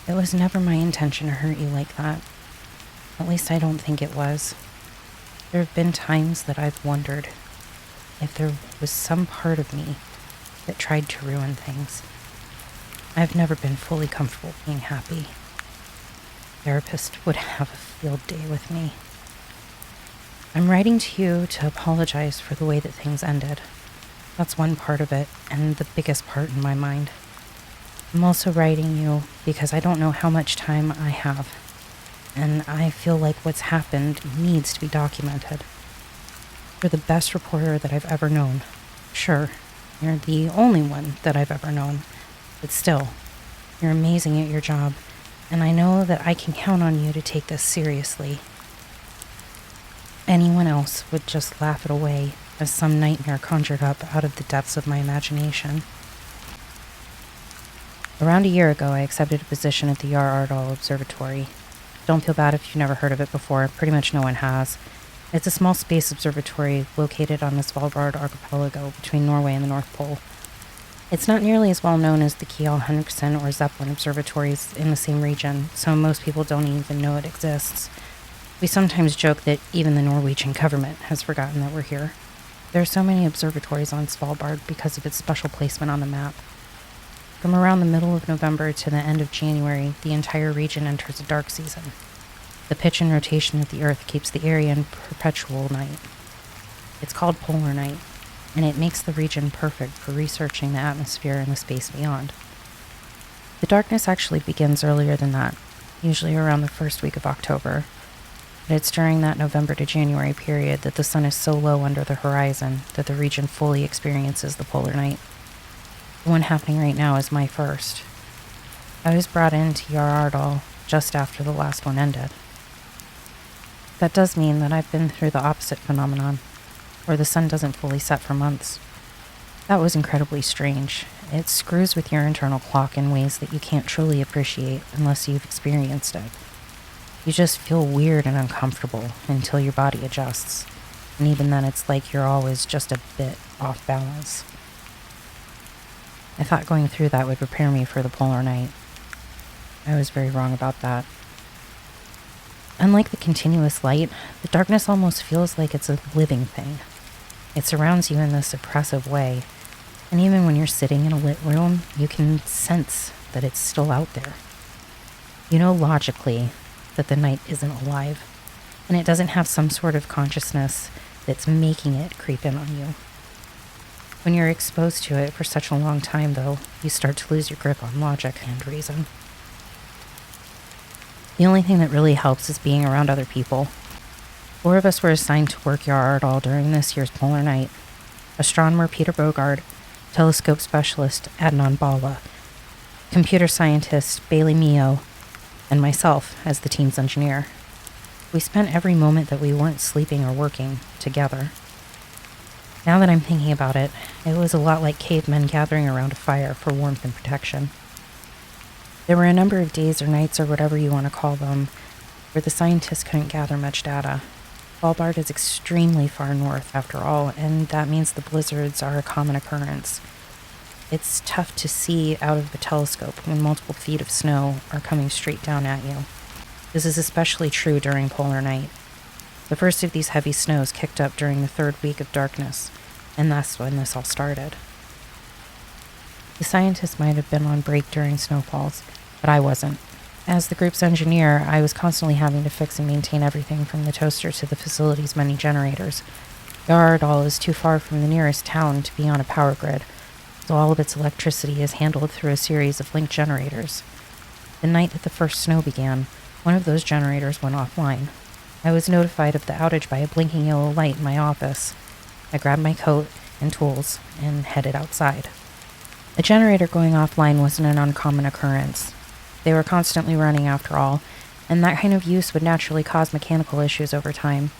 It was never my intention to hurt you like that. At least I don't think it was. There have been times that I've wondered if there was some part of me that tried to ruin things. I've never been fully comfortable being happy. Therapist would have a field day with me. I'm writing to you to apologize for the way that things ended. That's one part of it, and the biggest part in my mind. I'm also writing you because I don't know how much time I have, and I feel like what's happened needs to be documented. You're the best reporter that I've ever known. Sure, you're the only one that I've ever known, but still, you're amazing at your job, and I know that I can count on you to take this seriously. Anyone else would just laugh it away as some nightmare conjured up out of the depths of my imagination. Around a year ago, I accepted a position at the Yar Ardal Observatory. Don't feel bad if you've never heard of it before, pretty much no one has. It's a small space observatory located on the Svalbard archipelago between Norway and the North Pole. It's not nearly as well known as the Kjell Henriksen or Zeppelin observatories in the same region, so most people don't even know it exists. We sometimes joke that even the Norwegian government has forgotten that we're here. There are so many observatories on Svalbard because of its special placement on the map. From around the middle of November to the end of January, the entire region enters a dark season. The pitch and rotation of the Earth keeps the area in perpetual night. It's called polar night, and it makes the region perfect for researching the atmosphere and the space beyond. The darkness actually begins earlier than that, usually around the first week of October. But it's during that November to January period that the sun is so low under the horizon that the region fully experiences the polar night. The one happening right now is my first. I was brought into Yar Ardal just after the last one ended. That does mean that I've been through the opposite phenomenon, where the sun doesn't fully set for months. That was incredibly strange. It screws with your internal clock in ways that you can't truly appreciate unless you've experienced it. You just feel weird and uncomfortable until your body adjusts, and even then it's like you're always just a bit off balance. I thought going through that would prepare me for the polar night. I was very wrong about that. Unlike the continuous light, the darkness almost feels like it's a living thing. It surrounds you in this oppressive way, and even when you're sitting in a lit room, you can sense that it's still out there. You know logically that the night isn't alive, and it doesn't have some sort of consciousness that's making it creep in on you. When you're exposed to it for such a long time, though, you start to lose your grip on logic and reason. The only thing that really helps is being around other people. 4 of us were assigned to work Yar Ardal during this year's polar night. Astronomer Peter Bogard, telescope specialist Adnan Bala, computer scientist Bailey Mio, and myself as the team's engineer. We spent every moment that we weren't sleeping or working together. Now that I'm thinking about it, it was a lot like cavemen gathering around a fire for warmth and protection. There were a number of days or nights or whatever you want to call them, where the scientists couldn't gather much data. Svalbard is extremely far north, after all, and that means the blizzards are a common occurrence. It's tough to see out of the telescope when multiple feet of snow are coming straight down at you. This is especially true during polar night. The first of these heavy snows kicked up during the 3rd week of darkness, and that's when this all started. The scientists might have been on break during snowfalls, but I wasn't. As the group's engineer, I was constantly having to fix and maintain everything from the toaster to the facility's many generators. Yar Ardal is too far from the nearest town to be on a power grid, so all of its electricity is handled through a series of linked generators. The night that the first snow began, one of those generators went offline. I was notified of the outage by a blinking yellow light in my office. I grabbed my coat and tools and headed outside. A generator going offline wasn't an uncommon occurrence. They were constantly running after all, and that kind of use would naturally cause mechanical issues over time.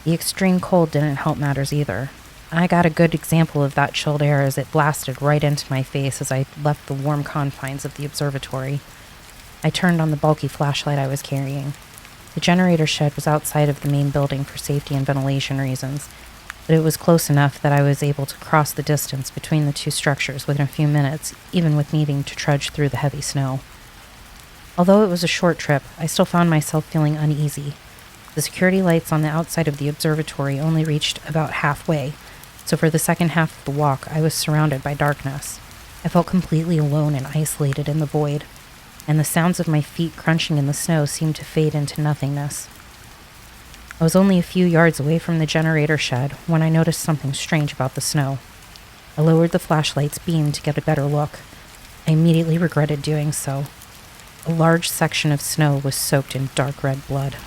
The extreme cold didn't help matters either. I got a good example of that chilled air as it blasted right into my face as I left the warm confines of the observatory. I turned on the bulky flashlight I was carrying. The generator shed was outside of the main building for safety and ventilation reasons, but it was close enough that I was able to cross the distance between the 2 structures within a few minutes, even with needing to trudge through the heavy snow. Although it was a short trip, I still found myself feeling uneasy. The security lights on the outside of the observatory only reached about halfway, so for the second half of the walk, I was surrounded by darkness. I felt completely alone and isolated in the void, and the sounds of my feet crunching in the snow seemed to fade into nothingness. I was only a few yards away from the generator shed when I noticed something strange about the snow. I lowered the flashlight's beam to get a better look. I immediately regretted doing so. A large section of snow was soaked in dark red blood.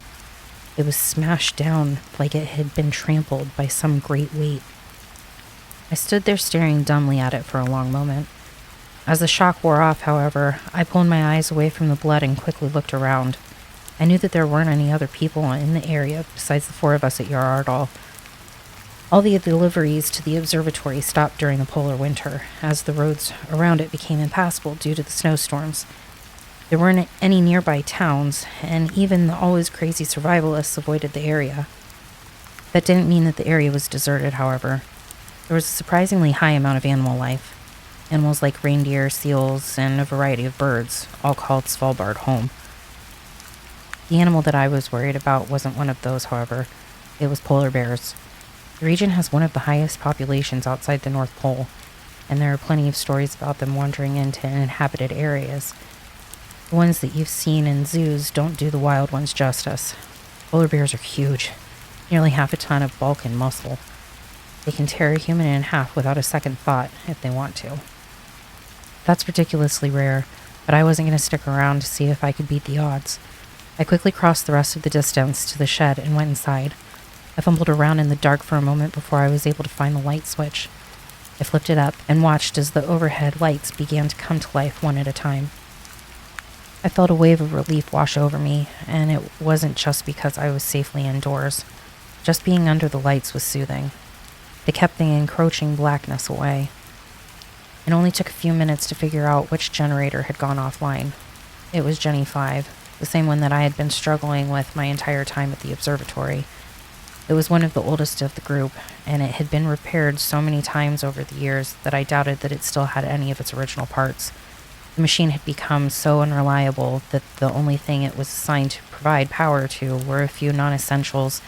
It was smashed down like it had been trampled by some great weight. I stood there staring dumbly at it for a long moment. As the shock wore off, however, I pulled my eyes away from the blood and quickly looked around. I knew that there weren't any other people in the area besides the four of us at Yarardal. All the deliveries to the observatory stopped during the polar winter, as the roads around it became impassable due to the snowstorms. There weren't any nearby towns, and even the always crazy survivalists avoided the area. That didn't mean that the area was deserted, however. There was a surprisingly high amount of animal life. Animals like reindeer, seals, and a variety of birds, all called Svalbard home. The animal that I was worried about wasn't one of those, however. It was polar bears. The region has one of the highest populations outside the North Pole, and there are plenty of stories about them wandering into inhabited areas. The ones that you've seen in zoos don't do the wild ones justice. Polar bears are huge, nearly half a ton of bulk and muscle. They can tear a human in half without a second thought if they want to. That's ridiculously rare, but I wasn't going to stick around to see if I could beat the odds. I quickly crossed the rest of the distance to the shed and went inside. I fumbled around in the dark for a moment before I was able to find the light switch. I flipped it up and watched as the overhead lights began to come to life one at a time. I felt a wave of relief wash over me, and it wasn't just because I was safely indoors. Just being under the lights was soothing. They kept the encroaching blackness away. It only took a few minutes to figure out which generator had gone offline. It was Jenny 5, the same one that I had been struggling with my entire time at the observatory. It was one of the oldest of the group, and it had been repaired so many times over the years that I doubted that it still had any of its original parts. The machine had become so unreliable that the only thing it was assigned to provide power to were a few non-essentials,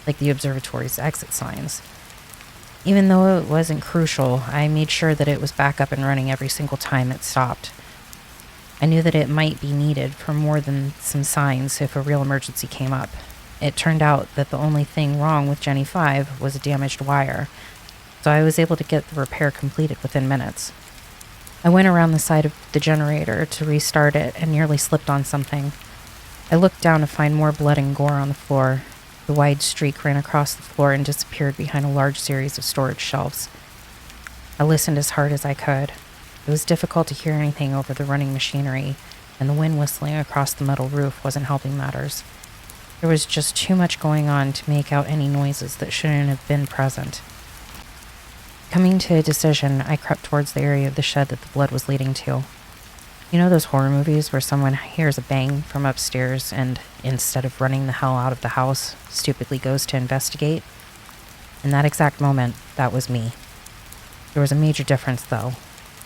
like the observatory's exit signs. Even though it wasn't crucial, I made sure that it was back up and running every single time it stopped. I knew that it might be needed for more than some signs if a real emergency came up. It turned out that the only thing wrong with Jenny 5 was a damaged wire, so I was able to get the repair completed within minutes. I went around the side of the generator to restart it and nearly slipped on something. I looked down to find more blood and gore on the floor. The wide streak ran across the floor and disappeared behind a large series of storage shelves. I listened as hard as I could. It was difficult to hear anything over the running machinery, and the wind whistling across the metal roof wasn't helping matters. There was just too much going on to make out any noises that shouldn't have been present. Coming to a decision, I crept towards the area of the shed that the blood was leading to. You know those horror movies where someone hears a bang from upstairs and, instead of running the hell out of the house, stupidly goes to investigate? In that exact moment, that was me. There was a major difference, though.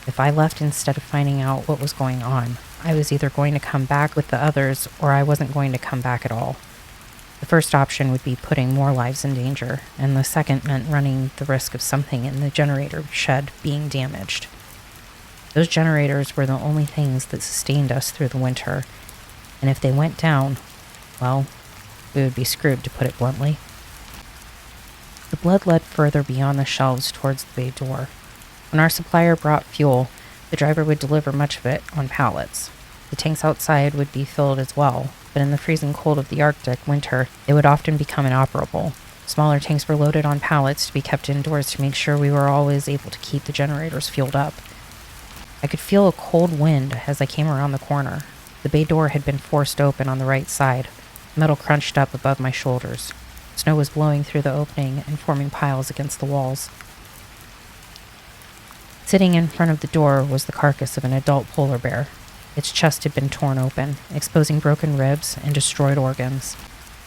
If I left instead of finding out what was going on, I was either going to come back with the others or I wasn't going to come back at all. The first option would be putting more lives in danger, and the second meant running the risk of something in the generator shed being damaged. Those generators were the only things that sustained us through the winter, and if they went down, well, we would be screwed, to put it bluntly. The blood led further beyond the shelves towards the bay door. When our supplier brought fuel, the driver would deliver much of it on pallets. The tanks outside would be filled as well, but in the freezing cold of the Arctic winter, they would often become inoperable. Smaller tanks were loaded on pallets to be kept indoors to make sure we were always able to keep the generators fueled up. I could feel a cold wind as I came around the corner. The bay door had been forced open on the right side. Metal crunched up above my shoulders. Snow was blowing through the opening and forming piles against the walls. Sitting in front of the door was the carcass of an adult polar bear. Its chest had been torn open, exposing broken ribs and destroyed organs.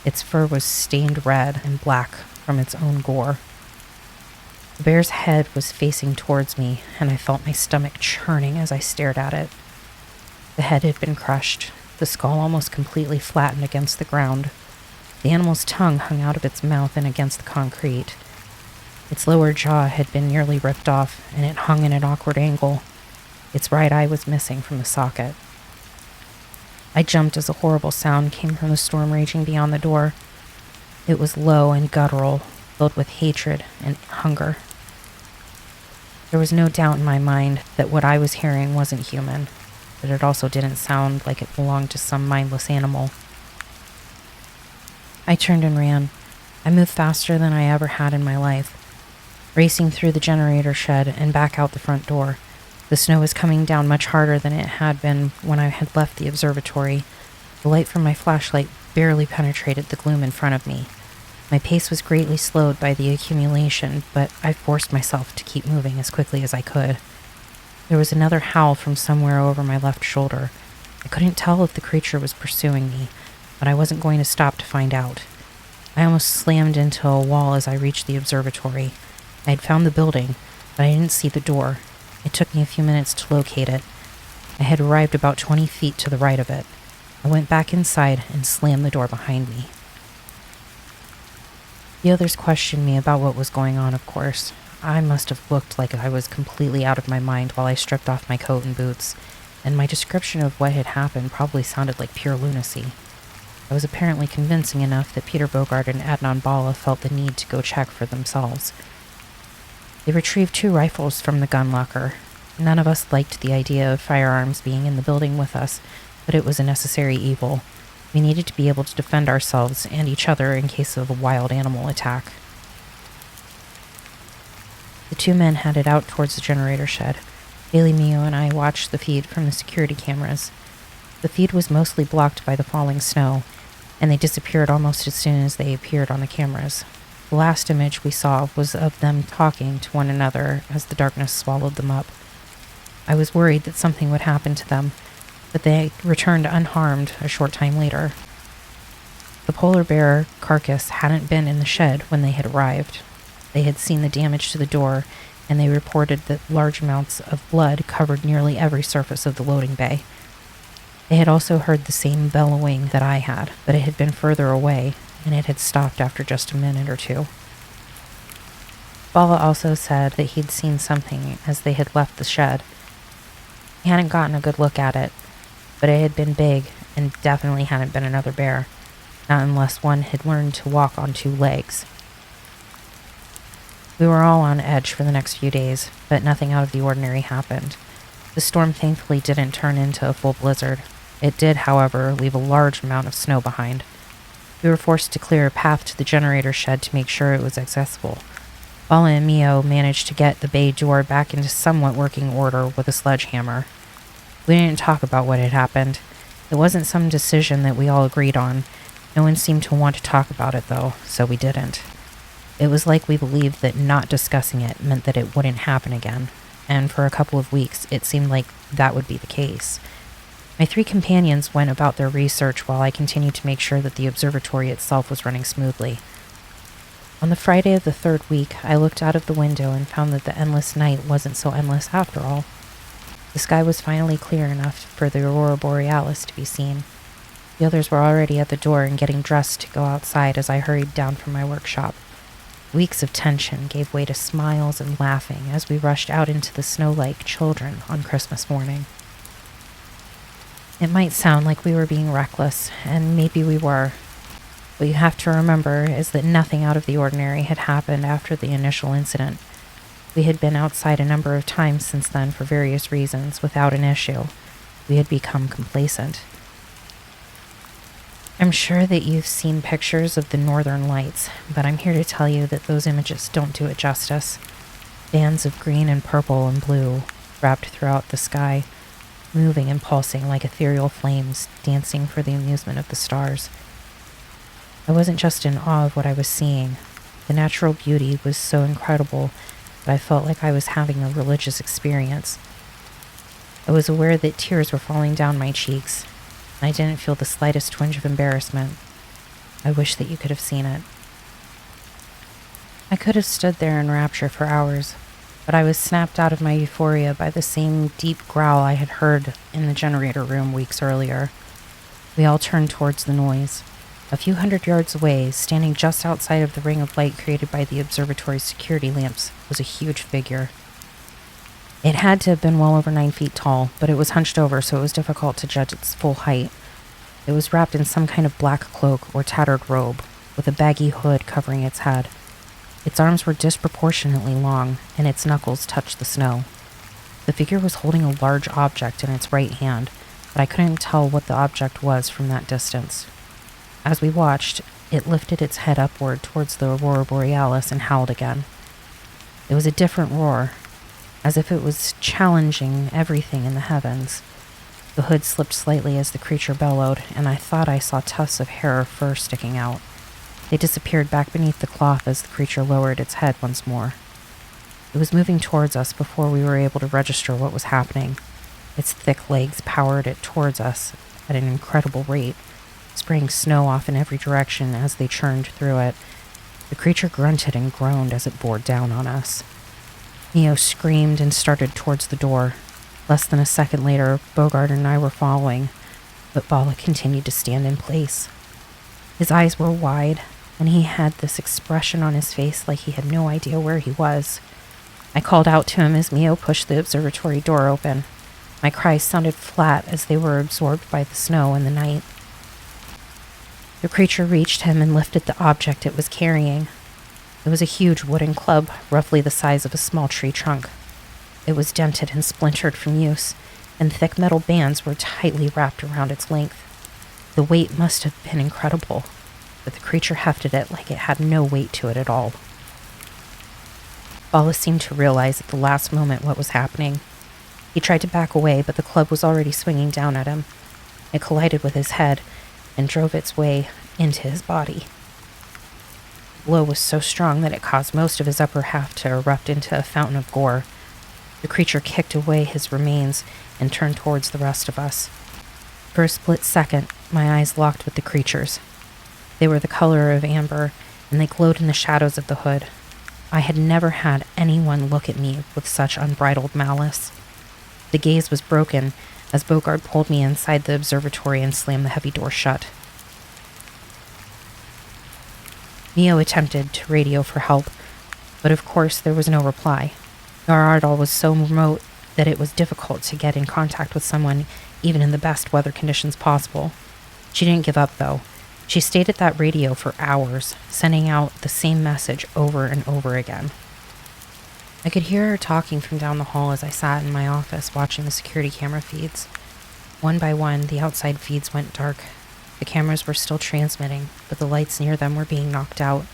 Its fur was stained red and black from its own gore. The bear's head was facing towards me, and I felt my stomach churning as I stared at it. The head had been crushed, the skull almost completely flattened against the ground. The animal's tongue hung out of its mouth and against the concrete. Its lower jaw had been nearly ripped off, and it hung in an awkward angle. Its right eye was missing from the socket. I jumped as a horrible sound came from the storm raging beyond the door. It was low and guttural, filled with hatred and hunger. There was no doubt in my mind that what I was hearing wasn't human, but it also didn't sound like it belonged to some mindless animal. I turned and ran. I moved faster than I ever had in my life, racing through the generator shed and back out the front door. The snow was coming down much harder than it had been when I had left the observatory. The light from my flashlight barely penetrated the gloom in front of me. My pace was greatly slowed by the accumulation, but I forced myself to keep moving as quickly as I could. There was another howl from somewhere over my left shoulder. I couldn't tell if the creature was pursuing me, but I wasn't going to stop to find out. I almost slammed into a wall as I reached the observatory. I had found the building, but I didn't see the door. It took me a few minutes to locate it. I had arrived about 20 feet to the right of it. I went back inside and slammed the door behind me. The others questioned me about what was going on, of course. I must have looked like I was completely out of my mind while I stripped off my coat and boots, and my description of what had happened probably sounded like pure lunacy. I was apparently convincing enough that Peter Bogart and Adnan Bala felt the need to go check for themselves. They retrieved 2 rifles from the gun locker. None of us liked the idea of firearms being in the building with us, but it was a necessary evil. We needed to be able to defend ourselves and each other in case of a wild animal attack. The 2 men headed out towards the generator shed. Haley, Mio, and I watched the feed from the security cameras. The feed was mostly blocked by the falling snow, and they disappeared almost as soon as they appeared on the cameras. The last image we saw was of them talking to one another as the darkness swallowed them up. I was worried that something would happen to them, but they returned unharmed a short time later. The polar bear carcass hadn't been in the shed when they had arrived. They had seen the damage to the door, and they reported that large amounts of blood covered nearly every surface of the loading bay. They had also heard the same bellowing that I had, but it had been further away, and it had stopped after just a minute or two. Bala also said that he'd seen something as they had left the shed. He hadn't gotten a good look at it, but it had been big and definitely hadn't been another bear, not unless one had learned to walk on 2 legs. We were all on edge for the next few days, but nothing out of the ordinary happened. The storm thankfully didn't turn into a full blizzard. It did, however, leave a large amount of snow behind. We were forced to clear a path to the generator shed to make sure it was accessible. Bala and Mio managed to get the bay door back into somewhat working order with a sledgehammer. We didn't talk about what had happened. It wasn't some decision that we all agreed on. No one seemed to want to talk about it, though, so we didn't. It was like we believed that not discussing it meant that it wouldn't happen again, and for a couple of weeks it seemed like that would be the case. My 3 companions went about their research while I continued to make sure that the observatory itself was running smoothly. On the Friday of the 3rd week, I looked out of the window and found that the endless night wasn't so endless after all. The sky was finally clear enough for the aurora borealis to be seen. The others were already at the door and getting dressed to go outside as I hurried down from my workshop. Weeks of tension gave way to smiles and laughing as we rushed out into the snow like children on Christmas morning. It might sound like we were being reckless, and maybe we were. What you have to remember is that nothing out of the ordinary had happened after the initial incident. We had been outside a number of times since then for various reasons without an issue. We had become complacent. I'm sure that you've seen pictures of the northern lights, but I'm here to tell you that those images don't do it justice. Bands of green and purple and blue wrapped throughout the sky, moving and pulsing like ethereal flames, dancing for the amusement of the stars. I wasn't just in awe of what I was seeing. The natural beauty was so incredible that I felt like I was having a religious experience. I was aware that tears were falling down my cheeks, and I didn't feel the slightest twinge of embarrassment. I wish that you could have seen it. I could have stood there in rapture for hours, but I was snapped out of my euphoria by the same deep growl I had heard in the generator room weeks earlier. We all turned towards the noise. A few hundred yards away, standing just outside of the ring of light created by the observatory's security lamps, was a huge figure. It had to have been well over 9 feet tall, but it was hunched over, so it was difficult to judge its full height. It was wrapped in some kind of black cloak or tattered robe. with a baggy hood covering its head. Its arms were disproportionately long, and its knuckles touched the snow. The figure was holding a large object in its right hand, but I couldn't tell what the object was from that distance. As we watched, it lifted its head upward towards the aurora borealis and howled again. It was a different roar, as if it was challenging everything in the heavens. The hood slipped slightly as the creature bellowed, and I thought I saw tufts of hair or fur sticking out. They disappeared back beneath the cloth as the creature lowered its head once more. It was moving towards us before we were able to register what was happening. Its thick legs powered it towards us at an incredible rate, spraying snow off in every direction as they churned through it. The creature grunted and groaned as it bore down on us. Neo screamed and started towards the door. Less than a second later, Bogart and I were following, but Bala continued to stand in place. His eyes were wide, and he had this expression on his face like he had no idea where he was. I called out to him as Mio pushed the observatory door open. My cries sounded flat as they were absorbed by the snow and the night. The creature reached him and lifted the object it was carrying. It was a huge wooden club, roughly the size of a small tree trunk. It was dented and splintered from use, and thick metal bands were tightly wrapped around its length. The weight must have been incredible, but the creature hefted it like it had no weight to it at all. Bala seemed to realize at the last moment what was happening. He tried to back away, but the club was already swinging down at him. It collided with his head and drove its way into his body. The blow was so strong that it caused most of his upper half to erupt into a fountain of gore. The creature kicked away his remains and turned towards the rest of us. For a split second, my eyes locked with the creature's. They were the color of amber, and they glowed in the shadows of the hood. I had never had anyone look at me with such unbridled malice. The gaze was broken as Bogart pulled me inside the observatory and slammed the heavy door shut. Mio attempted to radio for help, but of course there was no reply. Our ardal was so remote that it was difficult to get in contact with someone, even in the best weather conditions possible. She didn't give up, though. She stayed at that radio for hours, sending out the same message over and over again. I could hear her talking from down the hall as I sat in my office watching the security camera feeds. One by one, the outside feeds went dark. The cameras were still transmitting, but the lights near them were being knocked out.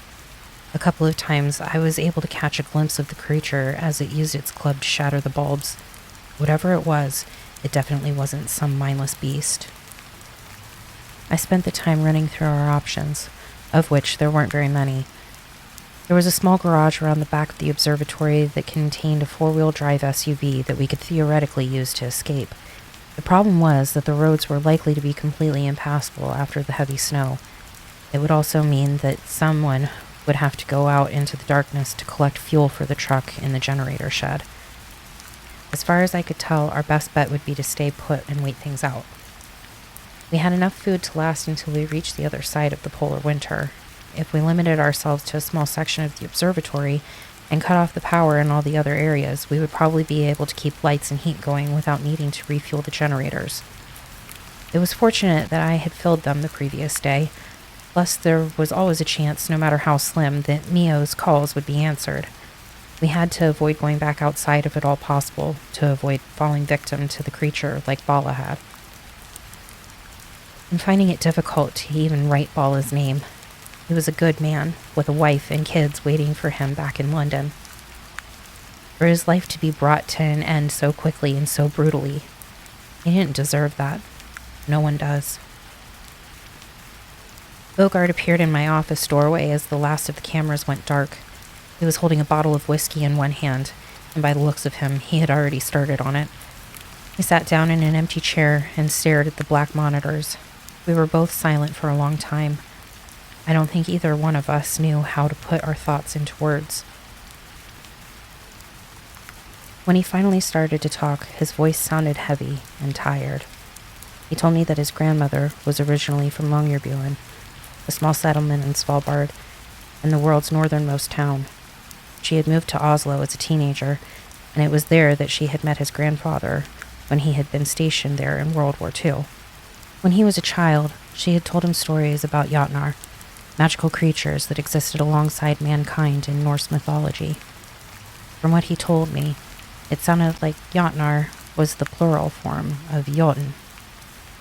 A couple of times, I was able to catch a glimpse of the creature as it used its club to shatter the bulbs. Whatever it was, it definitely wasn't some mindless beast. I spent the time running through our options, of which there weren't very many. There was a small garage around the back of the observatory that contained a four-wheel drive SUV that we could theoretically use to escape. The problem was that the roads were likely to be completely impassable after the heavy snow. It would also mean that someone would have to go out into the darkness to collect fuel for the truck in the generator shed. As far as I could tell, our best bet would be to stay put and wait things out. We had enough food to last until we reached the other side of the polar winter. If we limited ourselves to a small section of the observatory and cut off the power in all the other areas, we would probably be able to keep lights and heat going without needing to refuel the generators. It was fortunate that I had filled them the previous day, plus there was always a chance, no matter how slim, that Mio's calls would be answered. We had to avoid going back outside if at all possible, to avoid falling victim to the creature like Bala had. I'm finding it difficult to even write Bala's name. He was a good man, with a wife and kids waiting for him back in London. For his life to be brought to an end so quickly and so brutally, he didn't deserve that. No one does. Bogart appeared in my office doorway as the last of the cameras went dark. He was holding a bottle of whiskey in one hand, and by the looks of him, he had already started on it. He sat down in an empty chair and stared at the black monitors. We were both silent for a long time. I don't think either one of us knew how to put our thoughts into words. When he finally started to talk, his voice sounded heavy and tired. He told me that his grandmother was originally from Longyearbyen, a small settlement in Svalbard, and the world's northernmost town. She had moved to Oslo as a teenager, and it was there that she had met his grandfather when he had been stationed there in World War II. When he was a child, she had told him stories about Jotnar, magical creatures that existed alongside mankind in Norse mythology. From what he told me, it sounded like Jotnar was the plural form of Jotun,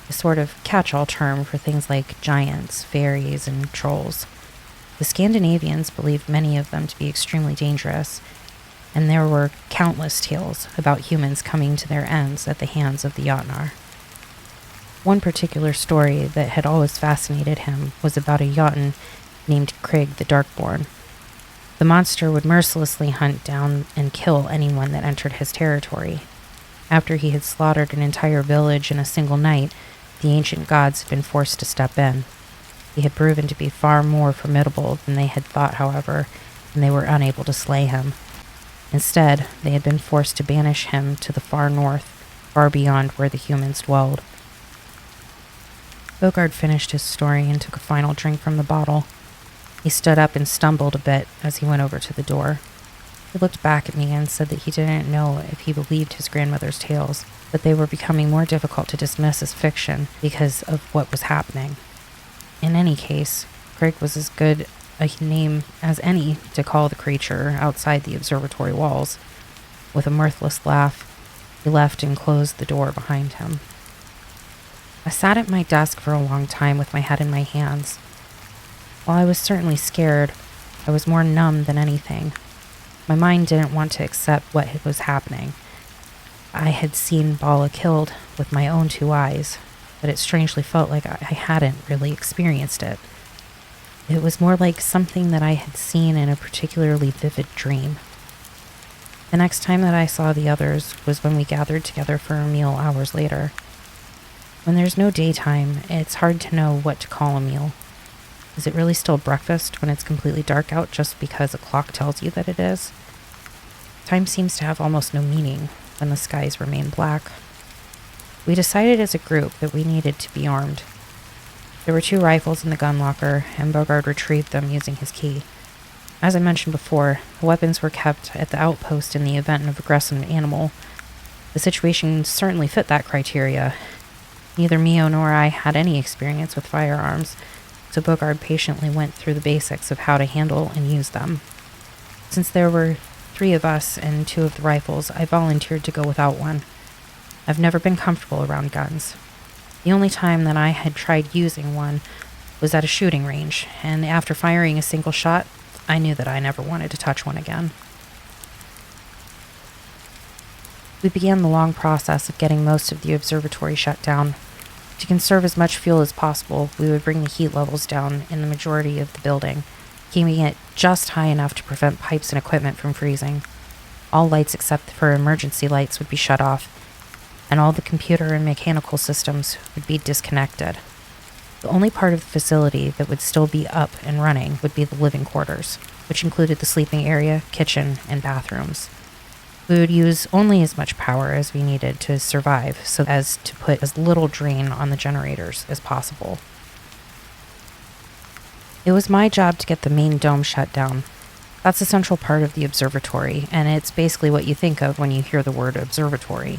a sort of catch-all term for things like giants, fairies, and trolls. The Scandinavians believed many of them to be extremely dangerous, and there were countless tales about humans coming to their ends at the hands of the Jotnar. One particular story that had always fascinated him was about a Jotun named Krigg the Darkborn. The monster would mercilessly hunt down and kill anyone that entered his territory. After he had slaughtered an entire village in a single night, the ancient gods had been forced to step in. He had proven to be far more formidable than they had thought, however, and they were unable to slay him. Instead, they had been forced to banish him to the far north, far beyond where the humans dwelled. Bogard finished his story and took a final drink from the bottle. He stood up and stumbled a bit as he went over to the door. He looked back at me and said that he didn't know if he believed his grandmother's tales, but they were becoming more difficult to dismiss as fiction because of what was happening. In any case, Craig was as good a name as any to call the creature outside the observatory walls. With a mirthless laugh, he left and closed the door behind him. I sat at my desk for a long time with my head in my hands. While I was certainly scared, I was more numb than anything. My mind didn't want to accept what was happening. I had seen Bala killed with my own 2 eyes, but it strangely felt like I hadn't really experienced it. It was more like something that I had seen in a particularly vivid dream. The next time that I saw the others was when we gathered together for a meal hours later. When there's no daytime, it's hard to know what to call a meal. Is it really still breakfast when it's completely dark out just because a clock tells you that it is? Time seems to have almost no meaning when the skies remain black. We decided as a group that we needed to be armed. There were 2 rifles in the gun locker, and Bogard retrieved them using his key. As I mentioned before, the weapons were kept at the outpost in the event of aggressive animal. The situation certainly fit that criteria. Neither Mio nor I had any experience with firearms, so Bogard patiently went through the basics of how to handle and use them. Since there were 3 of us and 2 of the rifles, I volunteered to go without one. I've never been comfortable around guns. The only time that I had tried using one was at a shooting range, and after firing a single shot, I knew that I never wanted to touch one again. We began the long process of getting most of the observatory shut down. To conserve as much fuel as possible, we would bring the heat levels down in the majority of the building, keeping it just high enough to prevent pipes and equipment from freezing. All lights except for emergency lights would be shut off, and all the computer and mechanical systems would be disconnected. The only part of the facility that would still be up and running would be the living quarters, which included the sleeping area, kitchen, and bathrooms. We would use only as much power as we needed to survive, so as to put as little drain on the generators as possible. It was my job to get the main dome shut down. That's a central part of the observatory, and it's basically what you think of when you hear the word observatory.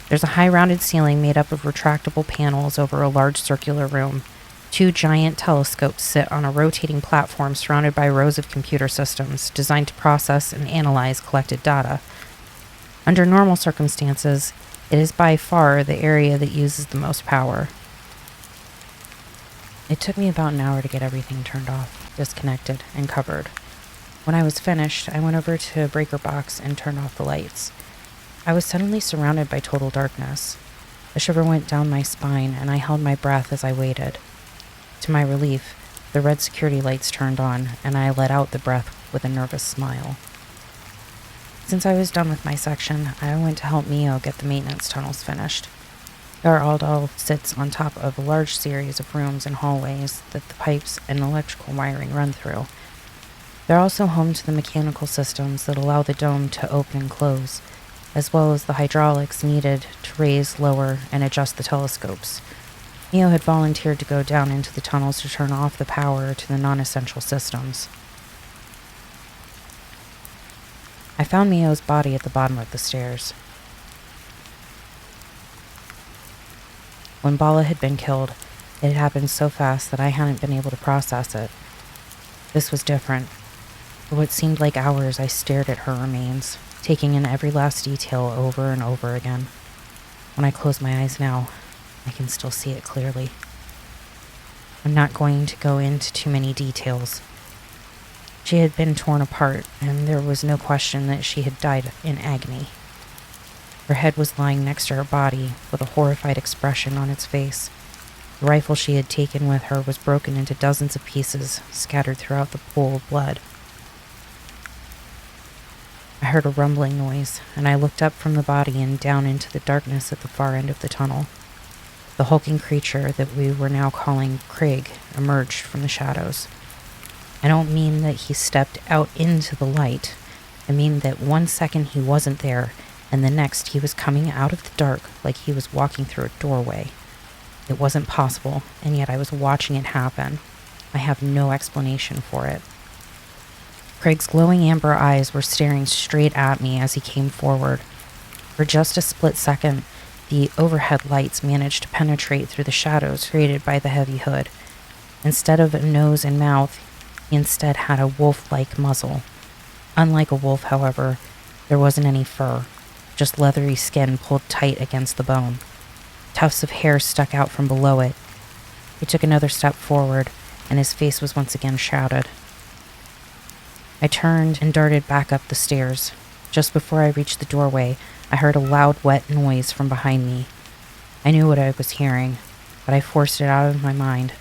There's a high rounded ceiling made up of retractable panels over a large circular room. 2 giant telescopes sit on a rotating platform surrounded by rows of computer systems designed to process and analyze collected data. Under normal circumstances, it is by far the area that uses the most power. It took me about an hour to get everything turned off, disconnected, and covered. When I was finished, I went over to a breaker box and turned off the lights. I was suddenly surrounded by total darkness. A shiver went down my spine, and I held my breath as I waited. To my relief, the red security lights turned on, and I let out the breath with a nervous smile. Since I was done with my section, I went to help Mio get the maintenance tunnels finished. Our Aldal sits on top of a large series of rooms and hallways that the pipes and electrical wiring run through. They're also home to the mechanical systems that allow the dome to open and close, as well as the hydraulics needed to raise, lower, and adjust the telescopes. Mio had volunteered to go down into the tunnels to turn off the power to the non-essential systems. I found Mio's body at the bottom of the stairs. When Bala had been killed, It had happened so fast that I hadn't been able to process it. This was different. For what seemed like hours, I stared at her remains, taking in every last detail over and over again. When I close my eyes now, I can still see it clearly. I'm not going to go into too many details. She had been torn apart, and there was no question that she had died in agony. Her head was lying next to her body, with a horrified expression on its face. The rifle she had taken with her was broken into dozens of pieces, scattered throughout the pool of blood. I heard a rumbling noise, and I looked up from the body and down into the darkness at the far end of the tunnel. The hulking creature that we were now calling Craig emerged from the shadows. I don't mean that he stepped out into the light. I mean that 1 second he wasn't there, and the next he was coming out of the dark like he was walking through a doorway. It wasn't possible, and yet I was watching it happen. I have no explanation for it. Craig's glowing amber eyes were staring straight at me as he came forward. For just a split second, the overhead lights managed to penetrate through the shadows created by the heavy hood. Instead of a nose and mouth, he instead had a wolf-like muzzle. Unlike a wolf, however, there wasn't any fur, just leathery skin pulled tight against the bone. Tufts of hair stuck out from below it. He took another step forward, and his face was once again shrouded. I turned and darted back up the stairs. Just before I reached the doorway, I heard a loud, wet noise from behind me. I knew what I was hearing, but I forced it out of my mind.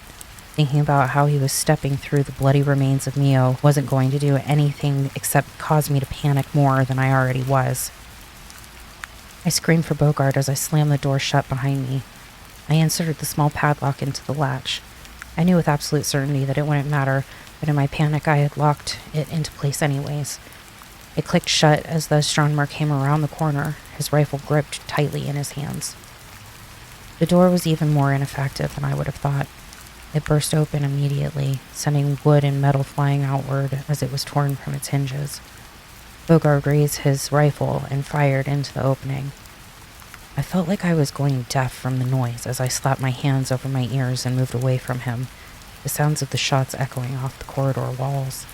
Thinking about how he was stepping through the bloody remains of Mio wasn't going to do anything except cause me to panic more than I already was. I screamed for Bogart as I slammed the door shut behind me. I inserted the small padlock into the latch. I knew with absolute certainty that it wouldn't matter, but in my panic I had locked it into place anyways. It clicked shut as the astronomer came around the corner, his rifle gripped tightly in his hands. The door was even more ineffective than I would have thought. It burst open immediately, sending wood and metal flying outward as it was torn from its hinges. Bogart raised his rifle and fired into the opening. I felt like I was going deaf from the noise as I slapped my hands over my ears and moved away from him, the sounds of the shots echoing off the corridor walls.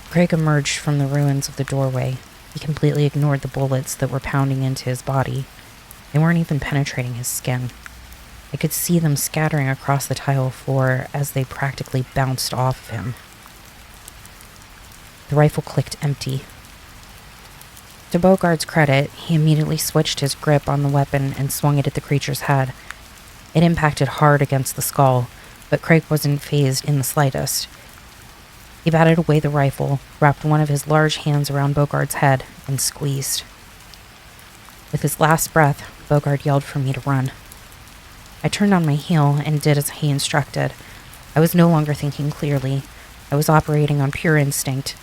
Craig emerged from the ruins of the doorway. He completely ignored the bullets that were pounding into his body. They weren't even penetrating his skin. I could see them scattering across the tile floor as they practically bounced off of him. The rifle clicked empty. To Bogart's credit, he immediately switched his grip on the weapon and swung it at the creature's head. It impacted hard against the skull, but Craig wasn't fazed in the slightest. He batted away the rifle, wrapped one of his large hands around Bogart's head, and squeezed. With his last breath, Bogart yelled for me to run. I turned on my heel and did as he instructed. I was no longer thinking clearly. I was operating on pure instinct.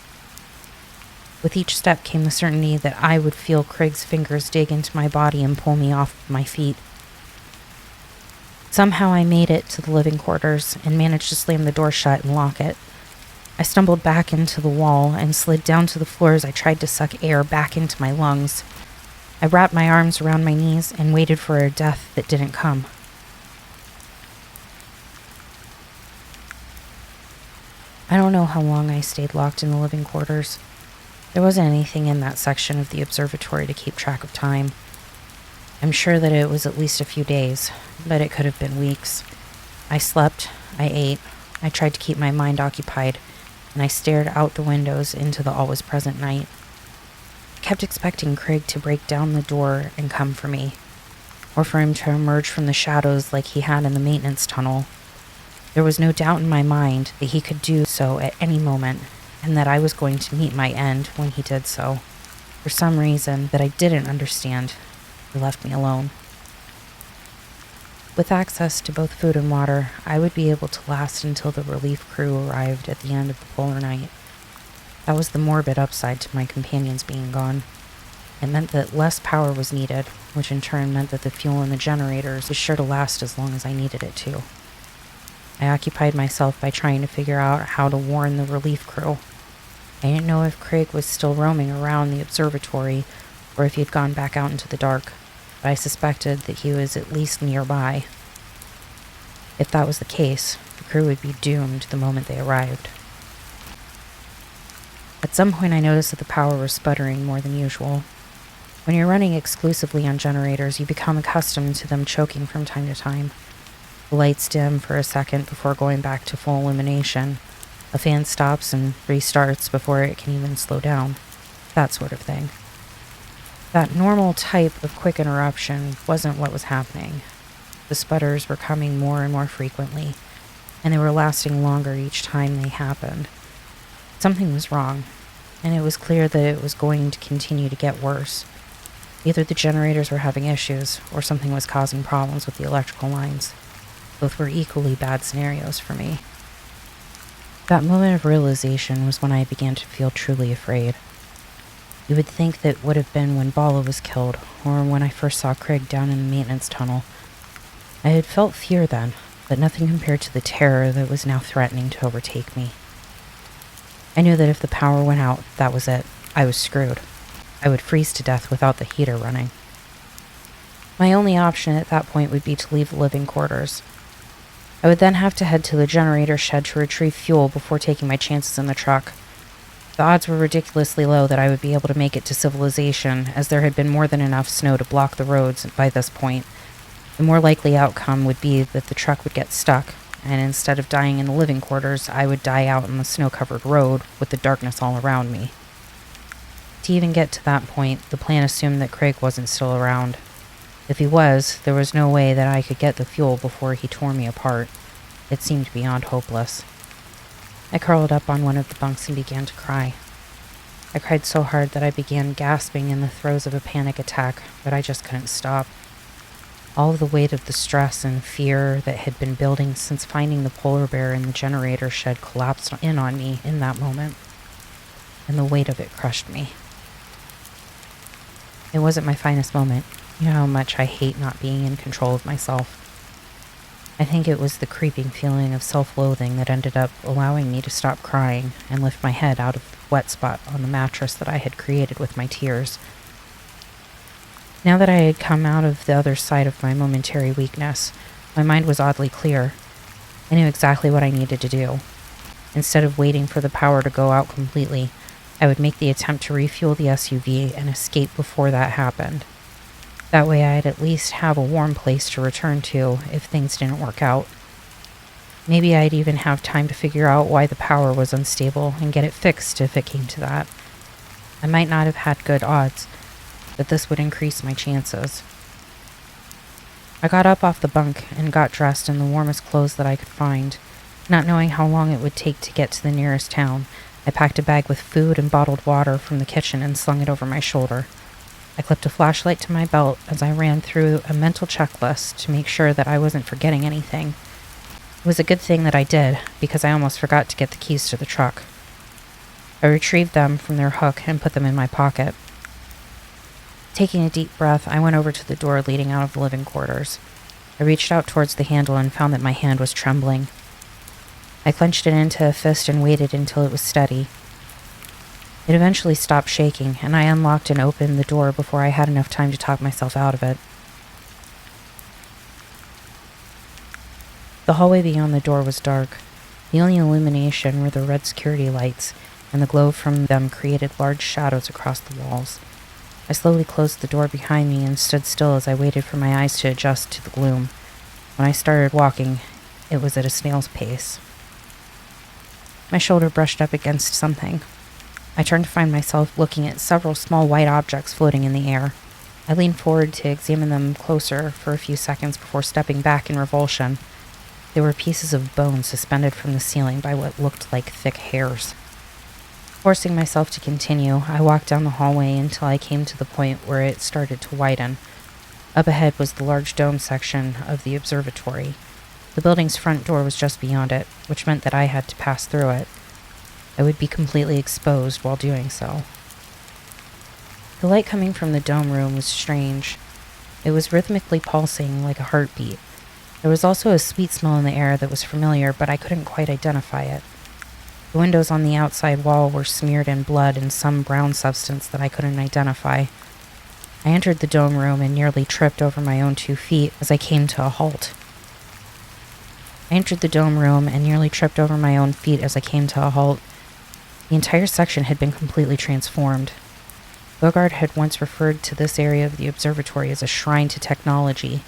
With each step came the certainty that I would feel Craig's fingers dig into my body and pull me off my feet. Somehow I made it to the living quarters and managed to slam the door shut and lock it. I stumbled back into the wall and slid down to the floor as I tried to suck air back into my lungs. I wrapped my arms around my knees and waited for a death that didn't come. I don't know how long I stayed locked in the living quarters. There wasn't anything in that section of the observatory to keep track of time. I'm sure that it was at least a few days, but it could have been weeks. I slept, I ate, I tried to keep my mind occupied, and I stared out the windows into the always-present night. I kept expecting Craig to break down the door and come for me, or for him to emerge from the shadows like he had in the maintenance tunnel. There was no doubt in my mind that he could do so at any moment, and that I was going to meet my end when he did so. For some reason that I didn't understand, he left me alone. With access to both food and water, I would be able to last until the relief crew arrived at the end of the polar night. That was the morbid upside to my companions being gone. It meant that less power was needed, which in turn meant that the fuel in the generators was sure to last as long as I needed it to. I occupied myself by trying to figure out how to warn the relief crew. I didn't know if Craig was still roaming around the observatory or if he had gone back out into the dark, but I suspected that he was at least nearby. If that was the case, the crew would be doomed the moment they arrived. At some point I noticed that the power was sputtering more than usual. When you're running exclusively on generators, you become accustomed to them choking from time to time. The lights dim for a second before going back to full illumination. A fan stops and restarts before it can even slow down. That sort of thing. That normal type of quick interruption wasn't what was happening. The sputters were coming more and more frequently, and they were lasting longer each time they happened. Something was wrong, and it was clear that it was going to continue to get worse. Either the generators were having issues, or something was causing problems with the electrical lines. Both were equally bad scenarios for me. That moment of realization was when I began to feel truly afraid. You would think that would have been when Bala was killed, or when I first saw Craig down in the maintenance tunnel. I had felt fear then, but nothing compared to the terror that was now threatening to overtake me. I knew that if the power went out, that was it. I was screwed. I would freeze to death without the heater running. My only option at that point would be to leave the living quarters. I would then have to head to the generator shed to retrieve fuel before taking my chances in the truck. The odds were ridiculously low that I would be able to make it to civilization, as there had been more than enough snow to block the roads by this point. The more likely outcome would be that the truck would get stuck, and instead of dying in the living quarters, I would die out on the snow-covered road with the darkness all around me. To even get to that point, the plan assumed that Craig wasn't still around. If he was, there was no way that I could get the fuel before he tore me apart. It seemed beyond hopeless. I curled up on one of the bunks and began to cry. I cried so hard that I began gasping in the throes of a panic attack, but I just couldn't stop. All of the weight of the stress and fear that had been building since finding the polar bear in the generator shed collapsed in on me in that moment, and the weight of it crushed me. It wasn't my finest moment. You know how much I hate not being in control of myself. I think it was the creeping feeling of self-loathing that ended up allowing me to stop crying and lift my head out of the wet spot on the mattress that I had created with my tears. Now that I had come out of the other side of my momentary weakness, my mind was oddly clear. I knew exactly what I needed to do. Instead of waiting for the power to go out completely, I would make the attempt to refuel the SUV and escape before that happened. That way I'd at least have a warm place to return to if things didn't work out. Maybe I'd even have time to figure out why the power was unstable and get it fixed if it came to that. I might not have had good odds, but this would increase my chances. I got up off the bunk and got dressed in the warmest clothes that I could find. Not knowing how long it would take to get to the nearest town, I packed a bag with food and bottled water from the kitchen and slung it over my shoulder. I clipped a flashlight to my belt as I ran through a mental checklist to make sure that I wasn't forgetting anything. It was a good thing that I did, because I almost forgot to get the keys to the truck. I retrieved them from their hook and put them in my pocket. Taking a deep breath, I went over to the door leading out of the living quarters. I reached out towards the handle and found that my hand was trembling. I clenched it into a fist and waited until it was steady. It eventually stopped shaking, and I unlocked and opened the door before I had enough time to talk myself out of it. The hallway beyond the door was dark. The only illumination were the red security lights, and the glow from them created large shadows across the walls. I slowly closed the door behind me and stood still as I waited for my eyes to adjust to the gloom. When I started walking, it was at a snail's pace. My shoulder brushed up against something. I turned to find myself looking at several small white objects floating in the air. I leaned forward to examine them closer for a few seconds before stepping back in revulsion. They were pieces of bone suspended from the ceiling by what looked like thick hairs. Forcing myself to continue, I walked down the hallway until I came to the point where it started to widen. Up ahead was the large dome section of the observatory. The building's front door was just beyond it, which meant that I had to pass through it. I would be completely exposed while doing so. The light coming from the dome room was strange. It was rhythmically pulsing like a heartbeat. There was also a sweet smell in the air that was familiar, but I couldn't quite identify it. The windows on the outside wall were smeared in blood and some brown substance that I couldn't identify. I entered the dome room and nearly tripped over my own 2 feet as I came to a halt. I entered the dome room and nearly tripped over my own feet as I came to a halt. The entire section had been completely transformed. Bogart had once referred to this area of the observatory as a shrine to technology.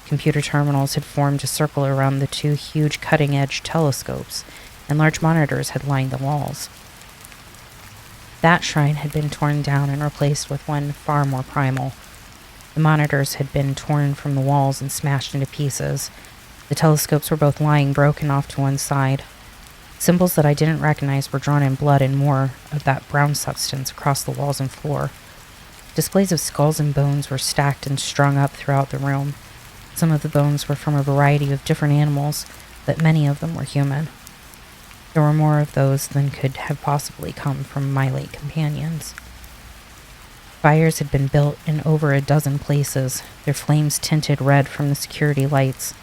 Computer terminals had formed a circle around the two huge cutting-edge telescopes, and large monitors had lined the walls. That shrine had been torn down and replaced with one far more primal. The monitors had been torn from the walls and smashed into pieces. The telescopes were both lying broken off to one side. Symbols that I didn't recognize were drawn in blood and more of that brown substance across the walls and floor. Displays of skulls and bones were stacked and strung up throughout the room. Some of the bones were from a variety of different animals, but many of them were human. There were more of those than could have possibly come from my late companions. Fires had been built in over a dozen places, their flames tinted red from the security lights.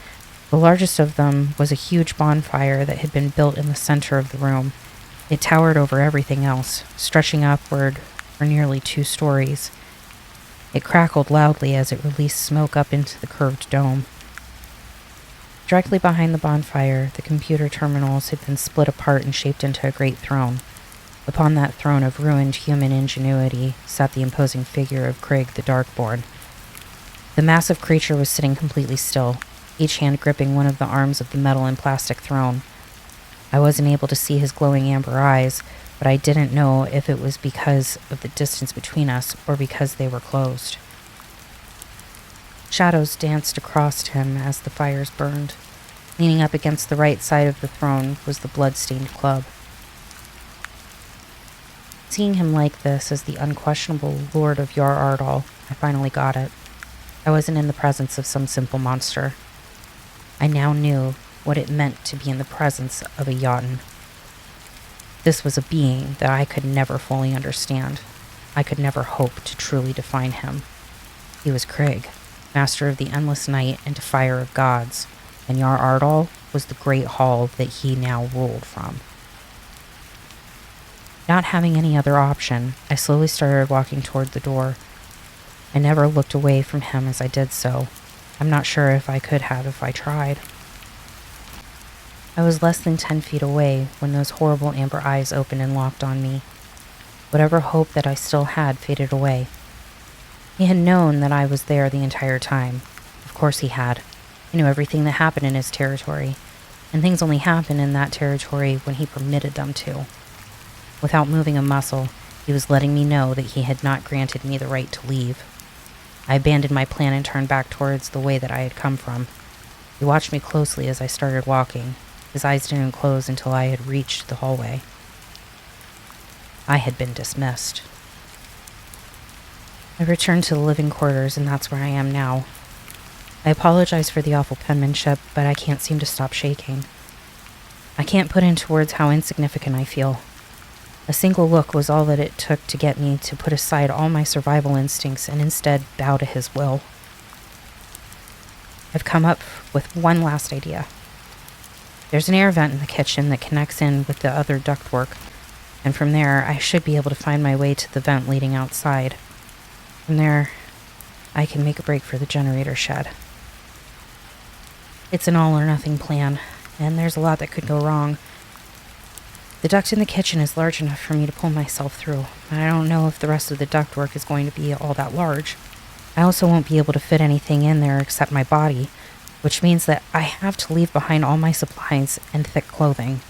The largest of them was a huge bonfire that had been built in the center of the room. It towered over everything else, stretching upward for nearly 2 stories. It crackled loudly as it released smoke up into the curved dome. Directly behind the bonfire, the computer terminals had been split apart and shaped into a great throne. Upon that throne of ruined human ingenuity sat the imposing figure of Craig the Darkborn. The massive creature was sitting completely still, each hand gripping one of the arms of the metal and plastic throne. I wasn't able to see his glowing amber eyes, but I didn't know if it was because of the distance between us or because they were closed. Shadows danced across him as the fires burned. Leaning up against the right side of the throne was the blood-stained club. Seeing him like this as the unquestionable lord of Yar Ardal, I finally got it. I wasn't in the presence of some simple monster. I now knew what it meant to be in the presence of a Jotun. This was a being that I could never fully understand. I could never hope to truly define him. He was Craig, master of the endless night and defier of gods, and Yar Ardal was the great hall that he now ruled from. Not having any other option, I slowly started walking toward the door. I never looked away from him as I did so. I'm not sure if I could have if I tried. I was less than 10 feet away when those horrible amber eyes opened and locked on me. Whatever hope that I still had faded away. He had known that I was there the entire time. Of course he had. He knew everything that happened in his territory, and things only happened in that territory when he permitted them to. Without moving a muscle, he was letting me know that he had not granted me the right to leave. I abandoned my plan and turned back towards the way that I had come from. He watched me closely as I started walking. His eyes didn't close until I had reached the hallway. I had been dismissed. I returned to the living quarters, and that's where I am now. I apologize for the awful penmanship, but I can't seem to stop shaking. I can't put into words how insignificant I feel. A single look was all that it took to get me to put aside all my survival instincts and instead bow to his will. I've come up with one last idea. There's an air vent in the kitchen that connects in with the other ductwork, and from there I should be able to find my way to the vent leading outside. From there, I can make a break for the generator shed. It's an all-or-nothing plan, and there's a lot that could go wrong. The duct in the kitchen is large enough for me to pull myself through, but I don't know if the rest of the ductwork is going to be all that large. I also won't be able to fit anything in there except my body, which means that I have to leave behind all my supplies and thick clothing.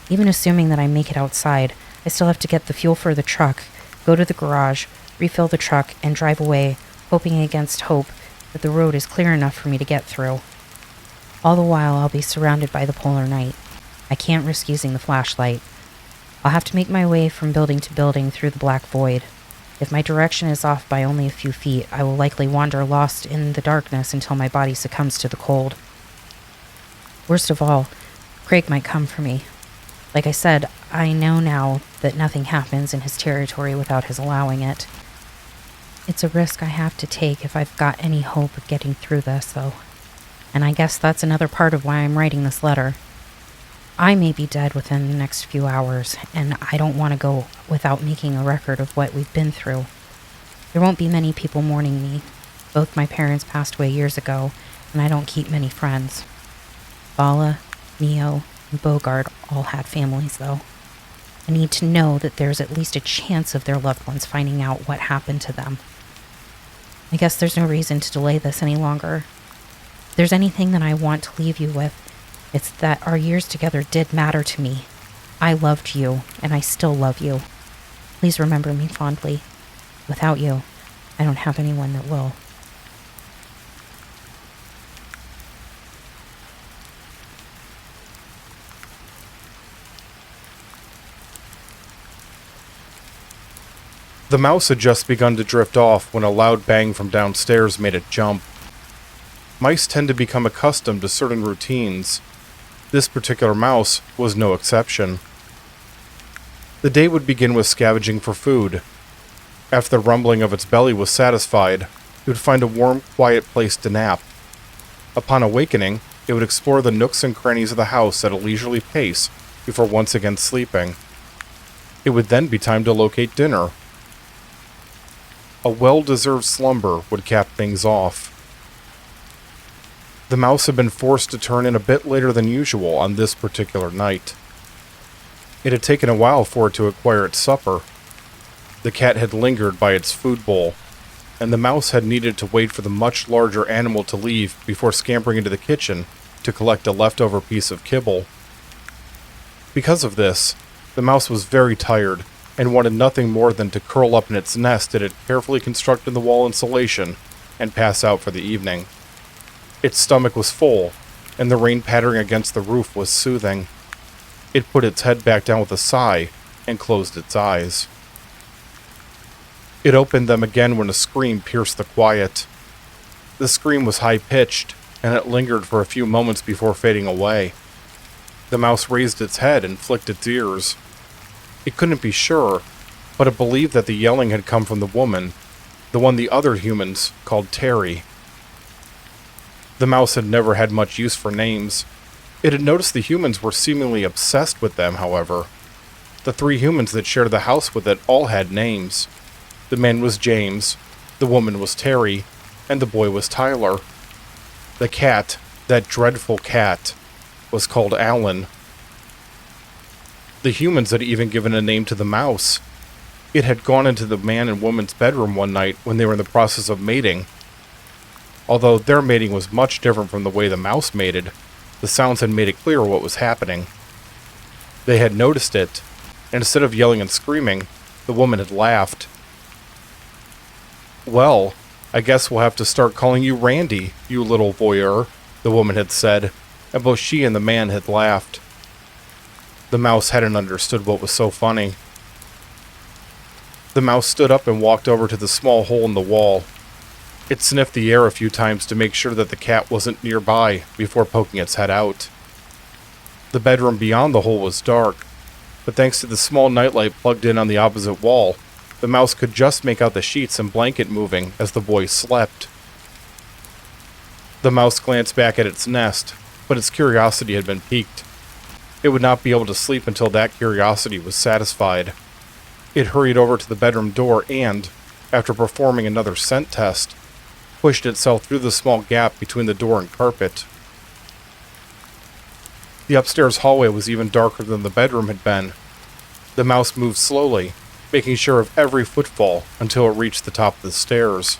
Even assuming that I make it outside, I still have to get the fuel for the truck, go to the garage, refill the truck, and drive away, hoping against hope that the road is clear enough for me to get through. All the while, I'll be surrounded by the polar night. I can't risk using the flashlight. I'll have to make my way from building to building through the black void. If my direction is off by only a few feet, I will likely wander lost in the darkness until my body succumbs to the cold. Worst of all, Craig might come for me. Like I said, I know now that nothing happens in his territory without his allowing it. It's a risk I have to take if I've got any hope of getting through this, though. And I guess that's another part of why I'm writing this letter. I may be dead within the next few hours, and I don't want to go without making a record of what we've been through. There won't be many people mourning me. Both my parents passed away years ago, and I don't keep many friends. Bala, Neo and Bogart all had families, though. I need to know that there's at least a chance of their loved ones finding out what happened to them. I guess there's no reason to delay this any longer. If there's anything that I want to leave you with, it's that our years together did matter to me. I loved you, and I still love you. Please remember me fondly. Without you, I don't have anyone that will. The mouse had just begun to drift off when a loud bang from downstairs made it jump. Mice tend to become accustomed to certain routines. This particular mouse was no exception. The day would begin with scavenging for food. After the rumbling of its belly was satisfied, it would find a warm, quiet place to nap. Upon awakening, it would explore the nooks and crannies of the house at a leisurely pace before once again sleeping. It would then be time to locate dinner. A well-deserved slumber would cap things off. The mouse had been forced to turn in a bit later than usual on this particular night. It had taken a while for it to acquire its supper. The cat had lingered by its food bowl, and the mouse had needed to wait for the much larger animal to leave before scampering into the kitchen to collect a leftover piece of kibble. Because of this, the mouse was very tired and wanted nothing more than to curl up in its nest it had carefully constructed in the wall insulation and pass out for the evening. Its stomach was full, and the rain pattering against the roof was soothing. It put its head back down with a sigh and closed its eyes. It opened them again when a scream pierced the quiet. The scream was high-pitched, and it lingered for a few moments before fading away. The mouse raised its head and flicked its ears. It couldn't be sure, but it believed that the yelling had come from the woman, the one the other humans called Terry. The mouse had never had much use for names. It had noticed the humans were seemingly obsessed with them, however. The 3 humans that shared the house with it all had names. The man was James, the woman was Terry, and the boy was Tyler. The cat, that dreadful cat, was called Alan. The humans had even given a name to the mouse. It had gone into the man and woman's bedroom one night when they were in the process of mating. Although their mating was much different from the way the mouse mated, the sounds had made it clear what was happening. They had noticed it, and instead of yelling and screaming, the woman had laughed. "Well, I guess we'll have to start calling you Randy, you little voyeur," the woman had said, and both she and the man had laughed. The mouse hadn't understood what was so funny. The mouse stood up and walked over to the small hole in the wall. It sniffed the air a few times to make sure that the cat wasn't nearby before poking its head out. The bedroom beyond the hole was dark, but thanks to the small nightlight plugged in on the opposite wall, the mouse could just make out the sheets and blanket moving as the boy slept. The mouse glanced back at its nest, but its curiosity had been piqued. It would not be able to sleep until that curiosity was satisfied. It hurried over to the bedroom door and, after performing another scent test, pushed itself through the small gap between the door and carpet. The upstairs hallway was even darker than the bedroom had been. The mouse moved slowly, making sure of every footfall until it reached the top of the stairs.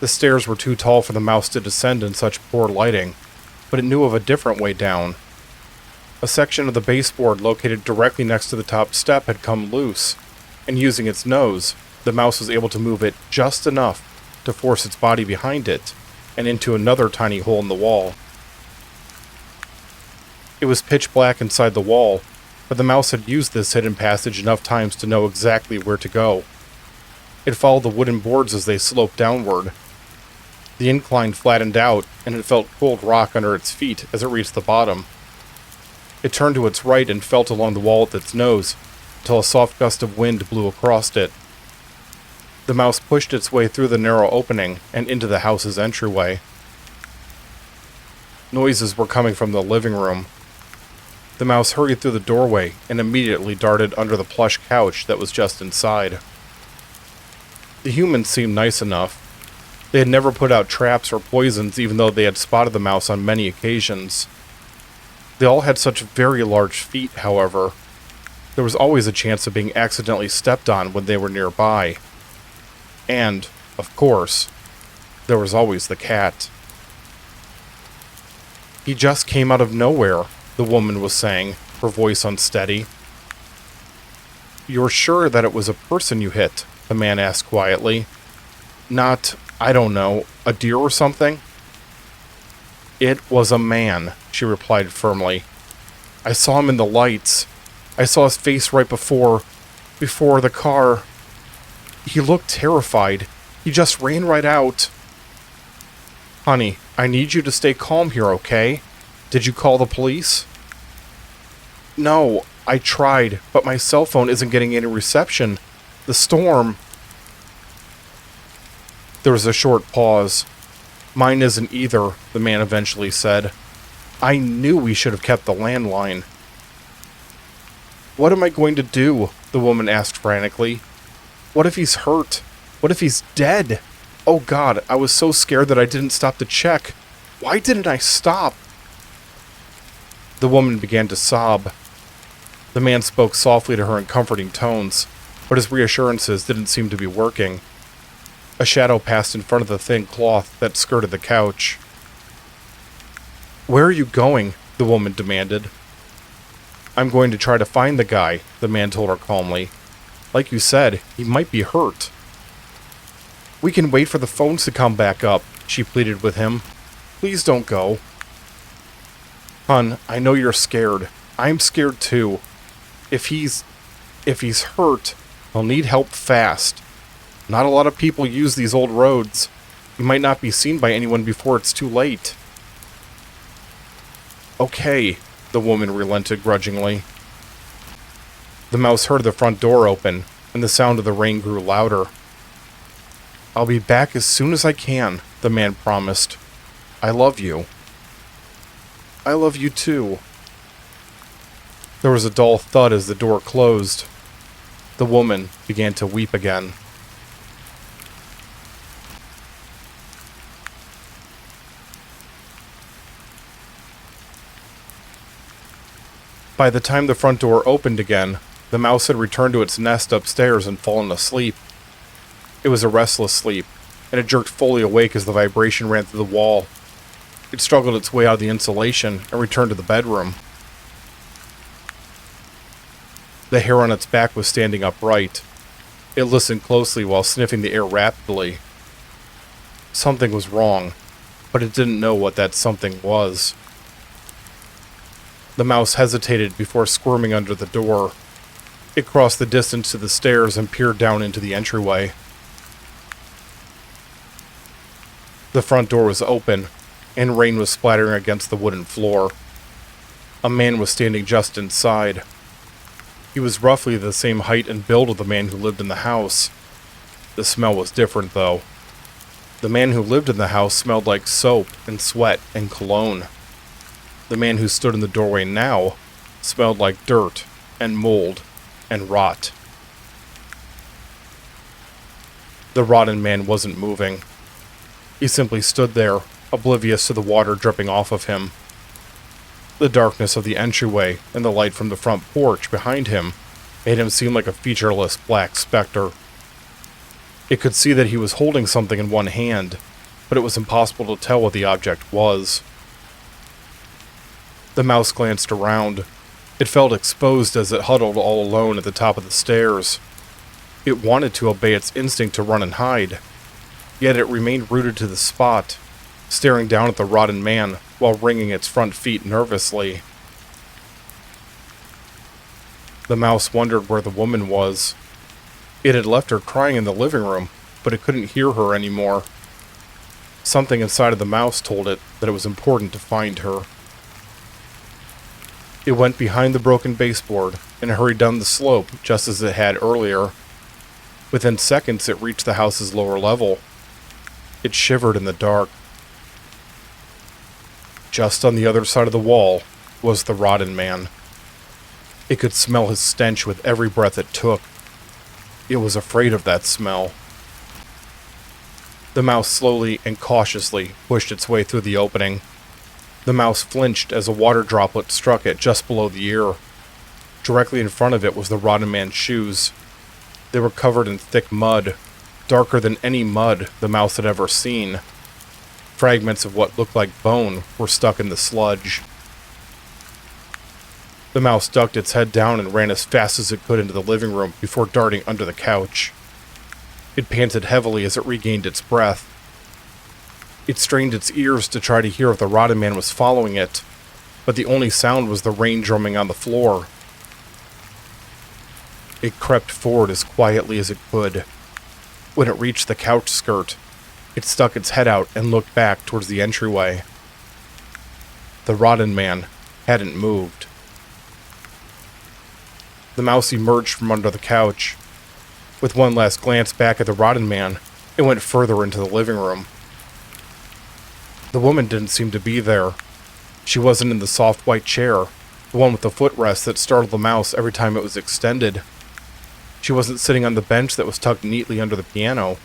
The stairs were too tall for the mouse to descend in such poor lighting, but it knew of a different way down. A section of the baseboard located directly next to the top step had come loose, and using its nose, the mouse was able to move it just enough to force its body behind it and into another tiny hole in the wall. It was pitch black inside the wall, but the mouse had used this hidden passage enough times to know exactly where to go. It followed the wooden boards as they sloped downward. The incline flattened out, and it felt cold rock under its feet as it reached the bottom. It turned to its right and felt along the wall with its nose, until a soft gust of wind blew across it. The mouse pushed its way through the narrow opening and into the house's entryway. Noises were coming from the living room. The mouse hurried through the doorway and immediately darted under the plush couch that was just inside. The humans seemed nice enough. They had never put out traps or poisons even though they had spotted the mouse on many occasions. They all had such very large feet, however. There was always a chance of being accidentally stepped on when they were nearby. And, of course, there was always the cat. He just came out of nowhere, the woman was saying, her voice unsteady. You're sure that it was a person you hit? The man asked quietly. Not, I don't know, a deer or something? It was a man, she replied firmly. I saw him in the lights. I saw his face right before the car. He looked terrified. He just ran right out. Honey, I need you to stay calm here, okay? Did you call the police? No, I tried, but my cell phone isn't getting any reception. The storm... There was a short pause. Mine isn't either, the man eventually said. I knew we should have kept the landline. What am I going to do? The woman asked frantically. What if he's hurt? What if he's dead? Oh God, I was so scared that I didn't stop to check. Why didn't I stop? The woman began to sob. The man spoke softly to her in comforting tones, but his reassurances didn't seem to be working. A shadow passed in front of the thin cloth that skirted the couch. Where are you going? The woman demanded. I'm going to try to find the guy, the man told her calmly. Like you said, he might be hurt. We can wait for the phones to come back up, she pleaded with him. Please don't go. Hun, I know you're scared. I'm scared too. If he's hurt, he'll need help fast. Not a lot of people use these old roads. He might not be seen by anyone before it's too late. Okay, the woman relented grudgingly. The mouse heard the front door open, and the sound of the rain grew louder. I'll be back as soon as I can, the man promised. I love you. I love you too. There was a dull thud as the door closed. The woman began to weep again. By the time the front door opened again, the mouse had returned to its nest upstairs and fallen asleep. It was a restless sleep, and it jerked fully awake as the vibration ran through the wall. It struggled its way out of the insulation and returned to the bedroom. The hair on its back was standing upright. It listened closely while sniffing the air rapidly. Something was wrong, but it didn't know what that something was. The mouse hesitated before squirming under the door. It crossed the distance to the stairs and peered down into the entryway. The front door was open, and rain was splattering against the wooden floor. A man was standing just inside. He was roughly the same height and build of the man who lived in the house. The smell was different, though. The man who lived in the house smelled like soap and sweat and cologne. The man who stood in the doorway now smelled like dirt and mold and rot. The rotten man wasn't moving. He simply stood there, oblivious to the water dripping off of him. The darkness of the entryway and the light from the front porch behind him made him seem like a featureless black specter. It could see that he was holding something in one hand, but it was impossible to tell what the object was. The mouse glanced around. It felt exposed as it huddled all alone at the top of the stairs. It wanted to obey its instinct to run and hide, yet it remained rooted to the spot, staring down at the rotten man while wringing its front feet nervously. The mouse wondered where the woman was. It had left her crying in the living room, but it couldn't hear her anymore. Something inside of the mouse told it that it was important to find her. It went behind the broken baseboard and hurried down the slope just as it had earlier. Within seconds, it reached the house's lower level. It shivered in the dark. Just on the other side of the wall was the rotten man. It could smell his stench with every breath it took. It was afraid of that smell. The mouse slowly and cautiously pushed its way through the opening. The mouse flinched as a water droplet struck it just below the ear. Directly in front of it was the rotten man's shoes. They were covered in thick mud, darker than any mud the mouse had ever seen. Fragments of what looked like bone were stuck in the sludge. The mouse ducked its head down and ran as fast as it could into the living room before darting under the couch. It panted heavily as it regained its breath. It strained its ears to try to hear if the rotten man was following it, but the only sound was the rain drumming on the floor. It crept forward as quietly as it could. When it reached the couch skirt, it stuck its head out and looked back towards the entryway. The rotten man hadn't moved. The mouse emerged from under the couch. With one last glance back at the rotten man, it went further into the living room. The woman didn't seem to be there. She wasn't in the soft white chair, the one with the footrest that startled the mouse every time it was extended. She wasn't sitting on the bench that was tucked neatly under the piano,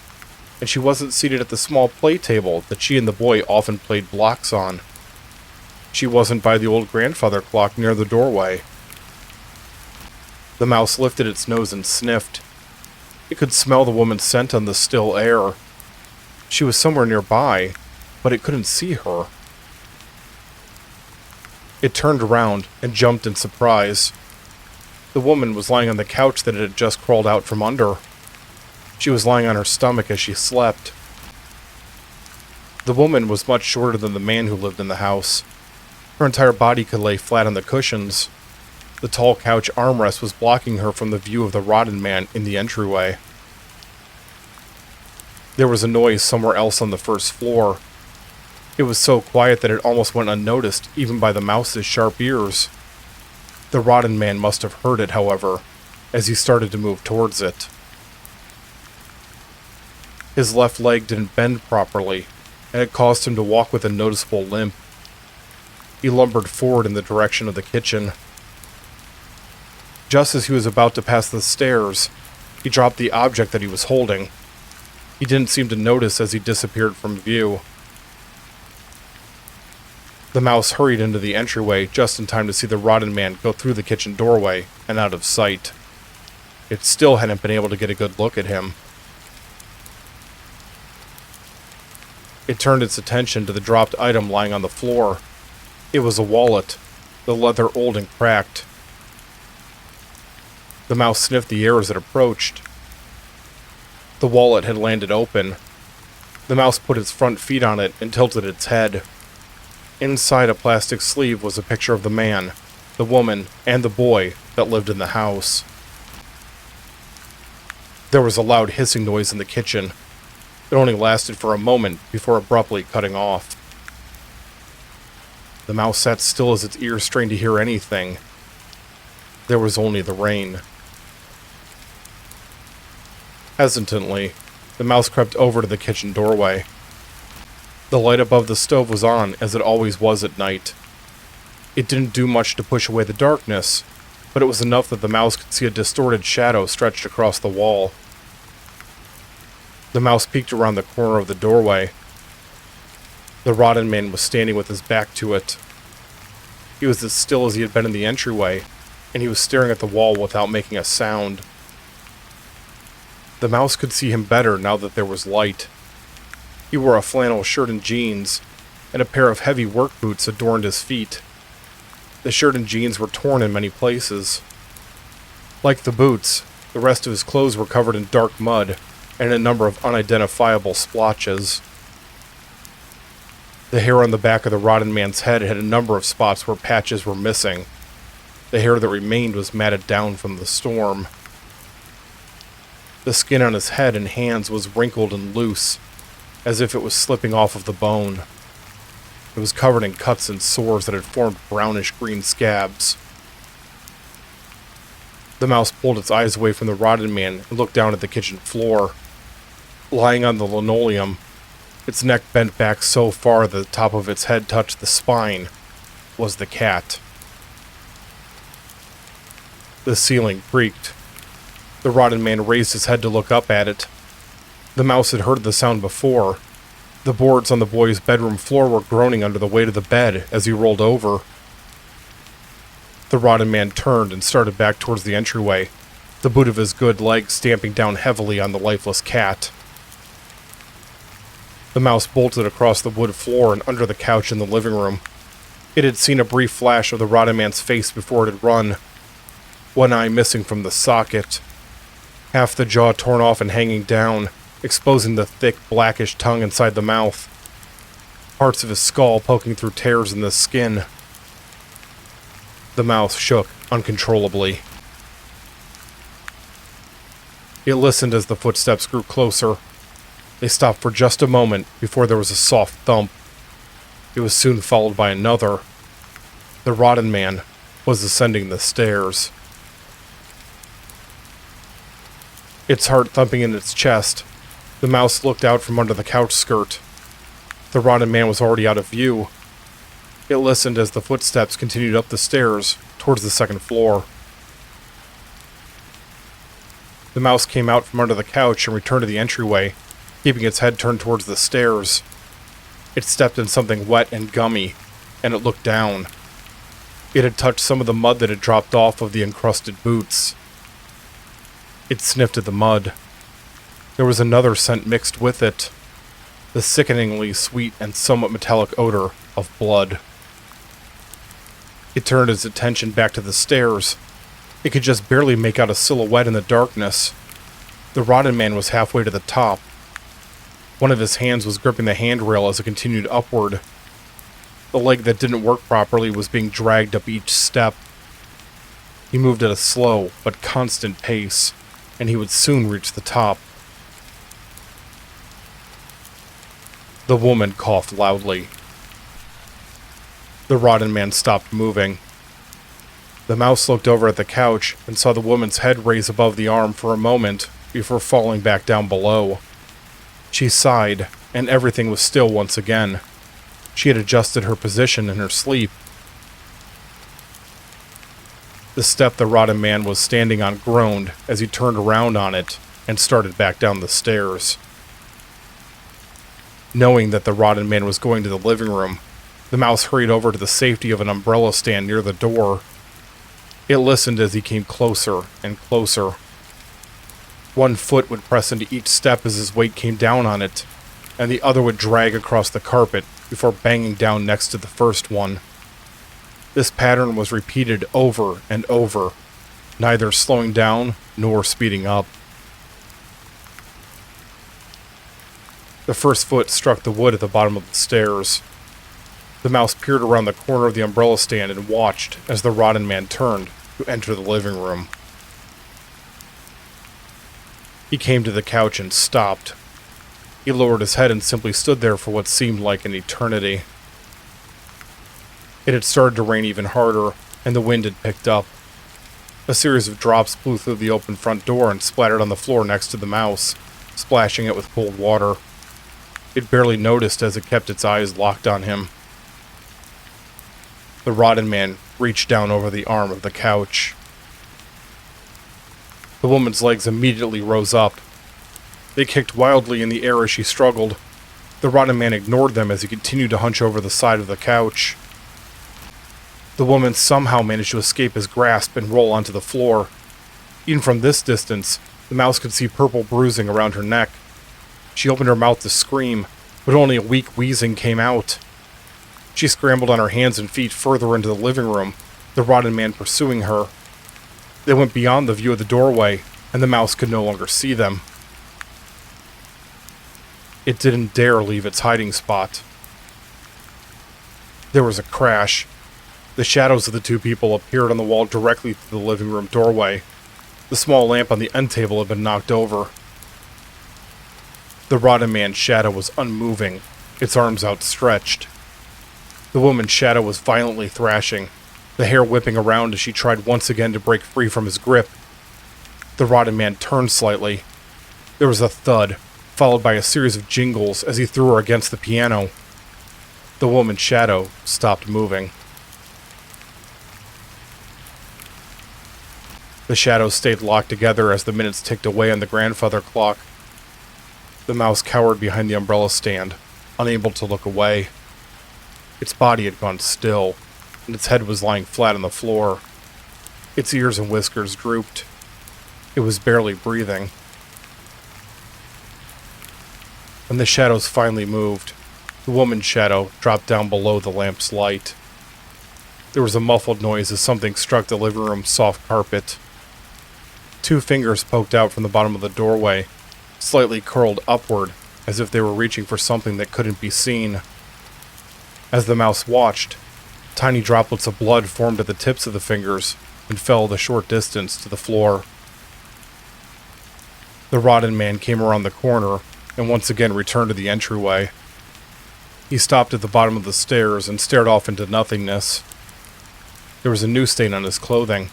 and she wasn't seated at the small play table that she and the boy often played blocks on. She wasn't by the old grandfather clock near the doorway. The mouse lifted its nose and sniffed. It could smell the woman's scent on the still air. She was somewhere nearby, but it couldn't see her. It turned around and jumped in surprise. The woman was lying on the couch that it had just crawled out from under. She was lying on her stomach as she slept. The woman was much shorter than the man who lived in the house. Her entire body could lay flat on the cushions. The tall couch armrest was blocking her from the view of the rotten man in the entryway. There was a noise somewhere else on the first floor. It was so quiet that it almost went unnoticed, even by the mouse's sharp ears. The rotten man must have heard it, however, as he started to move towards it. His left leg didn't bend properly, and it caused him to walk with a noticeable limp. He lumbered forward in the direction of the kitchen. Just as he was about to pass the stairs, he dropped the object that he was holding. He didn't seem to notice as he disappeared from view. The mouse hurried into the entryway just in time to see the rotten man go through the kitchen doorway and out of sight. It still hadn't been able to get a good look at him. It turned its attention to the dropped item lying on the floor. It was a wallet, the leather old and cracked. The mouse sniffed the air as it approached. The wallet had landed open. The mouse put its front feet on it and tilted its head. Inside a plastic sleeve was a picture of the man, the woman, and the boy that lived in the house. There was a loud hissing noise in the kitchen. It only lasted for a moment before abruptly cutting off. The mouse sat still as its ears strained to hear anything. There was only the rain. Hesitantly, the mouse crept over to the kitchen doorway. The light above the stove was on, as it always was at night. It didn't do much to push away the darkness, but it was enough that the mouse could see a distorted shadow stretched across the wall. The mouse peeked around the corner of the doorway. The rotten man was standing with his back to it. He was as still as he had been in the entryway, and he was staring at the wall without making a sound. The mouse could see him better now that there was light. He wore a flannel shirt and jeans, and a pair of heavy work boots adorned his feet. The shirt and jeans were torn in many places. Like the boots, the rest of his clothes were covered in dark mud and a number of unidentifiable splotches. The hair on the back of the rotten man's head had a number of spots where patches were missing. The hair that remained was matted down from the storm. The skin on his head and hands was wrinkled and loose, as if it was slipping off of the bone. It was covered in cuts and sores that had formed brownish-green scabs. The mouse pulled its eyes away from the rotten man and looked down at the kitchen floor. Lying on the linoleum, its neck bent back so far that the top of its head touched the spine, was the cat. The ceiling creaked. The rotten man raised his head to look up at it. The mouse had heard the sound before. The boards on the boy's bedroom floor were groaning under the weight of the bed as he rolled over. The rotted man turned and started back towards the entryway, the boot of his good leg stamping down heavily on the lifeless cat. The mouse bolted across the wood floor and under the couch in the living room. It had seen a brief flash of the rotted man's face before it had run, one eye missing from the socket, half the jaw torn off and hanging down, exposing the thick, blackish tongue inside the mouth, parts of his skull poking through tears in the skin. The mouse shook uncontrollably. It listened as the footsteps grew closer. They stopped for just a moment before there was a soft thump. It was soon followed by another. The rotted man was ascending the stairs. Its heart thumping in its chest, the mouse looked out from under the couch skirt. The rotted man was already out of view. It listened as the footsteps continued up the stairs towards the second floor. The mouse came out from under the couch and returned to the entryway, keeping its head turned towards the stairs. It stepped in something wet and gummy, and it looked down. It had touched some of the mud that had dropped off of the encrusted boots. It sniffed at the mud. There was another scent mixed with it, the sickeningly sweet and somewhat metallic odor of blood. It turned its attention back to the stairs. It could just barely make out a silhouette in the darkness. The rotted man was halfway to the top. One of his hands was gripping the handrail as it continued upward. The leg that didn't work properly was being dragged up each step. He moved at a slow but constant pace, and he would soon reach the top. The woman coughed loudly. The rotted man stopped moving. The mouse looked over at the couch and saw the woman's head raise above the arm for a moment before falling back down below. She sighed, and everything was still once again. She had adjusted her position in her sleep. The step the rotted man was standing on groaned as he turned around on it and started back down the stairs. Knowing that the rotted man was going to the living room, the mouse hurried over to the safety of an umbrella stand near the door. It listened as he came closer and closer. One foot would press into each step as his weight came down on it, and the other would drag across the carpet before banging down next to the first one. This pattern was repeated over and over, neither slowing down nor speeding up. The first foot struck the wood at the bottom of the stairs. The mouse peered around the corner of the umbrella stand and watched as the rotted man turned to enter the living room. He came to the couch and stopped. He lowered his head and simply stood there for what seemed like an eternity. It had started to rain even harder, and the wind had picked up. A series of drops blew through the open front door and splattered on the floor next to the mouse, splashing it with cold water. It barely noticed as it kept its eyes locked on him. The rotted man reached down over the arm of the couch. The woman's legs immediately rose up. They kicked wildly in the air as she struggled. The rotted man ignored them as he continued to hunch over the side of the couch. The woman somehow managed to escape his grasp and roll onto the floor. Even from this distance, the mouse could see purple bruising around her neck. She opened her mouth to scream, but only a weak wheezing came out. She scrambled on her hands and feet further into the living room, the rotted man pursuing her. They went beyond the view of the doorway, and the mouse could no longer see them. It didn't dare leave its hiding spot. There was a crash. The shadows of the two people appeared on the wall directly through the living room doorway. The small lamp on the end table had been knocked over. The rotted man's shadow was unmoving, its arms outstretched. The woman's shadow was violently thrashing, the hair whipping around as she tried once again to break free from his grip. The rotted man turned slightly. There was a thud, followed by a series of jingles as he threw her against the piano. The woman's shadow stopped moving. The shadows stayed locked together as the minutes ticked away on the grandfather clock. The mouse cowered behind the umbrella stand, unable to look away. Its body had gone still, and its head was lying flat on the floor. Its ears and whiskers drooped. It was barely breathing. When the shadows finally moved, the woman's shadow dropped down below the lamp's light. There was a muffled noise as something struck the living room's soft carpet. 2 fingers poked out from the bottom of the doorway, slightly curled upward, as if they were reaching for something that couldn't be seen. As the mouse watched, tiny droplets of blood formed at the tips of the fingers and fell the short distance to the floor. The rotted man came around the corner and once again returned to the entryway. He stopped at the bottom of the stairs and stared off into nothingness. There was a new stain on his clothing,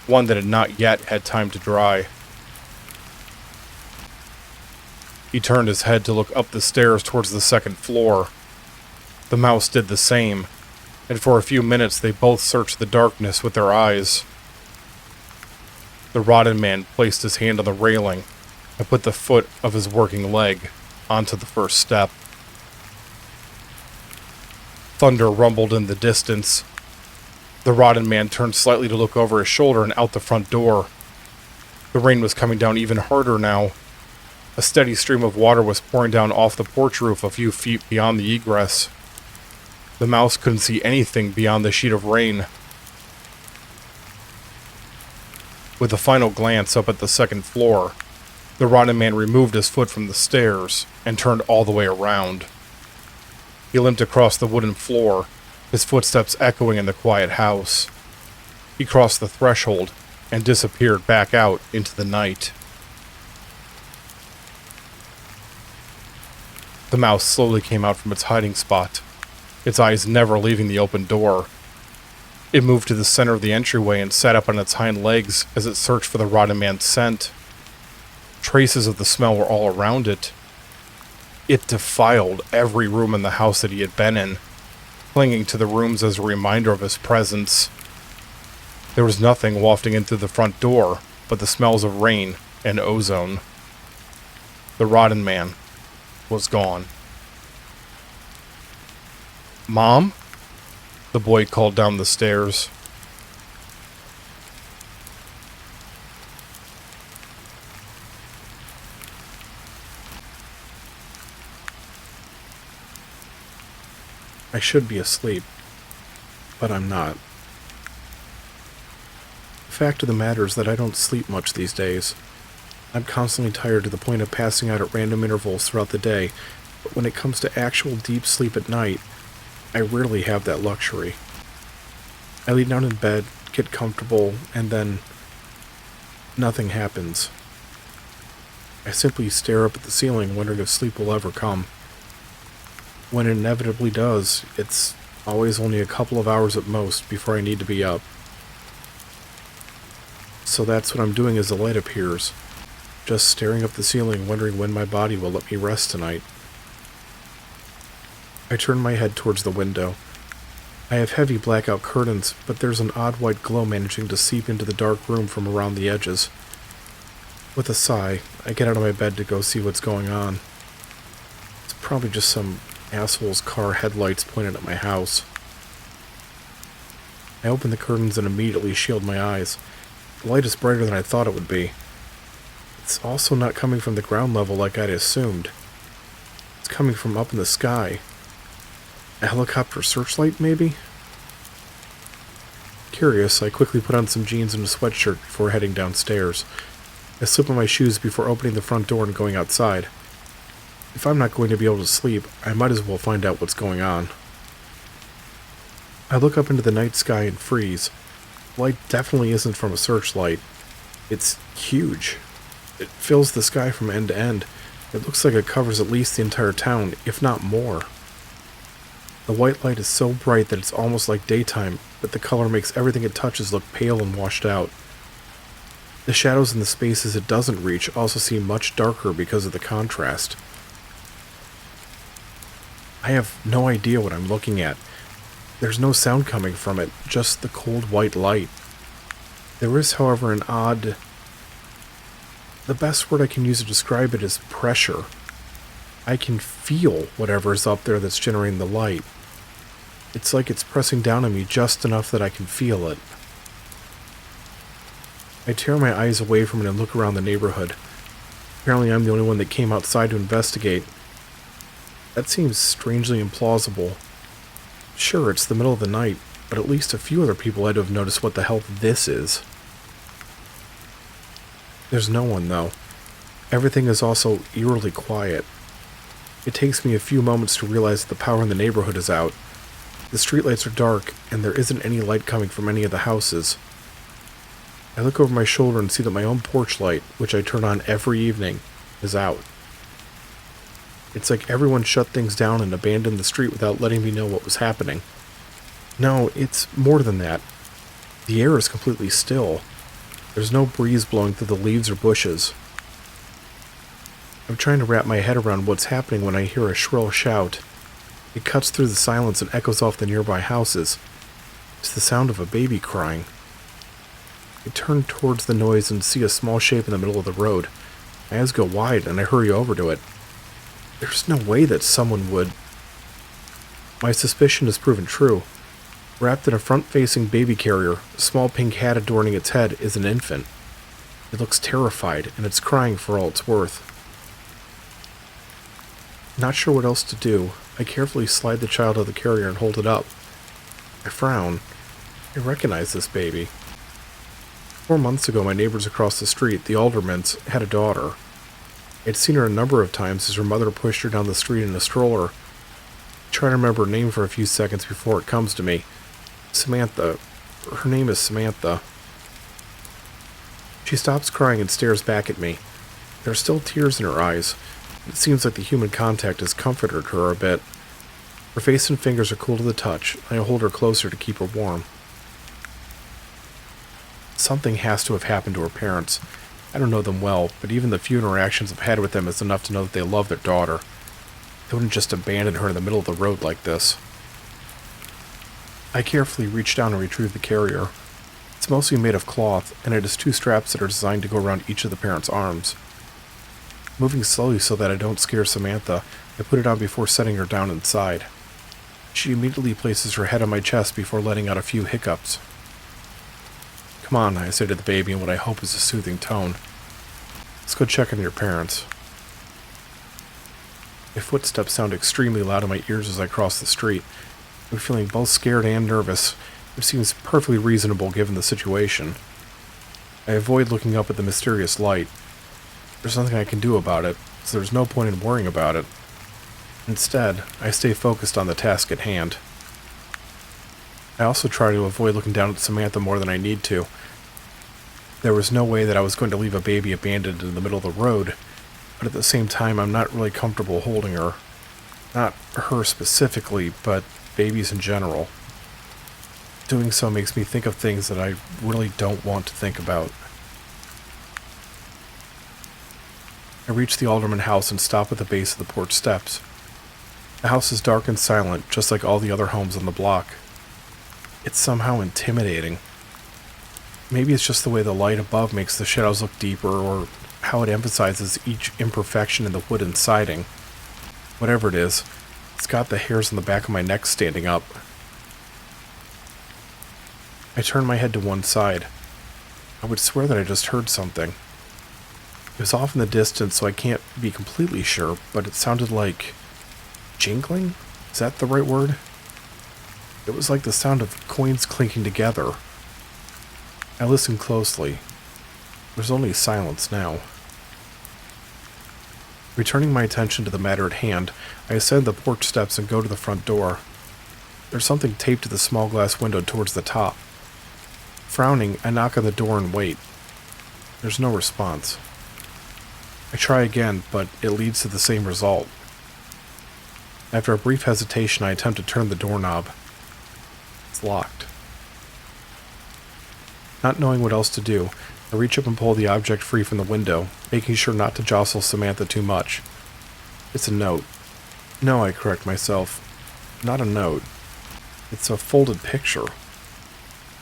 one that had not yet had time to dry. He turned his head to look up the stairs towards the second floor. The mouse did the same, and for a few minutes they both searched the darkness with their eyes. The rotted man placed his hand on the railing and put the foot of his working leg onto the first step. Thunder rumbled in the distance. The rotted man turned slightly to look over his shoulder and out the front door. The rain was coming down even harder now. A steady stream of water was pouring down off the porch roof a few feet beyond the egress. The mouse couldn't see anything beyond the sheet of rain. With a final glance up at the second floor, the rotted man removed his foot from the stairs and turned all the way around. He limped across the wooden floor, his footsteps echoing in the quiet house. He crossed the threshold and disappeared back out into the night. The mouse slowly came out from its hiding spot, its eyes never leaving the open door. It moved to the center of the entryway and sat up on its hind legs as it searched for the rotted man's scent. Traces of the smell were all around it. It defiled every room in the house that he had been in, clinging to the rooms as a reminder of his presence. There was nothing wafting in through the front door but the smells of rain and ozone. The rotted man was gone. "Mom?" the boy called down the stairs. I should be asleep, but I'm not. The fact of the matter is that I don't sleep much these days. I'm constantly tired to the point of passing out at random intervals throughout the day, but when it comes to actual deep sleep at night, I rarely have that luxury. I lay down in bed, get comfortable, and then nothing happens. I simply stare up at the ceiling, wondering if sleep will ever come. When it inevitably does, it's always only a couple of hours at most before I need to be up. So that's what I'm doing as the light appears, just staring up the ceiling, wondering when my body will let me rest tonight. I turn my head towards the window. I have heavy blackout curtains, but there's an odd white glow managing to seep into the dark room from around the edges. With a sigh, I get out of my bed to go see what's going on. It's probably just some asshole's car headlights pointed at my house. I open the curtains and immediately shield my eyes. The light is brighter than I thought it would be. It's also not coming from the ground level like I'd assumed. It's coming from up in the sky. A helicopter searchlight, maybe? Curious, I quickly put on some jeans and a sweatshirt before heading downstairs. I slip on my shoes before opening the front door and going outside. If I'm not going to be able to sleep, I might as well find out what's going on. I look up into the night sky and freeze. The light definitely isn't from a searchlight. It's huge. It fills the sky from end to end. It looks like it covers at least the entire town, if not more. The white light is so bright that it's almost like daytime, but the color makes everything it touches look pale and washed out. The shadows in the spaces it doesn't reach also seem much darker because of the contrast. I have no idea what I'm looking at. There's no sound coming from it, just the cold white light. There is, however, an odd... The best word I can use to describe it is pressure. I can feel whatever's up there that's generating the light. It's like it's pressing down on me just enough that I can feel it. I tear my eyes away from it and look around the neighborhood. Apparently I'm the only one that came outside to investigate. That seems strangely implausible. Sure, it's the middle of the night, but at least a few other people had to have noticed what the hell this is. There's no one, though. Everything is also eerily quiet. It takes me a few moments to realize that the power in the neighborhood is out. The streetlights are dark, and there isn't any light coming from any of the houses. I look over my shoulder and see that my own porch light, which I turn on every evening, is out. It's like everyone shut things down and abandoned the street without letting me know what was happening. No, it's more than that. The air is completely still. There's no breeze blowing through the leaves or bushes. I'm trying to wrap my head around what's happening when I hear a shrill shout. It cuts through the silence and echoes off the nearby houses. It's the sound of a baby crying. I turn towards the noise and see a small shape in the middle of the road. My eyes go wide and I hurry over to it. There's no way that someone would... My suspicion is proven true. Wrapped in a front-facing baby carrier, a small pink hat adorning its head is an infant. It looks terrified, and it's crying for all it's worth. Not sure what else to do, I carefully slide the child out of the carrier and hold it up. I frown. I recognize this baby. 4 months ago, my neighbors across the street, the Aldermans, had a daughter. I'd seen her a number of times as her mother pushed her down the street in a stroller. I try to remember her name for a few seconds before it comes to me. Samantha. Her name is Samantha. She stops crying and stares back at me. There are still tears in her eyes. It seems like the human contact has comforted her a bit. Her face and fingers are cool to the touch, and I hold her closer to keep her warm. Something has to have happened to her parents. I don't know them well, but even the few interactions I've had with them is enough to know that they love their daughter. They wouldn't just abandon her in the middle of the road like this. I carefully reach down and retrieve the carrier. It's mostly made of cloth, and it has 2 straps that are designed to go around each of the parents' arms. Moving slowly so that I don't scare Samantha, I put it on before setting her down inside. She immediately places her head on my chest before letting out a few hiccups. Come on, I say to the baby in what I hope is a soothing tone. Let's go check on your parents. My footsteps sound extremely loud in my ears as I cross the street. I'm feeling both scared and nervous, which seems perfectly reasonable given the situation. I avoid looking up at the mysterious light. There's nothing I can do about it, so there's no point in worrying about it. Instead, I stay focused on the task at hand. I also try to avoid looking down at Samantha more than I need to. There was no way that I was going to leave a baby abandoned in the middle of the road, but at the same time I'm not really comfortable holding her. Not her specifically, but babies in general. Doing so makes me think of things that I really don't want to think about. I reach the Alderman house and stop at the base of the porch steps. The house is dark and silent, just like all the other homes on the block. It's somehow intimidating. Maybe it's just the way the light above makes the shadows look deeper, or how it emphasizes each imperfection in the wood and siding. Whatever it is, it's got the hairs on the back of my neck standing up. I turn my head to one side. I would swear that I just heard something. It was off in the distance, so I can't be completely sure, but it sounded like... jingling? Is that the right word? It was like the sound of coins clinking together. I listened closely. There's only silence now. Returning my attention to the matter at hand, I ascend the porch steps and go to the front door. There's something taped to the small glass window towards the top. Frowning, I knock on the door and wait. There's no response. I try again, but it leads to the same result. After a brief hesitation, I attempt to turn the doorknob. It's locked. Not knowing what else to do, I reach up and pull the object free from the window, making sure not to jostle Samantha too much. It's a note. No, I correct myself. Not a note. It's a folded picture.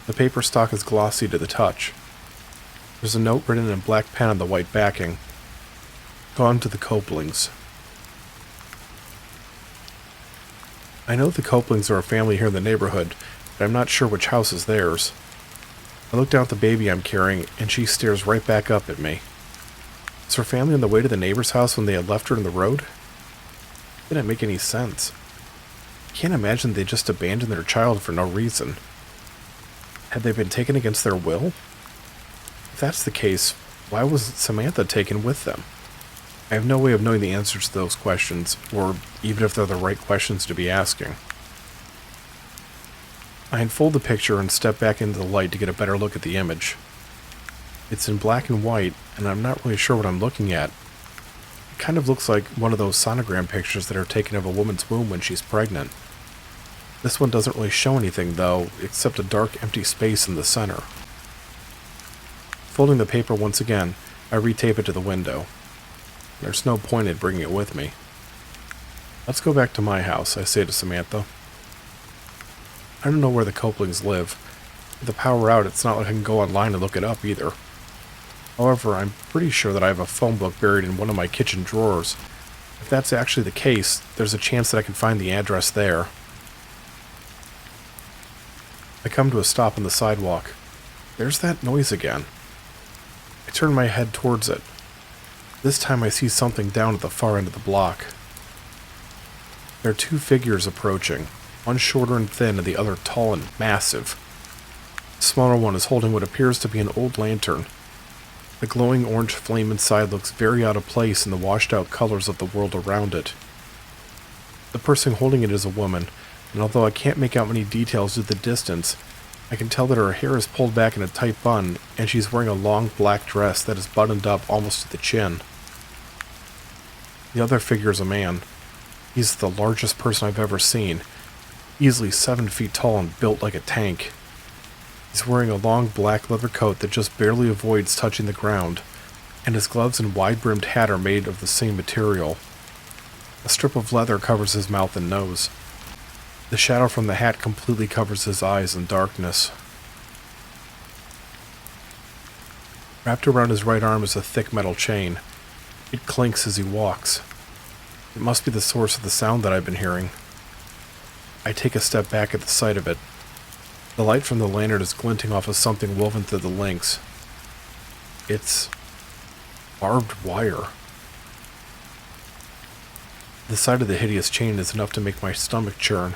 The paper stock is glossy to the touch. There's a note written in black pen on the white backing. Gone to the Coplings. I know the Coplings are a family here in the neighborhood, but I'm not sure which house is theirs. I look down at the baby I'm carrying, and she stares right back up at me. Is her family on the way to the neighbor's house when they had left her in the road? It didn't make any sense. I can't imagine they just abandoned their child for no reason. Had they been taken against their will? If that's the case, why wasn't Samantha taken with them? I have no way of knowing the answers to those questions, or even if they're the right questions to be asking. I unfold the picture and step back into the light to get a better look at the image. It's in black and white, and I'm not really sure what I'm looking at. It kind of looks like one of those sonogram pictures that are taken of a woman's womb when she's pregnant. This one doesn't really show anything, though, except a dark, empty space in the center. Folding the paper once again, I retape it to the window. There's no point in bringing it with me. Let's go back to my house, I say to Samantha. I don't know where the Coplings live. With the power out, it's not like I can go online and look it up either. However, I'm pretty sure that I have a phone book buried in one of my kitchen drawers. If that's actually the case, there's a chance that I can find the address there. I come to a stop on the sidewalk. There's that noise again. I turn my head towards it. This time I see something down at the far end of the block. There are two figures approaching, one shorter and thin and the other tall and massive. The smaller one is holding what appears to be an old lantern. The glowing orange flame inside looks very out of place in the washed-out colors of the world around it. The person holding it is a woman, and although I can't make out many details due to the distance, I can tell that her hair is pulled back in a tight bun, and she's wearing a long black dress that is buttoned up almost to the chin. The other figure is a man. He's the largest person I've ever seen, easily 7 feet tall and built like a tank. He's wearing a long black leather coat that just barely avoids touching the ground, and his gloves and wide-brimmed hat are made of the same material. A strip of leather covers his mouth and nose. The shadow from the hat completely covers his eyes in darkness. Wrapped around his right arm is a thick metal chain. It clinks as he walks. It must be the source of the sound that I've been hearing. I take a step back at the sight of it. The light from the lantern is glinting off of something woven through the links. It's barbed wire. The sight of the hideous chain is enough to make my stomach churn.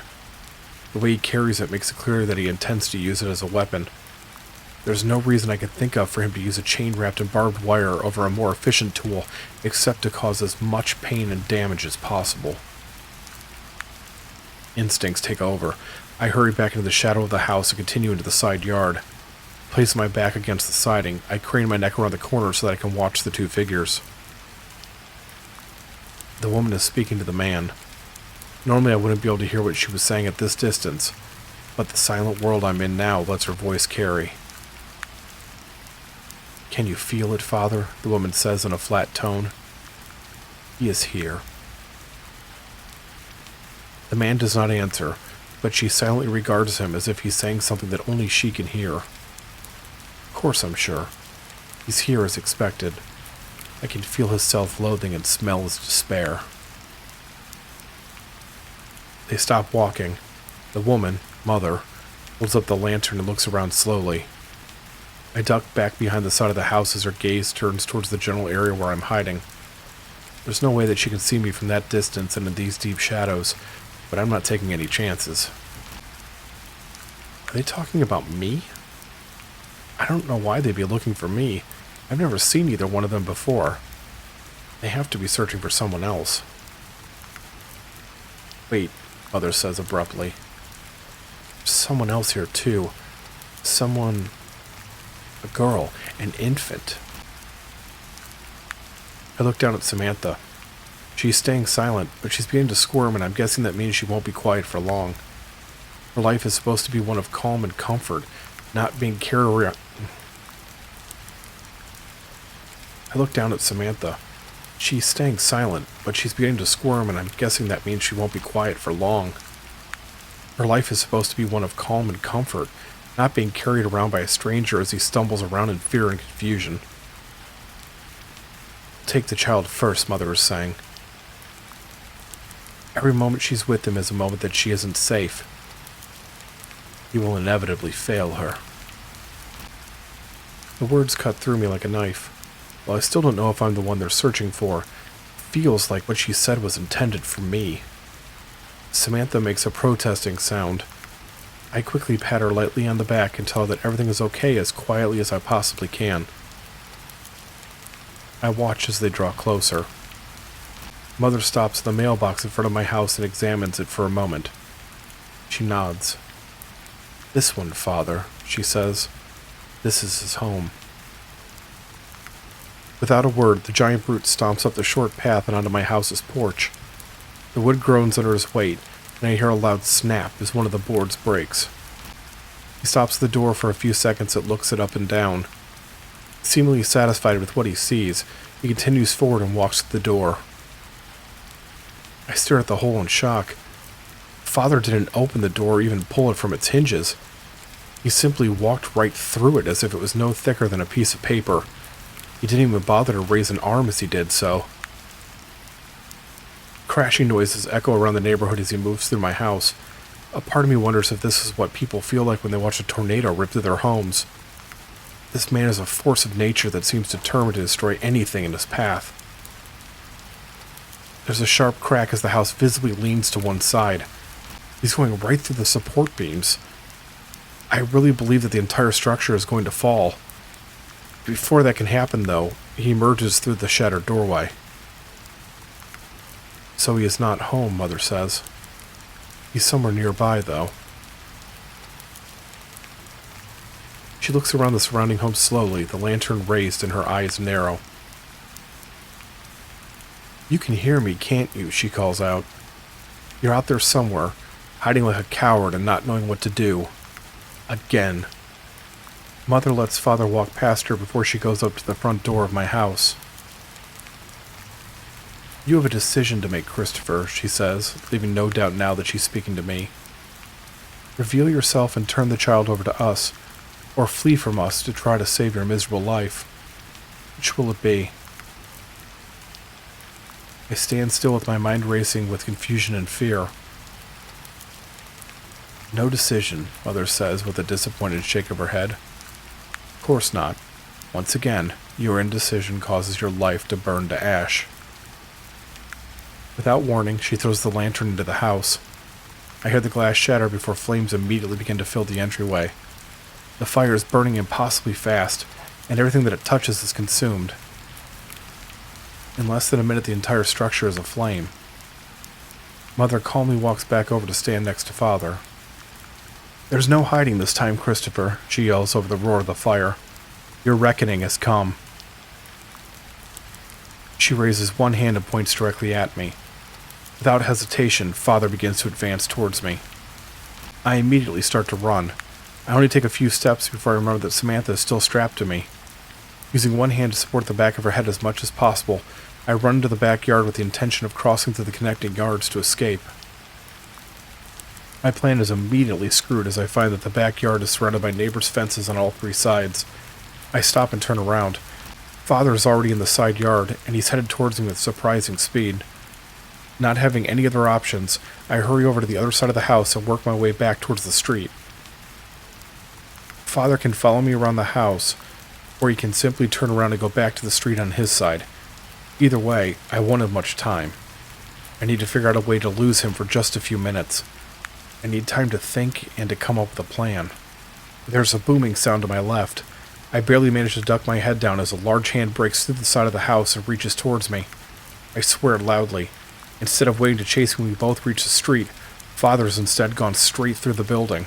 The way he carries it makes it clear that he intends to use it as a weapon. There's no reason I can think of for him to use a chain wrapped in barbed wire over a more efficient tool, except to cause as much pain and damage as possible. Instincts take over. I hurry back into the shadow of the house and continue into the side yard. Placing my back against the siding, I crane my neck around the corner so that I can watch the two figures. The woman is speaking to the man. Normally I wouldn't be able to hear what she was saying at this distance, but the silent world I'm in now lets her voice carry. "Can you feel it, Father?" the woman says in a flat tone. "He is here." The man does not answer, but she silently regards him as if he's saying something that only she can hear. Of course, I'm sure. He's here as expected. I can feel his self-loathing and smell his despair. They stop walking. The woman, Mother, holds up the lantern and looks around slowly. I duck back behind the side of the house as her gaze turns towards the general area where I'm hiding. There's no way that she can see me from that distance and in these deep shadows, but I'm not taking any chances. Are they talking about me? I don't know why they'd be looking for me. I've never seen either one of them before. They have to be searching for someone else. Wait, Mother says abruptly. There's someone else here too. Someone... a girl, an infant. I look down at Samantha. She's staying silent, but she's beginning to squirm, and I'm guessing that means she won't be quiet for long. Her life is supposed to be one of calm and comfort, not being carried around. I look down at Samantha. She's staying silent, but she's beginning to squirm, and I'm guessing that means she won't be quiet for long. Her life is supposed to be one of calm and comfort, not being carried around by a stranger as he stumbles around in fear and confusion. Take the child first, Mother is saying. Every moment she's with him is a moment that she isn't safe. He will inevitably fail her. The words cut through me like a knife. While I still don't know if I'm the one they're searching for, it feels like what she said was intended for me. Samantha makes a protesting sound. I quickly pat her lightly on the back and tell her that everything is okay as quietly as I possibly can. I watch as they draw closer. Mother stops at the mailbox in front of my house and examines it for a moment. She nods. "This one, Father," she says. "This is his home." Without a word, the giant brute stomps up the short path and onto my house's porch. The wood groans under his weight, and I hear a loud snap as one of the boards breaks. He stops at the door for a few seconds and looks it up and down. Seemingly satisfied with what he sees, he continues forward and walks to the door. I stare at the hole in shock. Father didn't open the door or even pull it from its hinges. He simply walked right through it as if it was no thicker than a piece of paper. He didn't even bother to raise an arm as he did so. Crashing noises echo around the neighborhood as he moves through my house. A part of me wonders if this is what people feel like when they watch a tornado rip through their homes. This man is a force of nature that seems determined to destroy anything in his path. There's a sharp crack as the house visibly leans to one side. He's going right through the support beams. I really believe that the entire structure is going to fall. Before that can happen, though, he emerges through the shattered doorway. So he is not home, Mother says. He's somewhere nearby, though. She looks around the surrounding home slowly, the lantern raised and her eyes narrow. "You can hear me, can't you?" she calls out. "You're out there somewhere, hiding like a coward and not knowing what to do. Again." Mother lets Father walk past her before she goes up to the front door of my house. "You have a decision to make, Christopher," she says, leaving no doubt now that she's speaking to me. "Reveal yourself and turn the child over to us, or flee from us to try to save your miserable life. Which will it be?" I stand still with my mind racing with confusion and fear. "No decision," Mother says with a disappointed shake of her head. "Of course not. Once again, your indecision causes your life to burn to ash." Without warning, she throws the lantern into the house. I hear the glass shatter before flames immediately begin to fill the entryway. The fire is burning impossibly fast, and everything that it touches is consumed. In less than a minute, the entire structure is aflame. Mother calmly walks back over to stand next to Father. "There's no hiding this time, Christopher," she yells over the roar of the fire. "Your reckoning has come." She raises one hand and points directly at me. Without hesitation, Father begins to advance towards me. I immediately start to run. I only take a few steps before I remember that Samantha is still strapped to me. Using one hand to support the back of her head as much as possible, I run into the backyard with the intention of crossing through the connecting yards to escape. My plan is immediately screwed as I find that the backyard is surrounded by neighbors' fences on all three sides. I stop and turn around. Father is already in the side yard, and he's headed towards me with surprising speed. Not having any other options, I hurry over to the other side of the house and work my way back towards the street. Father can follow me around the house, or he can simply turn around and go back to the street on his side. Either way, I won't have much time. I need to figure out a way to lose him for just a few minutes. I need time to think and to come up with a plan. There's a booming sound to my left. I barely manage to duck my head down as a large hand breaks through the side of the house and reaches towards me. I swear loudly. Instead of waiting to chase me when we both reach the street, Father's instead gone straight through the building.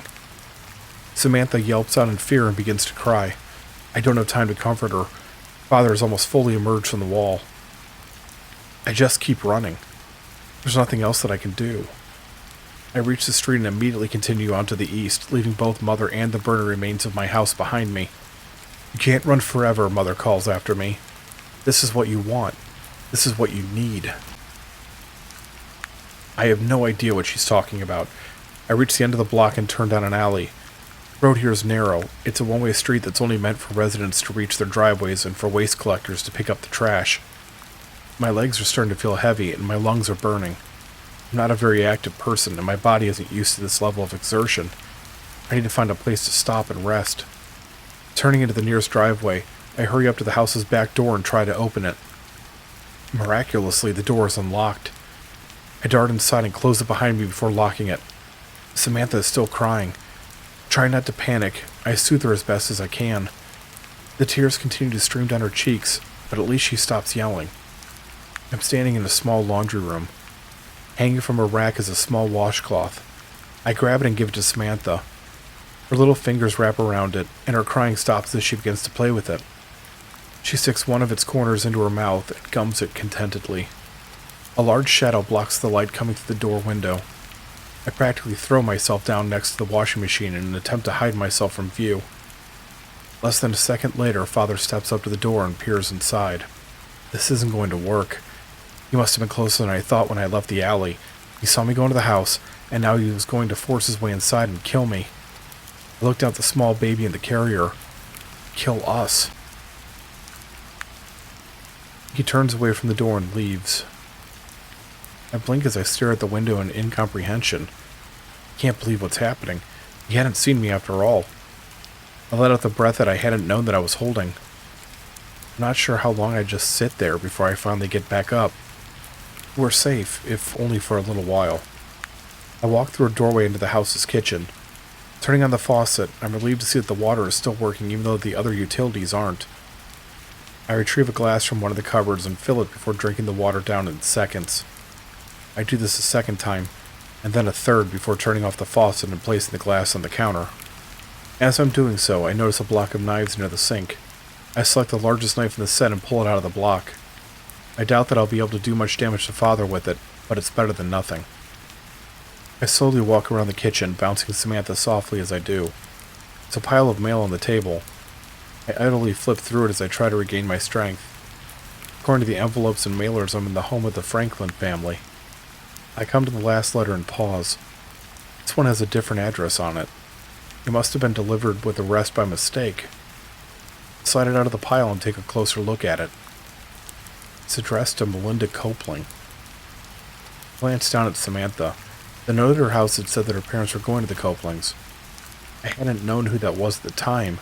Samantha yelps out in fear and begins to cry. I don't have time to comfort her. Father is almost fully emerged from the wall. I just keep running. There's nothing else that I can do. I reach the street and immediately continue on to the east, leaving both Mother and the burning remains of my house behind me. "You can't run forever," Mother calls after me. "This is what you want. This is what you need." I have no idea what she's talking about. I reach the end of the block and turn down an alley. The road here is narrow. It's a one-way street that's only meant for residents to reach their driveways and for waste collectors to pick up the trash. My legs are starting to feel heavy and my lungs are burning. I'm not a very active person, and my body isn't used to this level of exertion. I need to find a place to stop and rest. Turning into the nearest driveway, I hurry up to the house's back door and try to open it. Miraculously, the door is unlocked. I dart inside and close it behind me before locking it. Samantha is still crying. Trying not to panic, I soothe her as best as I can. The tears continue to stream down her cheeks, but at least she stops yelling. I'm standing in a small laundry room. Hanging from a rack is a small washcloth. I grab it and give it to Samantha. Her little fingers wrap around it, and her crying stops as she begins to play with it. She sticks one of its corners into her mouth and gums it contentedly. A large shadow blocks the light coming through the door window. I practically throw myself down next to the washing machine in an attempt to hide myself from view. Less than a second later, Father steps up to the door and peers inside. This isn't going to work. He must have been closer than I thought when I left the alley. He saw me go into the house, and now he was going to force his way inside and kill me. I looked out the small baby in the carrier. Kill us. He turns away from the door and leaves. I blink as I stare at the window in incomprehension. I can't believe what's happening. He hadn't seen me after all. I let out the breath that I hadn't known that I was holding. I'm not sure how long I'd just sit there before I finally get back up. We're safe, if only for a little while. I walk through a doorway into the house's kitchen. Turning on the faucet, I'm relieved to see that the water is still working even though the other utilities aren't. I retrieve a glass from one of the cupboards and fill it before drinking the water down in seconds. I do this a second time, and then a third before turning off the faucet and placing the glass on the counter. As I'm doing so, I notice a block of knives near the sink. I select the largest knife in the set and pull it out of the block. I doubt that I'll be able to do much damage to Father with it, but it's better than nothing. I slowly walk around the kitchen, bouncing Samantha softly as I do. It's a pile of mail on the table. I idly flip through it as I try to regain my strength. According to the envelopes and mailers, I'm in the home of the Franklin family. I come to the last letter and pause. This one has a different address on it. It must have been delivered with the rest by mistake. I slide it out of the pile and take a closer look at it. It's addressed to Melinda Copeland. I glanced down at Samantha. The note at her house had said that her parents were going to the Copelands. I hadn't known who that was at the time,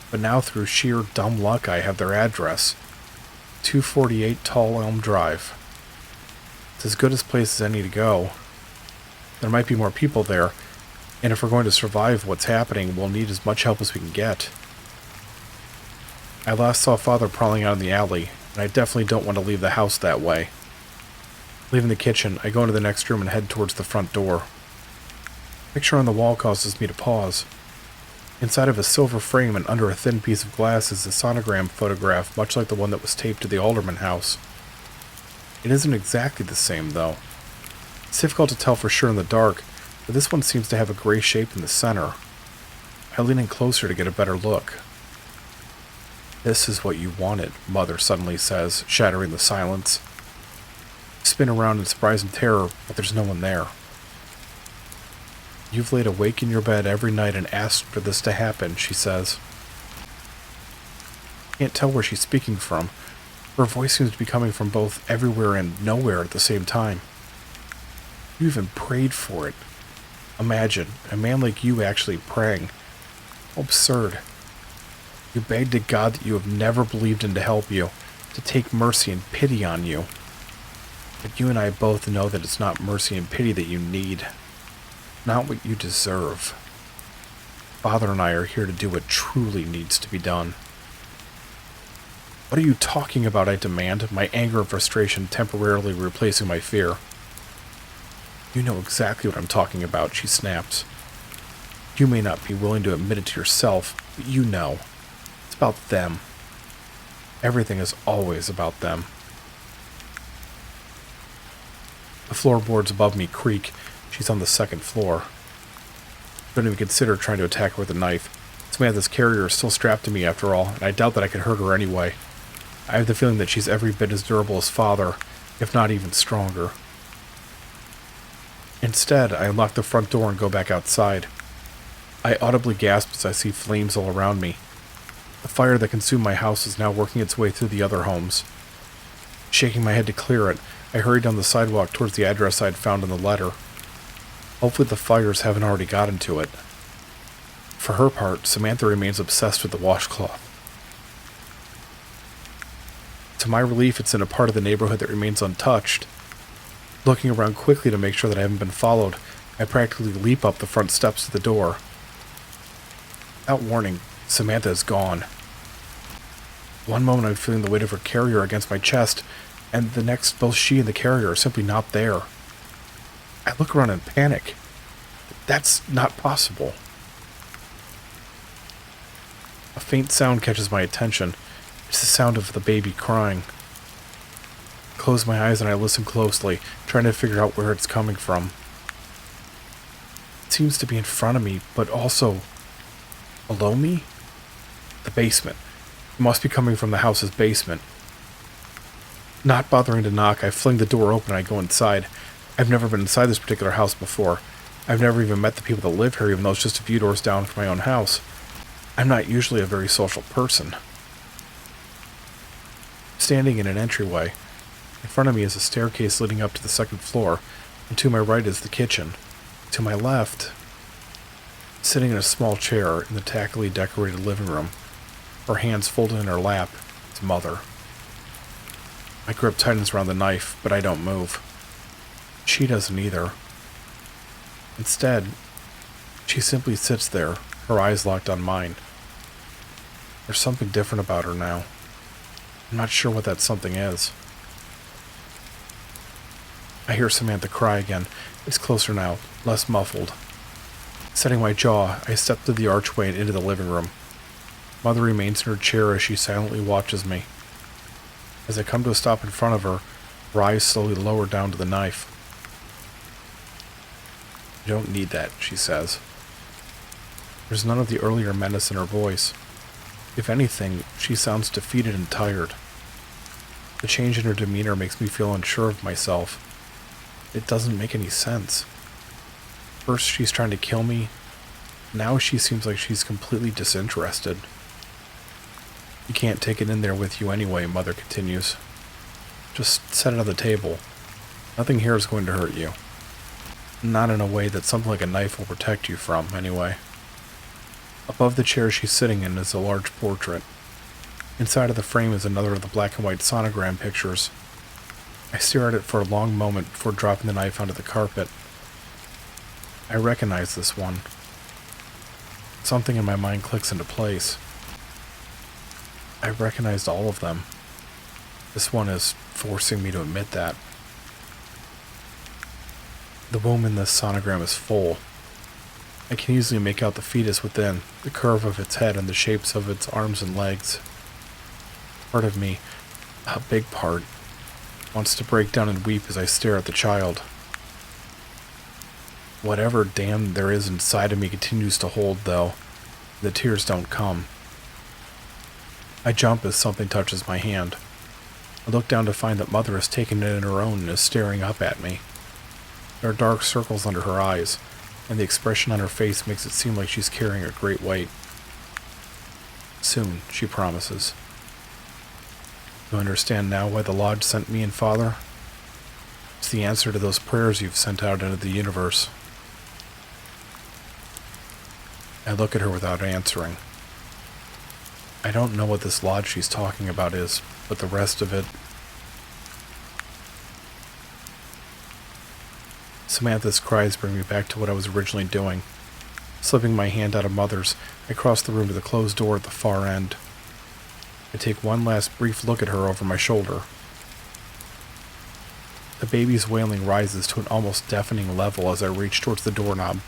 but now through sheer dumb luck I have their address. 248 Tall Elm Drive. It's as good a place as any to go. There might be more people there, and if we're going to survive what's happening, we'll need as much help as we can get. I last saw Father prowling out in the alley, and I definitely don't want to leave the house that way. Leaving the kitchen, I go into the next room and head towards the front door. The picture on the wall causes me to pause. Inside of a silver frame and under a thin piece of glass is a sonogram photograph, much like the one that was taped to the Alderman house. It isn't exactly the same, though. It's difficult to tell for sure in the dark, but this one seems to have a gray shape in the center. I lean in closer to get a better look. "This is what you wanted," Mother suddenly says, shattering the silence. I spin around in surprise and terror, but there's no one there. "You've laid awake in your bed every night and asked for this to happen," she says. I can't tell where she's speaking from. Her voice seems to be coming from both everywhere and nowhere at the same time. "You even prayed for it. Imagine, a man like you actually praying. How absurd. You begged to God that you have never believed in to help you, to take mercy and pity on you. But you and I both know that it's not mercy and pity that you need. Not what you deserve. Father and I are here to do what truly needs to be done." "What are you talking about?" I demand, my anger and frustration temporarily replacing my fear. "You know exactly what I'm talking about," she snaps. "You may not be willing to admit it to yourself, but you know. It's about them. Everything is always about them." The floorboards above me creak. She's on the second floor. Don't even consider trying to attack her with a knife. Samantha's carrier is still strapped to me after all, and I doubt that I could hurt her anyway. I have the feeling that she's every bit as durable as Father, if not even stronger. Instead, I unlock the front door and go back outside. I audibly gasp as I see flames all around me. The fire that consumed my house is now working its way through the other homes. Shaking my head to clear it, I hurried down the sidewalk towards the address I had found in the letter. Hopefully the fires haven't already gotten to it. For her part, Samantha remains obsessed with the washcloth. To my relief, it's in a part of the neighborhood that remains untouched. Looking around quickly to make sure that I haven't been followed, I practically leap up the front steps to the door. Without warning, Samantha is gone. One moment I'm feeling the weight of her carrier against my chest, and the next both she and the carrier are simply not there. I look around in panic. That's not possible. A faint sound catches my attention. It's the sound of the baby crying. I close my eyes and I listen closely, trying to figure out where it's coming from. It seems to be in front of me, but also below me? The basement. It must be coming from the house's basement. Not bothering to knock, I fling the door open and I go inside. I've never been inside this particular house before. I've never even met the people that live here, even though it's just a few doors down from my own house. I'm not usually a very social person. Standing in an entryway. In front of me is a staircase leading up to the second floor, and to my right is the kitchen. To my left, sitting in a small chair in the tackily decorated living room, her hands folded in her lap, is Mother. My grip tightens around the knife, but I don't move. She doesn't either. Instead, she simply sits there, her eyes locked on mine. There's something different about her now. I'm not sure what that something is. I hear Samantha cry again. It's closer now, less muffled. Setting my jaw, I step through the archway and into the living room. Mother remains in her chair as she silently watches me. As I come to a stop in front of her, her eyes slowly lower down to the knife. "You don't need that," she says. There's none of the earlier menace in her voice. If anything, she sounds defeated and tired. The change in her demeanor makes me feel unsure of myself. It doesn't make any sense. First she's trying to kill me. Now she seems like she's completely disinterested. "You can't take it in there with you anyway," Mother continues. "Just set it on the table. Nothing here is going to hurt you. Not in a way that something like a knife will protect you from, anyway." Above the chair she's sitting in is a large portrait. Inside of the frame is another of the black and white sonogram pictures. I stare at it for a long moment before dropping the knife onto the carpet. I recognize this one. Something in my mind clicks into place. I recognized all of them. This one is forcing me to admit that. The womb in this sonogram is full. I can easily make out the fetus within, the curve of its head and the shapes of its arms and legs. Part of me, a big part, wants to break down and weep as I stare at the child. Whatever damn there is inside of me continues to hold, though. The tears don't come. I jump as something touches my hand. I look down to find that Mother has taken it in her own and is staring up at me. There are dark circles under her eyes, and the expression on her face makes it seem like she's carrying a great weight. "Soon," she promises. "You understand now why the Lodge sent me and Father? It's the answer to those prayers you've sent out into the universe." I look at her without answering. I don't know what this Lodge she's talking about is, but the rest of it... Samantha's cries bring me back to what I was originally doing. Slipping my hand out of Mother's, I cross the room to the closed door at the far end. I take one last brief look at her over my shoulder. The baby's wailing rises to an almost deafening level as I reach towards the doorknob.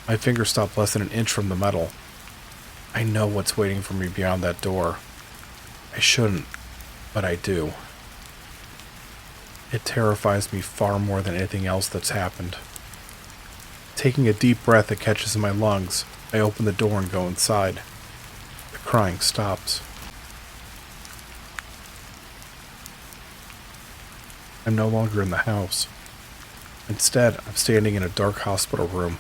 My fingers stop less than an inch from the metal. I know what's waiting for me beyond that door. I shouldn't, but I do. It terrifies me far more than anything else that's happened. Taking a deep breath that catches in my lungs, I open the door and go inside. The crying stops. I'm no longer in the house. Instead, I'm standing in a dark hospital room.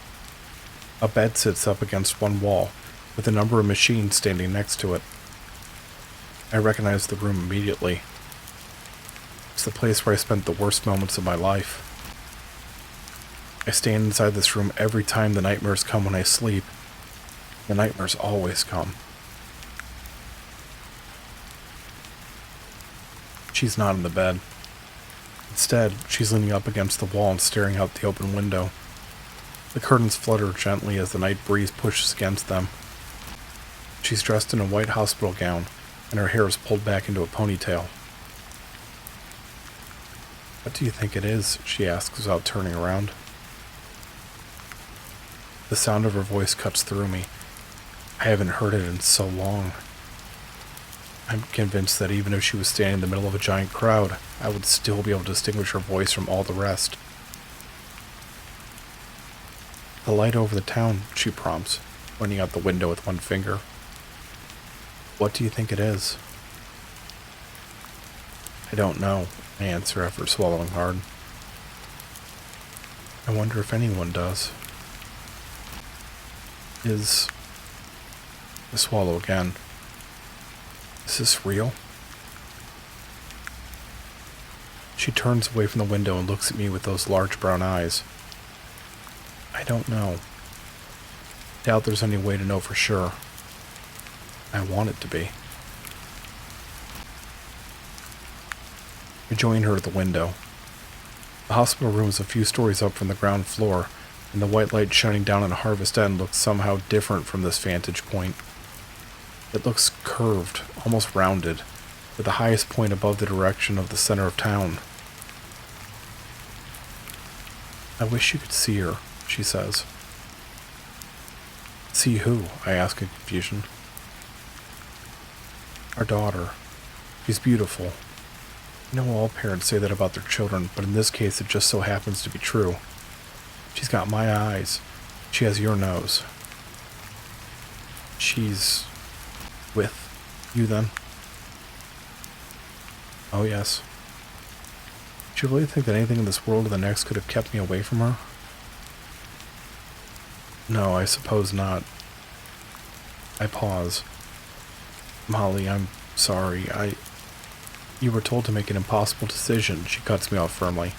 A bed sits up against one wall, with a number of machines standing next to it. I recognize the room immediately. It's the place where I spent the worst moments of my life. I stand inside this room every time the nightmares come when I sleep. The nightmares always come. She's not in the bed. Instead, she's leaning up against the wall and staring out the open window. The curtains flutter gently as the night breeze pushes against them. She's dressed in a white hospital gown, and her hair is pulled back into a ponytail. "What do you think it is?" she asks without turning around. The sound of her voice cuts through me. I haven't heard it in so long. I'm convinced that even if she was standing in the middle of a giant crowd, I would still be able to distinguish her voice from all the rest. "The light over the town," she prompts, pointing out the window with one finger. "What do you think it is?" "I don't know," I answer after swallowing hard. "I wonder if anyone does." I swallow again. "Is this real?" She turns away from the window and looks at me with those large brown eyes. "I don't know. Doubt there's any way to know for sure. I want it to be." I join her at the window. The hospital room is a few stories up from the ground floor, and the white light shining down on Harvest End looks somehow different from this vantage point. It looks curved, almost rounded, with the highest point above the direction of the center of town. "I wish you could see her," she says. "See who?" I ask in confusion. "Our daughter. She's beautiful. I know all parents say that about their children, but in this case it just so happens to be true. She's got my eyes. She has your nose. She's with you then?" "Oh, yes." "Do you really think that anything in this world or the next could have kept me away from her?" "No, I suppose not." I pause. "Molly, I'm sorry. You were told to make an impossible decision," she cuts me off firmly.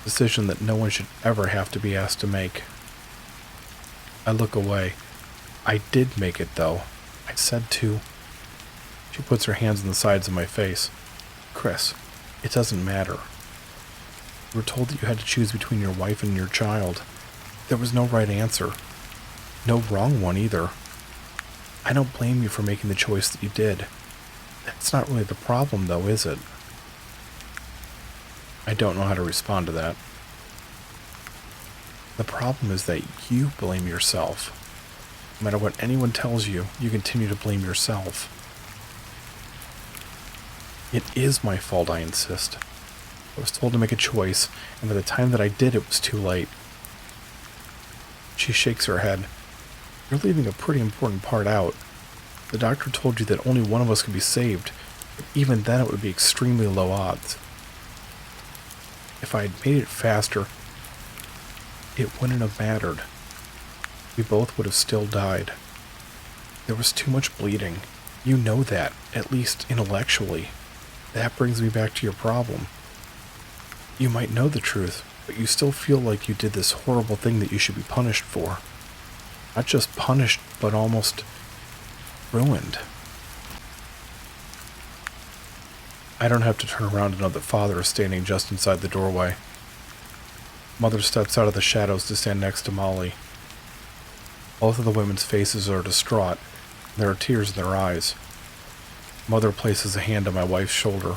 A decision that no one should ever have to be asked to make. I look away. "I did make it, though. I said to..." She puts her hands on the sides of my face. "Chris, it doesn't matter. You were told that you had to choose between your wife and your child. There was no right answer. No wrong one either. I don't blame you for making the choice that you did. That's not really the problem, though, is it?" I don't know how to respond to that. "The problem is that you blame yourself. No matter what anyone tells you, you continue to blame yourself." "It is my fault, I insist. I was told to make a choice, and by the time that I did, it was too late." She shakes her head. "You're leaving a pretty important part out. The doctor told you that only one of us could be saved, but even then it would be extremely low odds. If I had made it faster, it wouldn't have mattered. We both would have still died. There was too much bleeding. You know that, at least intellectually. That brings me back to your problem. You might know the truth, but you still feel like you did this horrible thing that you should be punished for. Not just punished, but almost ruined." I don't have to turn around to know that Father is standing just inside the doorway. Mother steps out of the shadows to stand next to Molly. Both of the women's faces are distraught, and there are tears in their eyes. Mother places a hand on my wife's shoulder.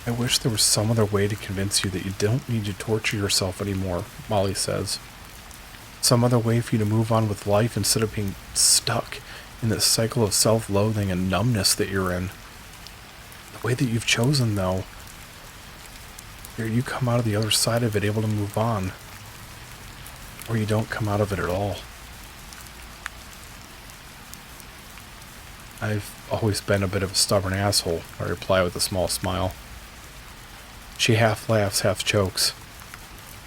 "I wish there was some other way to convince you that you don't need to torture yourself anymore," Molly says. "Some other way for you to move on with life instead of being stuck in this cycle of self-loathing and numbness that you're in. The way that you've chosen, though, either you come out of the other side of it able to move on, or you don't come out of it at all." "I've always been a bit of a stubborn asshole," I reply with a small smile. She half laughs, half chokes.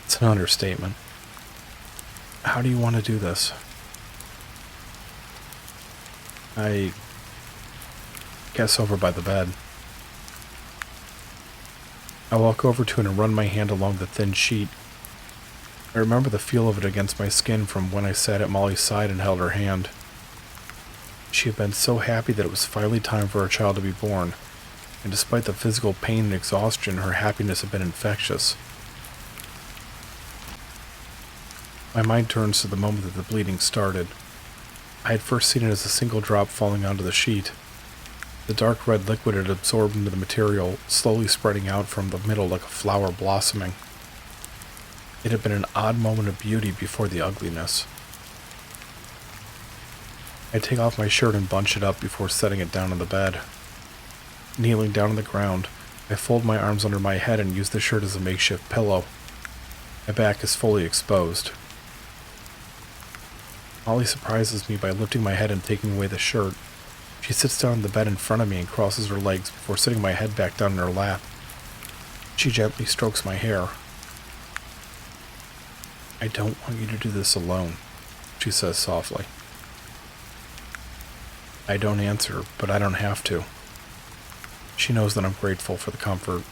It's an understatement. "How do you want to do this?" I guess over by the bed. I walk over to it and run my hand along the thin sheet. I remember the feel of it against my skin from when I sat at Molly's side and held her hand. She had been so happy that it was finally time for her child to be born, and despite the physical pain and exhaustion, her happiness had been infectious. My mind turns to the moment that the bleeding started. I had first seen it as a single drop falling onto the sheet. The dark red liquid had absorbed into the material, slowly spreading out from the middle like a flower blossoming. It had been an odd moment of beauty before the ugliness. I take off my shirt and bunch it up before setting it down on the bed. Kneeling down on the ground, I fold my arms under my head and use the shirt as a makeshift pillow. My back is fully exposed. Molly surprises me by lifting my head and taking away the shirt. She sits down on the bed in front of me and crosses her legs before sitting my head back down in her lap. She gently strokes my hair. "I don't want you to do this alone," she says softly. I don't answer, but I don't have to. She knows that I'm grateful for the comfort.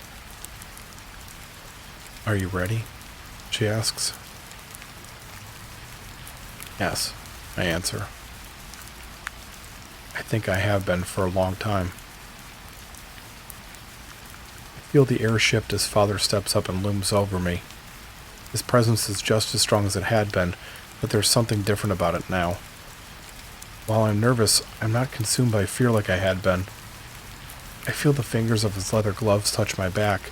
"Are you ready?" she asks. "Yes," I answer. I think I have been for a long time. I feel the air shift as Father steps up and looms over me. His presence is just as strong as it had been, but there's something different about it now. While I'm nervous, I'm not consumed by fear like I had been. I feel the fingers of his leather gloves touch my back.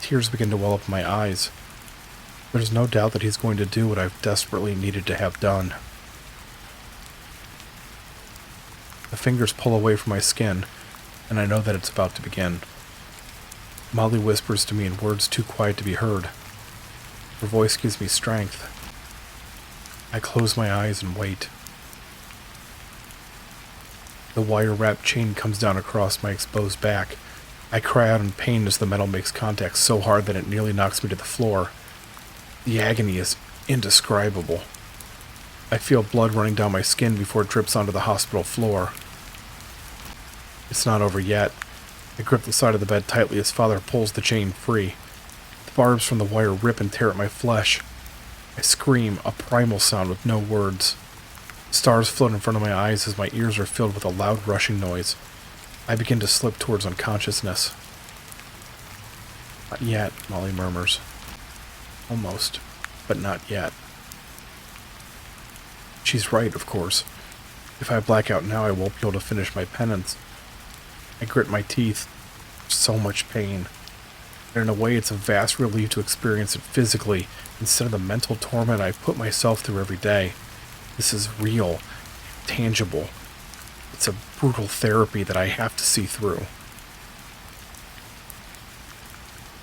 Tears begin to well up in my eyes. There's no doubt that he's going to do what I've desperately needed to have done. The fingers pull away from my skin, and I know that it's about to begin. Molly whispers to me in words too quiet to be heard. Her voice gives me strength. I close my eyes and wait. The wire-wrapped chain comes down across my exposed back. I cry out in pain as the metal makes contact so hard that it nearly knocks me to the floor. The agony is indescribable. I feel blood running down my skin before it drips onto the hospital floor. It's not over yet. I grip the side of the bed tightly as Father pulls the chain free. The barbs from the wire rip and tear at my flesh. I scream, a primal sound with no words. Stars float in front of my eyes as my ears are filled with a loud rushing noise. I begin to slip towards unconsciousness. "Not yet," Molly murmurs. "Almost, but not yet." She's right, of course. If I black out now, I won't be able to finish my penance. I grit my teeth. So much pain. And in a way, it's a vast relief to experience it physically instead of the mental torment I put myself through every day. This is real, tangible. It's a brutal therapy that I have to see through.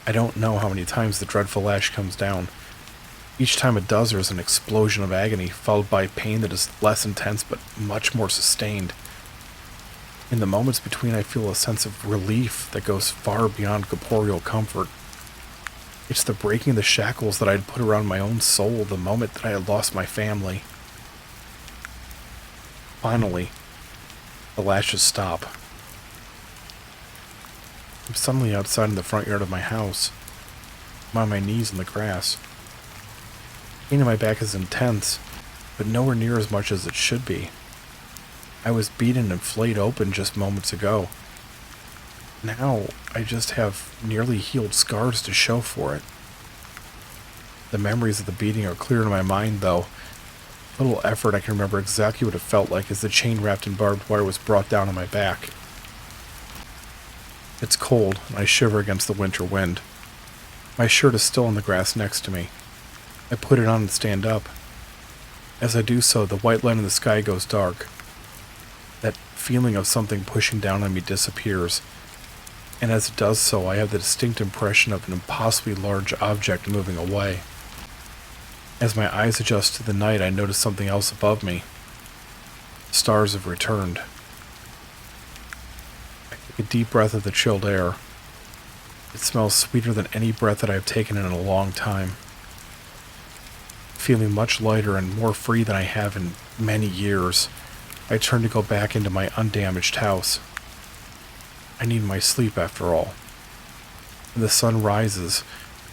I don't know how many times the dreadful lash comes down. Each time it does, there is an explosion of agony, followed by pain that is less intense but much more sustained. In the moments between, I feel a sense of relief that goes far beyond corporeal comfort. It's the breaking of the shackles that I had put around my own soul the moment that I had lost my family. Finally, the lashes stop. I'm suddenly outside in the front yard of my house. I'm on my knees in the grass. Pain in my back is intense, but nowhere near as much as it should be. I was beaten and flayed open just moments ago. Now, I just have nearly healed scars to show for it. The memories of the beating are clear in my mind, though. With little effort, I can remember exactly what it felt like as the chain wrapped in barbed wire was brought down on my back. It's cold, and I shiver against the winter wind. My shirt is still on the grass next to me. I put it on and stand up. As I do so, the white line in the sky goes dark. That feeling of something pushing down on me disappears, and as it does so, I have the distinct impression of an impossibly large object moving away. As my eyes adjust to the night, I notice something else above me. Stars have returned. I take a deep breath of the chilled air. It smells sweeter than any breath that I have taken in a long time. Feeling much lighter and more free than I have in many years, I turn to go back into my undamaged house. I need my sleep after all. When the sun rises,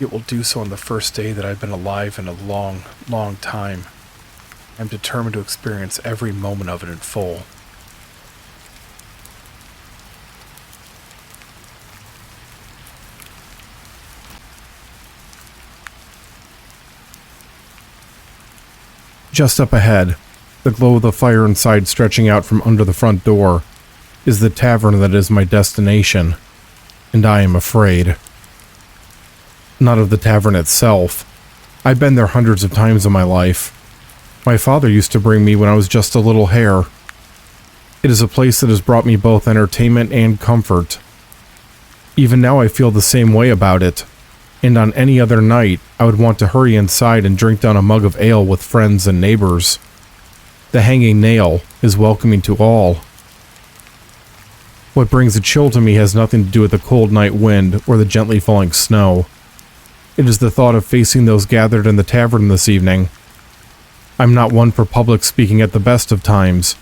it will do so on the first day that I've been alive in a long, long time. I'm determined to experience every moment of it in full. Just up ahead, the glow of the fire inside stretching out from under the front door, is the tavern that is my destination, and I am afraid. Not of the tavern itself. I've been there hundreds of times in my life. My father used to bring me when I was just a little hare. It is a place that has brought me both entertainment and comfort. Even now I feel the same way about it, and on any other night I would want to hurry inside and drink down a mug of ale with friends and neighbors. The Hanging Nail is welcoming to all. What brings a chill to me has nothing to do with the cold night wind or the gently falling snow. It is the thought of facing those gathered in the tavern this evening. I'm not one for public speaking at the best of times,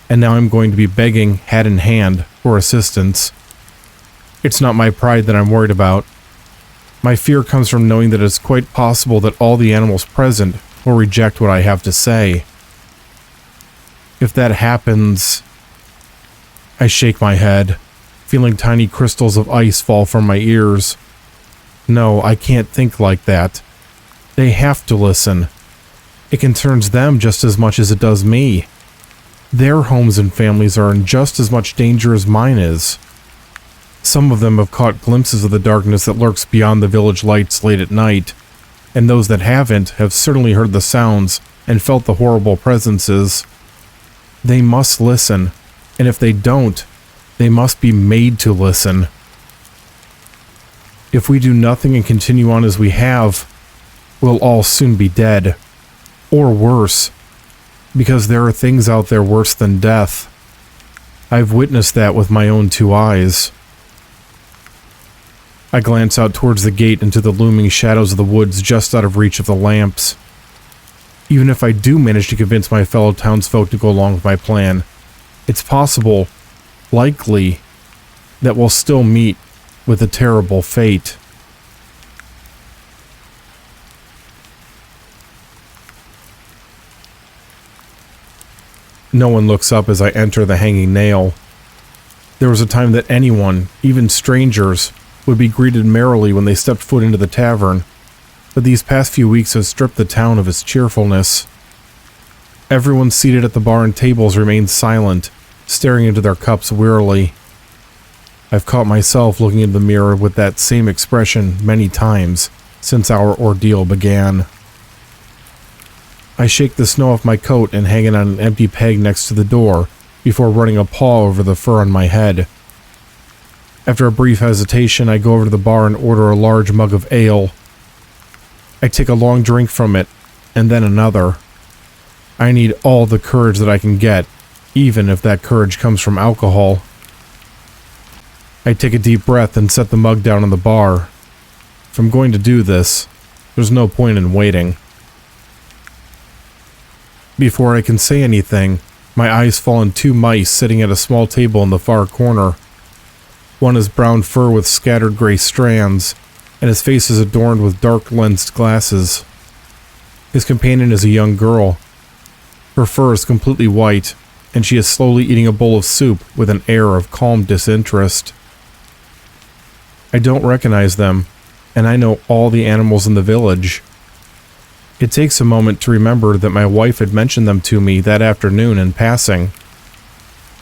and now I'm going to be begging, hat in hand, for assistance. It's not my pride that I'm worried about. My fear comes from knowing that it's quite possible that all the animals present will reject what I have to say. If that happens, I shake my head, feeling tiny crystals of ice fall from my ears. No, I can't think like that. They have to listen. It concerns them just as much as it does me. Their homes and families are in just as much danger as mine is. Some of them have caught glimpses of the darkness that lurks beyond the village lights late at night, and those that haven't have certainly heard the sounds and felt the horrible presences. They must listen, and if they don't, they must be made to listen. If we do nothing and continue on as we have, we'll all soon be dead. Or worse, because there are things out there worse than death. I've witnessed that with my own two eyes. I glance out towards the gate into the looming shadows of the woods just out of reach of the lamps. Even if I do manage to convince my fellow townsfolk to go along with my plan, it's possible, likely, that we'll still meet with a terrible fate. No one looks up as I enter the Hanging Nail. There was a time that anyone, even strangers, would be greeted merrily when they stepped foot into the tavern, but these past few weeks have stripped the town of its cheerfulness. Everyone seated at the bar and tables remains silent, staring into their cups wearily. I've caught myself looking in the mirror with that same expression many times since our ordeal began. I shake the snow off my coat and hang it on an empty peg next to the door before running a paw over the fur on my head. After a brief hesitation, I go over to the bar and order a large mug of ale. I take a long drink from it, and then another. I need all the courage that I can get, even if that courage comes from alcohol. I take a deep breath and set the mug down on the bar. If I'm going to do this, there's no point in waiting. Before I can say anything, my eyes fall on two mice sitting at a small table in the far corner. One is brown fur with scattered gray strands, and his face is adorned with dark-lensed glasses. His companion is a young girl. Her fur is completely white, and she is slowly eating a bowl of soup with an air of calm disinterest. I don't recognize them, and I know all the animals in the village. It takes a moment to remember that my wife had mentioned them to me that afternoon in passing.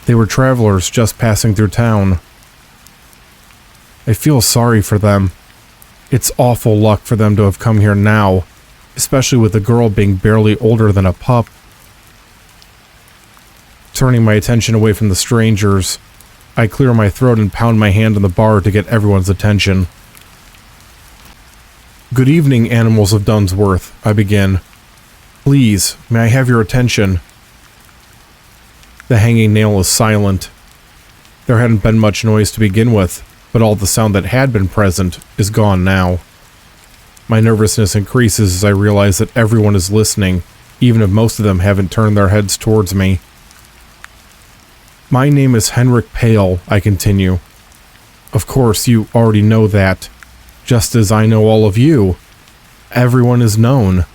They were travelers just passing through town. I feel sorry for them. It's awful luck for them to have come here now, especially with the girl being barely older than a pup. Turning my attention away from the strangers, I clear my throat and pound my hand on the bar to get everyone's attention. "Good evening, animals of Dunsworth," I begin. "Please, may I have your attention?" The Hanging Nail is silent. There hadn't been much noise to begin with, but all the sound that had been present is gone now. My nervousness increases as I realize that everyone is listening, even if most of them haven't turned their heads towards me. "My name is Henrik Pale," I continue. Of course, you already know that, just as I know all of you. Everyone is known.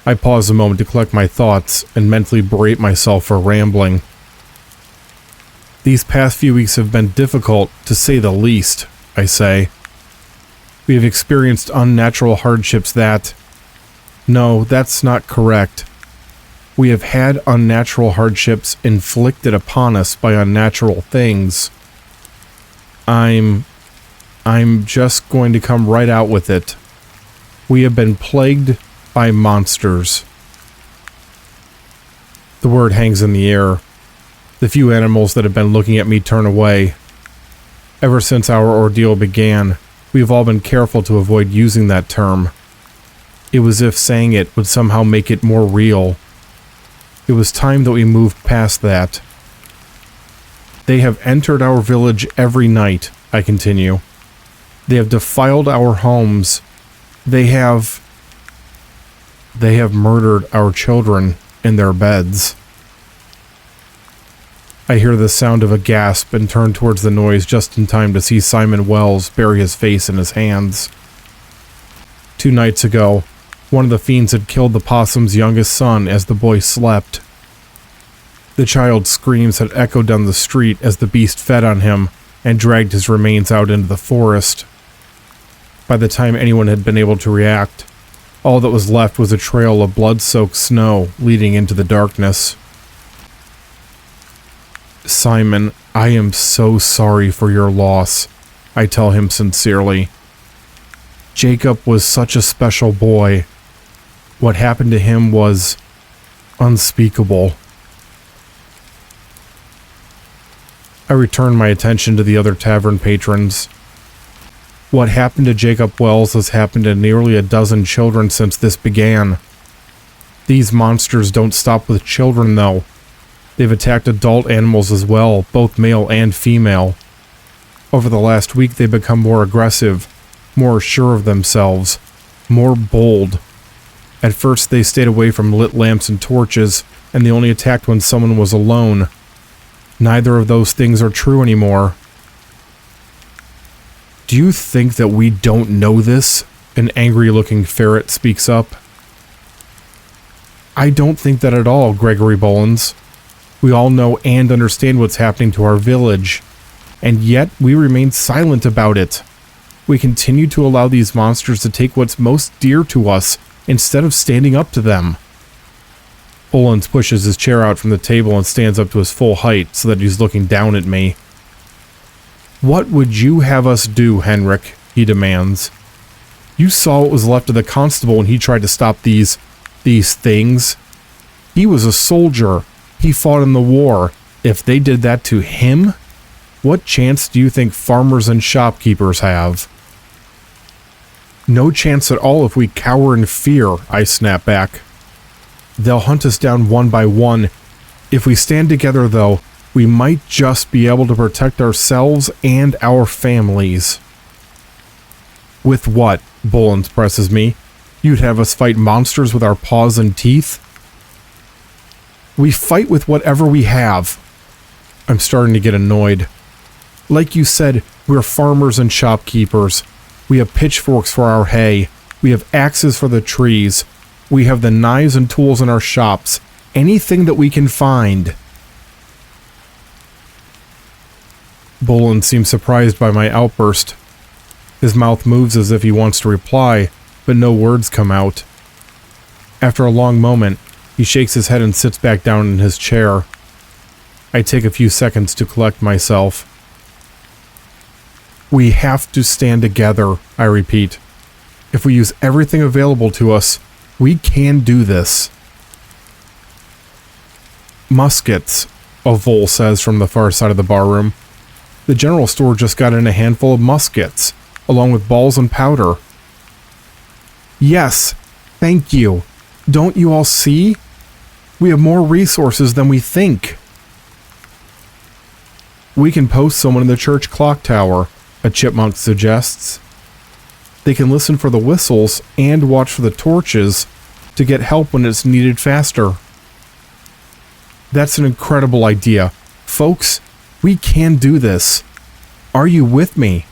I pause a moment to collect my thoughts and mentally berate myself for rambling. These past few weeks have been difficult, to say the least, I say. We have experienced unnatural hardships that... No, that's not correct. We have had unnatural hardships inflicted upon us by unnatural things. I'm just going to come right out with it. We have been plagued by monsters. The word hangs in the air. The few animals that have been looking at me turn away. Ever since our ordeal began, we have all been careful to avoid using that term. It was as if saying it would somehow make it more real. It was time that we moved past that. They have entered our village every night, I continue. They have defiled our homes. They have murdered our children in their beds. I hear the sound of a gasp and turn towards the noise just in time to see Simon Wells bury his face in his hands. 2 nights ago, one of the fiends had killed the possum's youngest son as the boy slept. The child's screams had echoed down the street as the beast fed on him and dragged his remains out into the forest. By the time anyone had been able to react, all that was left was a trail of blood-soaked snow leading into the darkness. Simon, I am so sorry for your loss, I tell him sincerely. Jacob was such a special boy. What happened to him was unspeakable. I return my attention to the other tavern patrons. What happened to Jacob Wells has happened to nearly a dozen children since this began. These monsters don't stop with children, though. They've attacked adult animals as well, both male and female. Over the last week, they've become more aggressive, more sure of themselves, more bold. At first, they stayed away from lit lamps and torches, and they only attacked when someone was alone. Neither of those things are true anymore. Do you think that we don't know this? An angry-looking ferret speaks up. I don't think that at all, Gregory Bolins. We all know and understand what's happening to our village, and yet we remain silent about it. We continue to allow these monsters to take what's most dear to us instead of standing up to them. Bolins pushes his chair out from the table and stands up to his full height so that he's looking down at me. What would you have us do, Henrik? He demands. You saw what was left of the constable when he tried to stop these things. He was a soldier. He fought in the war. If they did that to him, what chance do you think farmers and shopkeepers have? No chance at all if we cower in fear, I snap back. They'll hunt us down one by one. If we stand together, though, we might just be able to protect ourselves and our families. With what? Bolins presses me. You'd have us fight monsters with our paws and teeth? We fight with whatever we have. I'm starting to get annoyed. Like you said, we're farmers and shopkeepers. We have pitchforks for our hay. We have axes for the trees. We have the knives and tools in our shops. Anything that we can find. Bolin seems surprised by my outburst. His mouth moves as if he wants to reply, but no words come out. After a long moment, he shakes his head and sits back down in his chair. I take a few seconds to collect myself. We have to stand together, I repeat. If we use everything available to us, we can do this. Muskets, a vole says from the far side of the barroom. The general store just got in a handful of muskets, along with balls and powder. Yes, thank you. Don't you all see? We have more resources than we think. We can post someone in the church clock tower, a chipmunk suggests. They can listen for the whistles and watch for the torches to get help when it's needed faster. That's an incredible idea. Folks, we can do this. Are you with me?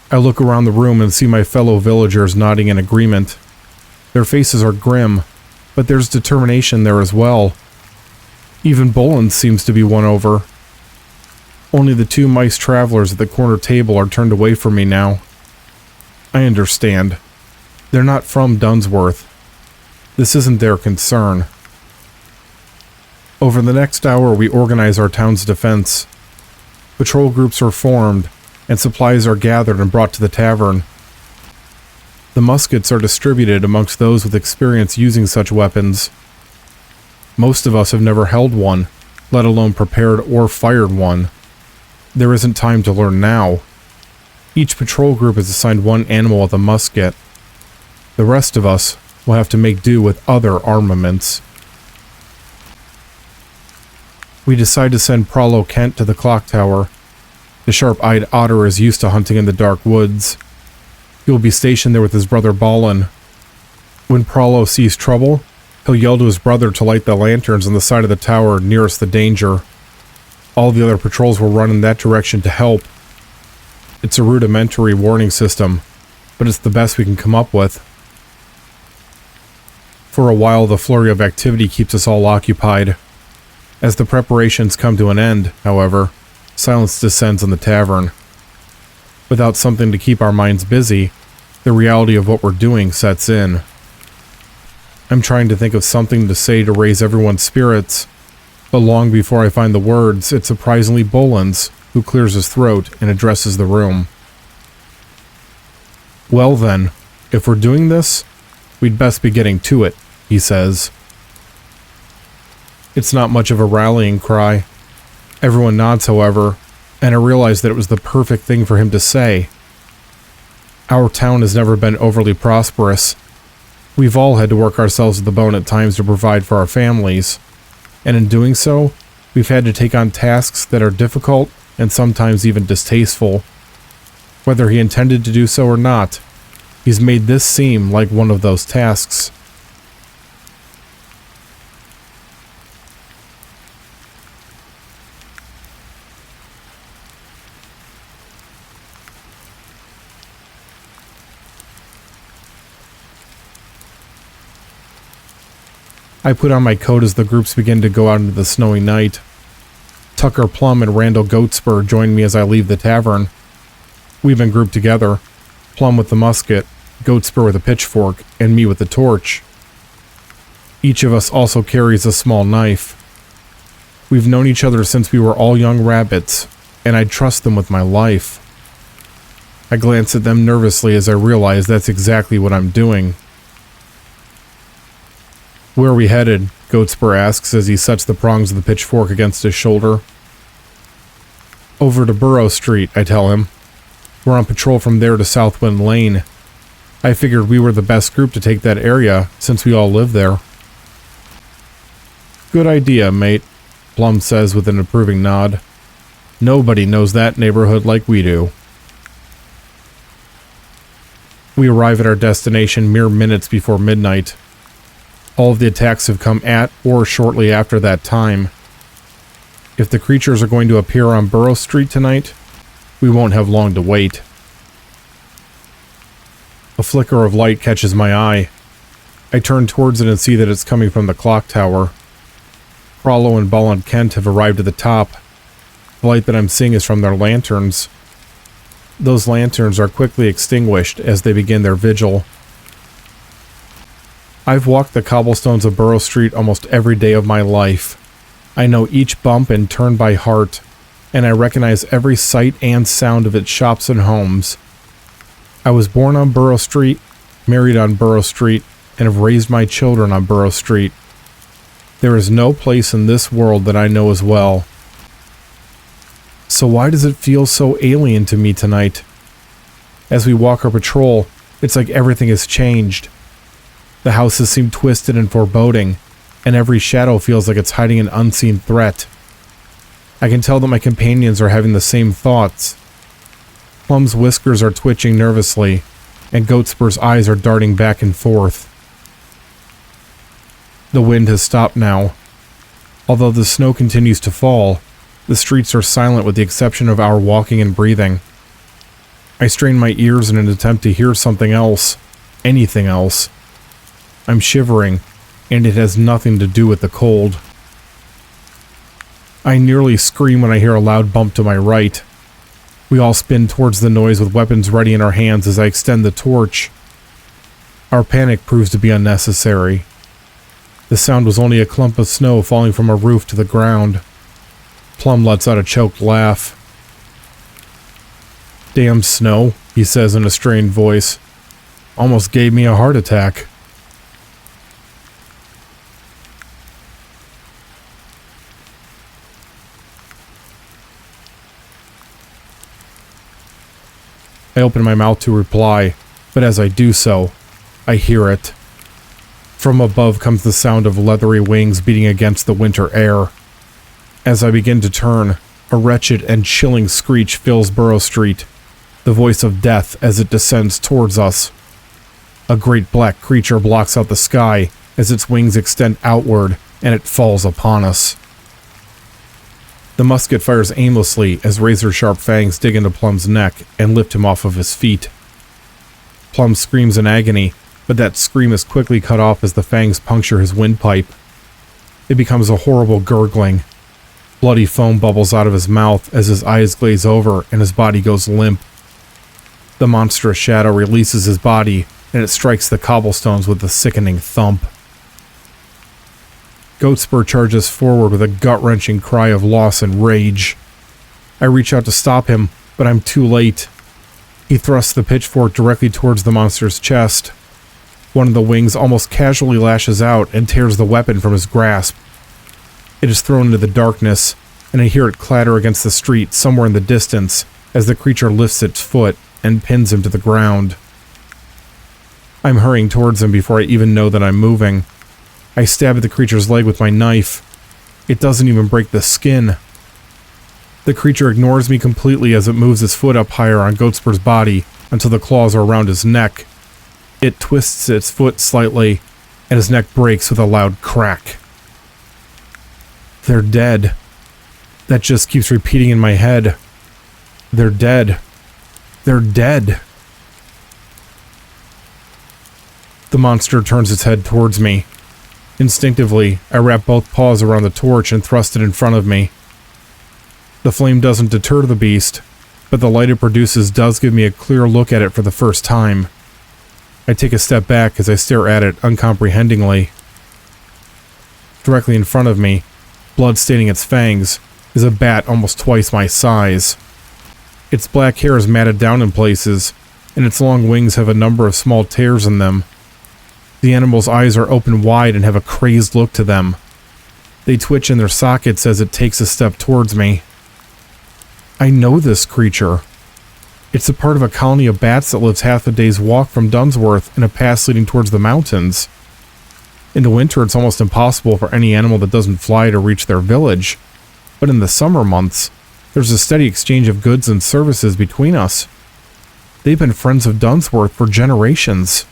I look around the room and see my fellow villagers nodding in agreement. Their faces are grim, but there's determination there as well. Even Bolin seems to be won over. Only the two mice travelers at the corner table are turned away from me now. I understand. They're not from Dunsworth. This isn't their concern. Over the next hour, we organize our town's defense. Patrol groups are formed, and supplies are gathered and brought to the tavern. The muskets are distributed amongst those with experience using such weapons. Most of us have never held one, let alone prepared or fired one. There isn't time to learn now. Each patrol group is assigned one animal with a musket. The rest of us will have to make do with other armaments. We decide to send Prollo Kent to the clock tower. The sharp-eyed otter is used to hunting in the dark woods. He will be stationed there with his brother Balin. When Prollo sees trouble, he'll yell to his brother to light the lanterns on the side of the tower nearest the danger. All the other patrols will run in that direction to help. It's a rudimentary warning system, but it's the best we can come up with. For a while, the flurry of activity keeps us all occupied. As the preparations come to an end, however, silence descends on the tavern. Without something to keep our minds busy, the reality of what we're doing sets in. I'm trying to think of something to say to raise everyone's spirits, but long before I find the words, it's surprisingly Bolin's who clears his throat and addresses the room. Well then, if we're doing this, we'd best be getting to it, he says. It's not much of a rallying cry. Everyone nods, however, and I realize that it was the perfect thing for him to say. Our town has never been overly prosperous. We've all had to work ourselves to the bone at times to provide for our families, and in doing so, we've had to take on tasks that are difficult and sometimes even distasteful. Whether he intended to do so or not, he's made this seem like one of those tasks. I put on my coat as the groups begin to go out into the snowy night. Tucker Plum and Randall Goatspur join me as I leave the tavern. We've been grouped together, Plum with the musket, Goatspur with a pitchfork, and me with the torch. Each of us also carries a small knife. We've known each other since we were all young rabbits, and I'd trust them with my life. I glance at them nervously as I realize that's exactly what I'm doing. Where are we headed? Goatspur asks as he sets the prongs of the pitchfork against his shoulder. Over to Burrow Street, I tell him. We're on patrol from there to Southwind Lane. I figured we were the best group to take that area, since we all live there. Good idea, mate, Plum says with an approving nod. Nobody knows that neighborhood like we do. We arrive at our destination mere minutes before midnight. All of the attacks have come at or shortly after that time. If the creatures are going to appear on Burrow Street tonight, we won't have long to wait. A flicker of light catches my eye. I turn towards it and see that it's coming from the clock tower. Prollo and Balin Kent have arrived at the top. The light that I'm seeing is from their lanterns. Those lanterns are quickly extinguished as they begin their vigil. I've walked the cobblestones of Burrow Street almost every day of my life. I know each bump and turn by heart, and I recognize every sight and sound of its shops and homes. I was born on Burrow Street, married on Burrow Street, and have raised my children on Burrow Street. There is no place in this world that I know as well. So why does it feel so alien to me tonight? As we walk our patrol, it's like everything has changed. The houses seem twisted and foreboding, and every shadow feels like it's hiding an unseen threat. I can tell that my companions are having the same thoughts. Plum's whiskers are twitching nervously, and Goatspur's eyes are darting back and forth. The wind has stopped now. Although the snow continues to fall, The streets are silent with the exception of our walking and breathing. I strain my ears in an attempt to hear something else, anything else. I'm shivering, and it has nothing to do with the cold. I nearly scream when I hear a loud bump to my right. We all spin towards the noise with weapons ready in our hands as I extend the torch. Our panic proves to be unnecessary. The sound was only a clump of snow falling from a roof to the ground. Plum lets out a choked laugh. "Damn snow," he says in a strained voice. "Almost gave me a heart attack." I open my mouth to reply, but as I do so, I hear it. From above comes the sound of leathery wings beating against the winter air. As I begin to turn, a wretched and chilling screech fills Burrow Street, the voice of death as it descends towards us. A great black creature blocks out the sky as its wings extend outward and it falls upon us. The musket fires aimlessly as razor-sharp fangs dig into Plum's neck and lift him off of his feet. Plum screams in agony, but that scream is quickly cut off as the fangs puncture his windpipe. It becomes a horrible gurgling. Bloody foam bubbles out of his mouth as his eyes glaze over and his body goes limp. The monstrous shadow releases his body and it strikes the cobblestones with a sickening thump. Goatspur charges forward with a gut-wrenching cry of loss and rage. I reach out to stop him, but I'm too late. He thrusts the pitchfork directly towards the monster's chest. One of the wings almost casually lashes out and tears the weapon from his grasp. It is thrown into the darkness, and I hear it clatter against the street somewhere in the distance as the creature lifts its foot and pins him to the ground. I'm hurrying towards him before I even know that I'm moving. I stab at the creature's leg with my knife. It doesn't even break the skin. The creature ignores me completely as it moves its foot up higher on Goatspur's body until the claws are around his neck. It twists its foot slightly, and his neck breaks with a loud crack. They're dead. That just keeps repeating in my head. They're dead. They're dead. The monster turns its head towards me. Instinctively, I wrap both paws around the torch and thrust it in front of me. The flame doesn't deter the beast, but the light it produces does give me a clear look at it for the first time. I take a step back as I stare at it uncomprehendingly. Directly in front of me, blood staining its fangs, is a bat almost twice my size. Its black hair is matted down in places, and its long wings have a number of small tears in them. The animal's eyes are open wide and have a crazed look to them. They twitch in their sockets as it takes a step towards me. I know this creature. It's a part of a colony of bats that lives half a day's walk from Dunsworth in a pass leading towards the mountains. In the winter, it's almost impossible for any animal that doesn't fly to reach their village. But in the summer months, there's a steady exchange of goods and services between us. They've been friends of Dunsworth for generations.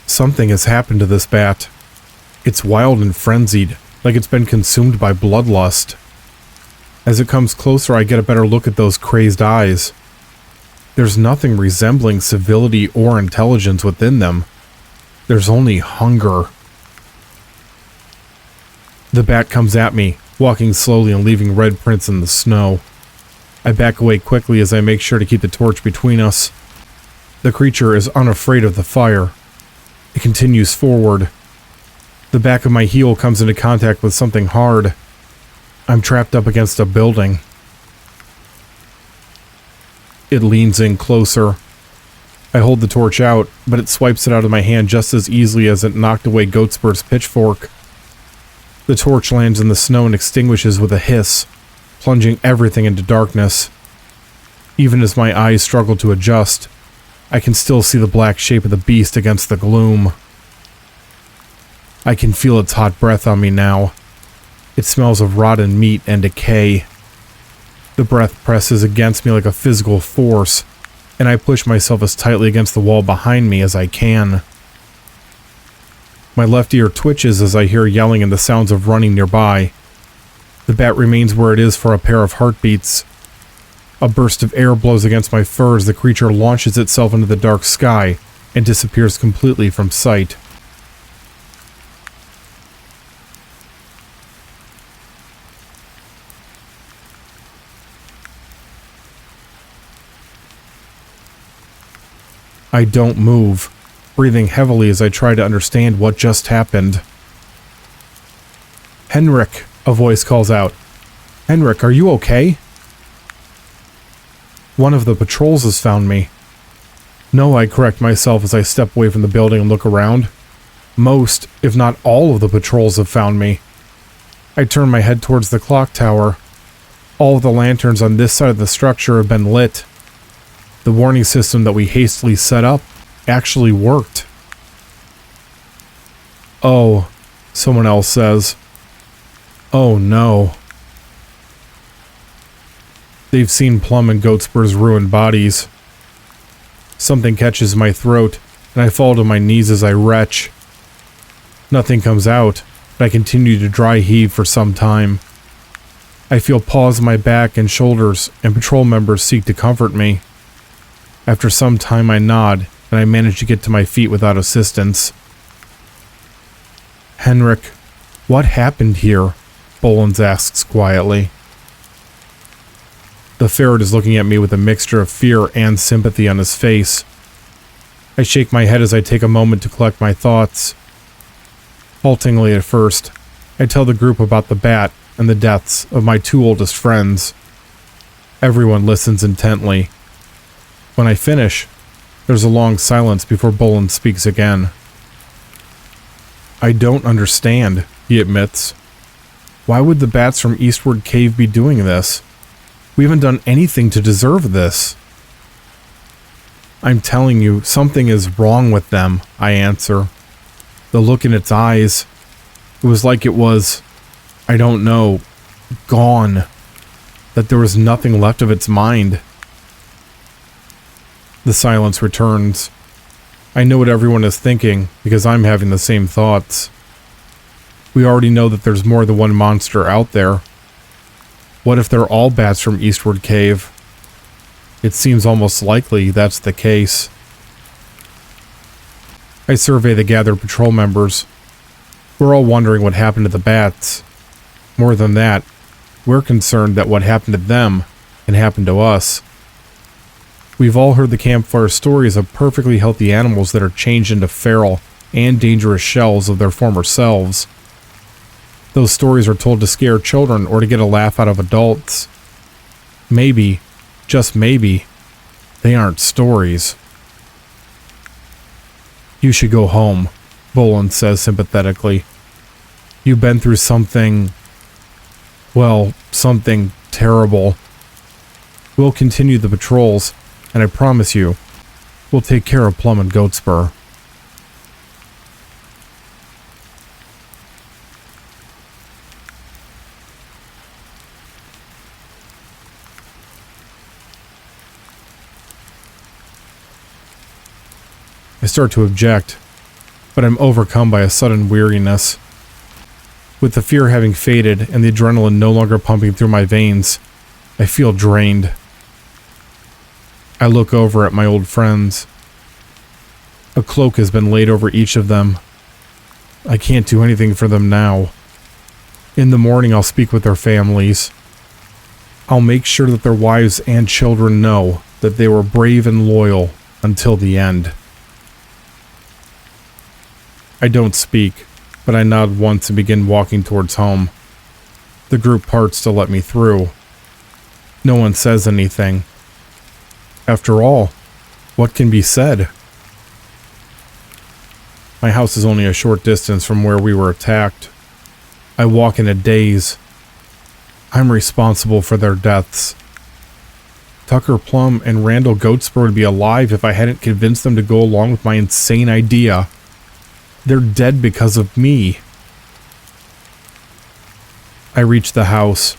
Something has happened to this bat. It's wild and frenzied, like it's been consumed by bloodlust. As it comes closer, I get a better look at those crazed eyes. There's nothing resembling civility or intelligence within them. There's only hunger. The bat comes at me, walking slowly and leaving red prints in the snow. I back away quickly as I make sure to keep the torch between us. The creature is unafraid of the fire. It continues forward. The back of my heel comes into contact with something hard. I'm trapped up against a building. It leans in closer. I hold the torch out, but it swipes it out of my hand just as easily as it knocked away Goatspur's pitchfork. The torch lands in the snow and extinguishes with a hiss, plunging everything into darkness. Even as my eyes struggle to adjust, I can still see the black shape of the beast against the gloom. I can feel its hot breath on me now. It smells of rotten meat and decay. The breath presses against me like a physical force, and I push myself as tightly against the wall behind me as I can. My left ear twitches as I hear yelling and the sounds of running nearby. The bat remains where it is for a pair of heartbeats. A burst of air blows against my fur as the creature launches itself into the dark sky and disappears completely from sight. I don't move, breathing heavily as I try to understand what just happened. "Henrik," a voice calls out. "Henrik, are you okay?" "One of the patrols has found me." "No," I correct myself as I step away from the building and look around. "Most, if not all of the patrols have found me." I turn my head towards the clock tower. All of the lanterns on this side of the structure have been lit. The warning system that we hastily set up actually worked. "Oh," someone else says. "Oh no." They've seen Plum and Goatspur's ruined bodies. Something catches my throat, and I fall to my knees as I retch. Nothing comes out, but I continue to dry heave for some time. I feel paws on my back and shoulders, and patrol members seek to comfort me. After some time I nod, and I manage to get to my feet without assistance. "Henrik, what happened here?" Bolins asks quietly. The ferret is looking at me with a mixture of fear and sympathy on his face. I shake my head as I take a moment to collect my thoughts. Haltingly at first, I tell the group about the bat and the deaths of my two oldest friends. Everyone listens intently. When I finish, there's a long silence before Bolin speaks again. "I don't understand," he admits. "Why would the bats from Eastward Cave be doing this? We haven't done anything to deserve this." "I'm telling you, something is wrong with them," I answer. The look in its eyes, it was like it was, I don't know, gone. That there was nothing left of its mind. The silence returns. I know what everyone is thinking, because I'm having the same thoughts. We already know that there's more than one monster out there. What if they're all bats from Eastward Cave? It seems almost likely that's the case. I survey the gathered patrol members. We're all wondering what happened to the bats. More than that, we're concerned that what happened to them can happen to us. We've all heard the campfire stories of perfectly healthy animals that are changed into feral and dangerous shells of their former selves. Those stories are told to scare children or to get a laugh out of adults. Maybe, just maybe, they aren't stories. "You should go home," Bolin says sympathetically. "You've been through something, well, something terrible. We'll continue the patrols, and I promise you, we'll take care of Plum and Goatspur." I start to object, but I'm overcome by a sudden weariness. With the fear having faded and the adrenaline no longer pumping through my veins, I feel drained. I look over at my old friends. A cloak has been laid over each of them. I can't do anything for them now. In the morning, I'll speak with their families. I'll make sure that their wives and children know that they were brave and loyal until the end. I don't speak, but I nod once and begin walking towards home. The group parts to let me through. No one says anything. After all, what can be said? My house is only a short distance from where we were attacked. I walk in a daze. I'm responsible for their deaths. Tucker Plum and Randall Goatspur would be alive if I hadn't convinced them to go along with my insane idea. They're dead because of me. I reach the house.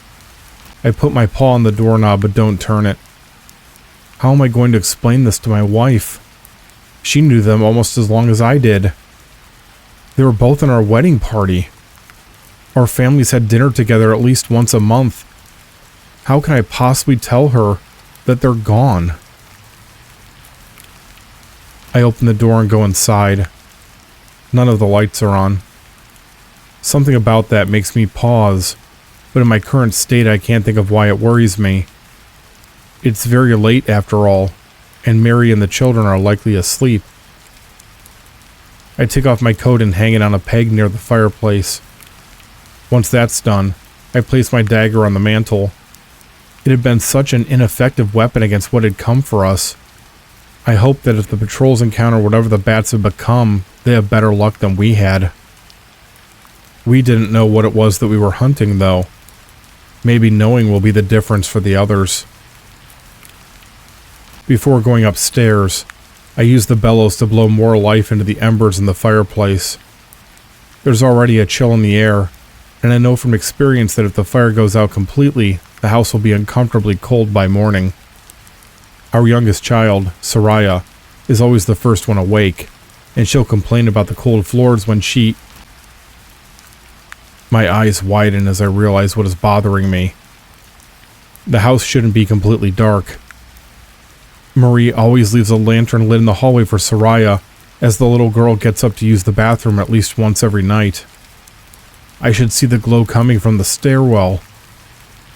I put my paw on the doorknob but don't turn it. How am I going to explain this to my wife? She knew them almost as long as I did. They were both in our wedding party. Our families had dinner together at least once a month. How can I possibly tell her that they're gone? I open the door and go inside. None of the lights are on. Something about that makes me pause, but in my current state I can't think of why it worries me. It's very late after all, and Mary and the children are likely asleep. I take off my coat and hang it on a peg near the fireplace. Once that's done, I place my dagger on the mantel. It had been such an ineffective weapon against what had come for us. I hope that if the patrols encounter whatever the bats have become, they have better luck than we had. We didn't know what it was that we were hunting, though. Maybe knowing will be the difference for the others. Before going upstairs, I use the bellows to blow more life into the embers in the fireplace. There's already a chill in the air, and I know from experience that if the fire goes out completely, the house will be uncomfortably cold by morning. Our youngest child, Soraya, is always the first one awake, and she'll complain about the cold floors when she... My eyes widen as I realize what is bothering me. The house shouldn't be completely dark. Marie always leaves a lantern lit in the hallway for Soraya, as the little girl gets up to use the bathroom at least once every night. I should see the glow coming from the stairwell.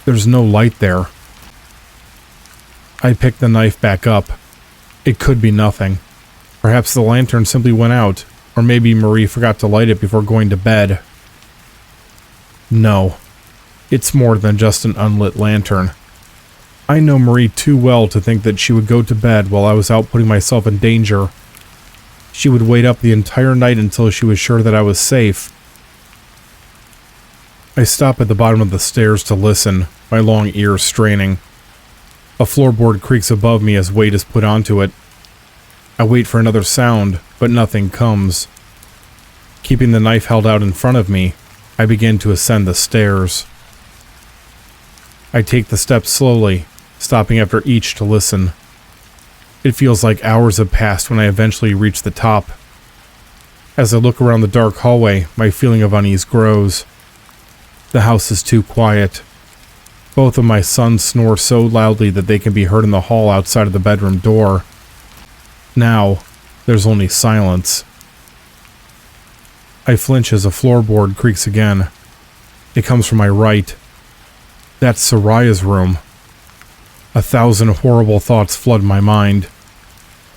There's no light there. I pick the knife back up. It could be nothing. Perhaps the lantern simply went out, or maybe Marie forgot to light it before going to bed. No, it's more than just an unlit lantern. I know Marie too well to think that she would go to bed while I was out putting myself in danger. She would wait up the entire night until she was sure that I was safe. I stop at the bottom of the stairs to listen, my long ears straining. A floorboard creaks above me as weight is put onto it. I wait for another sound, but nothing comes. Keeping the knife held out in front of me, I begin to ascend the stairs. I take the steps slowly, stopping after each to listen. It feels like hours have passed when I eventually reach the top. As I look around the dark hallway, my feeling of unease grows. The house is too quiet. Both of my sons snore so loudly that they can be heard in the hall outside of the bedroom door. Now, there's only silence. I flinch as a floorboard creaks again. It comes from my right. That's Soraya's room. 1,000 horrible thoughts flood my mind.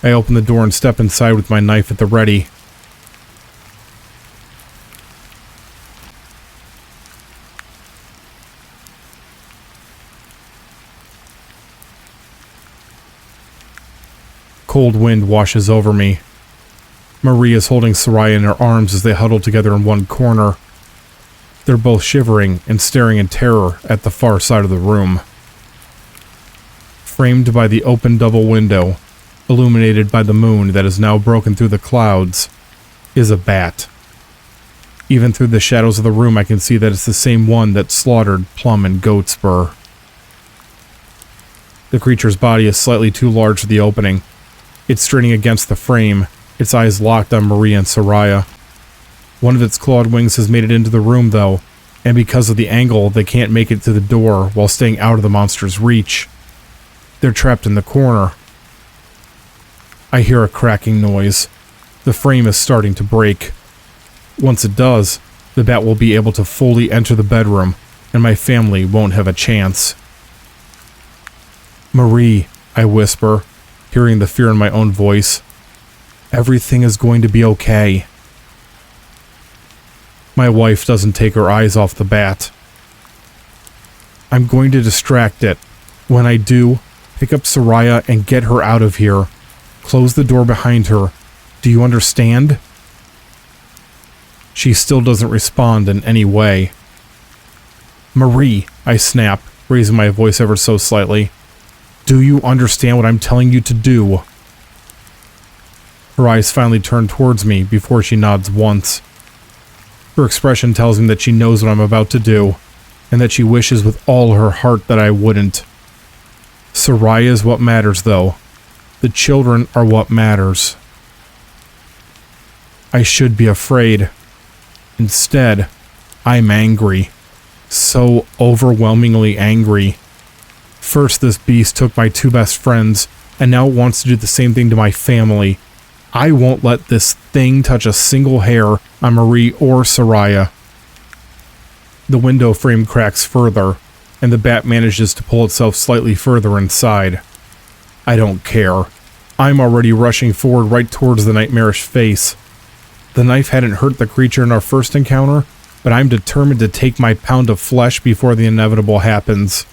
I open the door and step inside with my knife at the ready. Cold wind washes over me. Marie is holding Soraya in her arms as they huddle together in one corner. They're both shivering and staring in terror at the far side of the room. Framed by the open double window, illuminated by the moon that has now broken through the clouds, is a bat. Even through the shadows of the room I can see that it's the same one that slaughtered Plum and Goatspur. The creature's body is slightly too large for the opening. It's straining against the frame, its eyes locked on Marie and Soraya. One of its clawed wings has made it into the room, though, and because of the angle, they can't make it to the door while staying out of the monster's reach. They're trapped in the corner. I hear a cracking noise. The frame is starting to break. Once it does, the bat will be able to fully enter the bedroom, and my family won't have a chance. Marie, I whisper, hearing the fear in my own voice. Everything is going to be okay. My wife doesn't take her eyes off the bat. I'm going to distract it. When I do, pick up Soraya and get her out of here. Close the door behind her. Do you understand? She still doesn't respond in any way. Marie, I snap, raising my voice ever so slightly. Do you understand what I'm telling you to do? Her eyes finally turn towards me before she nods once. Her expression tells me that she knows what I'm about to do, and that she wishes with all her heart that I wouldn't. Soraya is what matters, though. The children are what matters. I should be afraid. Instead, I'm angry. So overwhelmingly angry. First, this beast took my two best friends, and now it wants to do the same thing to my family. I won't let this thing touch a single hair on Marie or Soraya. The window frame cracks further, and the bat manages to pull itself slightly further inside. I don't care. I'm already rushing forward right towards the nightmarish face. The knife hadn't hurt the creature in our first encounter, but I'm determined to take my pound of flesh before the inevitable happens.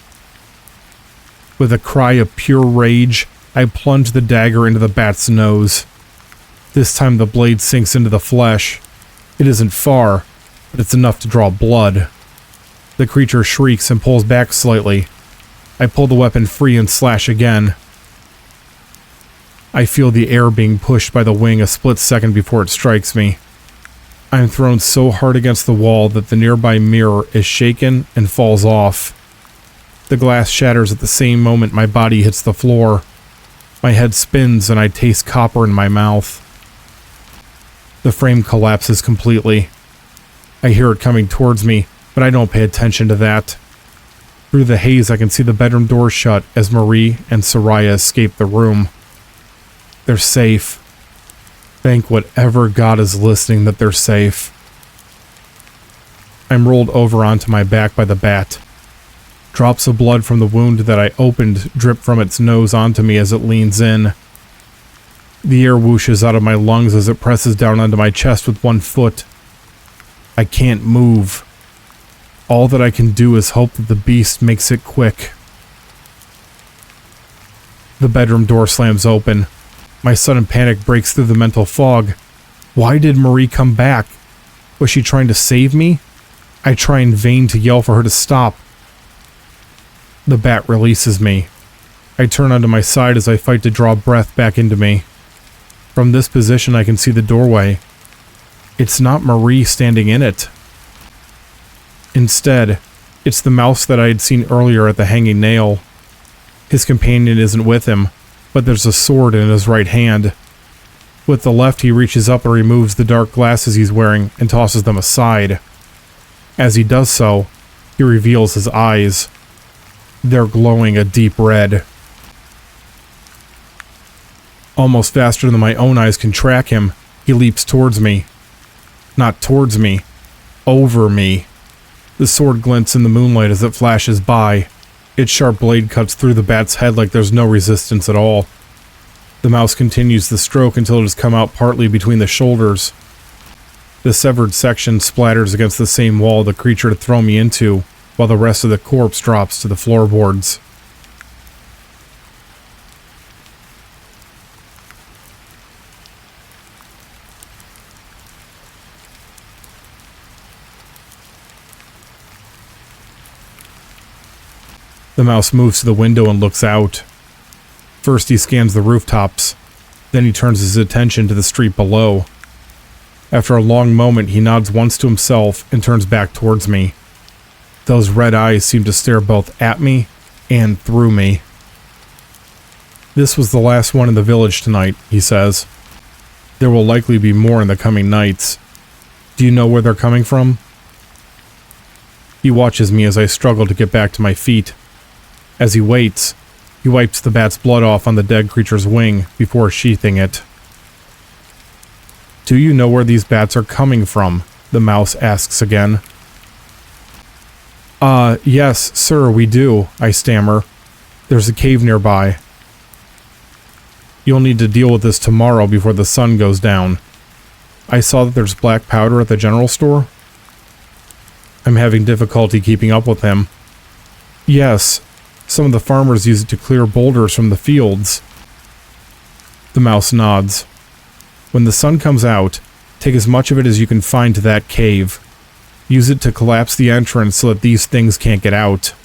With a cry of pure rage, I plunge the dagger into the bat's nose. This time the blade sinks into the flesh. It isn't far, but it's enough to draw blood. The creature shrieks and pulls back slightly. I pull the weapon free and slash again. I feel the air being pushed by the wing a split second before it strikes me. I'm thrown so hard against the wall that the nearby mirror is shaken and falls off. The glass shatters at the same moment my body hits the floor. My head spins and I taste copper in my mouth. The frame collapses completely. I hear it coming towards me, but I don't pay attention to that. Through the haze, I can see the bedroom door shut as Marie and Soraya escape the room. They're safe. Thank whatever God is listening that they're safe. I'm rolled over onto my back by the bat. Drops of blood from the wound that I opened drip from its nose onto me as it leans in. The air whooshes out of my lungs as it presses down onto my chest with one foot. I can't move. All that I can do is hope that the beast makes it quick. The bedroom door slams open. My sudden panic breaks through the mental fog. Why did Marie come back? Was she trying to save me? I try in vain to yell for her to stop. The bat releases me. I turn onto my side as I fight to draw breath back into me. From this position I can see the doorway. It's not Marie standing in it. Instead, it's the mouse that I had seen earlier at the hanging nail. His companion isn't with him, but there's a sword in his right hand. With the left, he reaches up and removes the dark glasses he's wearing and tosses them aside. As he does so, he reveals his eyes. They're glowing a deep red. Almost faster than my own eyes can track him, he leaps towards me. Not towards me, over me. The sword glints in the moonlight as it flashes by. Its sharp blade cuts through the bat's head like there's no resistance at all. The mouse continues the stroke until it has come out partly between the shoulders. The severed section splatters against the same wall the creature had thrown me into, while the rest of the corpse drops to the floorboards. The mouse moves to the window and looks out. First he scans the rooftops, then he turns his attention to the street below. After a long moment he nods once to himself and turns back towards me. Those red eyes seem to stare both at me and through me. This was the last one in the village tonight, he says. There will likely be more in the coming nights. Do you know where they're coming from? He watches me as I struggle to get back to my feet. As he waits, he wipes the bat's blood off on the dead creature's wing before sheathing it. Do you know where these bats are coming from? The mouse asks again. Yes, sir, we do, I stammer. There's a cave nearby. You'll need to deal with this tomorrow before the sun goes down. I saw that there's black powder at the general store. I'm having difficulty keeping up with him. Yes, some of the farmers use it to clear boulders from the fields. The mouse nods. When the sun comes out, take as much of it as you can find to that cave. Use it to collapse the entrance so that these things can't get out.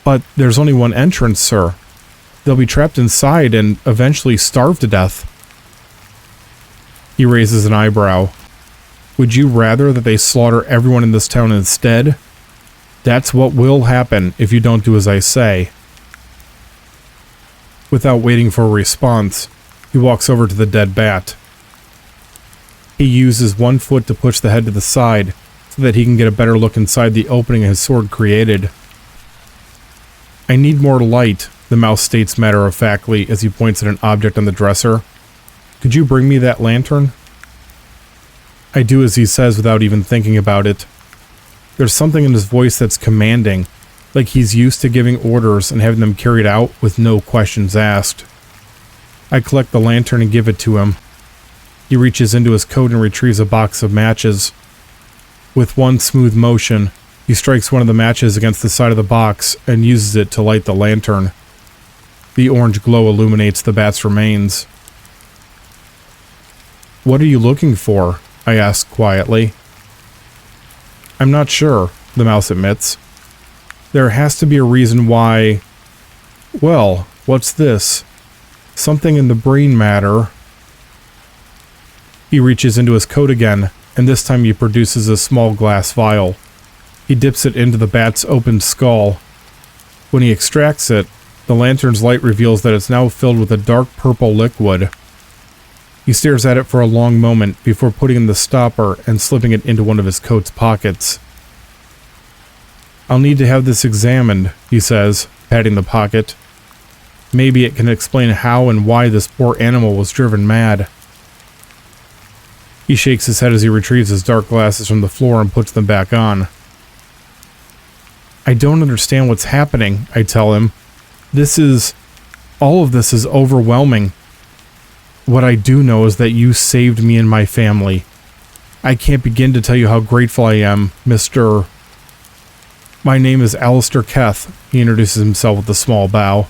But there's only one entrance, sir. They'll be trapped inside and eventually starve to death. He raises an eyebrow. Would you rather that they slaughter everyone in this town instead? That's what will happen if you don't do as I say. Without waiting for a response, he walks over to the dead bat. He uses one foot to push the head to the side so that he can get a better look inside the opening his sword created. I need more light, the mouse states matter-of-factly as he points at an object on the dresser. Could you bring me that lantern? I do as he says without even thinking about it. There's something in his voice that's commanding, like he's used to giving orders and having them carried out with no questions asked. I collect the lantern and give it to him. He reaches into his coat and retrieves a box of matches. With one smooth motion, he strikes one of the matches against the side of the box and uses it to light the lantern. The orange glow illuminates the bat's remains. "What are you looking for?" I ask quietly. "I'm not sure," the mouse admits. "There has to be a reason why... Well, what's this? Something in the brain matter." He reaches into his coat again, and this time he produces a small glass vial. He dips it into the bat's opened skull. When he extracts it, the lantern's light reveals that it's now filled with a dark purple liquid. He stares at it for a long moment before putting in the stopper and slipping it into one of his coat's pockets. "I'll need to have this examined," he says, patting the pocket. "Maybe it can explain how and why this poor animal was driven mad." He shakes his head as he retrieves his dark glasses from the floor and puts them back on. "I don't understand what's happening," I tell him. All of this is overwhelming. What I do know is that you saved me and my family. I can't begin to tell you how grateful I am, Mr. My name is Alistair Keth," he introduces himself with a small bow.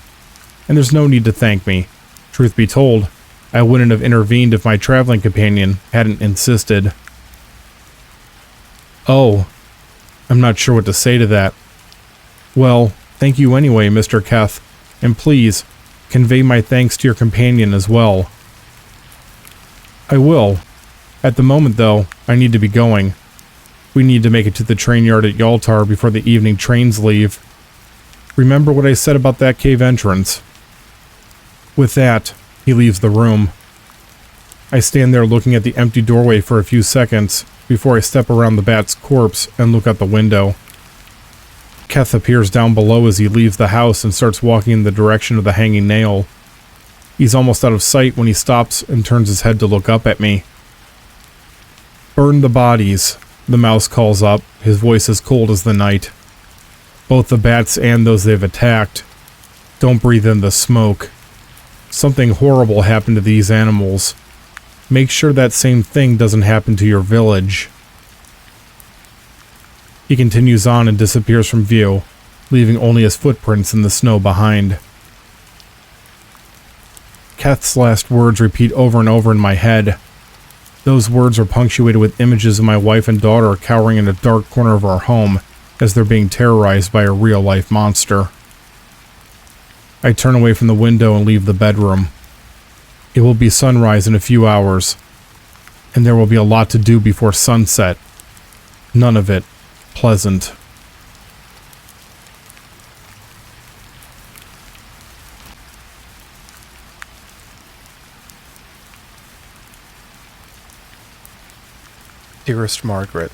"And there's no need to thank me. Truth be told, I wouldn't have intervened if my traveling companion hadn't insisted." "Oh, I'm not sure what to say to that." "Well, thank you anyway, Mr. Keth, and please, convey my thanks to your companion as well." "I will. At the moment, though, I need to be going. We need to make it to the train yard at Yaltar before the evening trains leave. Remember what I said about that cave entrance?" With that, he leaves the room. I stand there looking at the empty doorway for a few seconds before I step around the bat's corpse and look out the window. Keth appears down below as he leaves the house and starts walking in the direction of the hanging nail. He's almost out of sight when he stops and turns his head to look up at me. "Burn the bodies," the mouse calls up, his voice as cold as the night. "Both the bats and those they've attacked. Don't breathe in the smoke. Something horrible happened to these animals. Make sure that same thing doesn't happen to your village." He continues on and disappears from view, leaving only his footprints in the snow behind. Keth's last words repeat over and over in my head. Those words are punctuated with images of my wife and daughter cowering in a dark corner of our home as they're being terrorized by a real-life monster. I turn away from the window and leave the bedroom. It will be sunrise in a few hours, and there will be a lot to do before sunset. None of it pleasant. Dearest Margaret,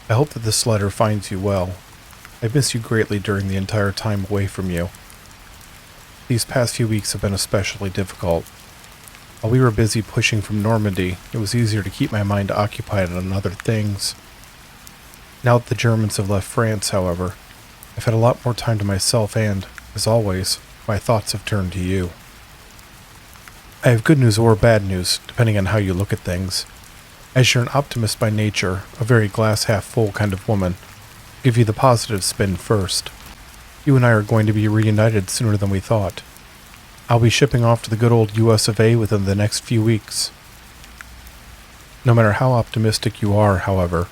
I hope that this letter finds you well. I miss you greatly during the entire time away from you. These past few weeks have been especially difficult. While we were busy pushing from Normandy, it was easier to keep my mind occupied on other things. Now that the Germans have left France, however, I've had a lot more time to myself and, as always, my thoughts have turned to you. I have good news or bad news, depending on how you look at things. As you're an optimist by nature, a very glass-half-full kind of woman, I'll give you the positive spin first. You and I are going to be reunited sooner than we thought. I'll be shipping off to the good old US of A within the next few weeks. No matter how optimistic you are, however,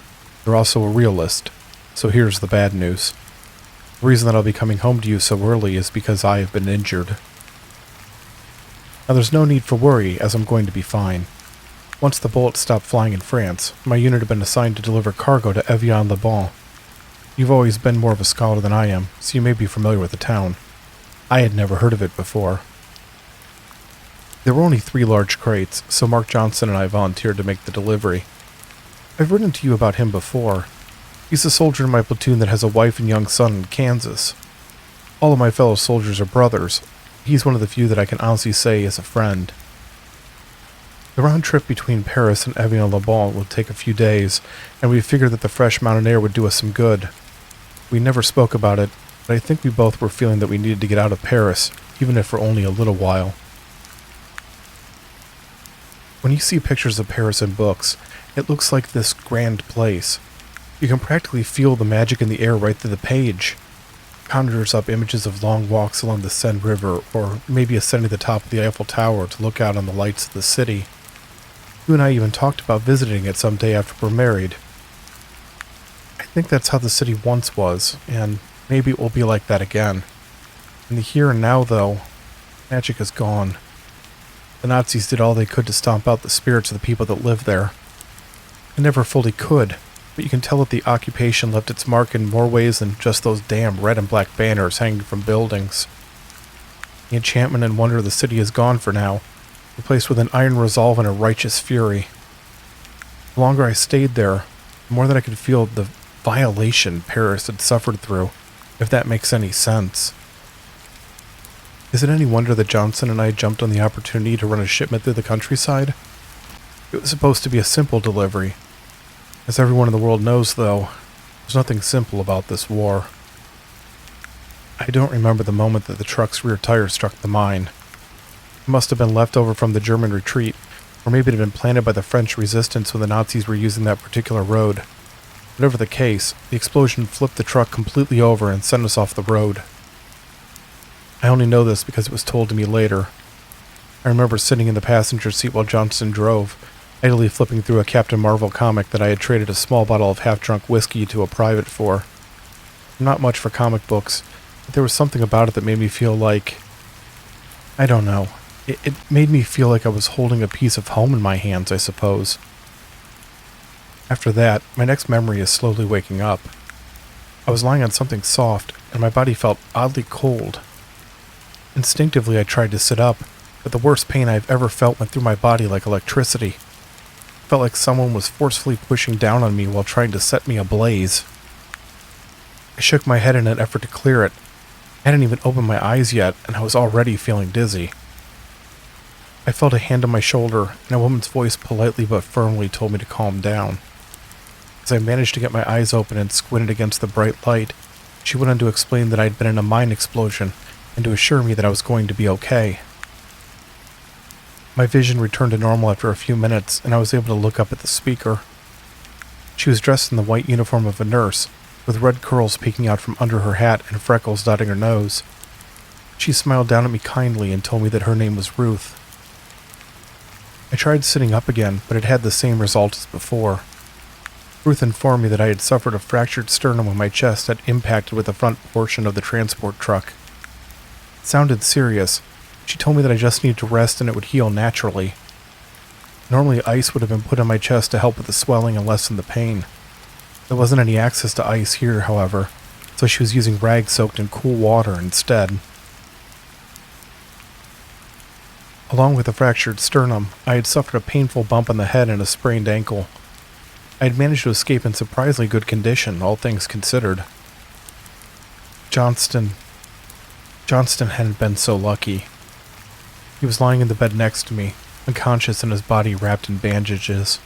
you're also a realist, so here's the bad news. The reason that I'll be coming home to you so early is because I have been injured. Now there's no need for worry, as I'm going to be fine. Once the bullets stopped flying in France, my unit had been assigned to deliver cargo to Evian-le-Bon. You've always been more of a scholar than I am, so you may be familiar with the town. I had never heard of it before. There were only 3 large crates, so Mark Johnson and I volunteered to make the delivery. I've written to you about him before. He's a soldier in my platoon that has a wife and young son in Kansas. All of my fellow soldiers are brothers. He's one of the few that I can honestly say is a friend. The round trip between Paris and Evian-le-Bon would take a few days, and we figured that the fresh mountain air would do us some good. We never spoke about it, but I think we both were feeling that we needed to get out of Paris, even if for only a little while. When you see pictures of Paris in books, it looks like this grand place. You can practically feel the magic in the air right through the page. It conjures up images of long walks along the Seine River, or maybe ascending the top of the Eiffel Tower to look out on the lights of the city. You and I even talked about visiting it someday after we're married. I think that's how the city once was, and maybe it will be like that again. In the here and now, though, magic is gone. The Nazis did all they could to stomp out the spirits of the people that lived there. They never fully could, but you can tell that the occupation left its mark in more ways than just those damn red and black banners hanging from buildings. The enchantment and wonder of the city is gone for now, replaced with an iron resolve and a righteous fury. The longer I stayed there, the more that I could feel the violation Paris had suffered through, if that makes any sense. Is it any wonder that Johnson and I jumped on the opportunity to run a shipment through the countryside? It was supposed to be a simple delivery. As everyone in the world knows, though, there's nothing simple about this war. I don't remember the moment that the truck's rear tire struck the mine. It must have been left over from the German retreat, or maybe it had been planted by the French resistance when the Nazis were using that particular road. Whatever the case, the explosion flipped the truck completely over and sent us off the road. I only know this because it was told to me later. I remember sitting in the passenger seat while Johnson drove, idly flipping through a Captain Marvel comic that I had traded a small bottle of half-drunk whiskey to a private for. I'm not much for comic books, but there was something about it that made me feel like... I don't know. It made me feel like I was holding a piece of home in my hands, I suppose. After that, my next memory is slowly waking up. I was lying on something soft, and my body felt oddly cold. Instinctively, I tried to sit up, but the worst pain I've ever felt went through my body like electricity. It felt like someone was forcefully pushing down on me while trying to set me ablaze. I shook my head in an effort to clear it. I hadn't even opened my eyes yet, and I was already feeling dizzy. I felt a hand on my shoulder, and a woman's voice politely but firmly told me to calm down. As I managed to get my eyes open and squinted against the bright light, she went on to explain that I'd been in a mine explosion, and to assure me that I was going to be okay. My vision returned to normal after a few minutes, and I was able to look up at the speaker. She was dressed in the white uniform of a nurse, with red curls peeking out from under her hat and freckles dotting her nose. She smiled down at me kindly and told me that her name was Ruth. I tried sitting up again, but it had the same result as before. Ruth informed me that I had suffered a fractured sternum when my chest had impacted with the front portion of the transport truck. It sounded serious. She told me that I just needed to rest and it would heal naturally. Normally ice would have been put on my chest to help with the swelling and lessen the pain. There wasn't any access to ice here, however, so she was using rags soaked in cool water instead. Along with a fractured sternum, I had suffered a painful bump on the head and a sprained ankle. I had managed to escape in surprisingly good condition, all things considered. Johnston hadn't been so lucky. He was lying in the bed next to me, unconscious and his body wrapped in bandages.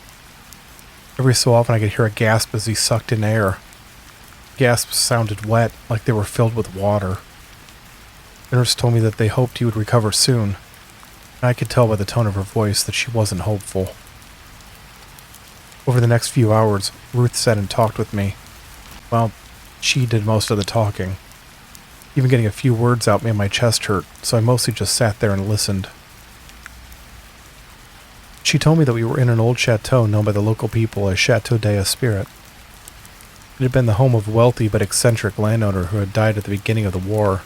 Every so often I could hear a gasp as he sucked in air. Gasps sounded wet, like they were filled with water. The nurse told me that they hoped he would recover soon, and I could tell by the tone of her voice that she wasn't hopeful. Over the next few hours, Ruth sat and talked with me. Well, she did most of the talking. Even getting a few words out made my chest hurt, so I mostly just sat there and listened. She told me that we were in an old chateau known by the local people as Chateau des Espirites. It had been the home of a wealthy but eccentric landowner who had died at the beginning of the war.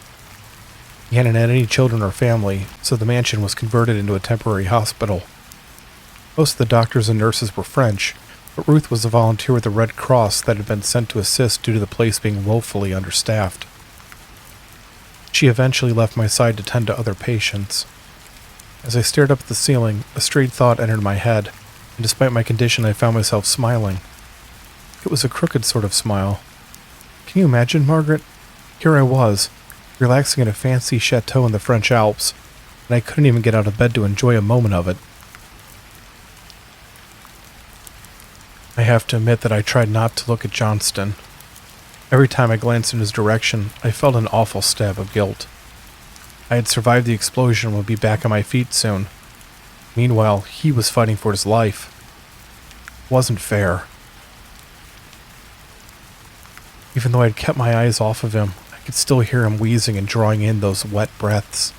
He hadn't had any children or family, so the mansion was converted into a temporary hospital. Most of the doctors and nurses were French, but Ruth was a volunteer with the Red Cross that had been sent to assist due to the place being woefully understaffed. She eventually left my side to tend to other patients. As I stared up at the ceiling, a straight thought entered my head, and despite my condition, I found myself smiling. It was a crooked sort of smile. Can you imagine, Margaret? Here I was, relaxing in a fancy chateau in the French Alps, and I couldn't even get out of bed to enjoy a moment of it. I have to admit that I tried not to look at Johnston. Every time I glanced in his direction, I felt an awful stab of guilt. I had survived the explosion and would be back on my feet soon. Meanwhile, he was fighting for his life. It wasn't fair. Even though I had kept my eyes off of him, I could still hear him wheezing and drawing in those wet breaths.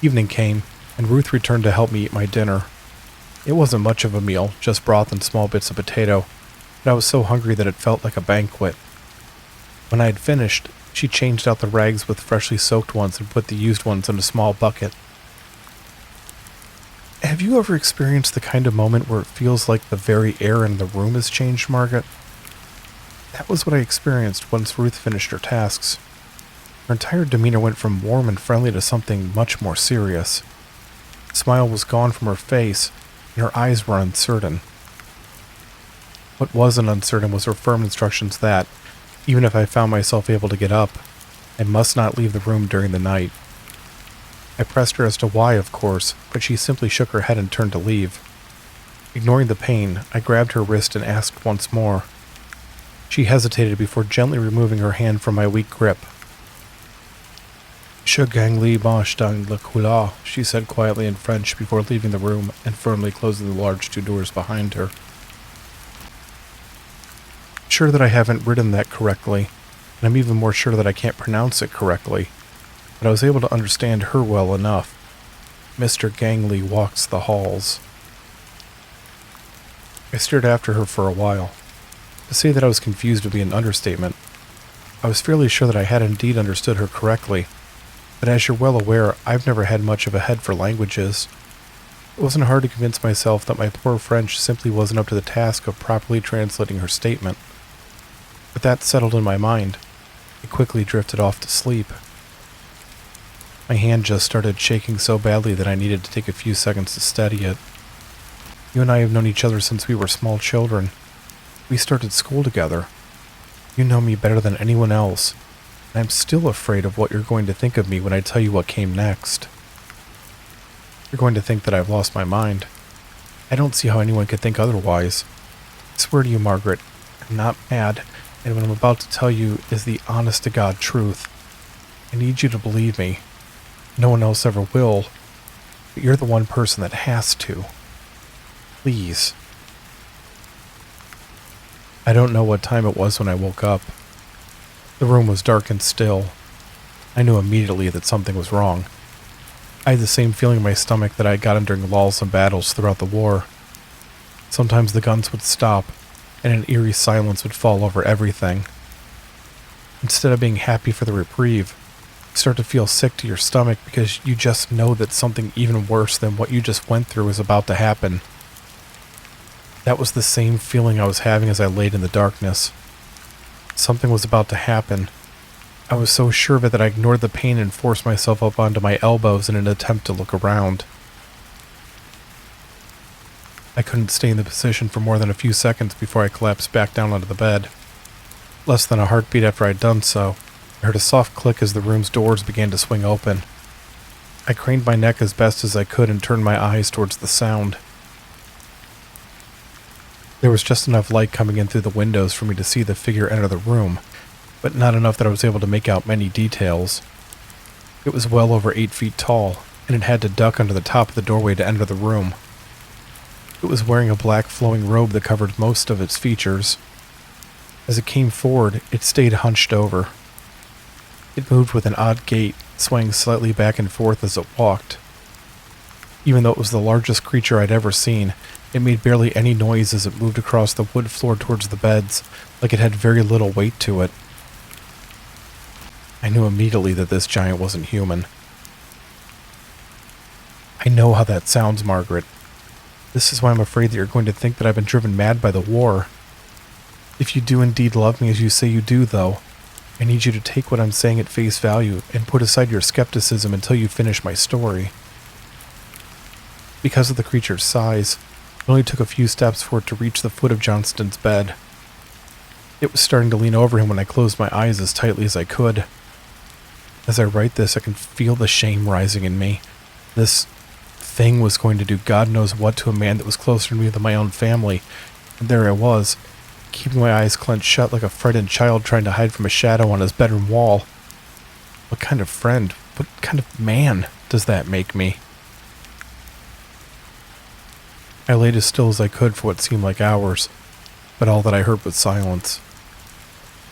Evening came, and Ruth returned to help me eat my dinner. It wasn't much of a meal, just broth and small bits of potato, but I was so hungry that it felt like a banquet. When I had finished, she changed out the rags with freshly soaked ones and put the used ones in a small bucket. Have you ever experienced the kind of moment where it feels like the very air in the room has changed, Margaret? That was what I experienced once Ruth finished her tasks. Her entire demeanor went from warm and friendly to something much more serious. The smile was gone from her face, and her eyes were uncertain. What wasn't uncertain was her firm instructions that, even if I found myself able to get up, I must not leave the room during the night. I pressed her as to why, of course, but she simply shook her head and turned to leave. Ignoring the pain, I grabbed her wrist and asked once more. She hesitated before gently removing her hand from my weak grip. Je gagne mange dans le couloir, she said quietly in French before leaving the room and firmly closing the large two doors behind her. Sure that I haven't written that correctly, and I'm even more sure that I can't pronounce it correctly, but I was able to understand her well enough. Mr. Gangley walks the halls. I stared after her for a while. To say that I was confused would be an understatement. I was fairly sure that I had indeed understood her correctly, but as you're well aware, I've never had much of a head for languages. It wasn't hard to convince myself that my poor French simply wasn't up to the task of properly translating her statement. With that settled in my mind, I quickly drifted off to sleep. My hand just started shaking so badly that I needed to take a few seconds to steady it. You and I have known each other since we were small children. We started school together. You know me better than anyone else, and I'm still afraid of what you're going to think of me when I tell you what came next. You're going to think that I've lost my mind. I don't see how anyone could think otherwise. I swear to you, Margaret, I'm not mad, and what I'm about to tell you is the honest-to-God truth. I need you to believe me. No one else ever will, but you're the one person that has to. Please. I don't know what time it was when I woke up. The room was dark and still. I knew immediately that something was wrong. I had the same feeling in my stomach that I had gotten during lulls and battles throughout the war. Sometimes the guns would stop, and an eerie silence would fall over everything. Instead of being happy for the reprieve, you start to feel sick to your stomach because you just know that something even worse than what you just went through is about to happen. That was the same feeling I was having as I laid in the darkness. Something was about to happen. I was so sure of it that I ignored the pain and forced myself up onto my elbows in an attempt to look around. I couldn't stay in the position for more than a few seconds before I collapsed back down onto the bed. Less than a heartbeat after I'd done so, I heard a soft click as the room's doors began to swing open. I craned my neck as best as I could and turned my eyes towards the sound. There was just enough light coming in through the windows for me to see the figure enter the room, but not enough that I was able to make out many details. It was well over 8 feet tall, and it had to duck under the top of the doorway to enter the room. It was wearing a black flowing robe that covered most of its features. As it came forward, it stayed hunched over. It moved with an odd gait, swaying slightly back and forth as it walked. Even though it was the largest creature I'd ever seen, it made barely any noise as it moved across the wood floor towards the beds, like it had very little weight to it. I knew immediately that this giant wasn't human. I know how that sounds, Margaret. This is why I'm afraid that you're going to think that I've been driven mad by the war. If you do indeed love me as you say you do, though, I need you to take what I'm saying at face value and put aside your skepticism until you finish my story. Because of the creature's size, it only took a few steps for it to reach the foot of Johnston's bed. It was starting to lean over him when I closed my eyes as tightly as I could. As I write this, I can feel the shame rising in me. This thing was going to do God knows what to a man that was closer to me than my own family, and there I was, keeping my eyes clenched shut like a frightened child trying to hide from a shadow on his bedroom wall. What kind of friend, what kind of man does that make me? I laid as still as I could for what seemed like hours, but all that I heard was silence.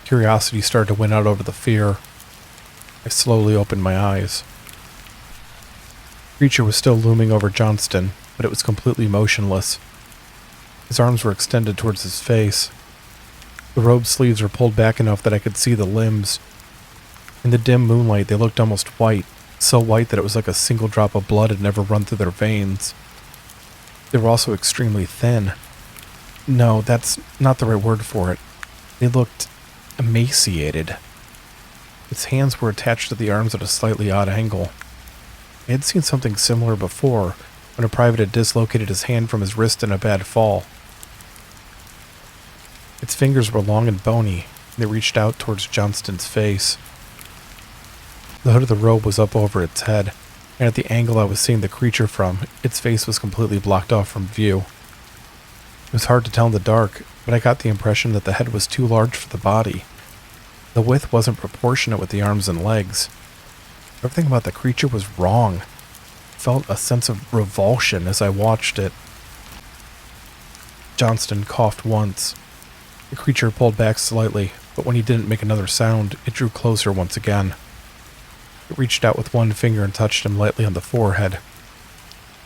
Curiosity started to win out over the fear. I slowly opened my eyes. The creature was still looming over Johnston, but it was completely motionless. His arms were extended towards his face. The robe sleeves were pulled back enough that I could see the limbs. In the dim moonlight, they looked almost white, so white that it was like a single drop of blood had never run through their veins. They were also extremely thin. No, that's not the right word for it. They looked emaciated. Its hands were attached to the arms at a slightly odd angle. I had seen something similar before, when a private had dislocated his hand from his wrist in a bad fall. Its fingers were long and bony, and they reached out towards Johnston's face. The hood of the robe was up over its head, and at the angle I was seeing the creature from, its face was completely blocked off from view. It was hard to tell in the dark, but I got the impression that the head was too large for the body. The width wasn't proportionate with the arms and legs. Everything about the creature was wrong. I felt a sense of revulsion as I watched it. Johnston coughed once. The creature pulled back slightly, but when he didn't make another sound, it drew closer once again. It reached out with one finger and touched him lightly on the forehead.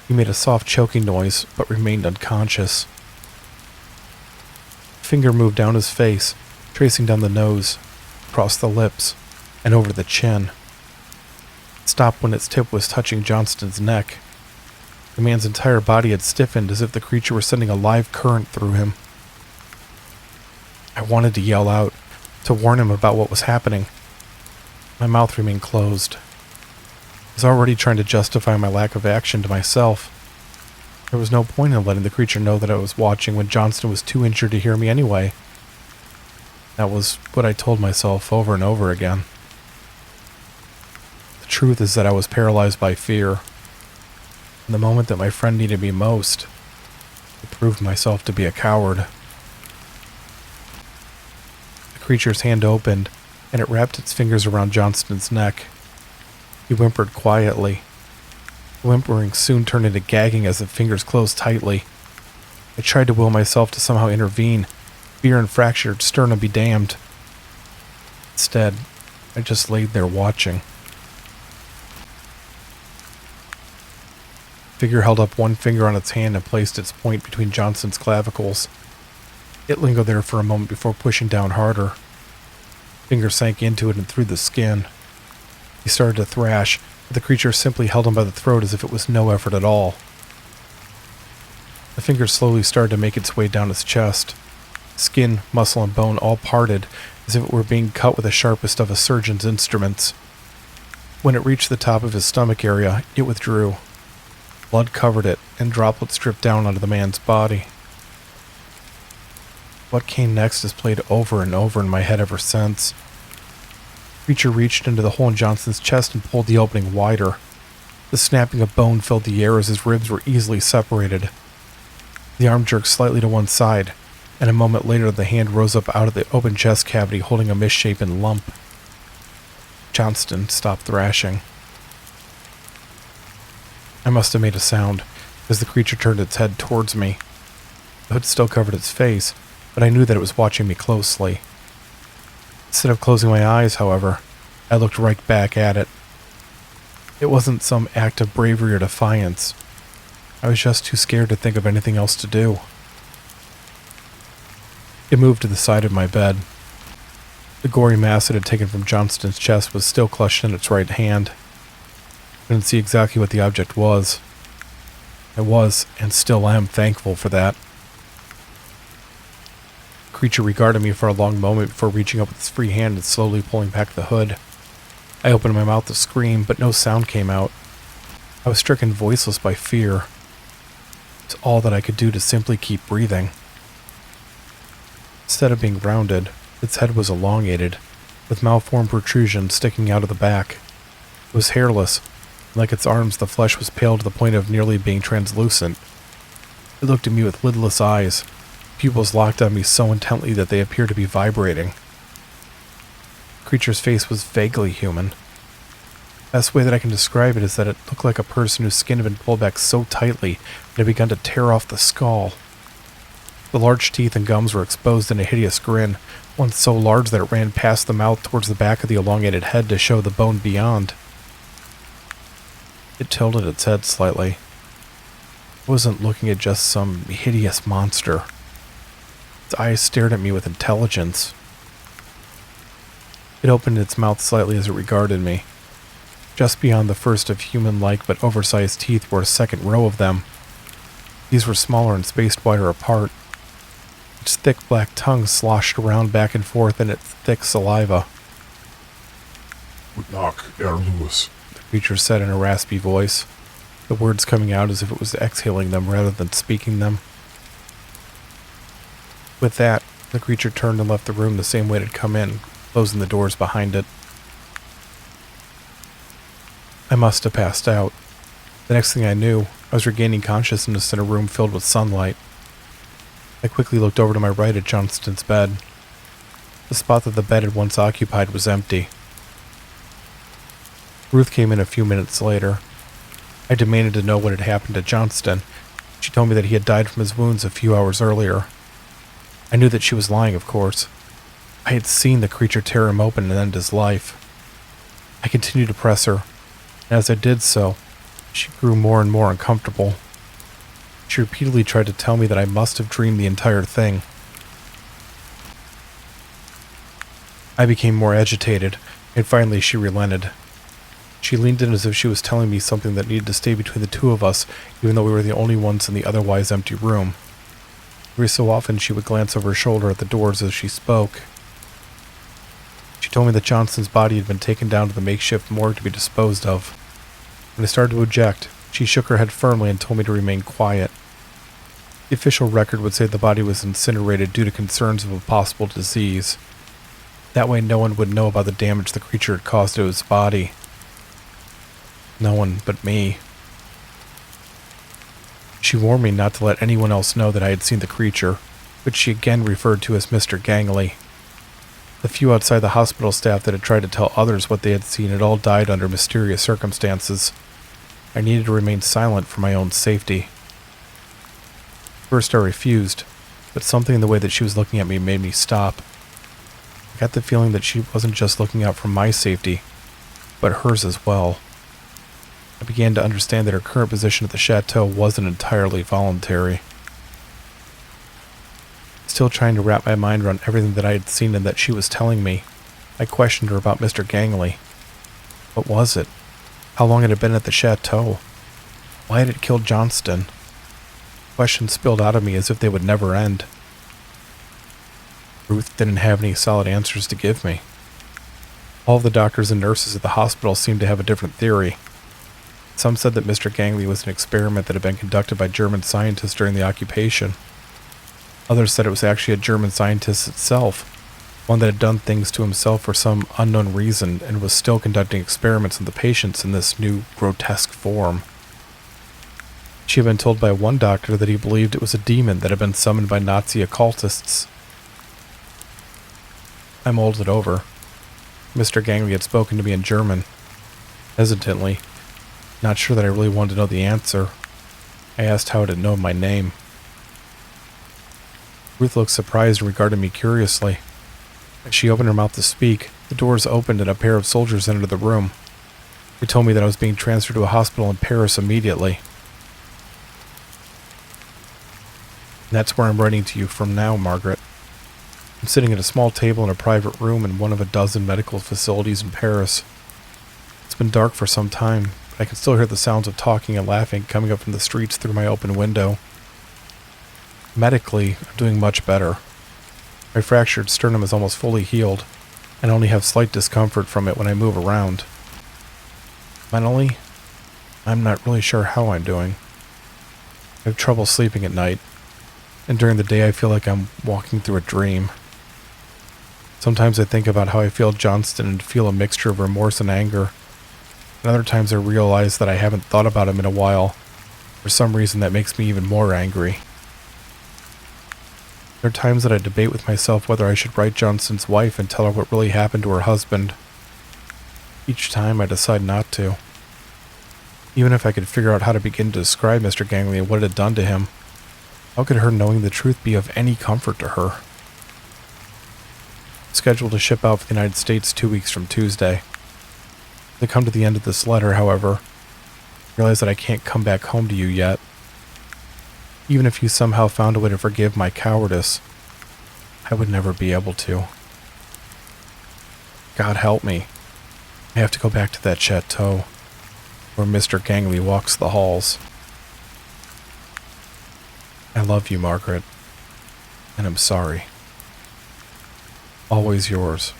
He made a soft choking noise, but remained unconscious. The finger moved down his face, tracing down the nose, across the lips, and over the chin. It stopped when its tip was touching Johnston's neck. The man's entire body had stiffened as if the creature were sending a live current through him. I wanted to yell out, to warn him about what was happening. My mouth remained closed. I was already trying to justify my lack of action to myself. There was no point in letting the creature know that I was watching when Johnston was too injured to hear me anyway. That was what I told myself over and over again. The truth is that I was paralyzed by fear. In the moment that my friend needed me most, I proved myself to be a coward. The creature's hand opened, and it wrapped its fingers around Johnston's neck. He whimpered quietly. The whimpering soon turned into gagging as the fingers closed tightly. I tried to will myself to somehow intervene. Fear and fractured sternum be damned. Instead, I just laid there watching. The figure held up one finger on its hand and placed its point between Johnston's clavicles. It lingered there for a moment before pushing down harder. The finger sank into it and through the skin. He started to thrash, but the creature simply held him by the throat as if it was no effort at all. The finger slowly started to make its way down his chest. Skin, muscle, and bone all parted as if it were being cut with the sharpest of a surgeon's instruments. When it reached the top of his stomach area, it withdrew. Blood covered it, and droplets dripped down onto the man's body. What came next has played over and over in my head ever since. The creature reached into the hole in Johnston's chest and pulled the opening wider. The snapping of bone filled the air as his ribs were easily separated. The arm jerked slightly to one side, and a moment later the hand rose up out of the open chest cavity holding a misshapen lump. Johnston stopped thrashing. I must have made a sound, as the creature turned its head towards me. The hood still covered its face, but I knew that it was watching me closely. Instead of closing my eyes, however, I looked right back at it. It wasn't some act of bravery or defiance. I was just too scared to think of anything else to do. It moved to the side of my bed. The gory mass it had taken from Johnston's chest was still clutched in its right hand. I didn't see exactly what the object was. I was, and still am, thankful for that. The The creature regarded me for a long moment before reaching up with its free hand and slowly pulling back the hood. I opened my mouth to scream, but no sound came out. I was stricken voiceless by fear. It was all that I could do to simply keep breathing. Instead of being rounded, its head was elongated, with malformed protrusions sticking out of the back. It was hairless. Like its arms, the flesh was pale to the point of nearly being translucent. It looked at me with lidless eyes, pupils locked on me so intently that they appeared to be vibrating. The creature's face was vaguely human. The best way that I can describe it is that it looked like a person whose skin had been pulled back so tightly that it had begun to tear off the skull. The large teeth and gums were exposed in a hideous grin, one so large that it ran past the mouth towards the back of the elongated head to show the bone beyond. It tilted its head slightly. I wasn't looking at just some hideous monster. Its eyes stared at me with intelligence. It opened its mouth slightly as it regarded me. Just beyond the first of human-like but oversized teeth were a second row of them. These were smaller and spaced wider apart. Its thick black tongue sloshed around back and forth in its thick saliva. Good knock, Herr Lewis. The creature said in a raspy voice, the words coming out as if it was exhaling them rather than speaking them. With that, the creature turned and left the room the same way it had come in, closing the doors behind it. I must have passed out. The next thing I knew, I was regaining consciousness in a room filled with sunlight. I quickly looked over to my right at Johnston's bed. The spot that the bed had once occupied was empty. Ruth came in a few minutes later. I demanded to know what had happened to Johnston. She told me that he had died from his wounds a few hours earlier. I knew that she was lying, of course. I had seen the creature tear him open and end his life. I continued to press her, and as I did so, she grew more and more uncomfortable. She repeatedly tried to tell me that I must have dreamed the entire thing. I became more agitated, and finally she relented. She leaned in as if she was telling me something that needed to stay between the two of us, even though we were the only ones in the otherwise empty room. Every so often she would glance over her shoulder at the doors as she spoke. She told me that Johnston's body had been taken down to the makeshift morgue to be disposed of. When I started to object, she shook her head firmly and told me to remain quiet. The official record would say the body was incinerated due to concerns of a possible disease. That way no one would know about the damage the creature had caused to his body. No one but me. She warned me not to let anyone else know that I had seen the creature, which she again referred to as Mr. Gangley. The few outside the hospital staff that had tried to tell others what they had seen had all died under mysterious circumstances. I needed to remain silent for my own safety. First I refused, but something in the way that she was looking at me made me stop. I got the feeling that she wasn't just looking out for my safety, but hers as well. I began to understand that her current position at the chateau wasn't entirely voluntary. Still trying to wrap my mind around everything that I had seen and that she was telling me, I questioned her about Mr. Gangley. What was it? How long had it been at the chateau? Why had it killed Johnston? Questions spilled out of me as if they would never end. Ruth didn't have any solid answers to give me. All of the doctors and nurses at the hospital seemed to have a different theory. Some said that Mr. Gangley was an experiment that had been conducted by German scientists during the occupation. Others said it was actually a German scientist itself, one that had done things to himself for some unknown reason and was still conducting experiments on the patients in this new, grotesque form. She had been told by one doctor that he believed it was a demon that had been summoned by Nazi occultists. I mulled it over. Mr. Gangley had spoken to me in German. Hesitantly, not sure that I really wanted to know the answer, I asked how it had known my name. Ruth looked surprised and regarded me curiously. As she opened her mouth to speak, the doors opened and a pair of soldiers entered the room. They told me that I was being transferred to a hospital in Paris immediately. And that's where I'm writing to you from now, Margaret. I'm sitting at a small table in a private room in one of a dozen medical facilities in Paris. It's been dark for some time, but I can still hear the sounds of talking and laughing coming up from the streets through my open window. Medically, I'm doing much better. My fractured sternum is almost fully healed, and only have slight discomfort from it when I move around. Mentally, I'm not really sure how I'm doing. I have trouble sleeping at night, and during the day I feel like I'm walking through a dream. Sometimes I think about how I failed Johnston and feel a mixture of remorse and anger, and other times I realize that I haven't thought about him in a while. For some reason that makes me even more angry. There are times that I debate with myself whether I should write Johnston's wife and tell her what really happened to her husband. Each time I decide not to. Even if I could figure out how to begin to describe Mr. Gangley and what it had done to him, how could her knowing the truth be of any comfort to her? I'm scheduled to ship out for the United States 2 weeks from Tuesday. As I come to the end of this letter, however, I realize that I can't come back home to you yet. Even if you somehow found a way to forgive my cowardice, I would never be able to. God help me. I have to go back to that chateau, where Mr. Gangley walks the halls. I love you, Margaret, and I'm sorry. Always yours,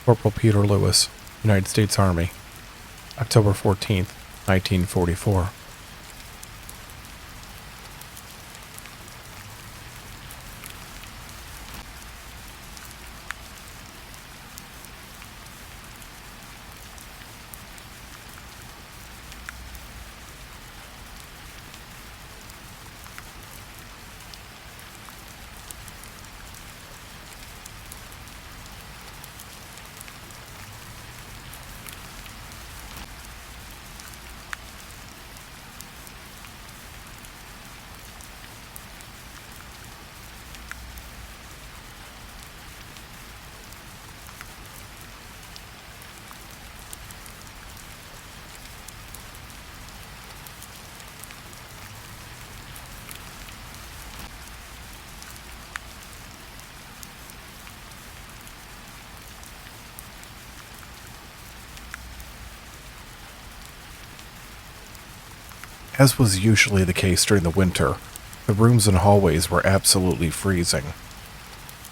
Corporal Peter Lewis, United States Army, October 14th, 1944. As was usually the case during the winter, the rooms and hallways were absolutely freezing.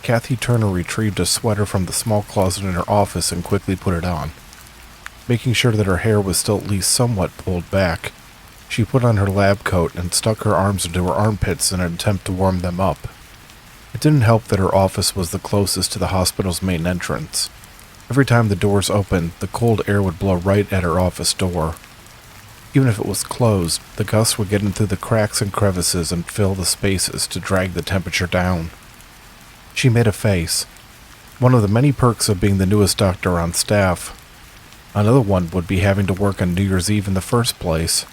Kathy Turner retrieved a sweater from the small closet in her office and quickly put it on. Making sure that her hair was still at least somewhat pulled back, she put on her lab coat and stuck her arms into her armpits in an attempt to warm them up. It didn't help that her office was the closest to the hospital's main entrance. Every time the doors opened, the cold air would blow right at her office door. Even if it was closed, the gusts would get in through the cracks and crevices and fill the spaces to drag the temperature down. She made a face. One of the many perks of being the newest doctor on staff. Another one would be having to work on New Year's Eve in the first place.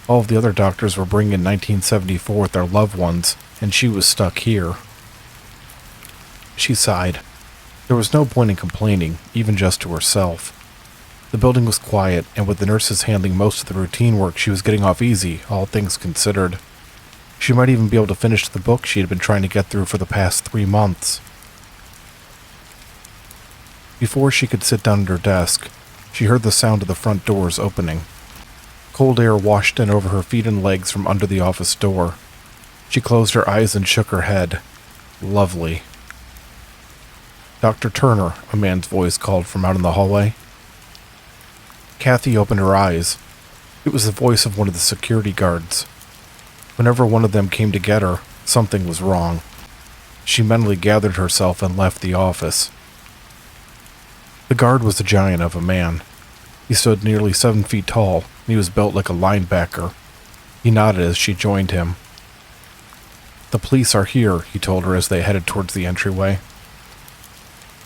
All of the other doctors were bringing in 1974 with their loved ones, and she was stuck here. She sighed. There was no point in complaining, even just to herself. The building was quiet, and with the nurses handling most of the routine work, she was getting off easy, all things considered. She might even be able to finish the book she had been trying to get through for the past 3 months. Before she could sit down at her desk, she heard the sound of the front doors opening. Cold air washed in over her feet and legs from under the office door. She closed her eyes and shook her head. Lovely. Dr. Turner, a man's voice called from out in the hallway. Kathy opened her eyes. It was the voice of one of the security guards. Whenever one of them came to get her, something was wrong. She mentally gathered herself and left the office. The guard was a giant of a man. He stood nearly 7 feet tall, and he was built like a linebacker. He nodded as she joined him. "The police are here," he told her as they headed towards the entryway.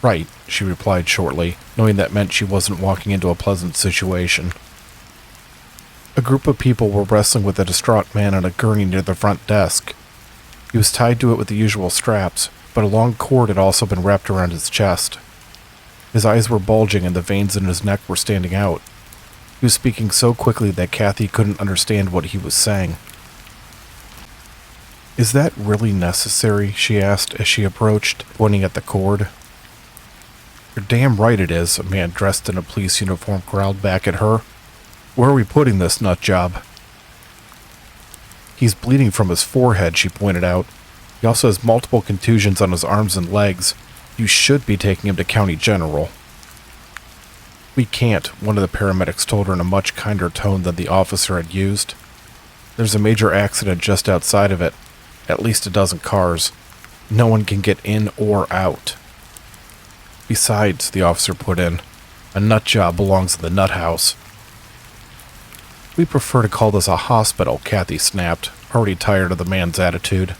"Right," she replied shortly, knowing that meant she wasn't walking into a pleasant situation. A group of people were wrestling with a distraught man on a gurney near the front desk. He was tied to it with the usual straps, but a long cord had also been wrapped around his chest. His eyes were bulging and the veins in his neck were standing out. He was speaking so quickly that Kathy couldn't understand what he was saying. "Is that really necessary?" she asked as she approached, pointing at the cord. "You're damn right it is," a man dressed in a police uniform growled back at her. "Where are we putting this nut job?" "He's bleeding from his forehead," she pointed out. He also has multiple contusions on his arms and legs. You should be taking him to County General." "We can't," one of the paramedics told her in a much kinder tone than the officer had used. "There's a major accident just outside of it. At least a dozen cars. No one can get in or out." "Besides," the officer put in, "a nut job belongs in the nut house." "We prefer to call this a hospital," Kathy snapped, already tired of the man's attitude.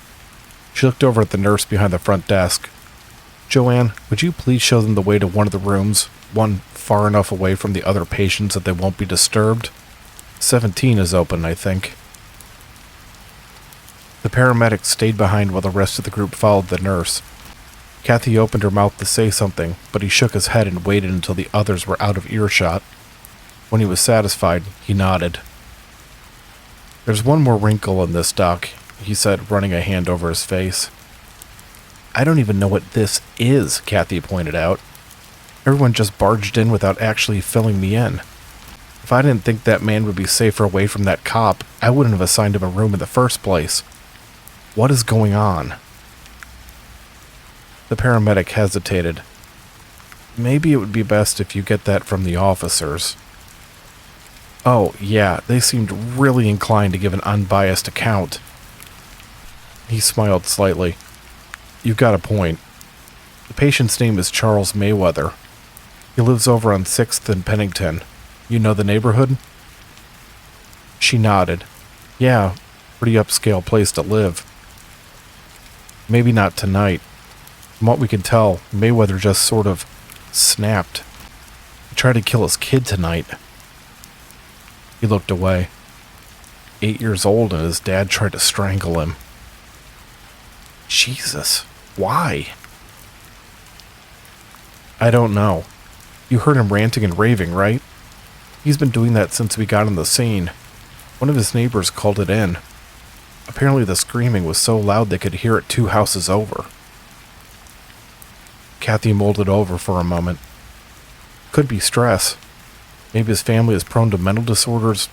She looked over at the nurse behind the front desk. "Joanne, would you please show them the way to one of the rooms, one far enough away from the other patients that they won't be disturbed? 17 is open, I think." The paramedic stayed behind while the rest of the group followed the nurse. Kathy opened her mouth to say something, but he shook his head and waited until the others were out of earshot. When he was satisfied, he nodded. "There's one more wrinkle in this, Doc," he said, running a hand over his face. "I don't even know what this is," Kathy pointed out. "Everyone just barged in without actually filling me in. If I didn't think that man would be safer away from that cop, I wouldn't have assigned him a room in the first place. What is going on?" The paramedic hesitated. "Maybe it would be best if you get that from the officers." "Oh, yeah, they seemed really inclined to give an unbiased account." He smiled slightly. "You've got a point. The patient's name is Charles Mayweather. He lives over on 6th and Pennington. You know the neighborhood?" She nodded. "Yeah, pretty upscale place to live." "Maybe not tonight. From what we can tell, Mayweather just sort of snapped. He tried to kill his kid tonight." He looked away. 8 years old and his dad tried to strangle him. Jesus, why? "I don't know. You heard him ranting and raving, right? He's been doing that since we got on the scene. One of his neighbors called it in. Apparently the screaming was so loud they could hear it 2 houses over." Kathy mulled it over for a moment. "Could be stress. Maybe his family is prone to mental disorders.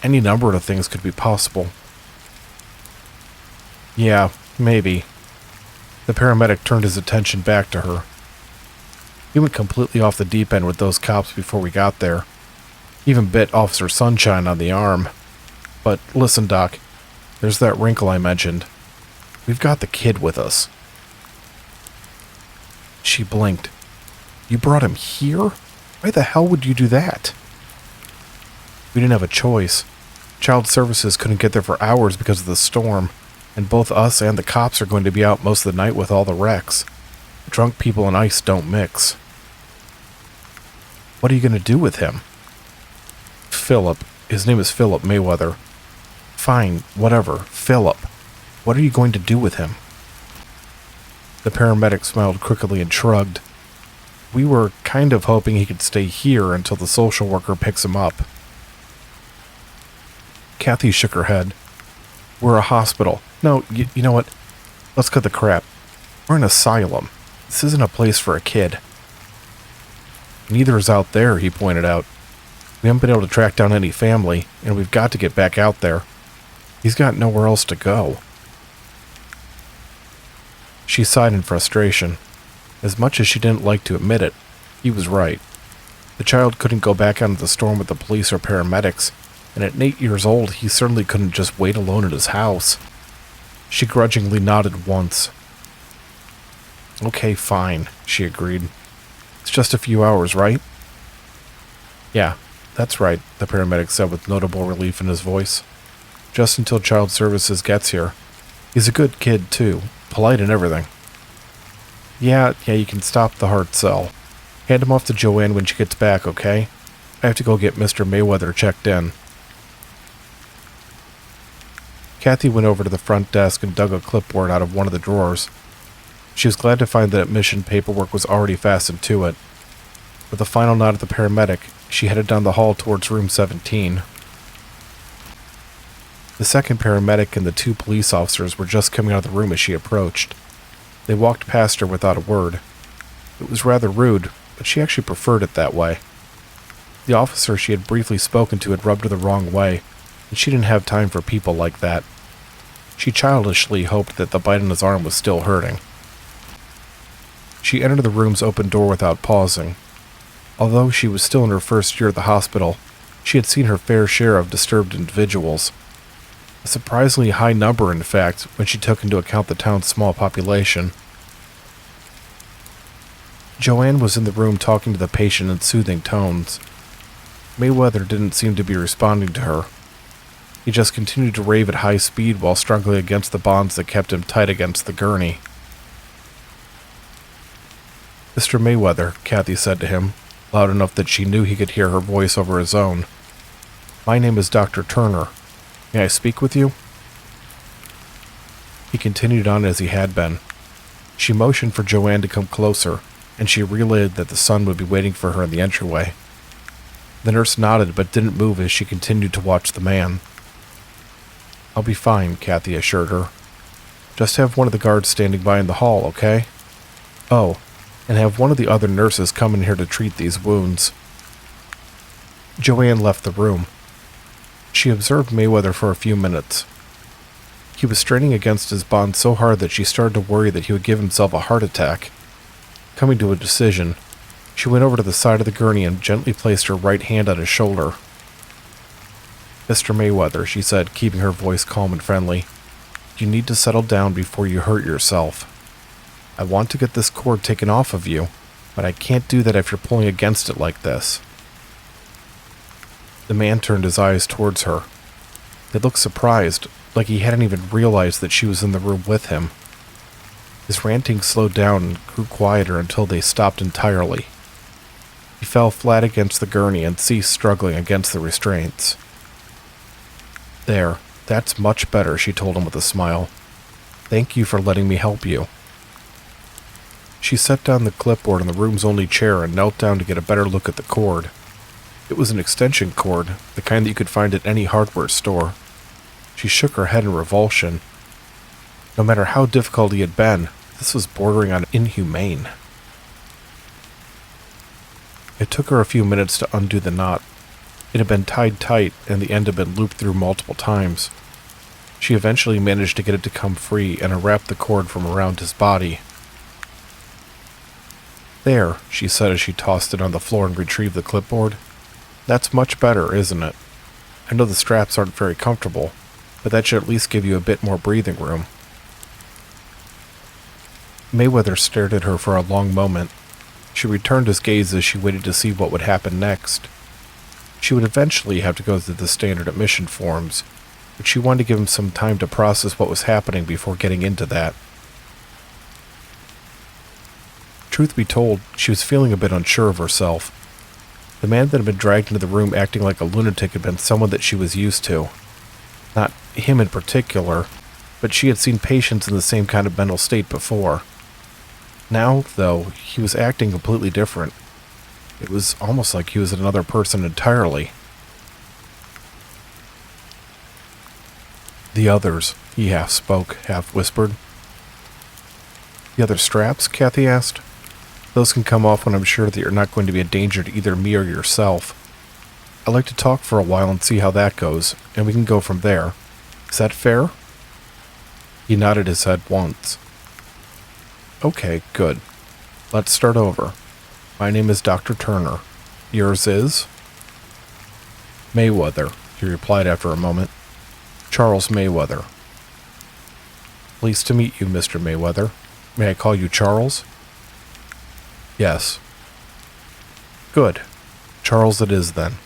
Any number of things could be possible." "Yeah, maybe." The paramedic turned his attention back to her. "He went completely off the deep end with those cops before we got there. Even bit Officer Sunshine on the arm. But listen, Doc, there's that wrinkle I mentioned. We've got the kid with us." She blinked. "You brought him here? Why the hell would you do that?" "We didn't have a choice. Child Services couldn't get there for hours because of the storm, and both us and the cops are going to be out most of the night with all the wrecks. Drunk people and ice don't mix." "What are you going to do with him?" "Philip. His name is Philip Mayweather." "Fine, whatever. Philip. What are you going to do with him?" The paramedic smiled crookedly and shrugged. "We were kind of hoping he could stay here until the social worker picks him up." Kathy shook her head. "We're a hospital. No, you know what? Let's cut the crap. We're an asylum. This isn't a place for a kid." "Neither is out there," he pointed out. "We haven't been able to track down any family, and we've got to get back out there. He's got nowhere else to go." She sighed in frustration. As much as she didn't like to admit it, he was right. The child couldn't go back out into the storm with the police or paramedics, and at 8 years old, he certainly couldn't just wait alone at his house. She grudgingly nodded once. "Okay, fine," she agreed. "It's just a few hours, right?" "Yeah, that's right," the paramedic said with notable relief in his voice. "Just until Child Services gets here. He's a good kid, too. Polite and everything." Yeah, you can stop the hard sell. Hand him off to Joanne when she gets back, okay? I have to go get Mr. Mayweather checked in." Kathy went over to the front desk and dug a clipboard out of one of the drawers. She was glad to find that admission paperwork was already fastened to it. With a final nod at the paramedic, she headed down the hall towards room 17. The second paramedic and the 2 police officers were just coming out of the room as she approached. They walked past her without a word. It was rather rude, but she actually preferred it that way. The officer she had briefly spoken to had rubbed her the wrong way, and she didn't have time for people like that. She childishly hoped that the bite on his arm was still hurting. She entered the room's open door without pausing. Although she was still in her first year at the hospital, she had seen her fair share of disturbed individuals. A surprisingly high number, in fact, when she took into account the town's small population. Joanne was in the room talking to the patient in soothing tones. Mayweather didn't seem to be responding to her. He just continued to rave at high speed while struggling against the bonds that kept him tight against the gurney. "Mr. Mayweather," Kathy said to him, loud enough that she knew he could hear her voice over his own. "My name is Dr. Turner. May I speak with you?" He continued on as he had been. She motioned for Joanne to come closer, and she relayed that the son would be waiting for her in the entryway. The nurse nodded but didn't move as she continued to watch the man. "I'll be fine," Kathy assured her. "Just have one of the guards standing by in the hall, okay? Oh, and have one of the other nurses come in here to treat these wounds." Joanne left the room. She observed Mayweather for a few minutes. He was straining against his bond so hard that she started to worry that he would give himself a heart attack. Coming to a decision, she went over to the side of the gurney and gently placed her right hand on his shoulder. "Mr. Mayweather," she said, keeping her voice calm and friendly, "you need to settle down before you hurt yourself. I want to get this cord taken off of you, but I can't do that if you're pulling against it like this." The man turned his eyes towards her. They looked surprised, like he hadn't even realized that she was in the room with him. His ranting slowed down and grew quieter until they stopped entirely. He fell flat against the gurney and ceased struggling against the restraints. "There, that's much better," she told him with a smile. "Thank you for letting me help you." She set down the clipboard on the room's only chair and knelt down to get a better look at the cord. It was an extension cord, the kind that you could find at any hardware store. She shook her head in revulsion. No matter how difficult he had been, this was bordering on inhumane. It took her a few minutes to undo the knot. It had been tied tight, and the end had been looped through multiple times. She eventually managed to get it to come free and unwrap the cord from around his body. "There," she said as she tossed it on the floor and retrieved the clipboard. "That's much better, isn't it? I know the straps aren't very comfortable, but that should at least give you a bit more breathing room." Mayweather stared at her for a long moment. She returned his gaze as she waited to see what would happen next. She would eventually have to go through the standard admission forms, but she wanted to give him some time to process what was happening before getting into that. Truth be told, she was feeling a bit unsure of herself. The man that had been dragged into the room acting like a lunatic had been someone that she was used to. Not him in particular, but she had seen patients in the same kind of mental state before. Now, though, he was acting completely different. It was almost like he was another person entirely. "The others," he half spoke, half whispered. "The other straps?" Kathy asked. "Those can come off when I'm sure that you're not going to be a danger to either me or yourself. I'd like to talk for a while and see how that goes, and we can go from there. Is that fair?" He nodded his head once. "Okay, good. Let's start over. My name is Dr. Turner. Yours is?" "Mayweather," he replied after a moment. "Charles Mayweather." "Pleased to meet you, Mr. Mayweather. May I call you Charles?" "Yes." "Good. Charles it is then.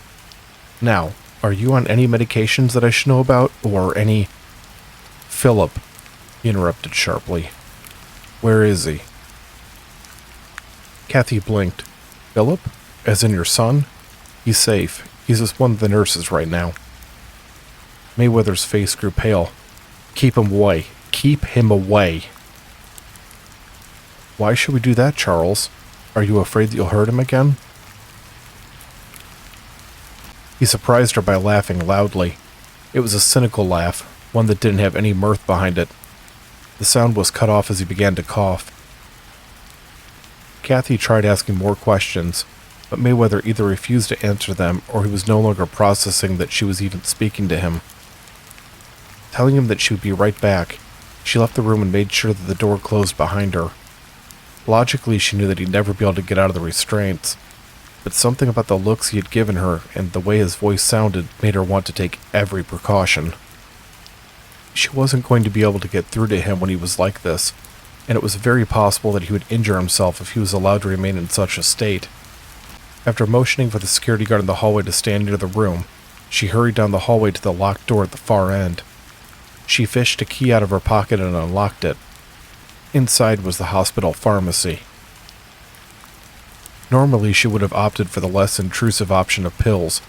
Now, are you on any medications that I should know about, or any—" "Philip," he interrupted sharply. "Where is he?" Kathy blinked. "Philip? As in your son? He's safe. He's with one of the nurses right now." Mayweather's face grew pale. "Keep him away. Keep him away." "Why should we do that, Charles? Are you afraid that you'll hurt him again?" He surprised her by laughing loudly. It was a cynical laugh, one that didn't have any mirth behind it. The sound was cut off as he began to cough. Kathy tried asking more questions, but Mayweather either refused to answer them or he was no longer processing that she was even speaking to him. Telling him that she would be right back, she left the room and made sure that the door closed behind her. Logically, she knew that he'd never be able to get out of the restraints, but something about the looks he had given her and the way his voice sounded made her want to take every precaution. She wasn't going to be able to get through to him when he was like this, and it was very possible that he would injure himself if he was allowed to remain in such a state. After motioning for the security guard in the hallway to stand near the room, she hurried down the hallway to the locked door at the far end. She fished a key out of her pocket and unlocked it. Inside was the hospital pharmacy. Normally, she would have opted for the less intrusive option of pills,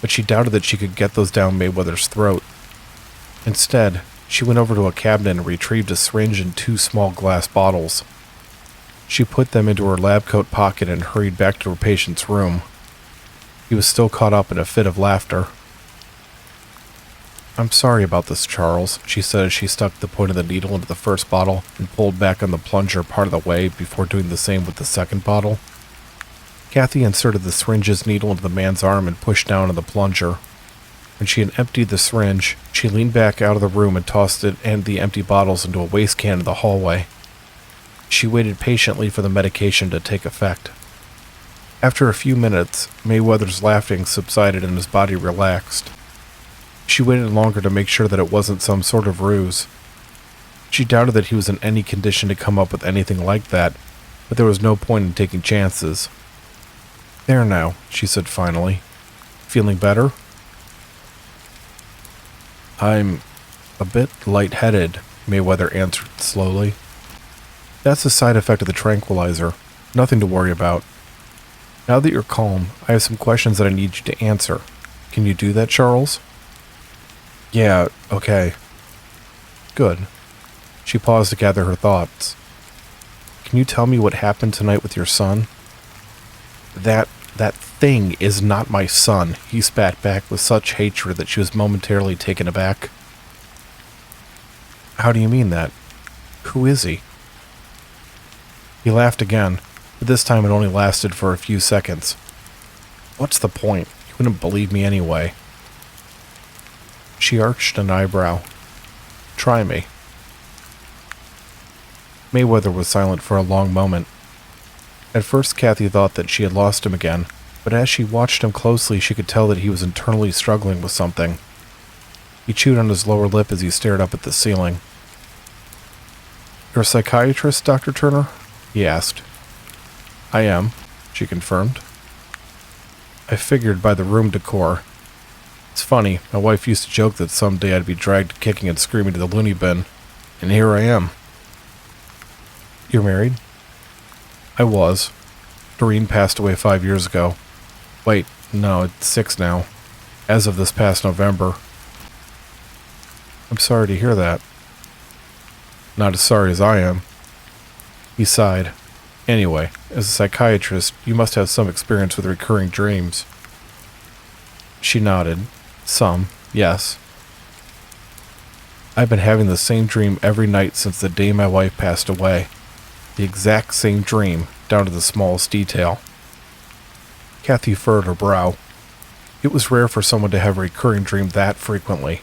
but she doubted that she could get those down Mayweather's throat. Instead, she went over to a cabinet and retrieved a syringe and 2 small glass bottles. She put them into her lab coat pocket and hurried back to her patient's room. He was still caught up in a fit of laughter. "I'm sorry about this, Charles," she said as she stuck the point of the needle into the first bottle and pulled back on the plunger part of the way before doing the same with the second bottle. Kathy inserted the syringe's needle into the man's arm and pushed down on the plunger. When she had emptied the syringe, she leaned back out of the room and tossed it and the empty bottles into a waste can in the hallway. She waited patiently for the medication to take effect. After a few minutes, Mayweather's laughing subsided and his body relaxed. She waited longer to make sure that it wasn't some sort of ruse. She doubted that he was in any condition to come up with anything like that, but there was no point in taking chances. "There now," she said finally. "Feeling better?" "I'm a bit lightheaded," Mayweather answered slowly. "That's a side effect of the tranquilizer. Nothing to worry about. Now that you're calm, I have some questions that I need you to answer. Can you do that, Charles?" "Yeah, okay." "Good." She paused to gather her thoughts. "Can you tell me what happened tonight with your son?" That thing is not my son," he spat back with such hatred that she was momentarily taken aback. "How do you mean that? Who is he?" He laughed again, but this time it only lasted for a few seconds. "What's the point? You wouldn't believe me anyway." She arched an eyebrow. "Try me." Mayweather was silent for a long moment. At first, Kathy thought that she had lost him again, but as she watched him closely, she could tell that he was internally struggling with something. He chewed on his lower lip as he stared up at the ceiling. "You're a psychiatrist, Dr. Turner?" he asked. "I am," she confirmed. "I figured by the room decor. It's funny, my wife used to joke that someday I'd be dragged kicking and screaming to the loony bin, and here I am." "You're married?" "I was. Doreen passed away 5 years ago. Wait, no, it's 6 now. As of this past November." "I'm sorry to hear that." "Not as sorry as I am." He sighed. "Anyway, as a psychiatrist, you must have some experience with recurring dreams." She nodded. "Some, yes. I've been having the same dream every night since the day my wife passed away. The exact same dream, down to the smallest detail." Kathy furrowed her brow. It was rare for someone to have a recurring dream that frequently.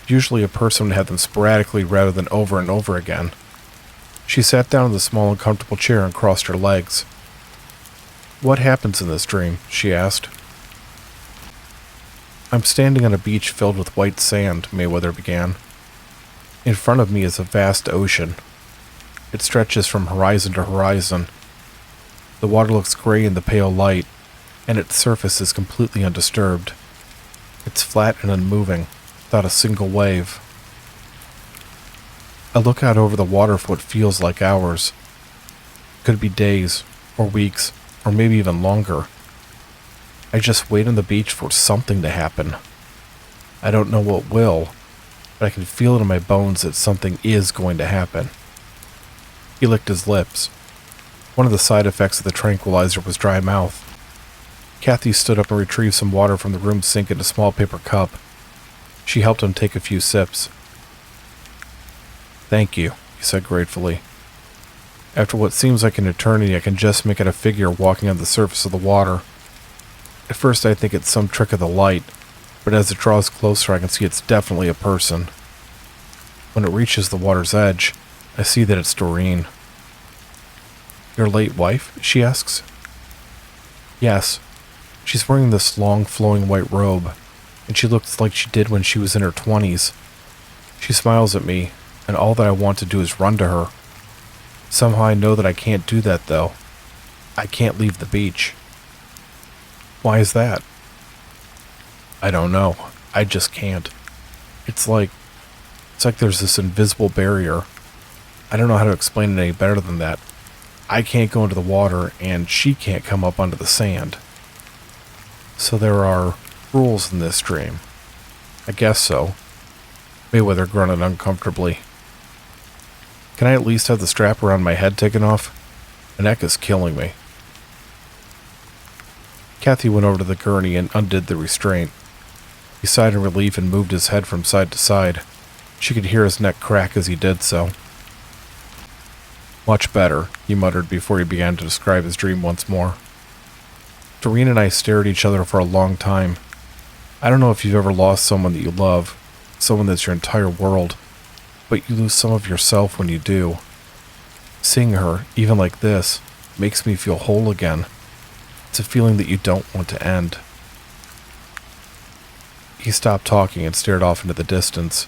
Usually a person would have them sporadically rather than over and over again. She sat down in the small uncomfortable chair and crossed her legs. "What happens in this dream?" she asked. "I'm standing on a beach filled with white sand," Mayweather began. "In front of me is a vast ocean. It stretches from horizon to horizon. The water looks gray in the pale light, and its surface is completely undisturbed. It's flat and unmoving, without a single wave. I look out over the water for what feels like hours. It could be days, or weeks, or maybe even longer. I just wait on the beach for something to happen. I don't know what will, but I can feel it in my bones that something is going to happen." He licked his lips. One of the side effects of the tranquilizer was dry mouth. Kathy stood up and retrieved some water from the room sink in a small paper cup. She helped him take a few sips. "Thank you," he said gratefully. "After what seems like an eternity, I can just make out a figure walking on the surface of the water. At first I think it's some trick of the light, but as it draws closer I can see it's definitely a person. When it reaches the water's edge, I see that it's Doreen. Your late wife? She asks. Yes. She's wearing this long, flowing white robe, and she looks like she did when she was in her 20s. She smiles at me, and all that I want to do is run to her. Somehow I know that I can't do that, though. I can't leave the beach. Why is that? I don't know. I just can't. It's like there's this invisible barrier. I don't know how to explain it any better than that. I can't go into the water, and she can't come up onto the sand. So there are rules in this dream. I guess so. Mayweather grunted uncomfortably. Can I at least have the strap around my head taken off? My neck is killing me. Kathy went over to the gurney and undid the restraint. He sighed in relief and moved his head from side to side. She could hear his neck crack as he did so. Much better, he muttered before he began to describe his dream once more. Doreen and I stared at each other for a long time. I don't know if you've ever lost someone that you love, someone that's your entire world, but you lose some of yourself when you do. Seeing her, even like this, makes me feel whole again. It's a feeling that you don't want to end. He stopped talking and stared off into the distance.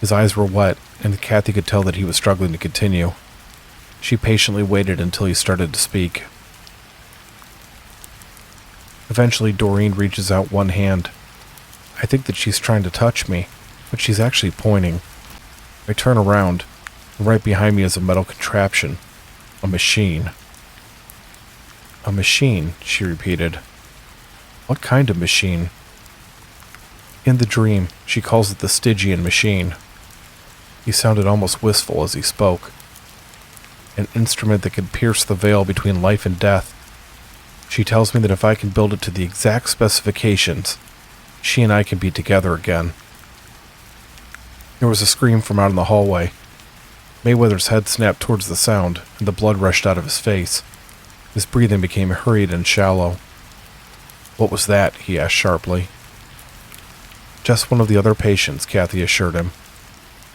His eyes were wet, and Kathy could tell that he was struggling to continue. She patiently waited until he started to speak. Eventually, Doreen reaches out one hand. I think that she's trying to touch me, but she's actually pointing. I turn around, and right behind me is a metal contraption. A machine. A machine, she repeated. What kind of machine? In the dream, she calls it the Stygian machine. He sounded almost wistful as he spoke. An instrument that could pierce the veil between life and death. She tells me that if I can build it to the exact specifications, she and I can be together again. There was a scream from out in the hallway. Mayweather's head snapped towards the sound, and the blood rushed out of his face. His breathing became hurried and shallow. What was that? He asked sharply. Just one of the other patients, Kathy assured him.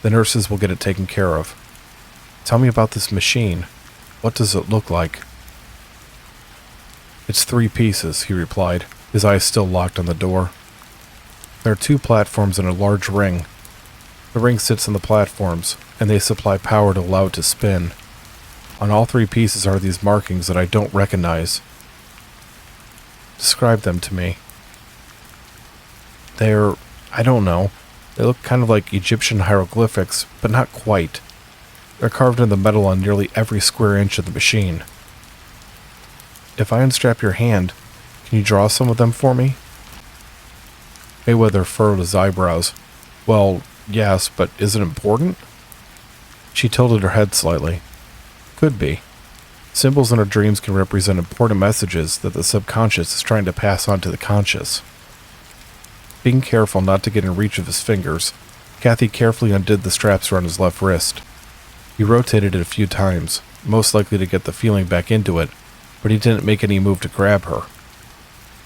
The nurses will get it taken care of. Tell me about this machine. What does it look like? It's 3 pieces, he replied, his eyes still locked on the door. There are 2 platforms and a large ring. The ring sits on the platforms, and they supply power to allow it to spin. On all 3 pieces are these markings that I don't recognize. Describe them to me. I don't know. They look kind of like Egyptian hieroglyphics, but not quite. They're carved in the metal on nearly every square inch of the machine. If I unstrap your hand, can you draw some of them for me? Mayweather furrowed his eyebrows. Well, yes, but is it important? She tilted her head slightly. Could be. Symbols in our dreams can represent important messages that the subconscious is trying to pass on to the conscious. Being careful not to get in reach of his fingers, Kathy carefully undid the straps around his left wrist. He rotated it a few times, most likely to get the feeling back into it, but he didn't make any move to grab her.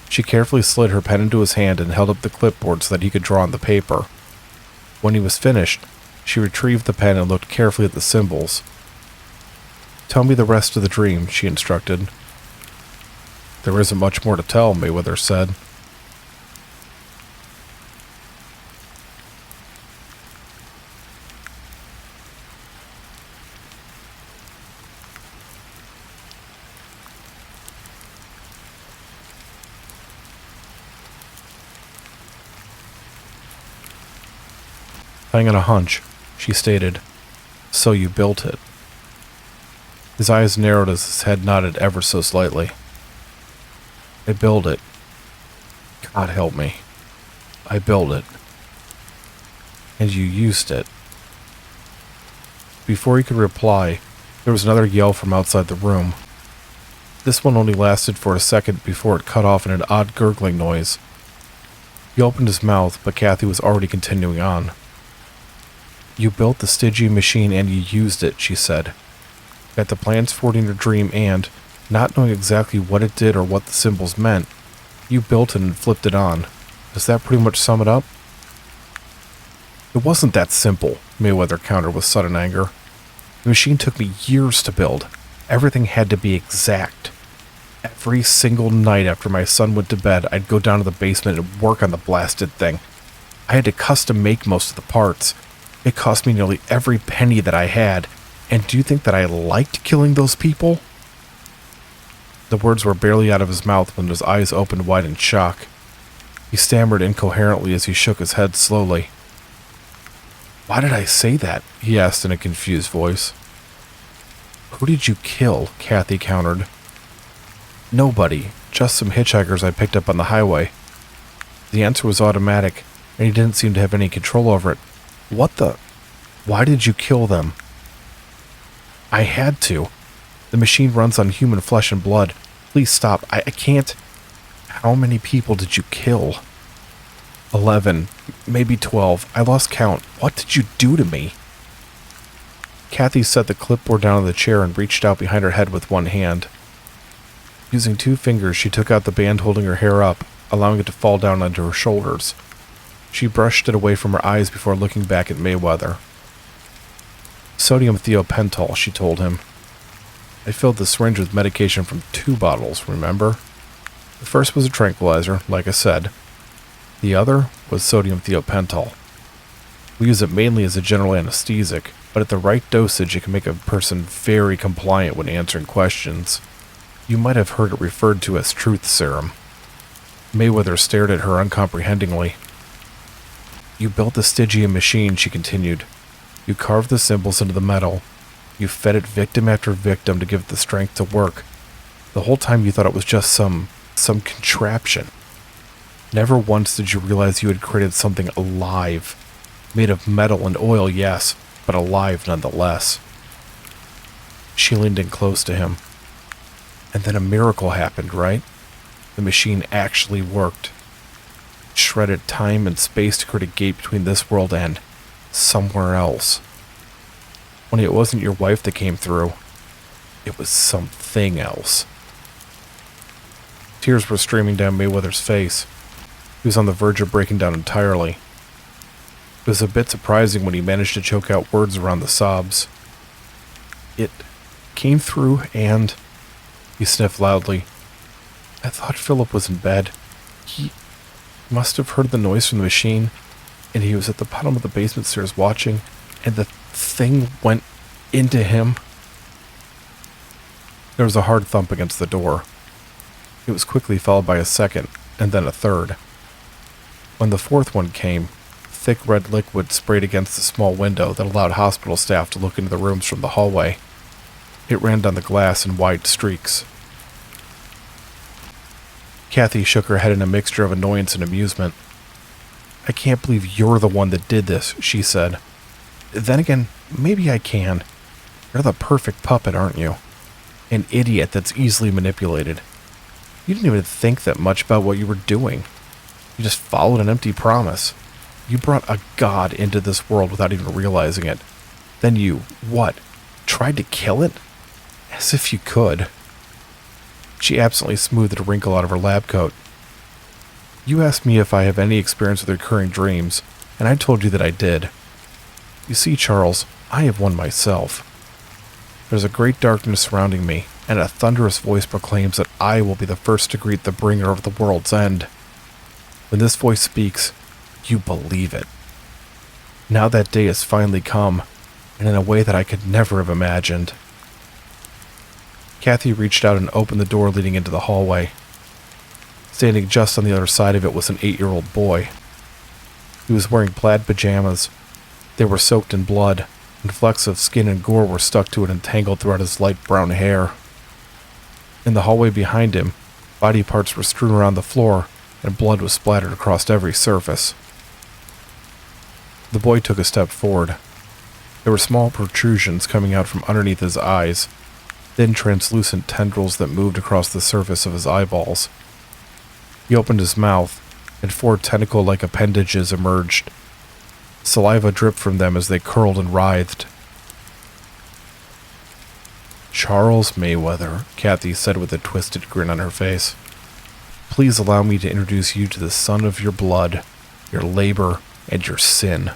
She carefully slid her pen into his hand and held up the clipboard so that he could draw on the paper. When he was finished, she retrieved the pen and looked carefully at the symbols. Tell me the rest of the dream, she instructed. There isn't much more to tell, Mayweather said. Hang on a hunch, she stated. So you built it. His eyes narrowed as his head nodded ever so slightly. I built it. God help me. I built it. And you used it. Before he could reply, there was another yell from outside the room. This one only lasted for a second before it cut off in an odd gurgling noise. He opened his mouth, but Kathy was already continuing on. You built the Stygian machine and you used it, she said. Got the plans for it in your dream and, not knowing exactly what it did or what the symbols meant, you built it and flipped it on. Does that pretty much sum it up? It wasn't that simple, Mayweather countered with sudden anger. The machine took me years to build. Everything had to be exact. Every single night after my son went to bed, I'd go down to the basement and work on the blasted thing. I had to custom make most of the parts. It cost me nearly every penny that I had. And do you think that I liked killing those people? The words were barely out of his mouth when his eyes opened wide in shock. He stammered incoherently as he shook his head slowly. Why did I say that? He asked in a confused voice. Who did you kill? Kathy countered. Nobody, just some hitchhikers I picked up on the highway. The answer was automatic, and he didn't seem to have any control over it. What the? Why did you kill them? I had to. The machine runs on human flesh and blood. Please stop. I can't. How many people did you kill? 11, maybe 12. I lost count. What did you do to me? Kathy set the clipboard down on the chair and reached out behind her head with one hand. Using 2 fingers, she took out the band holding her hair up, allowing it to fall down onto her shoulders. She brushed it away from her eyes before looking back at Mayweather. Sodium thiopental, she told him. I filled the syringe with medication from 2 bottles, remember? The first was a tranquilizer, like I said. The other was sodium thiopental. We use it mainly as a general anesthetic, but at the right dosage it can make a person very compliant when answering questions. You might have heard it referred to as truth serum. Mayweather stared at her uncomprehendingly. You built the Stygian machine, she continued. You carved the symbols into the metal. You fed it victim after victim to give it the strength to work. The whole time you thought it was just some contraption. Never once did you realize you had created something alive. Made of metal and oil, yes, but alive nonetheless. She leaned in close to him. And then a miracle happened, right? The machine actually worked. It shredded time and space to create a gate between this world and somewhere else. Only it wasn't your wife that came through. It was something else. Tears were streaming down Mayweather's face. He was on the verge of breaking down entirely. It was a bit surprising when he managed to choke out words around the sobs. It came through and... He sniffed loudly. I thought Philip was in bed. He must have heard the noise from the machine, and he was at the bottom of the basement stairs watching, and the thing went into him. There was a hard thump against the door. It was quickly followed by a second, and then a third. When the fourth one came, thick red liquid sprayed against the small window that allowed hospital staff to look into the rooms from the hallway. It ran down the glass in wide streaks. Kathy shook her head in a mixture of annoyance and amusement. I can't believe you're the one that did this, she said. Then again, maybe I can. You're the perfect puppet, aren't you? An idiot that's easily manipulated. You didn't even think that much about what you were doing. You just followed an empty promise. You brought a god into this world without even realizing it. Then you, what, tried to kill it? As if you could. She absently smoothed a wrinkle out of her lab coat. You asked me if I have any experience with recurring dreams, and I told you that I did. You see, Charles, I have one myself. There's a great darkness surrounding me, and a thunderous voice proclaims that I will be the first to greet the bringer of the world's end. When this voice speaks, you believe it. Now that day has finally come, and in a way that I could never have imagined. Kathy reached out and opened the door leading into the hallway. Standing just on the other side of it was an 8-year-old boy. He was wearing plaid pajamas. They were soaked in blood, and flecks of skin and gore were stuck to it and tangled throughout his light brown hair. In the hallway behind him, body parts were strewn around the floor, and blood was splattered across every surface. The boy took a step forward. There were small protrusions coming out from underneath his eyes, thin translucent tendrils that moved across the surface of his eyeballs. He opened his mouth, and 4 tentacle-like appendages emerged. Saliva dripped from them as they curled and writhed. Charles Mayweather, Kathy said with a twisted grin on her face. Please allow me to introduce you to the son of your blood, your labor, and your sin.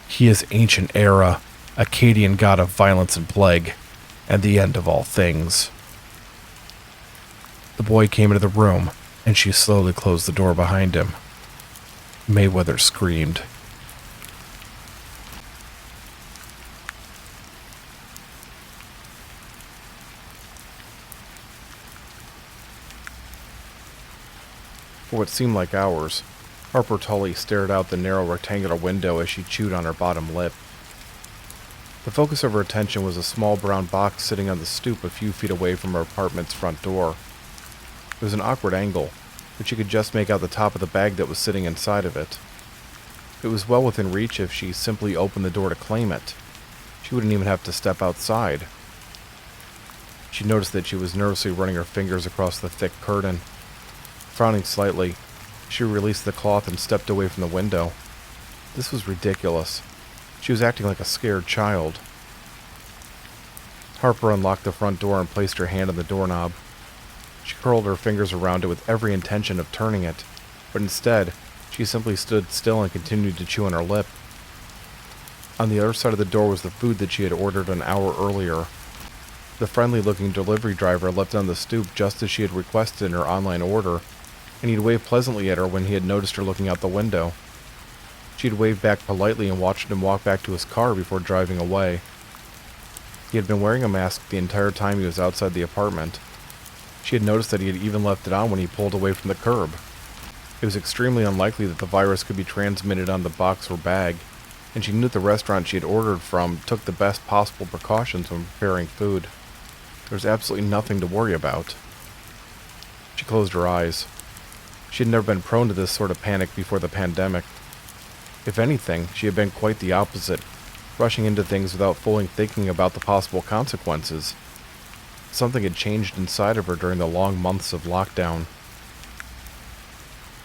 He is ancient era, Akkadian god of violence and plague, and the end of all things. The boy came into the room, and she slowly closed the door behind him. Mayweather screamed. For what seemed like hours, Harper Tully stared out the narrow rectangular window as she chewed on her bottom lip. The focus of her attention was a small brown box sitting on the stoop a few feet away from her apartment's front door. It was an awkward angle, but she could just make out the top of the bag that was sitting inside of it. It was well within reach if she simply opened the door to claim it. She wouldn't even have to step outside. She noticed that she was nervously running her fingers across the thick curtain. Frowning slightly, she released the cloth and stepped away from the window. This was ridiculous. She was acting like a scared child. Harper unlocked the front door and placed her hand on the doorknob. She curled her fingers around it with every intention of turning it, but instead, she simply stood still and continued to chew on her lip. On the other side of the door was the food that she had ordered an hour earlier. The friendly-looking delivery driver left it on the stoop just as she had requested in her online order, and he'd waved pleasantly at her when he had noticed her looking out the window. She had waved back politely and watched him walk back to his car before driving away. He had been wearing a mask the entire time he was outside the apartment. She had noticed that he had even left it on when he pulled away from the curb. It was extremely unlikely that the virus could be transmitted on the box or bag, and she knew that the restaurant she had ordered from took the best possible precautions when preparing food. There was absolutely nothing to worry about. She closed her eyes. She had never been prone to this sort of panic before the pandemic. If anything, she had been quite the opposite, rushing into things without fully thinking about the possible consequences. Something had changed inside of her during the long months of lockdown.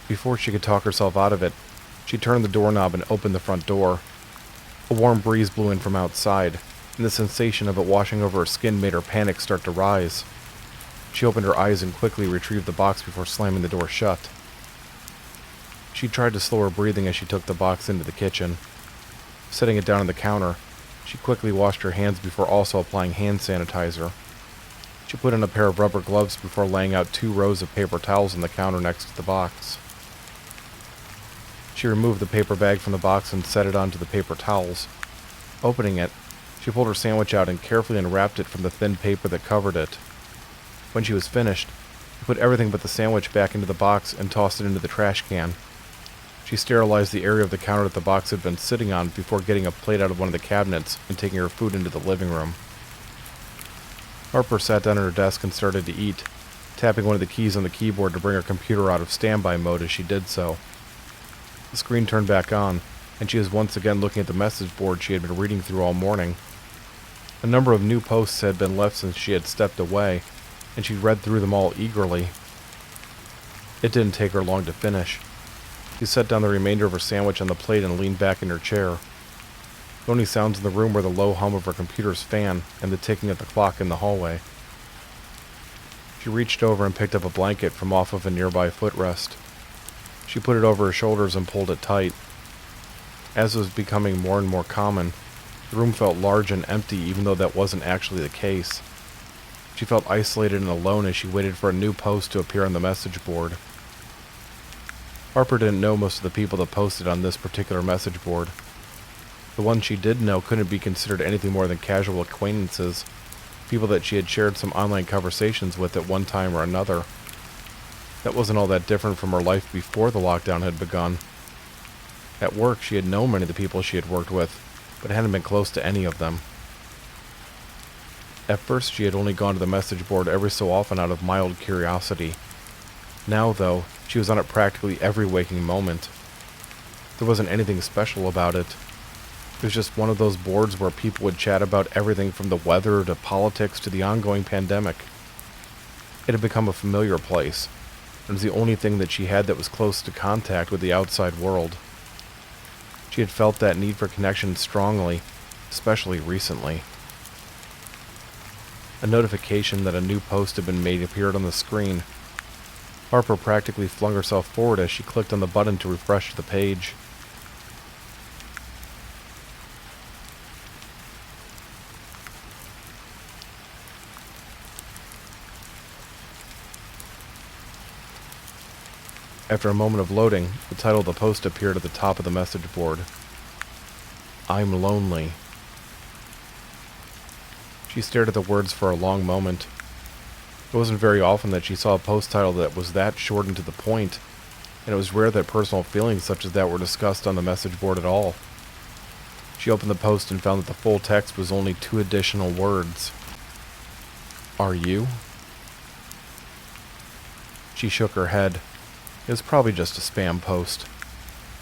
Before she could talk herself out of it, she turned the doorknob and opened the front door. A warm breeze blew in from outside, and the sensation of it washing over her skin made her panic start to rise. She opened her eyes and quickly retrieved the box before slamming the door shut. She tried to slow her breathing as she took the box into the kitchen. Setting it down on the counter, she quickly washed her hands before also applying hand sanitizer. She put on a pair of rubber gloves before laying out 2 rows of paper towels on the counter next to the box. She removed the paper bag from the box and set it onto the paper towels. Opening it, she pulled her sandwich out and carefully unwrapped it from the thin paper that covered it. When she was finished, she put everything but the sandwich back into the box and tossed it into the trash can. She sterilized the area of the counter that the box had been sitting on before getting a plate out of one of the cabinets and taking her food into the living room. Harper sat down at her desk and started to eat, tapping one of the keys on the keyboard to bring her computer out of standby mode as she did so. The screen turned back on, and she was once again looking at the message board she had been reading through all morning. A number of new posts had been left since she had stepped away, and she read through them all eagerly. It didn't take her long to finish. She set down the remainder of her sandwich on the plate and leaned back in her chair. The only sounds in the room were the low hum of her computer's fan and the ticking of the clock in the hallway. She reached over and picked up a blanket from off of a nearby footrest. She put it over her shoulders and pulled it tight. As was becoming more and more common, the room felt large and empty even though that wasn't actually the case. She felt isolated and alone as she waited for a new post to appear on the message board. Harper didn't know most of the people that posted on this particular message board. The ones she did know couldn't be considered anything more than casual acquaintances, people that she had shared some online conversations with at one time or another. That wasn't all that different from her life before the lockdown had begun. At work, she had known many of the people she had worked with, but hadn't been close to any of them. At first, she had only gone to the message board every so often out of mild curiosity. Now, though, she was on it practically every waking moment. There wasn't anything special about it. It was just one of those boards where people would chat about everything from the weather to politics to the ongoing pandemic. It had become a familiar place. It was the only thing that she had that was close to contact with the outside world. She had felt that need for connection strongly, especially recently. A notification that a new post had been made appeared on the screen. Harper practically flung herself forward as she clicked on the button to refresh the page. After a moment of loading, the title of the post appeared at the top of the message board. I'm lonely. She stared at the words for a long moment. It wasn't very often that she saw a post title that was that short and to the point, and it was rare that personal feelings such as that were discussed on the message board at all. She opened the post and found that the full text was only 2 additional words. Are you? She shook her head. It was probably just a spam post.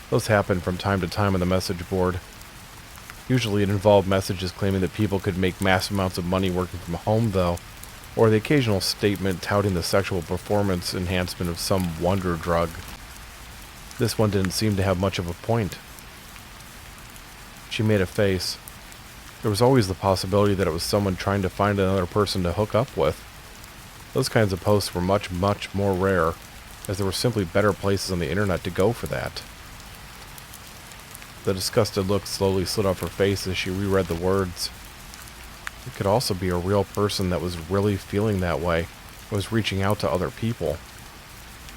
Those happen from time to time on the message board. Usually it involved messages claiming that people could make mass amounts of money working from home, though, or the occasional statement touting the sexual performance enhancement of some wonder drug. This one didn't seem to have much of a point. She made a face. There was always the possibility that it was someone trying to find another person to hook up with. Those kinds of posts were much, much more rare, as there were simply better places on the internet to go for that. The disgusted look slowly slid off her face as she reread the words. It could also be a real person that was really feeling that way, and was reaching out to other people.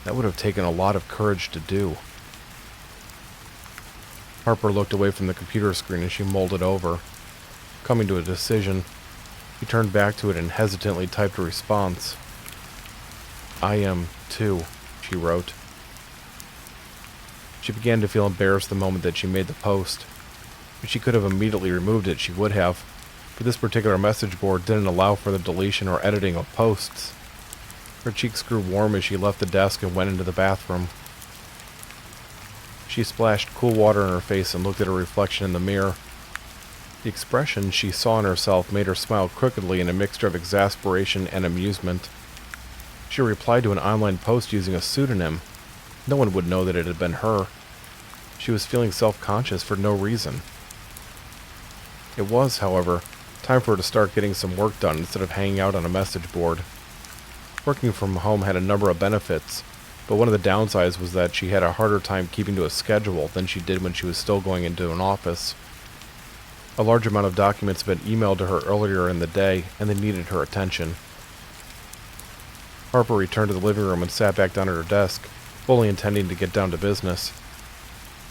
That would have taken a lot of courage to do. Harper looked away from the computer screen as she mulled it over. Coming to a decision, he turned back to it and hesitantly typed a response. I am, too, she wrote. She began to feel embarrassed the moment that she made the post. If she could have immediately removed it, she would have, but this particular message board didn't allow for the deletion or editing of posts. Her cheeks grew warm as she left the desk and went into the bathroom. She splashed cool water on her face and looked at her reflection in the mirror. The expression she saw in herself made her smile crookedly in a mixture of exasperation and amusement. She replied to an online post using a pseudonym. No one would know that it had been her. She was feeling self-conscious for no reason. It was, however, time for her to start getting some work done instead of hanging out on a message board. Working from home had a number of benefits, but one of the downsides was that she had a harder time keeping to a schedule than she did when she was still going into an office. A large amount of documents had been emailed to her earlier in the day, and they needed her attention. Harper returned to the living room and sat back down at her desk, fully intending to get down to business.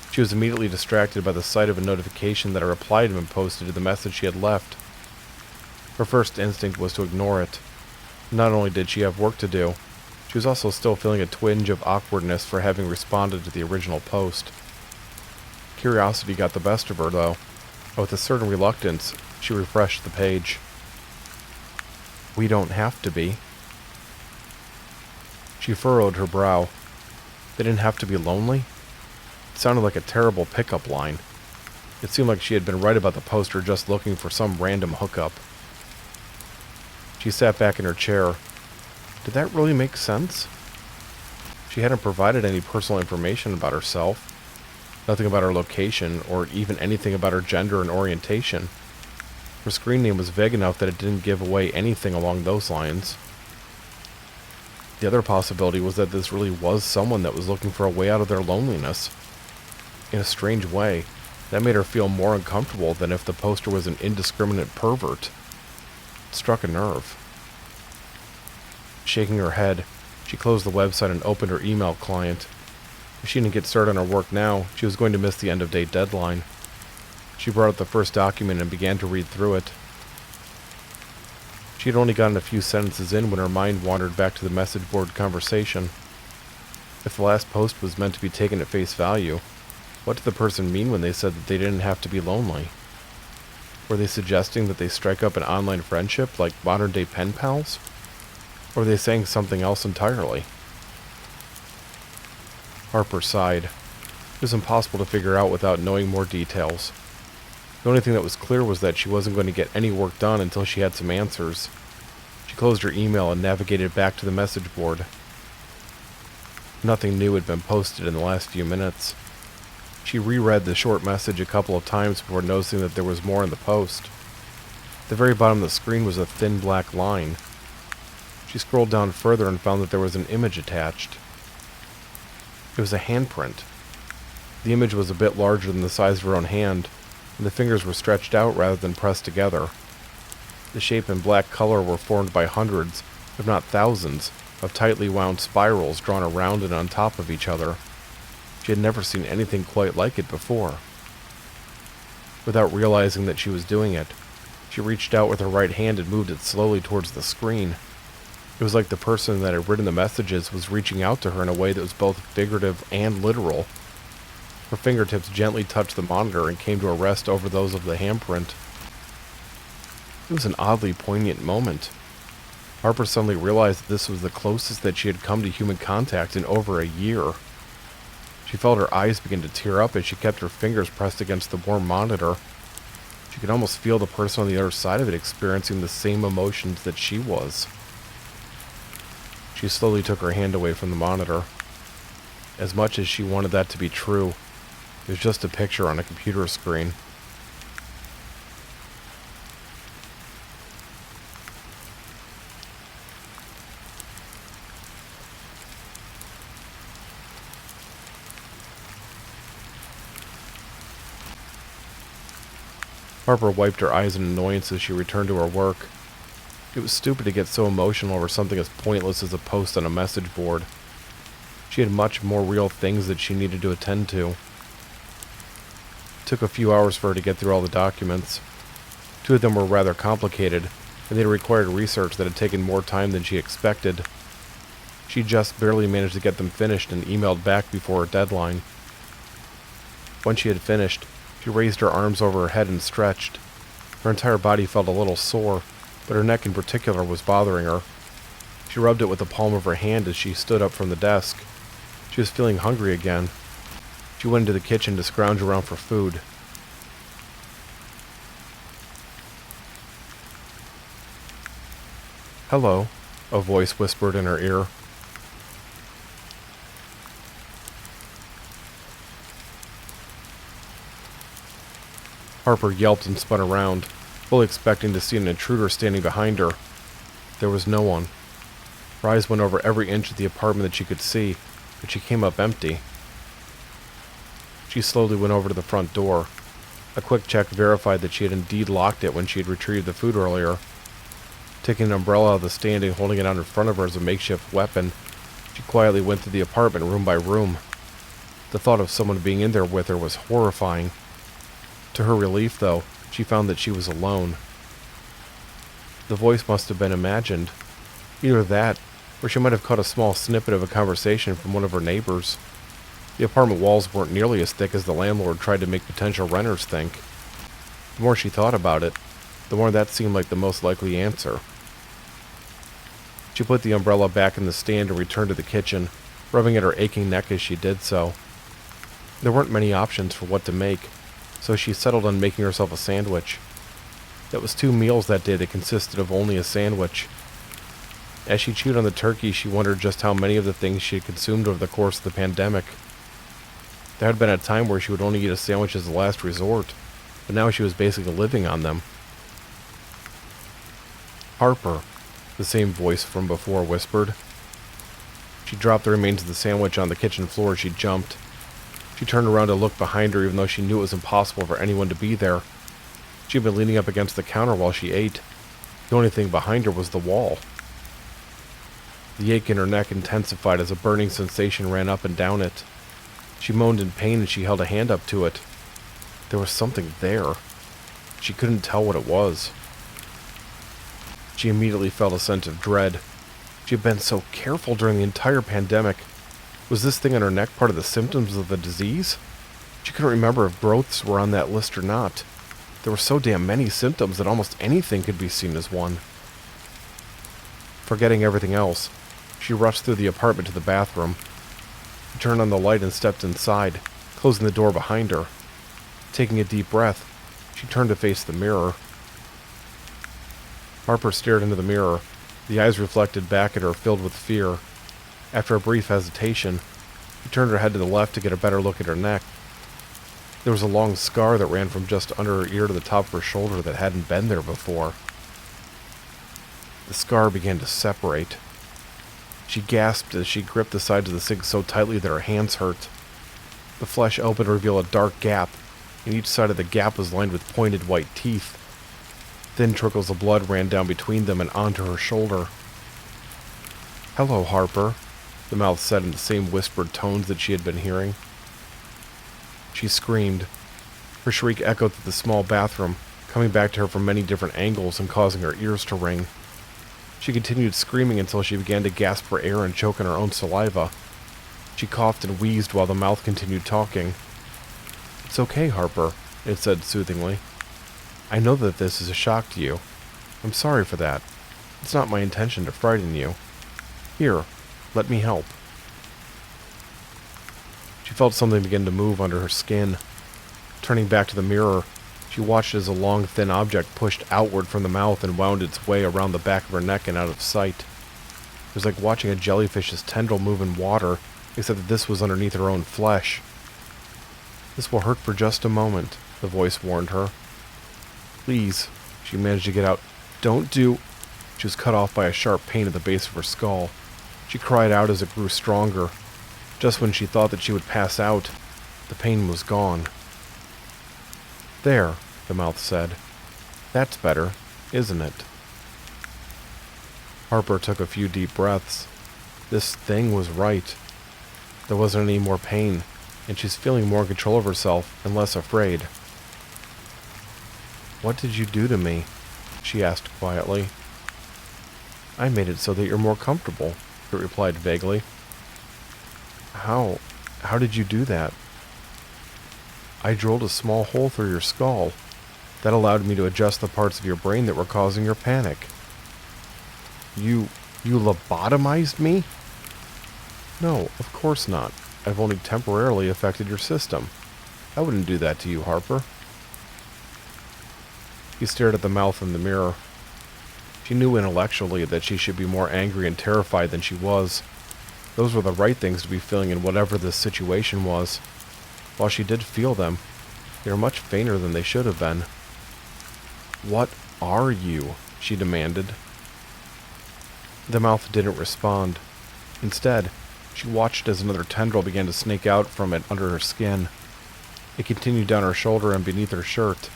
She was immediately distracted by the sight of a notification that a reply had been posted to the message she had left. Her first instinct was to ignore it. Not only did she have work to do, she was also still feeling a twinge of awkwardness for having responded to the original post. Curiosity got the best of her, though, and with a certain reluctance, she refreshed the page. We don't have to be. She furrowed her brow. They didn't have to be lonely? It sounded like a terrible pickup line. It seemed like she had been right about the poster just looking for some random hookup. She sat back in her chair. Did that really make sense? She hadn't provided any personal information about herself. Nothing about her location, or even anything about her gender and orientation. Her screen name was vague enough that it didn't give away anything along those lines. The other possibility was that this really was someone that was looking for a way out of their loneliness. In a strange way, that made her feel more uncomfortable than if the poster was an indiscriminate pervert. It struck a nerve. Shaking her head, she closed the website and opened her email client. If she didn't get started on her work now, she was going to miss the end-of-day deadline. She brought out the first document and began to read through it. She had only gotten a few sentences in when her mind wandered back to the message board conversation. If the last post was meant to be taken at face value, what did the person mean when they said that they didn't have to be lonely? Were they suggesting that they strike up an online friendship like modern-day pen pals? Or were they saying something else entirely? Harper sighed. It was impossible to figure out without knowing more details. The only thing that was clear was that she wasn't going to get any work done until she had some answers. She closed her email and navigated back to the message board. Nothing new had been posted in the last few minutes. She reread the short message a couple of times before noticing that there was more in the post. At the very bottom of the screen was a thin black line. She scrolled down further and found that there was an image attached. It was a handprint. The image was a bit larger than the size of her own hand, and the fingers were stretched out rather than pressed together. The shape and black color were formed by hundreds, if not thousands, of tightly wound spirals drawn around and on top of each other. She had never seen anything quite like it before. Without realizing that she was doing it, she reached out with her right hand and moved it slowly towards the screen. It was like the person that had written the messages was reaching out to her in a way that was both figurative and literal. Her fingertips gently touched the monitor and came to a rest over those of the handprint. It was an oddly poignant moment. Harper suddenly realized that this was the closest that she had come to human contact in over a year. She felt her eyes begin to tear up as she kept her fingers pressed against the warm monitor. She could almost feel the person on the other side of it experiencing the same emotions that she was. She slowly took her hand away from the monitor. As much as she wanted that to be true, it was just a picture on a computer screen. Harper wiped her eyes in annoyance as she returned to her work. It was stupid to get so emotional over something as pointless as a post on a message board. She had much more real things that she needed to attend to. It took a few hours for her to get through all the documents. 2 of them were rather complicated, and they required research that had taken more time than she expected. She just barely managed to get them finished and emailed back before her deadline. Once she had finished, she raised her arms over her head and stretched. Her entire body felt a little sore, but her neck in particular was bothering her. She rubbed it with the palm of her hand as she stood up from the desk. She was feeling hungry again. She went into the kitchen to scrounge around for food. "Hello," a voice whispered in her ear. Harper yelped and spun around, fully expecting to see an intruder standing behind her. There was no one. Her eyes went over every inch of the apartment that she could see, but she came up empty. She slowly went over to the front door. A quick check verified that she had indeed locked it when she had retrieved the food earlier. Taking an umbrella out of the stand and holding it out in front of her as a makeshift weapon, she quietly went through the apartment room by room. The thought of someone being in there with her was horrifying. To her relief, though, she found that she was alone. The voice must have been imagined. Either that, or she might have caught a small snippet of a conversation from one of her neighbors. The apartment walls weren't nearly as thick as the landlord tried to make potential renters think. The more she thought about it, the more that seemed like the most likely answer. She put the umbrella back in the stand and returned to the kitchen, rubbing at her aching neck as she did so. There weren't many options for what to make, so she settled on making herself a sandwich. That was 2 meals that day that consisted of only a sandwich. As she chewed on the turkey, she wondered just how many of the things she had consumed over the course of the pandemic. There had been a time where she would only eat a sandwich as a last resort, but now she was basically living on them. "Harper," the same voice from before whispered. She dropped the remains of the sandwich on the kitchen floor as she jumped. She turned around to look behind her even though she knew it was impossible for anyone to be there. She had been leaning up against the counter while she ate. The only thing behind her was the wall. The ache in her neck intensified as a burning sensation ran up and down it. She moaned in pain and she held a hand up to it. There was something there. She couldn't tell what it was. She immediately felt a sense of dread. She had been so careful during the entire pandemic. Was this thing on her neck part of the symptoms of the disease? She couldn't remember if growths were on that list or not. There were so damn many symptoms that almost anything could be seen as one. Forgetting everything else, she rushed through the apartment to the bathroom. She turned on the light and stepped inside, closing the door behind her. Taking a deep breath, she turned to face the mirror. Harper stared into the mirror, the eyes reflected back at her filled with fear. After a brief hesitation, she turned her head to the left to get a better look at her neck. There was a long scar that ran from just under her ear to the top of her shoulder that hadn't been there before. The scar began to separate. She gasped as she gripped the sides of the sink so tightly that her hands hurt. The flesh opened to reveal a dark gap, and each side of the gap was lined with pointed white teeth. Thin trickles of blood ran down between them and onto her shoulder. "Hello, Harper," the mouth said in the same whispered tones that she had been hearing. She screamed. Her shriek echoed through the small bathroom, coming back to her from many different angles and causing her ears to ring. She continued screaming until she began to gasp for air and choke on her own saliva. She coughed and wheezed while the mouth continued talking. "It's okay, Harper," it said soothingly. "I know that this is a shock to you. I'm sorry for that. It's not my intention to frighten you. Here, let me help." She felt something begin to move under her skin. Turning back to the mirror, she watched as a long, thin object pushed outward from the mouth and wound its way around the back of her neck and out of sight. It was like watching a jellyfish's tendril move in water, except that this was underneath her own flesh. "This will hurt for just a moment," the voice warned her. "Please," she managed to get out. "Don't do—" She was cut off by a sharp pain at the base of her skull. She cried out as it grew stronger. Just when she thought that she would pass out, the pain was gone. "There," the mouth said. "That's better, isn't it?" Harper took a few deep breaths. This thing was right. There wasn't any more pain, and she's feeling more in control of herself and less afraid. "What did you do to me?" she asked quietly. "I made it so that you're more comfortable," it replied vaguely. How did you do that?" "I drilled a small hole through your skull. That allowed me to adjust the parts of your brain that were causing your panic." You lobotomized me?" "No, of course not. I've only temporarily affected your system. I wouldn't do that to you, Harper." He stared at the mouth in the mirror. She knew intellectually that she should be more angry and terrified than she was. Those were the right things to be feeling in whatever this situation was. While she did feel them, they were much fainter than they should have been. "What are you?" she demanded. The mouth didn't respond. Instead, she watched as another tendril began to snake out from it under her skin. It continued down her shoulder and beneath her shirt.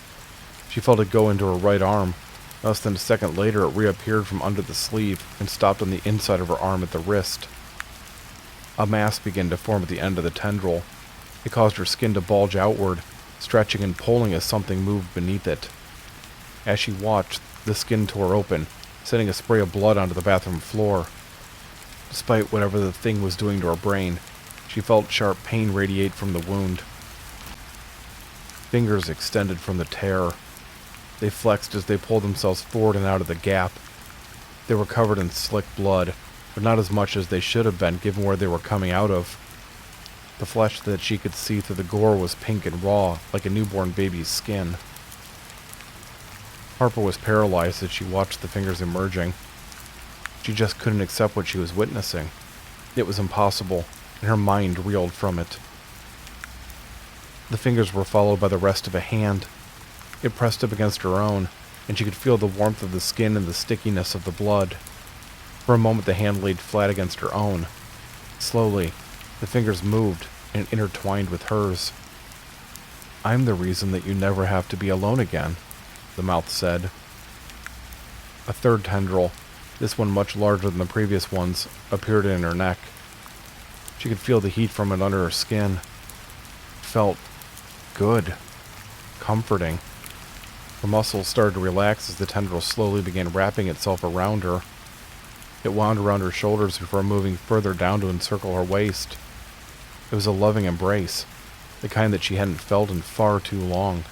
She felt it go into her right arm. Less than a second later, it reappeared from under the sleeve and stopped on the inside of her arm at the wrist. A mass began to form at the end of the tendril. It caused her skin to bulge outward, stretching and pulling as something moved beneath it. As she watched, the skin tore open, sending a spray of blood onto the bathroom floor. Despite whatever the thing was doing to her brain, she felt sharp pain radiate from the wound. Fingers extended from the tear. They flexed as they pulled themselves forward and out of the gap. They were covered in slick blood, but not as much as they should have been given where they were coming out of. The flesh that she could see through the gore was pink and raw, like a newborn baby's skin. Harper was paralyzed as she watched the fingers emerging. She just couldn't accept what she was witnessing. It was impossible, and her mind reeled from it. The fingers were followed by the rest of a hand. It pressed up against her own, and she could feel the warmth of the skin and the stickiness of the blood. For a moment the hand laid flat against her own. Slowly, the fingers moved and intertwined with hers. "I'm the reason that you never have to be alone again," the mouth said. A third tendril, this one much larger than the previous ones, appeared in her neck. She could feel the heat from it under her skin. It felt good, comforting. Her muscles started to relax as the tendril slowly began wrapping itself around her. It wound around her shoulders before moving further down to encircle her waist. It was a loving embrace, the kind that she hadn't felt in far too long.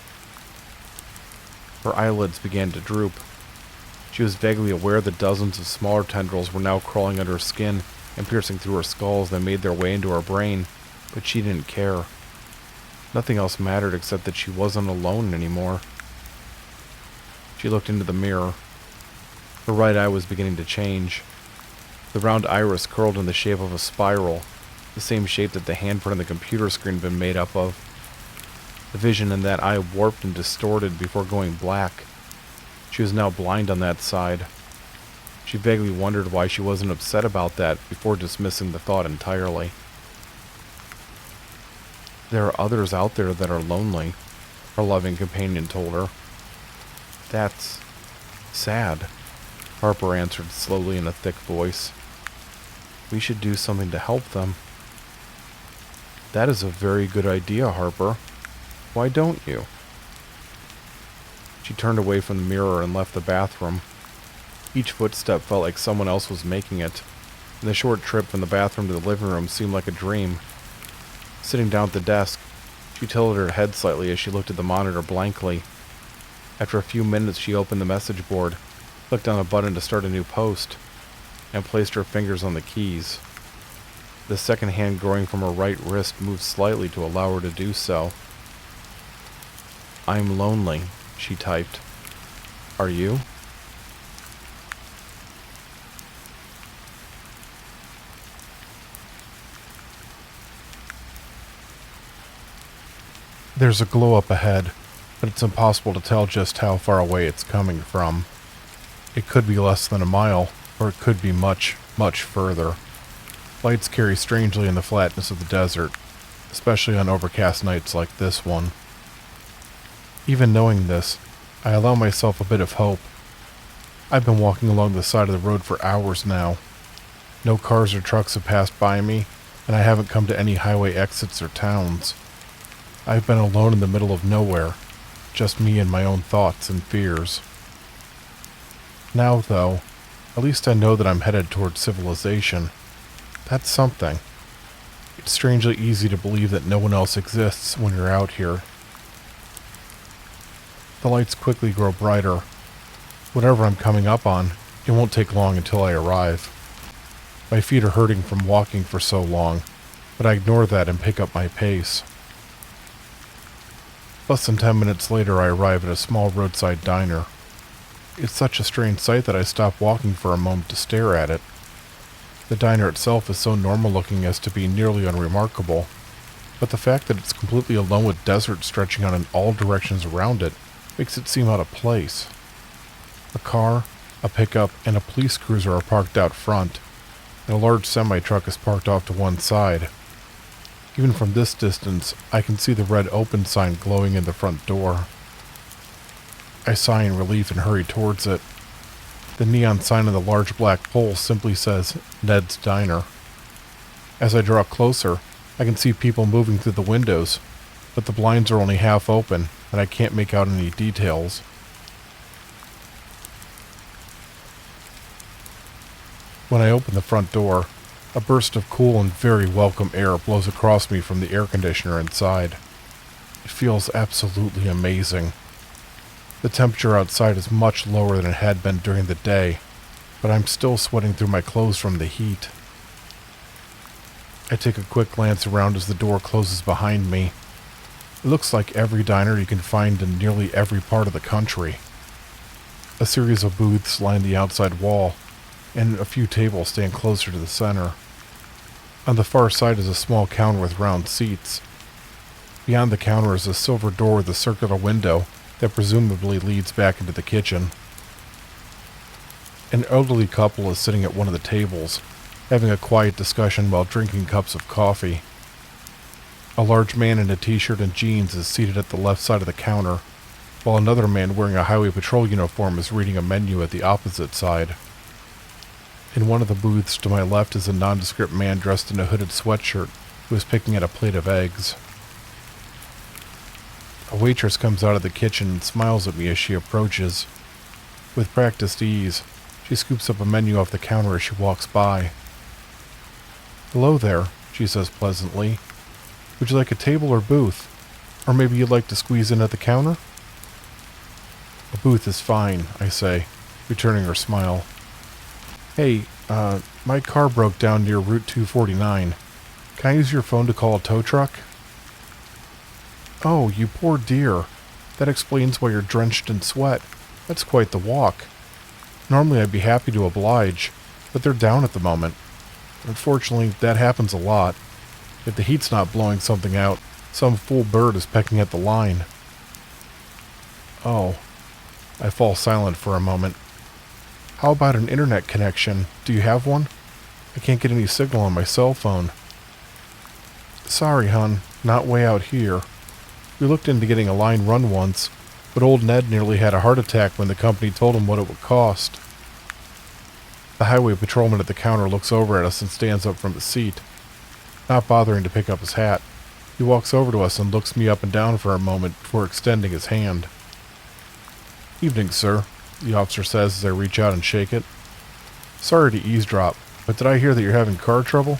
Her eyelids began to droop. She was vaguely aware that dozens of smaller tendrils were now crawling under her skin and piercing through her skull as they made their way into her brain, but she didn't care. Nothing else mattered except that she wasn't alone anymore. She looked into the mirror. Her right eye was beginning to change. The round iris curled in the shape of a spiral, the same shape that the handprint on the computer screen had been made up of. The vision in that eye warped and distorted before going black. She was now blind on that side. She vaguely wondered why she wasn't upset about that before dismissing the thought entirely. "There are others out there that are lonely," her loving companion told her. "That's sad," Harper answered slowly in a thick voice. We should do something to help them. That is a very good idea, Harper. Why don't you? She turned away from the mirror and left the bathroom. Each footstep felt like someone else was making it, and the short trip from the bathroom to the living room seemed like a dream. Sitting down at the desk, she tilted her head slightly as she looked at the monitor blankly. After a few minutes, she opened the message board, clicked on a button to start a new post, and placed her fingers on the keys. The second hand growing from her right wrist moved slightly to allow her to do so. "I'm lonely," she typed. "Are you?" There's a glow up ahead, but it's impossible to tell just how far away it's coming from. It could be less than a mile, or it could be much, much further. Lights carry strangely in the flatness of the desert, especially on overcast nights like this one. Even knowing this, I allow myself a bit of hope. I've been walking along the side of the road for hours now. No cars or trucks have passed by me, and I haven't come to any highway exits or towns. I've been alone in the middle of nowhere, just me and my own thoughts and fears. Now, though, at least I know that I'm headed toward civilization. That's something. It's strangely easy to believe that no one else exists when you're out here. The lights quickly grow brighter. Whatever I'm coming up on, it won't take long until I arrive. My feet are hurting from walking for so long, but I ignore that and pick up my pace. Less than 10 minutes later, I arrive at a small roadside diner. It's such a strange sight that I stop walking for a moment to stare at it. The diner itself is so normal looking as to be nearly unremarkable, but the fact that it's completely alone with desert stretching out in all directions around it makes it seem out of place. A car, a pickup, and a police cruiser are parked out front, and a large semi-truck is parked off to one side. Even from this distance, I can see the red open sign glowing in the front door. I sigh in relief and hurry towards it. The neon sign on the large black pole simply says, Ned's Diner. As I draw closer, I can see people moving through the windows, but the blinds are only half open, and I can't make out any details. When I open the front door, a burst of cool and very welcome air blows across me from the air conditioner inside. It feels absolutely amazing. The temperature outside is much lower than it had been during the day, but I'm still sweating through my clothes from the heat. I take a quick glance around as the door closes behind me. It looks like every diner you can find in nearly every part of the country. A series of booths line the outside wall, and a few tables stand closer to the center. On the far side is a small counter with round seats. Beyond the counter is a silver door with a circular window that presumably leads back into the kitchen. An elderly couple is sitting at one of the tables, having a quiet discussion while drinking cups of coffee. A large man in a t-shirt and jeans is seated at the left side of the counter, while another man wearing a highway patrol uniform is reading a menu at the opposite side. In one of the booths to my left is a nondescript man dressed in a hooded sweatshirt who is picking at a plate of eggs. A waitress comes out of the kitchen and smiles at me as she approaches. With practiced ease, she scoops up a menu off the counter as she walks by. "Hello there," she says pleasantly. "Would you like a table or booth? Or maybe you'd like to squeeze in at the counter?" "A booth is fine," I say, returning her smile. "Hey, my car broke down near Route 249. Can I use your phone to call a tow truck?" "Oh, you poor dear. That explains why you're drenched in sweat. That's quite the walk. Normally I'd be happy to oblige, but they're down at the moment. Unfortunately, that happens a lot. If the heat's not blowing something out, some fool bird is pecking at the line." "Oh." I fall silent for a moment. "How about an internet connection? Do you have one? I can't get any signal on my cell phone." "Sorry, hon, not way out here. We looked into getting a line run once, but old Ned nearly had a heart attack when the company told him what it would cost." The highway patrolman at the counter looks over at us and stands up from the seat. Not bothering to pick up his hat, he walks over to us and looks me up and down for a moment before extending his hand. "Evening, sir," the officer says as I reach out and shake it. "Sorry to eavesdrop, but did I hear that you're having car trouble?"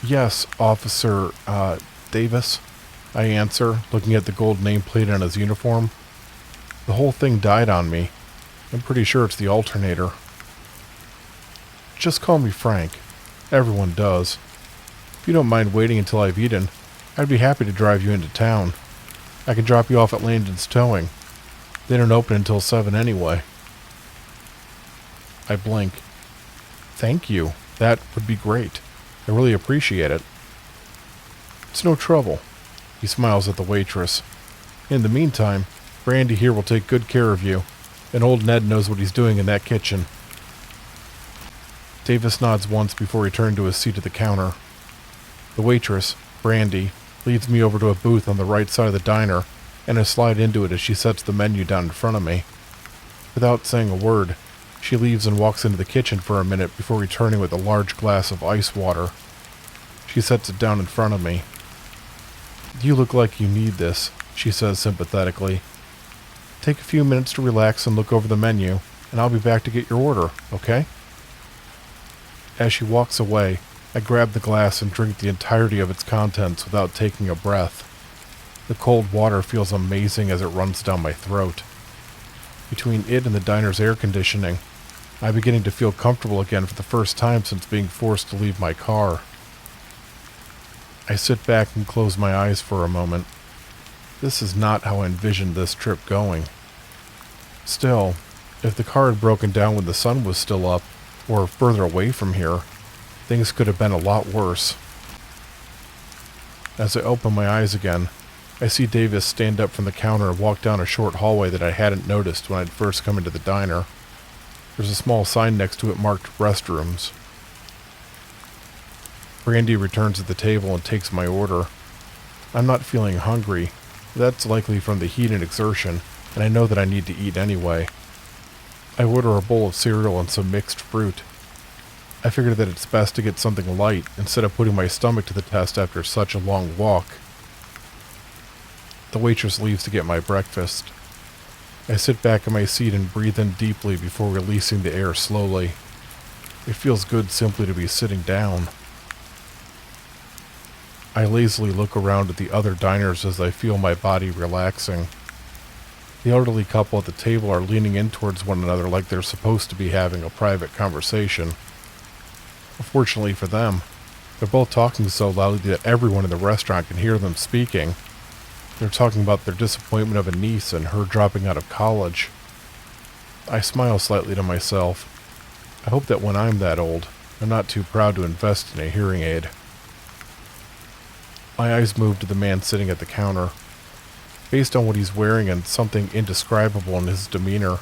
"Yes, Officer, Davis," I answer, looking at the gold nameplate on his uniform. "The whole thing died on me. I'm pretty sure it's the alternator." "Just call me Frank. Everyone does. If you don't mind waiting until I've eaten, I'd be happy to drive you into town. I can drop you off at Landon's Towing. They don't open until 7 anyway." I blink. "Thank you. That would be great. I really appreciate it." "It's no trouble." He smiles at the waitress. "In the meantime, Brandy here will take good care of you, and old Ned knows what he's doing in that kitchen." Davis nods once before he turned to his seat at the counter. The waitress, Brandy, leads me over to a booth on the right side of the diner, and I slide into it as she sets the menu down in front of me. Without saying a word, she leaves and walks into the kitchen for a minute before returning with a large glass of ice water. She sets it down in front of me. "You look like you need this," she says sympathetically. "Take a few minutes to relax and look over the menu, and I'll be back to get your order, okay?" As she walks away, I grab the glass and drink the entirety of its contents without taking a breath. The cold water feels amazing as it runs down my throat. Between it and the diner's air conditioning, I'm beginning to feel comfortable again for the first time since being forced to leave my car. I sit back and close my eyes for a moment. This is not how I envisioned this trip going. Still, if the car had broken down when the sun was still up, or further away from here, things could have been a lot worse. As I open my eyes again, I see Davis stand up from the counter and walk down a short hallway that I hadn't noticed when I'd first come into the diner. There's a small sign next to it marked restrooms. Brandy returns to the table and takes my order. I'm not feeling hungry. That's likely from the heat and exertion, and I know that I need to eat anyway. I order a bowl of cereal and some mixed fruit. I figure that it's best to get something light instead of putting my stomach to the test after such a long walk. The waitress leaves to get my breakfast. I sit back in my seat and breathe in deeply before releasing the air slowly. It feels good simply to be sitting down. I lazily look around at the other diners as I feel my body relaxing. The elderly couple at the table are leaning in towards one another like they're supposed to be having a private conversation. Fortunately for them, they're both talking so loudly that everyone in the restaurant can hear them speaking. They're talking about their disappointment of a niece and her dropping out of college. I smile slightly to myself. I hope that when I'm that old, I'm not too proud to invest in a hearing aid. My eyes move to the man sitting at the counter. Based on what he's wearing and something indescribable in his demeanor,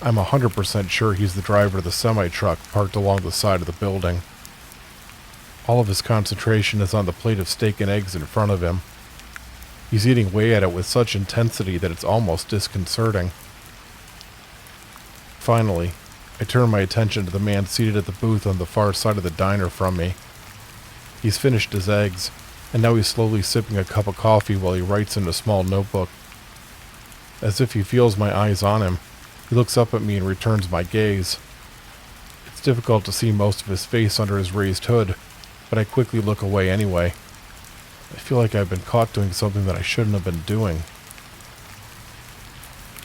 I'm 100% sure he's the driver of the semi-truck parked along the side of the building. All of his concentration is on the plate of steak and eggs in front of him. He's eating away at it with such intensity that it's almost disconcerting. Finally, I turn my attention to the man seated at the booth on the far side of the diner from me. He's finished his eggs, and now he's slowly sipping a cup of coffee while he writes in a small notebook. As if he feels my eyes on him, he looks up at me and returns my gaze. It's difficult to see most of his face under his raised hood, but I quickly look away anyway. I feel like I've been caught doing something that I shouldn't have been doing.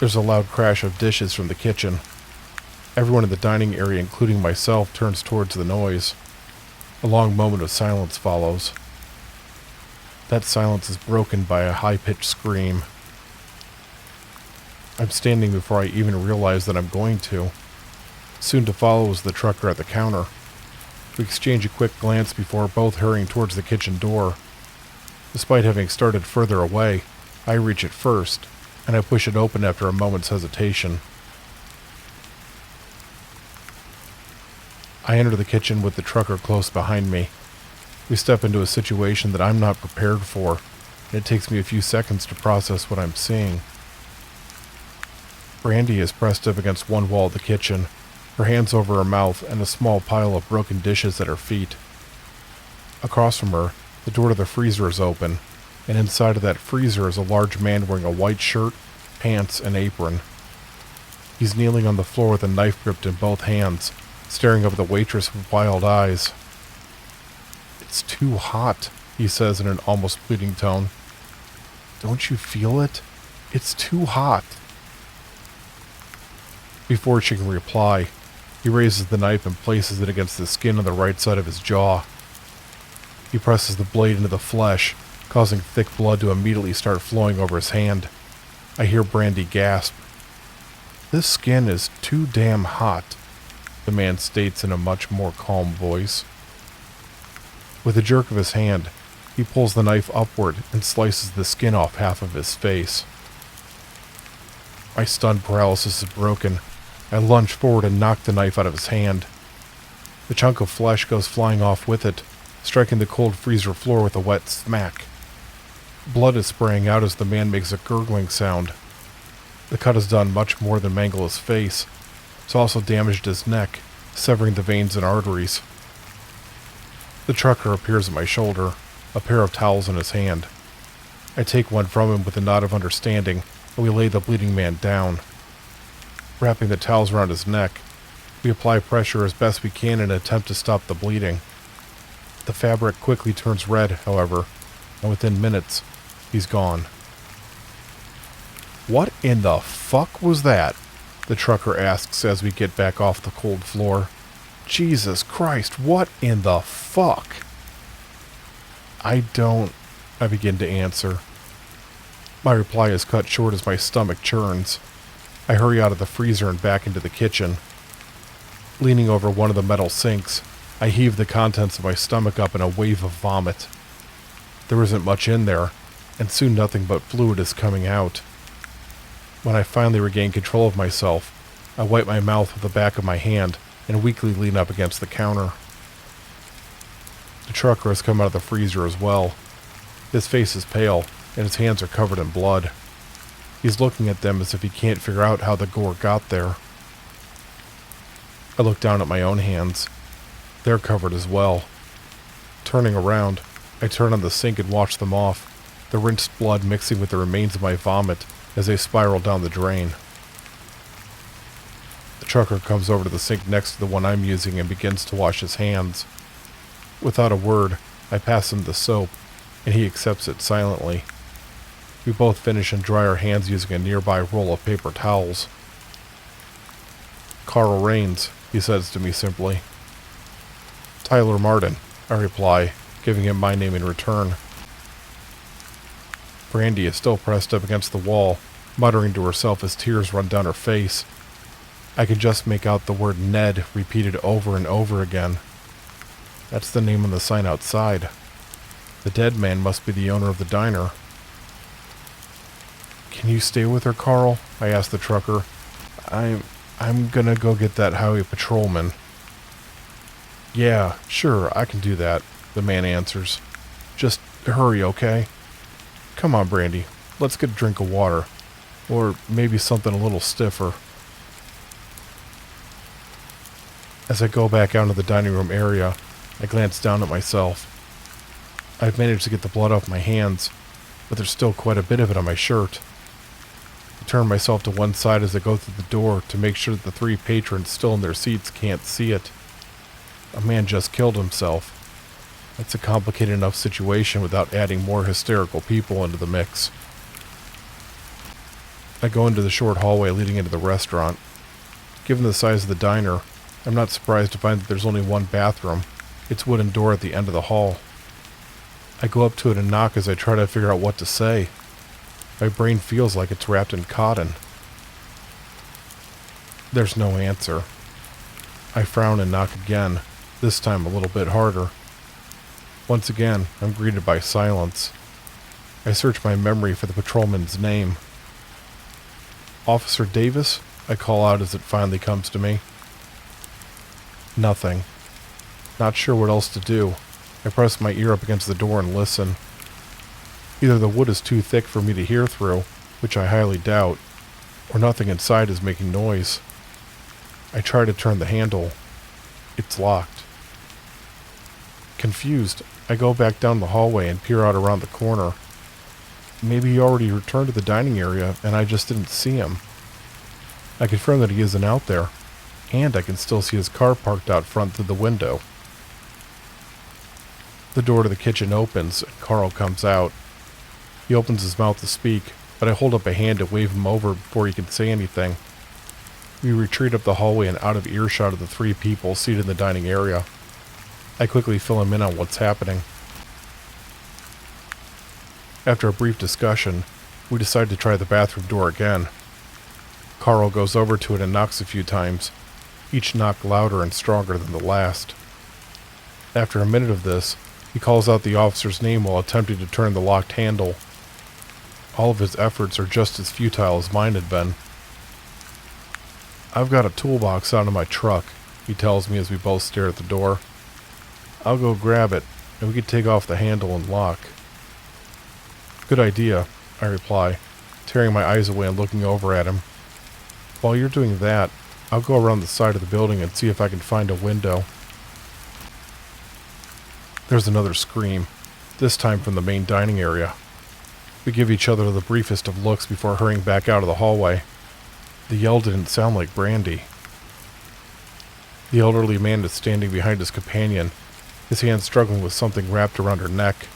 There's a loud crash of dishes from the kitchen. Everyone in the dining area, including myself, turns towards the noise. A long moment of silence follows. That silence is broken by a high-pitched scream. I'm standing before I even realize that I'm going to. Soon to follow is the trucker at the counter. We exchange a quick glance before both hurrying towards the kitchen door. Despite having started further away, I reach it first, and I push it open after a moment's hesitation. I enter the kitchen with the trucker close behind me. We step into a situation that I'm not prepared for, and it takes me a few seconds to process what I'm seeing. Brandy is pressed up against one wall of the kitchen, her hands over her mouth, and a small pile of broken dishes at her feet. Across from her, the door to the freezer is open, and inside of that freezer is a large man wearing a white shirt, pants, and apron. He's kneeling on the floor with a knife gripped in both hands, staring up at the waitress with wild eyes. "It's too hot," he says in an almost pleading tone. "Don't you feel it? It's too hot." Before she can reply, he raises the knife and places it against the skin on the right side of his jaw. He presses the blade into the flesh, causing thick blood to immediately start flowing over his hand. I hear Brandy gasp. "This skin is too damn hot," the man states in a much more calm voice. With a jerk of his hand, he pulls the knife upward and slices the skin off half of his face. My stun paralysis is broken. I lunge forward and knock the knife out of his hand. The chunk of flesh goes flying off with it, striking the cold freezer floor with a wet smack. Blood is spraying out as the man makes a gurgling sound. The cut has done much more than mangle his face. It's also damaged his neck, severing the veins and arteries. The trucker appears at my shoulder, a pair of towels in his hand. I take one from him with a nod of understanding, and we lay the bleeding man down. Wrapping the towels around his neck, we apply pressure as best we can in an attempt to stop the bleeding. The fabric quickly turns red, however, and within minutes, he's gone. "What in the fuck was that?" the trucker asks as we get back off the cold floor. "Jesus Christ, what in the fuck?" I begin to answer. My reply is cut short as my stomach churns. I hurry out of the freezer and back into the kitchen. Leaning over one of the metal sinks, I heave the contents of my stomach up in a wave of vomit. There isn't much in there, and soon nothing but fluid is coming out. When I finally regain control of myself, I wipe my mouth with the back of my hand and weakly lean up against the counter. The trucker has come out of the freezer as well. His face is pale, and his hands are covered in blood. He's looking at them as if he can't figure out how the gore got there. I look down at my own hands. They're covered as well. Turning around, I turn on the sink and wash them off, the rinsed blood mixing with the remains of my vomit as they spiral down the drain. The trucker comes over to the sink next to the one I'm using and begins to wash his hands. Without a word, I pass him the soap, and he accepts it silently. We both finish and dry our hands using a nearby roll of paper towels. "Carl Raines," he says to me simply. "Tyler Martin," I reply, giving him my name in return. Brandy is still pressed up against the wall, muttering to herself as tears run down her face. I can just make out the word Ned repeated over and over again. That's the name on the sign outside. The dead man must be the owner of the diner. "Can you stay with her, Carl?" I asked the trucker. I'm gonna go get that highway patrolman." "Yeah, sure, I can do that," the man answers. "Just hurry, okay? Come on, Brandy, let's get a drink of water. Or maybe something a little stiffer." As I go back out into the dining room area, I glance down at myself. I've managed to get the blood off my hands, but there's still quite a bit of it on my shirt. I turn myself to one side as I go through the door to make sure that the 3 patrons still in their seats can't see it. A man just killed himself. That's a complicated enough situation without adding more hysterical people into the mix. I go into the short hallway leading into the restaurant. Given the size of the diner, I'm not surprised to find that there's only one bathroom, its wooden door at the end of the hall. I go up to it and knock as I try to figure out what to say. My brain feels like it's wrapped in cotton. There's no answer. I frown and knock again, this time a little bit harder. Once again, I'm greeted by silence. I search my memory for the patrolman's name. "Officer Davis?" I call out as it finally comes to me. Nothing. Not sure what else to do. I press my ear up against the door and listen. Either the wood is too thick for me to hear through, which I highly doubt, or nothing inside is making noise. I try to turn the handle. It's locked. Confused, I go back down the hallway and peer out around the corner. Maybe he already returned to the dining area and I just didn't see him. I confirm that he isn't out there, and I can still see his car parked out front through the window. The door to the kitchen opens and Carl comes out. He opens his mouth to speak, but I hold up a hand to wave him over before he can say anything. We retreat up the hallway and out of earshot of the three people seated in the dining area. I quickly fill him in on what's happening. After a brief discussion, we decide to try the bathroom door again. Carl goes over to it and knocks a few times, each knock louder and stronger than the last. After a minute of this, he calls out the officer's name while attempting to turn the locked handle. All of his efforts are just as futile as mine had been. "I've got a toolbox out of my truck," he tells me as we both stare at the door. "I'll go grab it, and we can take off the handle and lock." "Good idea," I reply, tearing my eyes away and looking over at him. "While you're doing that, I'll go around the side of the building and see if I can find a window." There's another scream, this time from the main dining area. We give each other the briefest of looks before hurrying back out of the hallway. The yell didn't sound like Brandy. The elderly man is standing behind his companion, his hand struggling with something wrapped around her neck.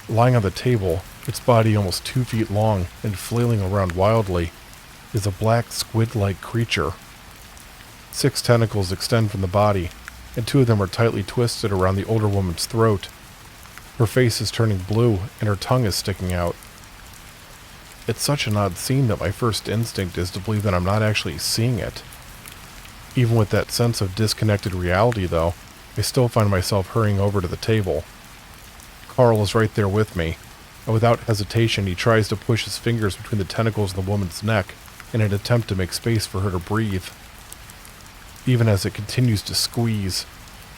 Lying on the table, its body almost 2 feet long and flailing around wildly, is a black squid-like creature. 6 tentacles extend from the body, and 2 of them are tightly twisted around the older woman's throat. Her face is turning blue, and her tongue is sticking out. It's such an odd scene that my first instinct is to believe that I'm not actually seeing it. Even with that sense of disconnected reality, though, I still find myself hurrying over to the table. Carl is right there with me, and without hesitation he tries to push his fingers between the tentacles of the woman's neck in an attempt to make space for her to breathe. Even as it continues to squeeze,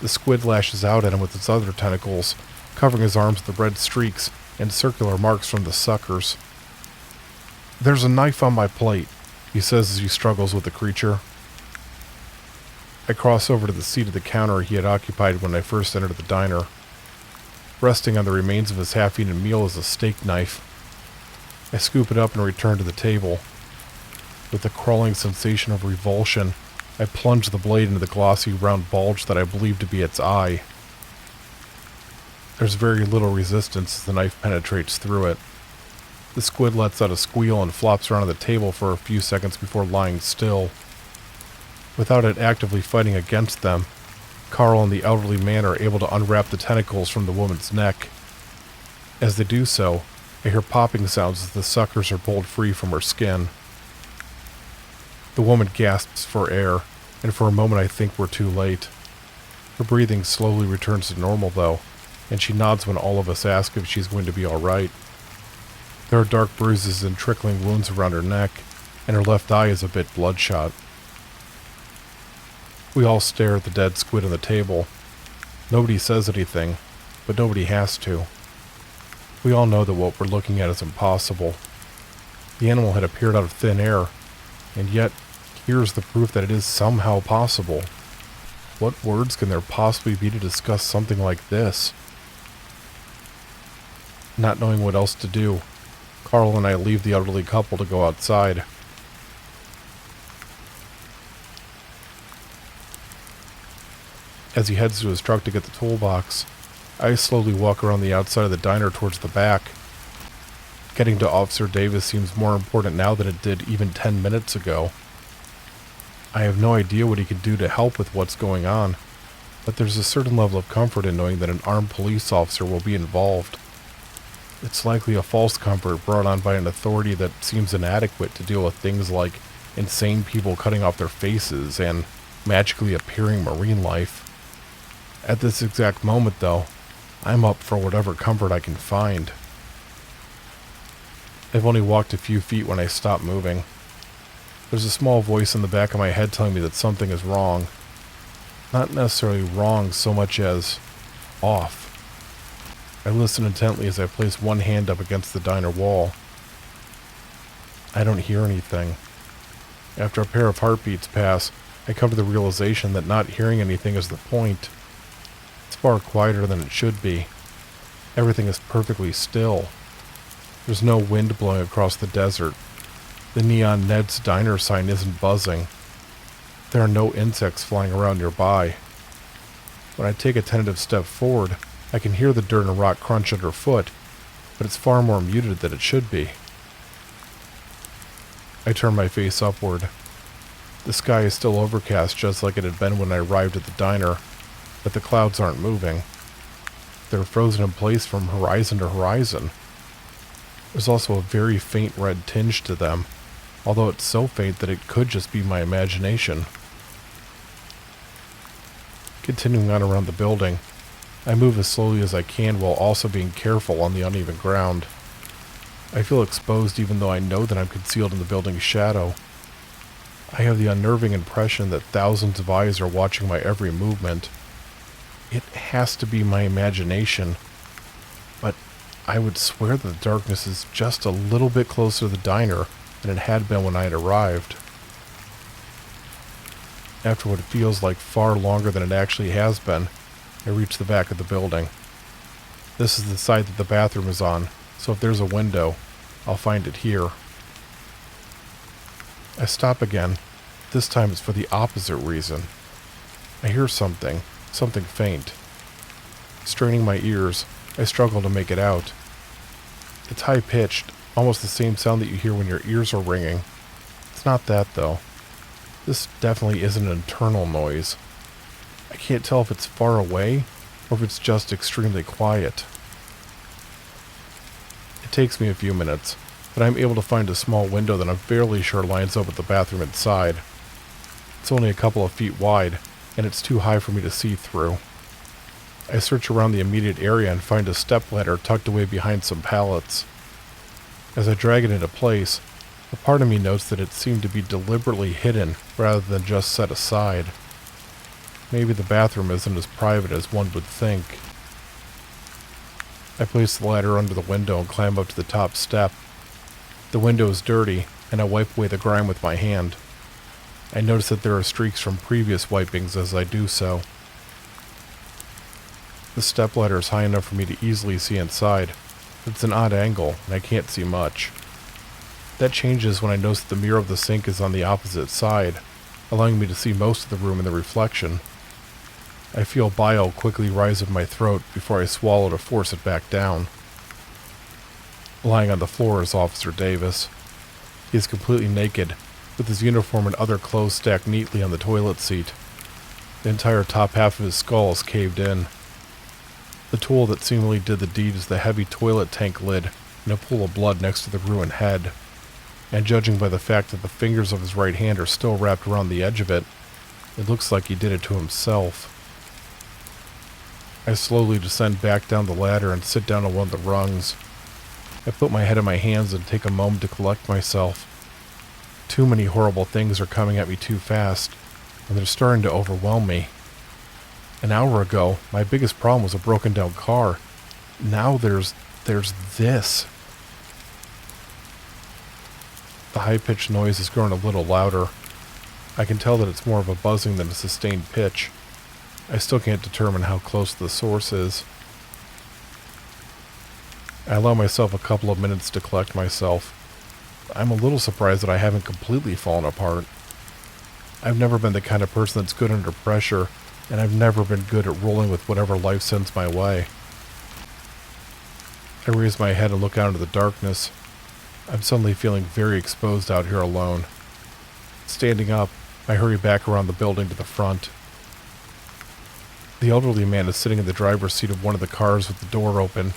the squid lashes out at him with its other tentacles, covering his arms with red streaks and circular marks from the suckers. "There's a knife on my plate," he says as he struggles with the creature. I cross over to the seat of the counter he had occupied when I first entered the diner. Resting on the remains of his half-eaten meal is a steak knife. I scoop it up and return to the table. With a crawling sensation of revulsion, I plunge the blade into the glossy round bulge that I believe to be its eye. There's very little resistance as the knife penetrates through it. The squid lets out a squeal and flops around the table for a few seconds before lying still. Without it actively fighting against them, Carl and the elderly man are able to unwrap the tentacles from the woman's neck. As they do so, I hear popping sounds as the suckers are pulled free from her skin. The woman gasps for air, and for a moment I think we're too late. Her breathing slowly returns to normal, though, and she nods when all of us ask if she's going to be all right. There are dark bruises and trickling wounds around her neck, and her left eye is a bit bloodshot. We all stare at the dead squid on the table. Nobody says anything, but nobody has to. We all know that what we're looking at is impossible. The animal had appeared out of thin air, and yet here's the proof that it is somehow possible. What words can there possibly be to discuss something like this? Not knowing what else to do, Carl and I leave the elderly couple to go outside. As he heads to his truck to get the toolbox, I slowly walk around the outside of the diner towards the back. Getting to Officer Davis seems more important now than it did even 10 minutes ago. I have no idea what he can do to help with what's going on, but there's a certain level of comfort in knowing that an armed police officer will be involved. It's likely a false comfort brought on by an authority that seems inadequate to deal with things like insane people cutting off their faces and magically appearing marine life. At this exact moment, though, I'm up for whatever comfort I can find. I've only walked a few feet when I stop moving. There's a small voice in the back of my head telling me that something is wrong. Not necessarily wrong so much as off. I listen intently as I place one hand up against the diner wall. I don't hear anything. After a pair of heartbeats pass, I come to the realization that not hearing anything is the point. It's far quieter than it should be. Everything is perfectly still. There's no wind blowing across the desert. The neon Ned's Diner sign isn't buzzing. There are no insects flying around nearby. When I take a tentative step forward, I can hear the dirt and rock crunch underfoot, but it's far more muted than it should be. I turn my face upward. The sky is still overcast just like it had been when I arrived at the diner, but the clouds aren't moving. They're frozen in place from horizon to horizon. There's also a very faint red tinge to them, although it's so faint that it could just be my imagination. Continuing on around the building, I move as slowly as I can while also being careful on the uneven ground. I feel exposed even though I know that I'm concealed in the building's shadow. I have the unnerving impression that thousands of eyes are watching my every movement. It has to be my imagination, but I would swear that the darkness is just a little bit closer to the diner than it had been when I had arrived. After what feels like far longer than it actually has been, I reach the back of the building. This is the side that the bathroom is on, so if there's a window, I'll find it here. I stop again. This time it's for the opposite reason. I hear something faint. Straining my ears, I struggle to make it out. It's high-pitched, almost the same sound that you hear when your ears are ringing. It's not that, though. This definitely isn't an internal noise. I can't tell if it's far away, or if it's just extremely quiet. It takes me a few minutes, but I'm able to find a small window that I'm fairly sure lines up with the bathroom inside. It's only a couple of feet wide, and it's too high for me to see through. I search around the immediate area and find a stepladder tucked away behind some pallets. As I drag it into place, a part of me notes that it seemed to be deliberately hidden rather than just set aside. Maybe the bathroom isn't as private as one would think. I place the ladder under the window and climb up to the top step. The window is dirty, and I wipe away the grime with my hand. I notice that there are streaks from previous wipings as I do so. The stepladder is high enough for me to easily see inside, but it's an odd angle, and I can't see much. That changes when I notice that the mirror of the sink is on the opposite side, allowing me to see most of the room in the reflection. I feel bile quickly rise in my throat before I swallow to force it back down. Lying on the floor is Officer Davis. He is completely naked, with his uniform and other clothes stacked neatly on the toilet seat. The entire top half of his skull is caved in. The tool that seemingly did the deed is the heavy toilet tank lid and a pool of blood next to the ruined head. And judging by the fact that the fingers of his right hand are still wrapped around the edge of it, it looks like he did it to himself. I slowly descend back down the ladder and sit down on one of the rungs. I put my head in my hands and take a moment to collect myself. Too many horrible things are coming at me too fast, and they're starting to overwhelm me. An hour ago, my biggest problem was a broken down car. Now there's this. The high-pitched noise has grown a little louder. I can tell that it's more of a buzzing than a sustained pitch. I still can't determine how close the source is. I allow myself a couple of minutes to collect myself. I'm a little surprised that I haven't completely fallen apart. I've never been the kind of person that's good under pressure, and I've never been good at rolling with whatever life sends my way. I raise my head and look out into the darkness. I'm suddenly feeling very exposed out here alone. Standing up, I hurry back around the building to the front. The elderly man is sitting in the driver's seat of one of the cars with the door open.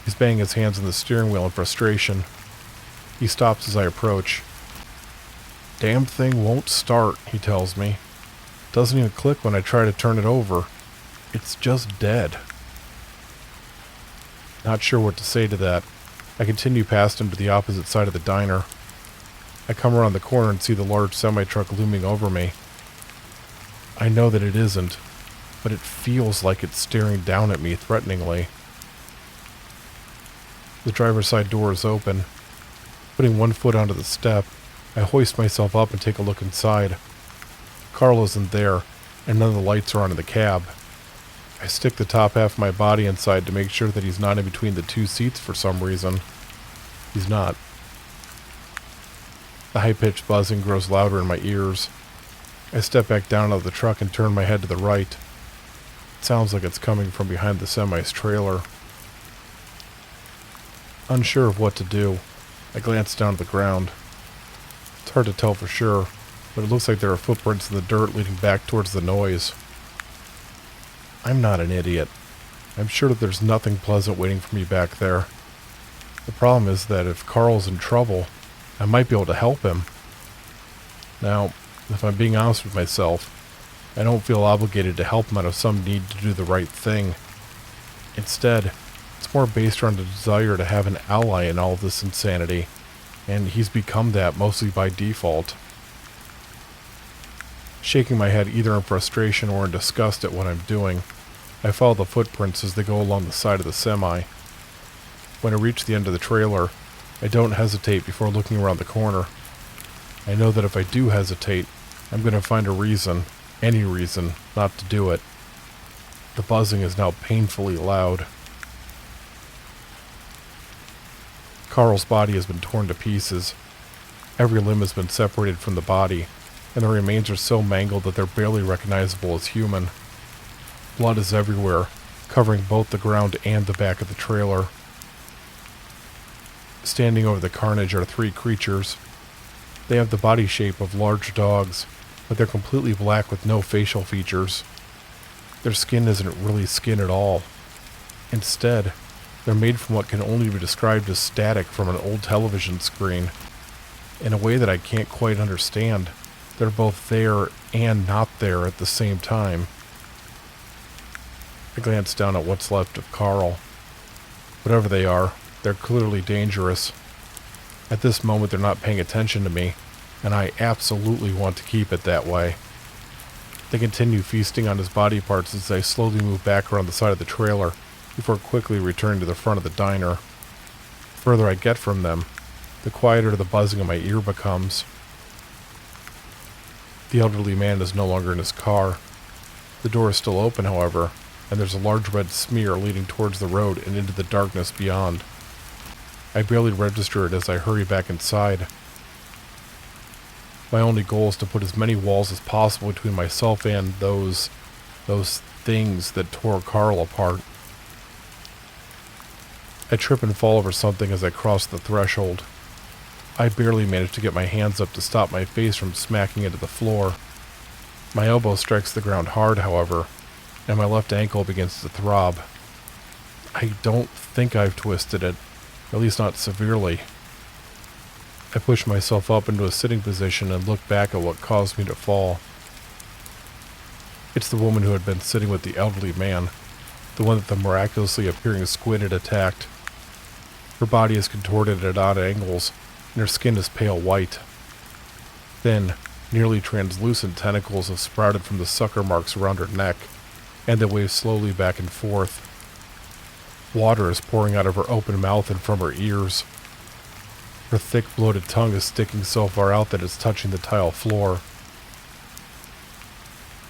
He's banging his hands on the steering wheel in frustration. He stops as I approach. "Damn thing won't start," he tells me. "Doesn't even click when I try to turn it over. It's just dead." Not sure what to say to that. I continue past him to the opposite side of the diner. I come around the corner and see the large semi-truck looming over me. I know that it isn't, but it feels like it's staring down at me threateningly. The driver's side door is open. Putting one foot onto the step, I hoist myself up and take a look inside. The Carl isn't there, and none of the lights are on in the cab. I stick the top half of my body inside to make sure that he's not in between the two seats for some reason. He's not. The high-pitched buzzing grows louder in my ears. I step back down out of the truck and turn my head to the right. It sounds like it's coming from behind the semi's trailer. Unsure of what to do, I glance down at the ground. It's hard to tell for sure, but it looks like there are footprints in the dirt leading back towards the noise. I'm not an idiot. I'm sure that there's nothing pleasant waiting for me back there. The problem is that if Carl's in trouble, I might be able to help him. Now, if I'm being honest with myself, I don't feel obligated to help him out of some need to do the right thing. Instead, it's more based around a desire to have an ally in all of this insanity, and he's become that mostly by default. Shaking my head either in frustration or in disgust at what I'm doing, I follow the footprints as they go along the side of the semi. When I reach the end of the trailer, I don't hesitate before looking around the corner. I know that if I do hesitate, I'm going to find a reason, any reason, not to do it. The buzzing is now painfully loud. Carl's body has been torn to pieces. Every limb has been separated from the body, and the remains are so mangled that they're barely recognizable as human. Blood is everywhere, covering both the ground and the back of the trailer. Standing over the carnage are three creatures. They have the body shape of large dogs, but they're completely black with no facial features. Their skin isn't really skin at all. Instead, they're made from what can only be described as static from an old television screen. In a way that I can't quite understand, they're both there and not there at the same time. I glance down at what's left of Carl. Whatever they are, they're clearly dangerous. At this moment, they're not paying attention to me, and I absolutely want to keep it that way. They continue feasting on his body parts as I slowly move back around the side of the trailer, before quickly returning to the front of the diner. The further I get from them, the quieter the buzzing in my ear becomes. The elderly man is no longer in his car. The door is still open, however, and there's a large red smear leading towards the road and into the darkness beyond. I barely register it as I hurry back inside. My only goal is to put as many walls as possible between myself and those things that tore Carl apart. I trip and fall over something as I cross the threshold. I barely manage to get my hands up to stop my face from smacking into the floor. My elbow strikes the ground hard, however, and my left ankle begins to throb. I don't think I've twisted it, at least not severely. I push myself up into a sitting position and look back at what caused me to fall. It's the woman who had been sitting with the elderly man, the one that the miraculously appearing squid had attacked. Her body is contorted at odd angles, and her skin is pale white. Thin, nearly translucent tentacles have sprouted from the sucker marks around her neck, and they wave slowly back and forth. Water is pouring out of her open mouth and from her ears. Her thick, bloated tongue is sticking so far out that it's touching the tile floor.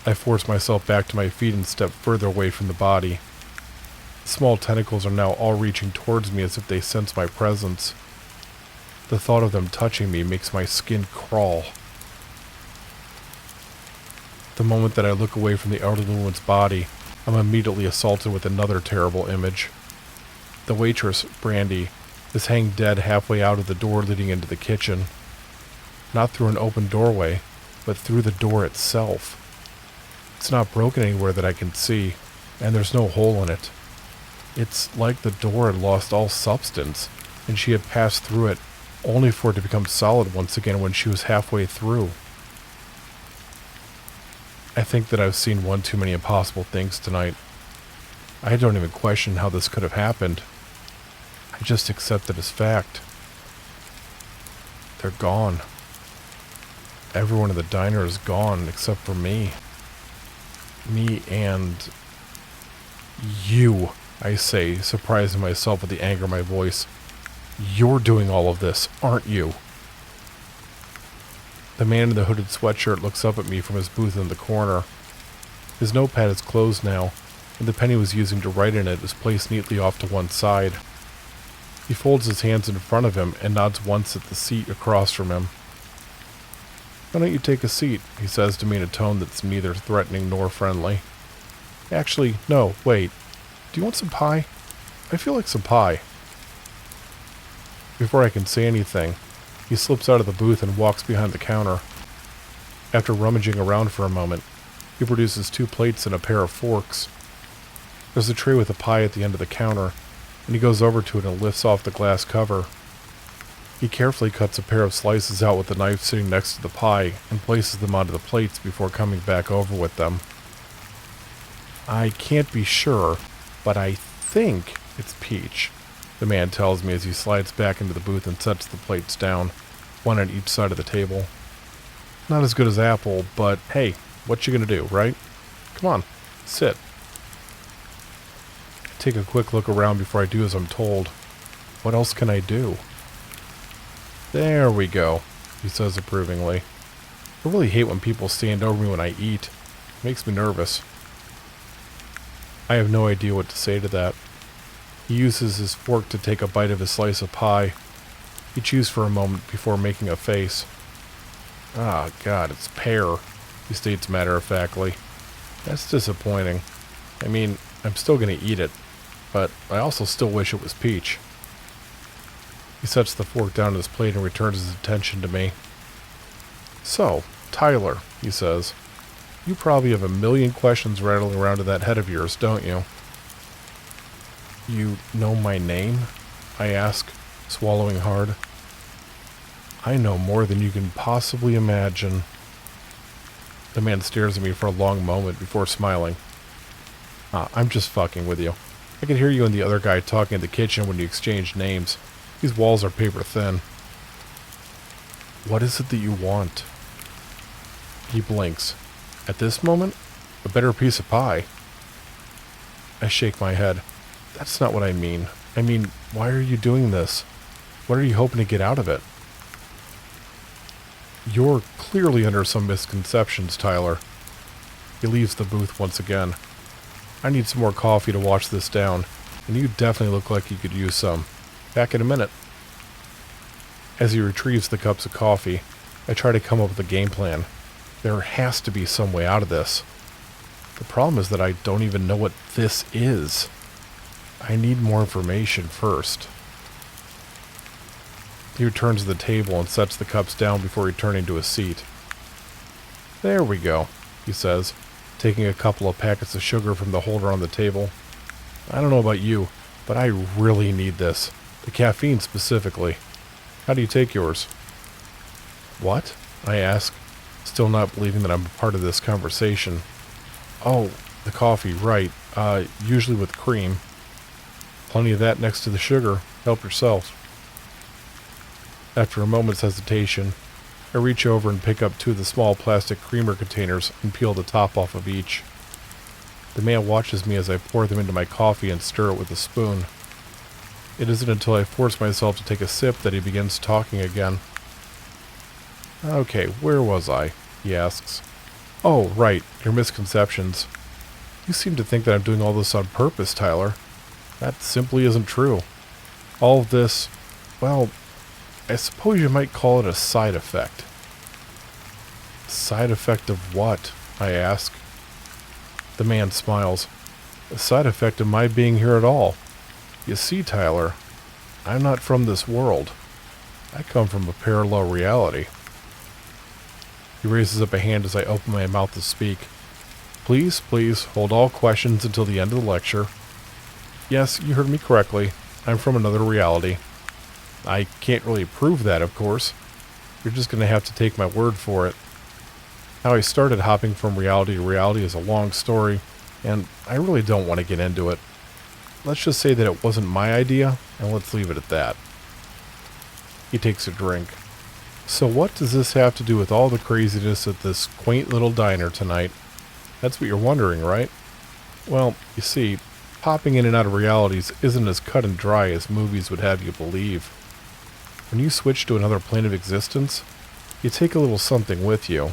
I force myself back to my feet and step further away from the body. The small tentacles are now all reaching towards me as if they sense my presence. The thought of them touching me makes my skin crawl. The moment that I look away from the elderly woman's body, I'm immediately assaulted with another terrible image. The waitress, Brandy, is hanging dead halfway out of the door leading into the kitchen. Not through an open doorway, but through the door itself. It's not broken anywhere that I can see, and there's no hole in it. It's like the door had lost all substance, and she had passed through it, only for it to become solid once again when she was halfway through. I think that I've seen one too many impossible things tonight. I don't even question how this could have happened. I just accept it as fact. They're gone. Everyone in the diner is gone except for me. Me and you, I say, surprising myself with the anger in my voice. You're doing all of this, aren't you? The man in the hooded sweatshirt looks up at me from his booth in the corner. His notepad is closed now, and the pen he was using to write in it is placed neatly off to one side. He folds his hands in front of him and nods once at the seat across from him. "Why don't you take a seat?" he says to me in a tone that's neither threatening nor friendly. "Actually, no, wait. Do you want some pie? I feel like some pie." Before I can say anything, he slips out of the booth and walks behind the counter. After rummaging around for a moment, he produces 2 plates and a pair of forks. There's a tray with a pie at the end of the counter, and he goes over to it and lifts off the glass cover. He carefully cuts a pair of slices out with the knife sitting next to the pie and places them onto the plates before coming back over with them. "I can't be sure, but I think it's peach," the man tells me as he slides back into the booth and sets the plates down, one on each side of the table. "Not as good as apple, but hey, what you gonna do, right? Come on, sit." I take a quick look around before I do as I'm told. What else can I do? "There we go," he says approvingly. I really hate when people stand over me when I eat. It makes me nervous. I have no idea what to say to that. He uses his fork to take a bite of his slice of pie. He chews for a moment before making a face. "Ah, God, it's pear," he states matter-of-factly. "That's disappointing. I mean, I'm still going to eat it, but I also still wish it was peach." He sets the fork down on his plate and returns his attention to me. "So, Tyler," he says, "you probably have a million questions rattling around in that head of yours, don't you?" "You know my name?" I ask, swallowing hard. "I know more than you can possibly imagine." The man stares at me for a long moment before smiling. "I'm just fucking with you. I could hear you and the other guy talking in the kitchen when you exchanged names. These walls are paper thin." "What is it that you want?" He blinks. "At this moment, a better piece of pie." I shake my head. "That's not what I mean. I mean, why are you doing this? What are you hoping to get out of it?" "You're clearly under some misconceptions, Tyler." He leaves the booth once again. "I need some more coffee to wash this down, and you definitely look like you could use some. Back in a minute." As he retrieves the cups of coffee, I try to come up with a game plan. There has to be some way out of this. The problem is that I don't even know what this is. I need more information first. He returns to the table and sets the cups down before returning to his seat. "There we go," he says, taking a couple of packets of sugar from the holder on the table. "I don't know about you, but I really need this. The caffeine specifically. How do you take yours?" "What?" I ask, still not believing that I'm a part of this conversation. "Oh, the coffee, right. Usually with cream. Plenty of that next to the sugar. Help yourself." After a moment's hesitation, I reach over and pick up 2 of the small plastic creamer containers and peel the top off of each. The man watches me as I pour them into my coffee and stir it with a spoon. It isn't until I force myself to take a sip that he begins talking again. "Okay, where was I?" he asks. "Oh, right, your misconceptions. You seem to think that I'm doing all this on purpose, Tyler. That simply isn't true. All of this, well, I suppose you might call it a side effect." "Side effect of what?" I ask. The man smiles. "A side effect of my being here at all. You see, Tyler, I'm not from this world. I come from a parallel reality." He raises up a hand as I open my mouth to speak. Please hold all questions until the end of the lecture. Yes, you heard me correctly. I'm from another reality. I can't really prove that, of course. You're just going to have to take my word for it. How I started hopping from reality to reality is a long story, and I really don't want to get into it. Let's just say that it wasn't my idea, and let's leave it at that. He takes a drink. So what does this have to do with all the craziness at this quaint little diner tonight? That's what you're wondering, right? Well, you see, popping in and out of realities isn't as cut and dry as movies would have you believe. When you switch to another plane of existence, You take a little something with you.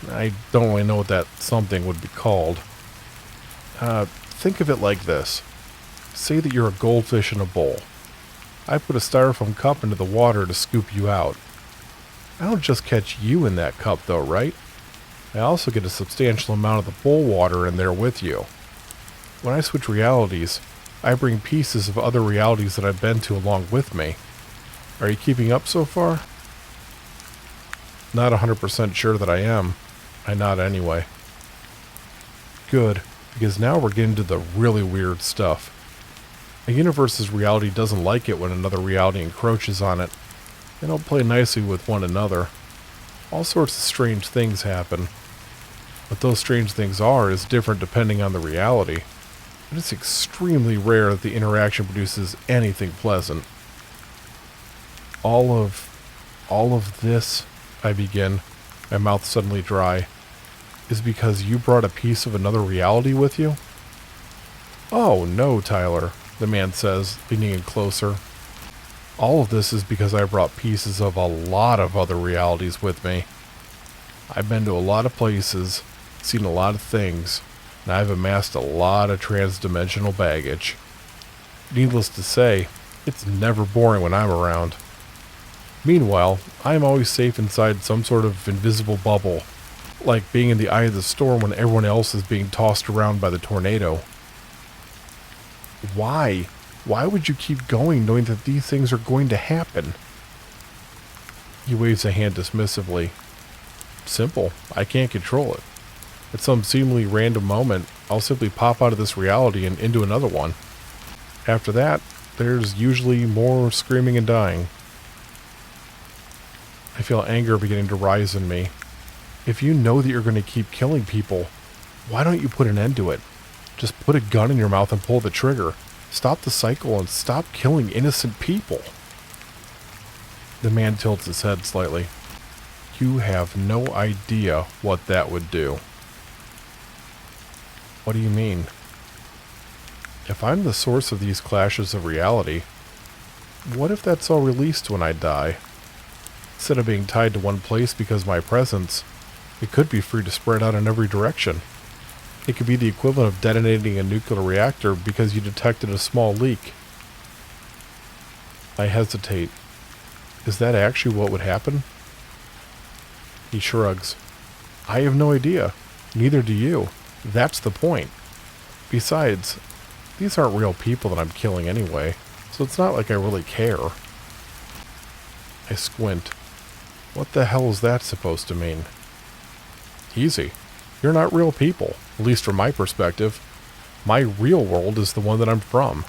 I don't really know what that something would be called. Think of it like this. Say that you're a goldfish in a bowl. I put a styrofoam cup into the water to scoop you out. I don't just catch you in that cup though, right? I also get a substantial amount of the bowl water in there with you. When I switch realities, I bring pieces of other realities that I've been to along with me. Are you keeping up so far? Not 100% sure that I am. I nod anyway. Good, because now we're getting to the really weird stuff. A universe's reality doesn't like it when another reality encroaches on it. They don't play nicely with one another. All sorts of strange things happen. What those strange things are is different depending on the reality. But it's extremely rare that the interaction produces anything pleasant. All of this, I begin, my mouth suddenly dry, is because you brought a piece of another reality with you? Oh, no, Tyler, the man says, leaning in closer. All of this is because I brought pieces of a lot of other realities with me. I've been to a lot of places, seen a lot of things, and I've amassed a lot of transdimensional baggage. Needless to say, it's never boring when I'm around. Meanwhile, I am always safe inside some sort of invisible bubble, like being in the eye of the storm when everyone else is being tossed around by the tornado. Why? Why would you keep going knowing that these things are going to happen? He waves a hand dismissively. Simple. I can't control it. At some seemingly random moment, I'll simply pop out of this reality and into another one. After that, there's usually more screaming and dying. I feel anger beginning to rise in me. If you know that you're going to keep killing people, why don't you put an end to it? Just put a gun in your mouth and pull the trigger. Stop the cycle and stop killing innocent people. The man tilts his head slightly. You have no idea what that would do. What do you mean? If I'm the source of these clashes of reality, what if that's all released when I die? Instead of being tied to one place because of my presence, it could be free to spread out in every direction. It could be the equivalent of detonating a nuclear reactor because you detected a small leak. I hesitate. Is that actually what would happen? He shrugs. I have no idea. Neither do you. That's the point. Besides, these aren't real people that I'm killing anyway, so it's not like I really care. I squint. What the hell is that supposed to mean? Easy. You're not real people, at least from my perspective. My real world is the one that I'm from.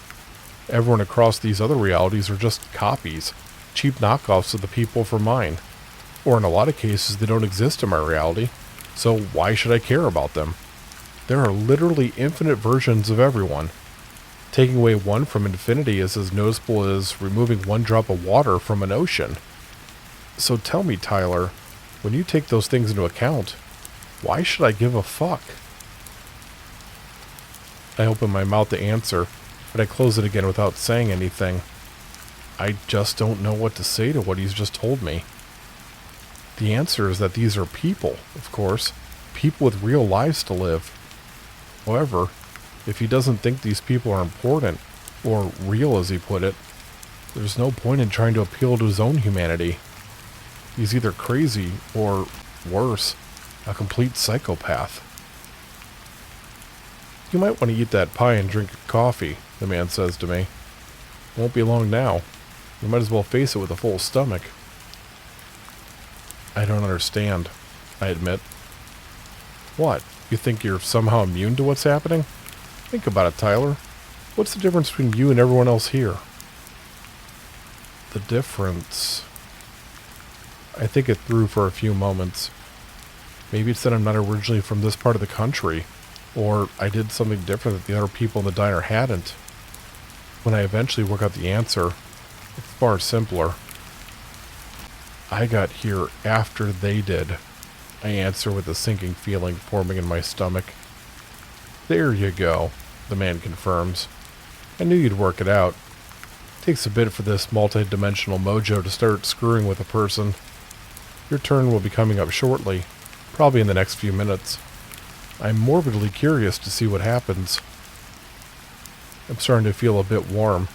Everyone across these other realities are just copies, cheap knockoffs of the people from mine. Or in a lot of cases, they don't exist in my reality, so why should I care about them? There are literally infinite versions of everyone. Taking away one from infinity is as noticeable as removing one drop of water from an ocean. So tell me, Tyler, when you take those things into account, why should I give a fuck? I open my mouth to answer, but I close it again without saying anything. I just don't know what to say to what he's just told me. The answer is that these are people, of course, people with real lives to live. However, if he doesn't think these people are important, or real as he put it, there's no point in trying to appeal to his own humanity. He's either crazy, or, worse, a complete psychopath. You might want to eat that pie and drink your coffee, the man says to me. Won't be long now. You might as well face it with a full stomach. I don't understand, I admit. What? You think you're somehow immune to what's happening? Think about it, Tyler. What's the difference between you and everyone else here? The difference... I think it through for a few moments. Maybe it's that I'm not originally from this part of the country, or I did something different that the other people in the diner hadn't. When I eventually work out the answer, it's far simpler. I got here after they did, I answer with a sinking feeling forming in my stomach. There you go, the man confirms. I knew you'd work it out. Takes a bit for this multi-dimensional mojo to start screwing with a person. Your turn will be coming up shortly, probably in the next few minutes. I'm morbidly curious to see what happens. I'm starting to feel a bit warm,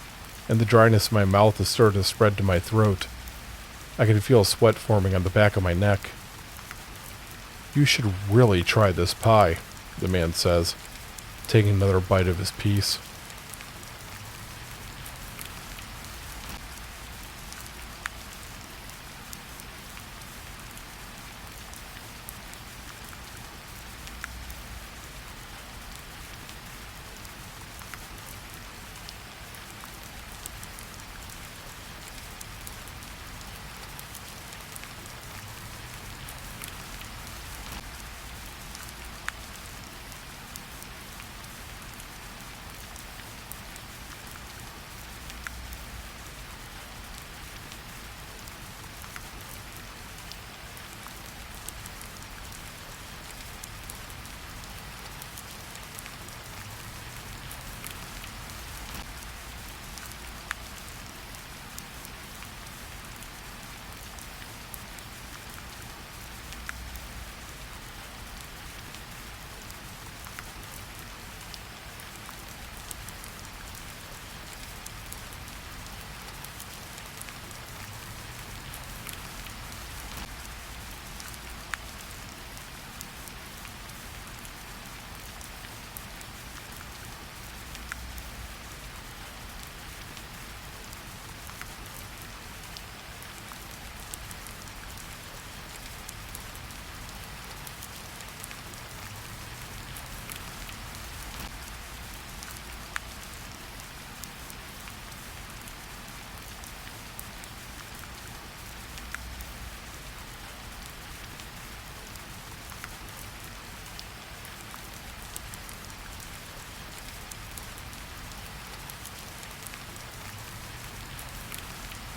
and the dryness in my mouth is starting to spread to my throat. I can feel sweat forming on the back of my neck. You should really try this pie, the man says, taking another bite of his piece.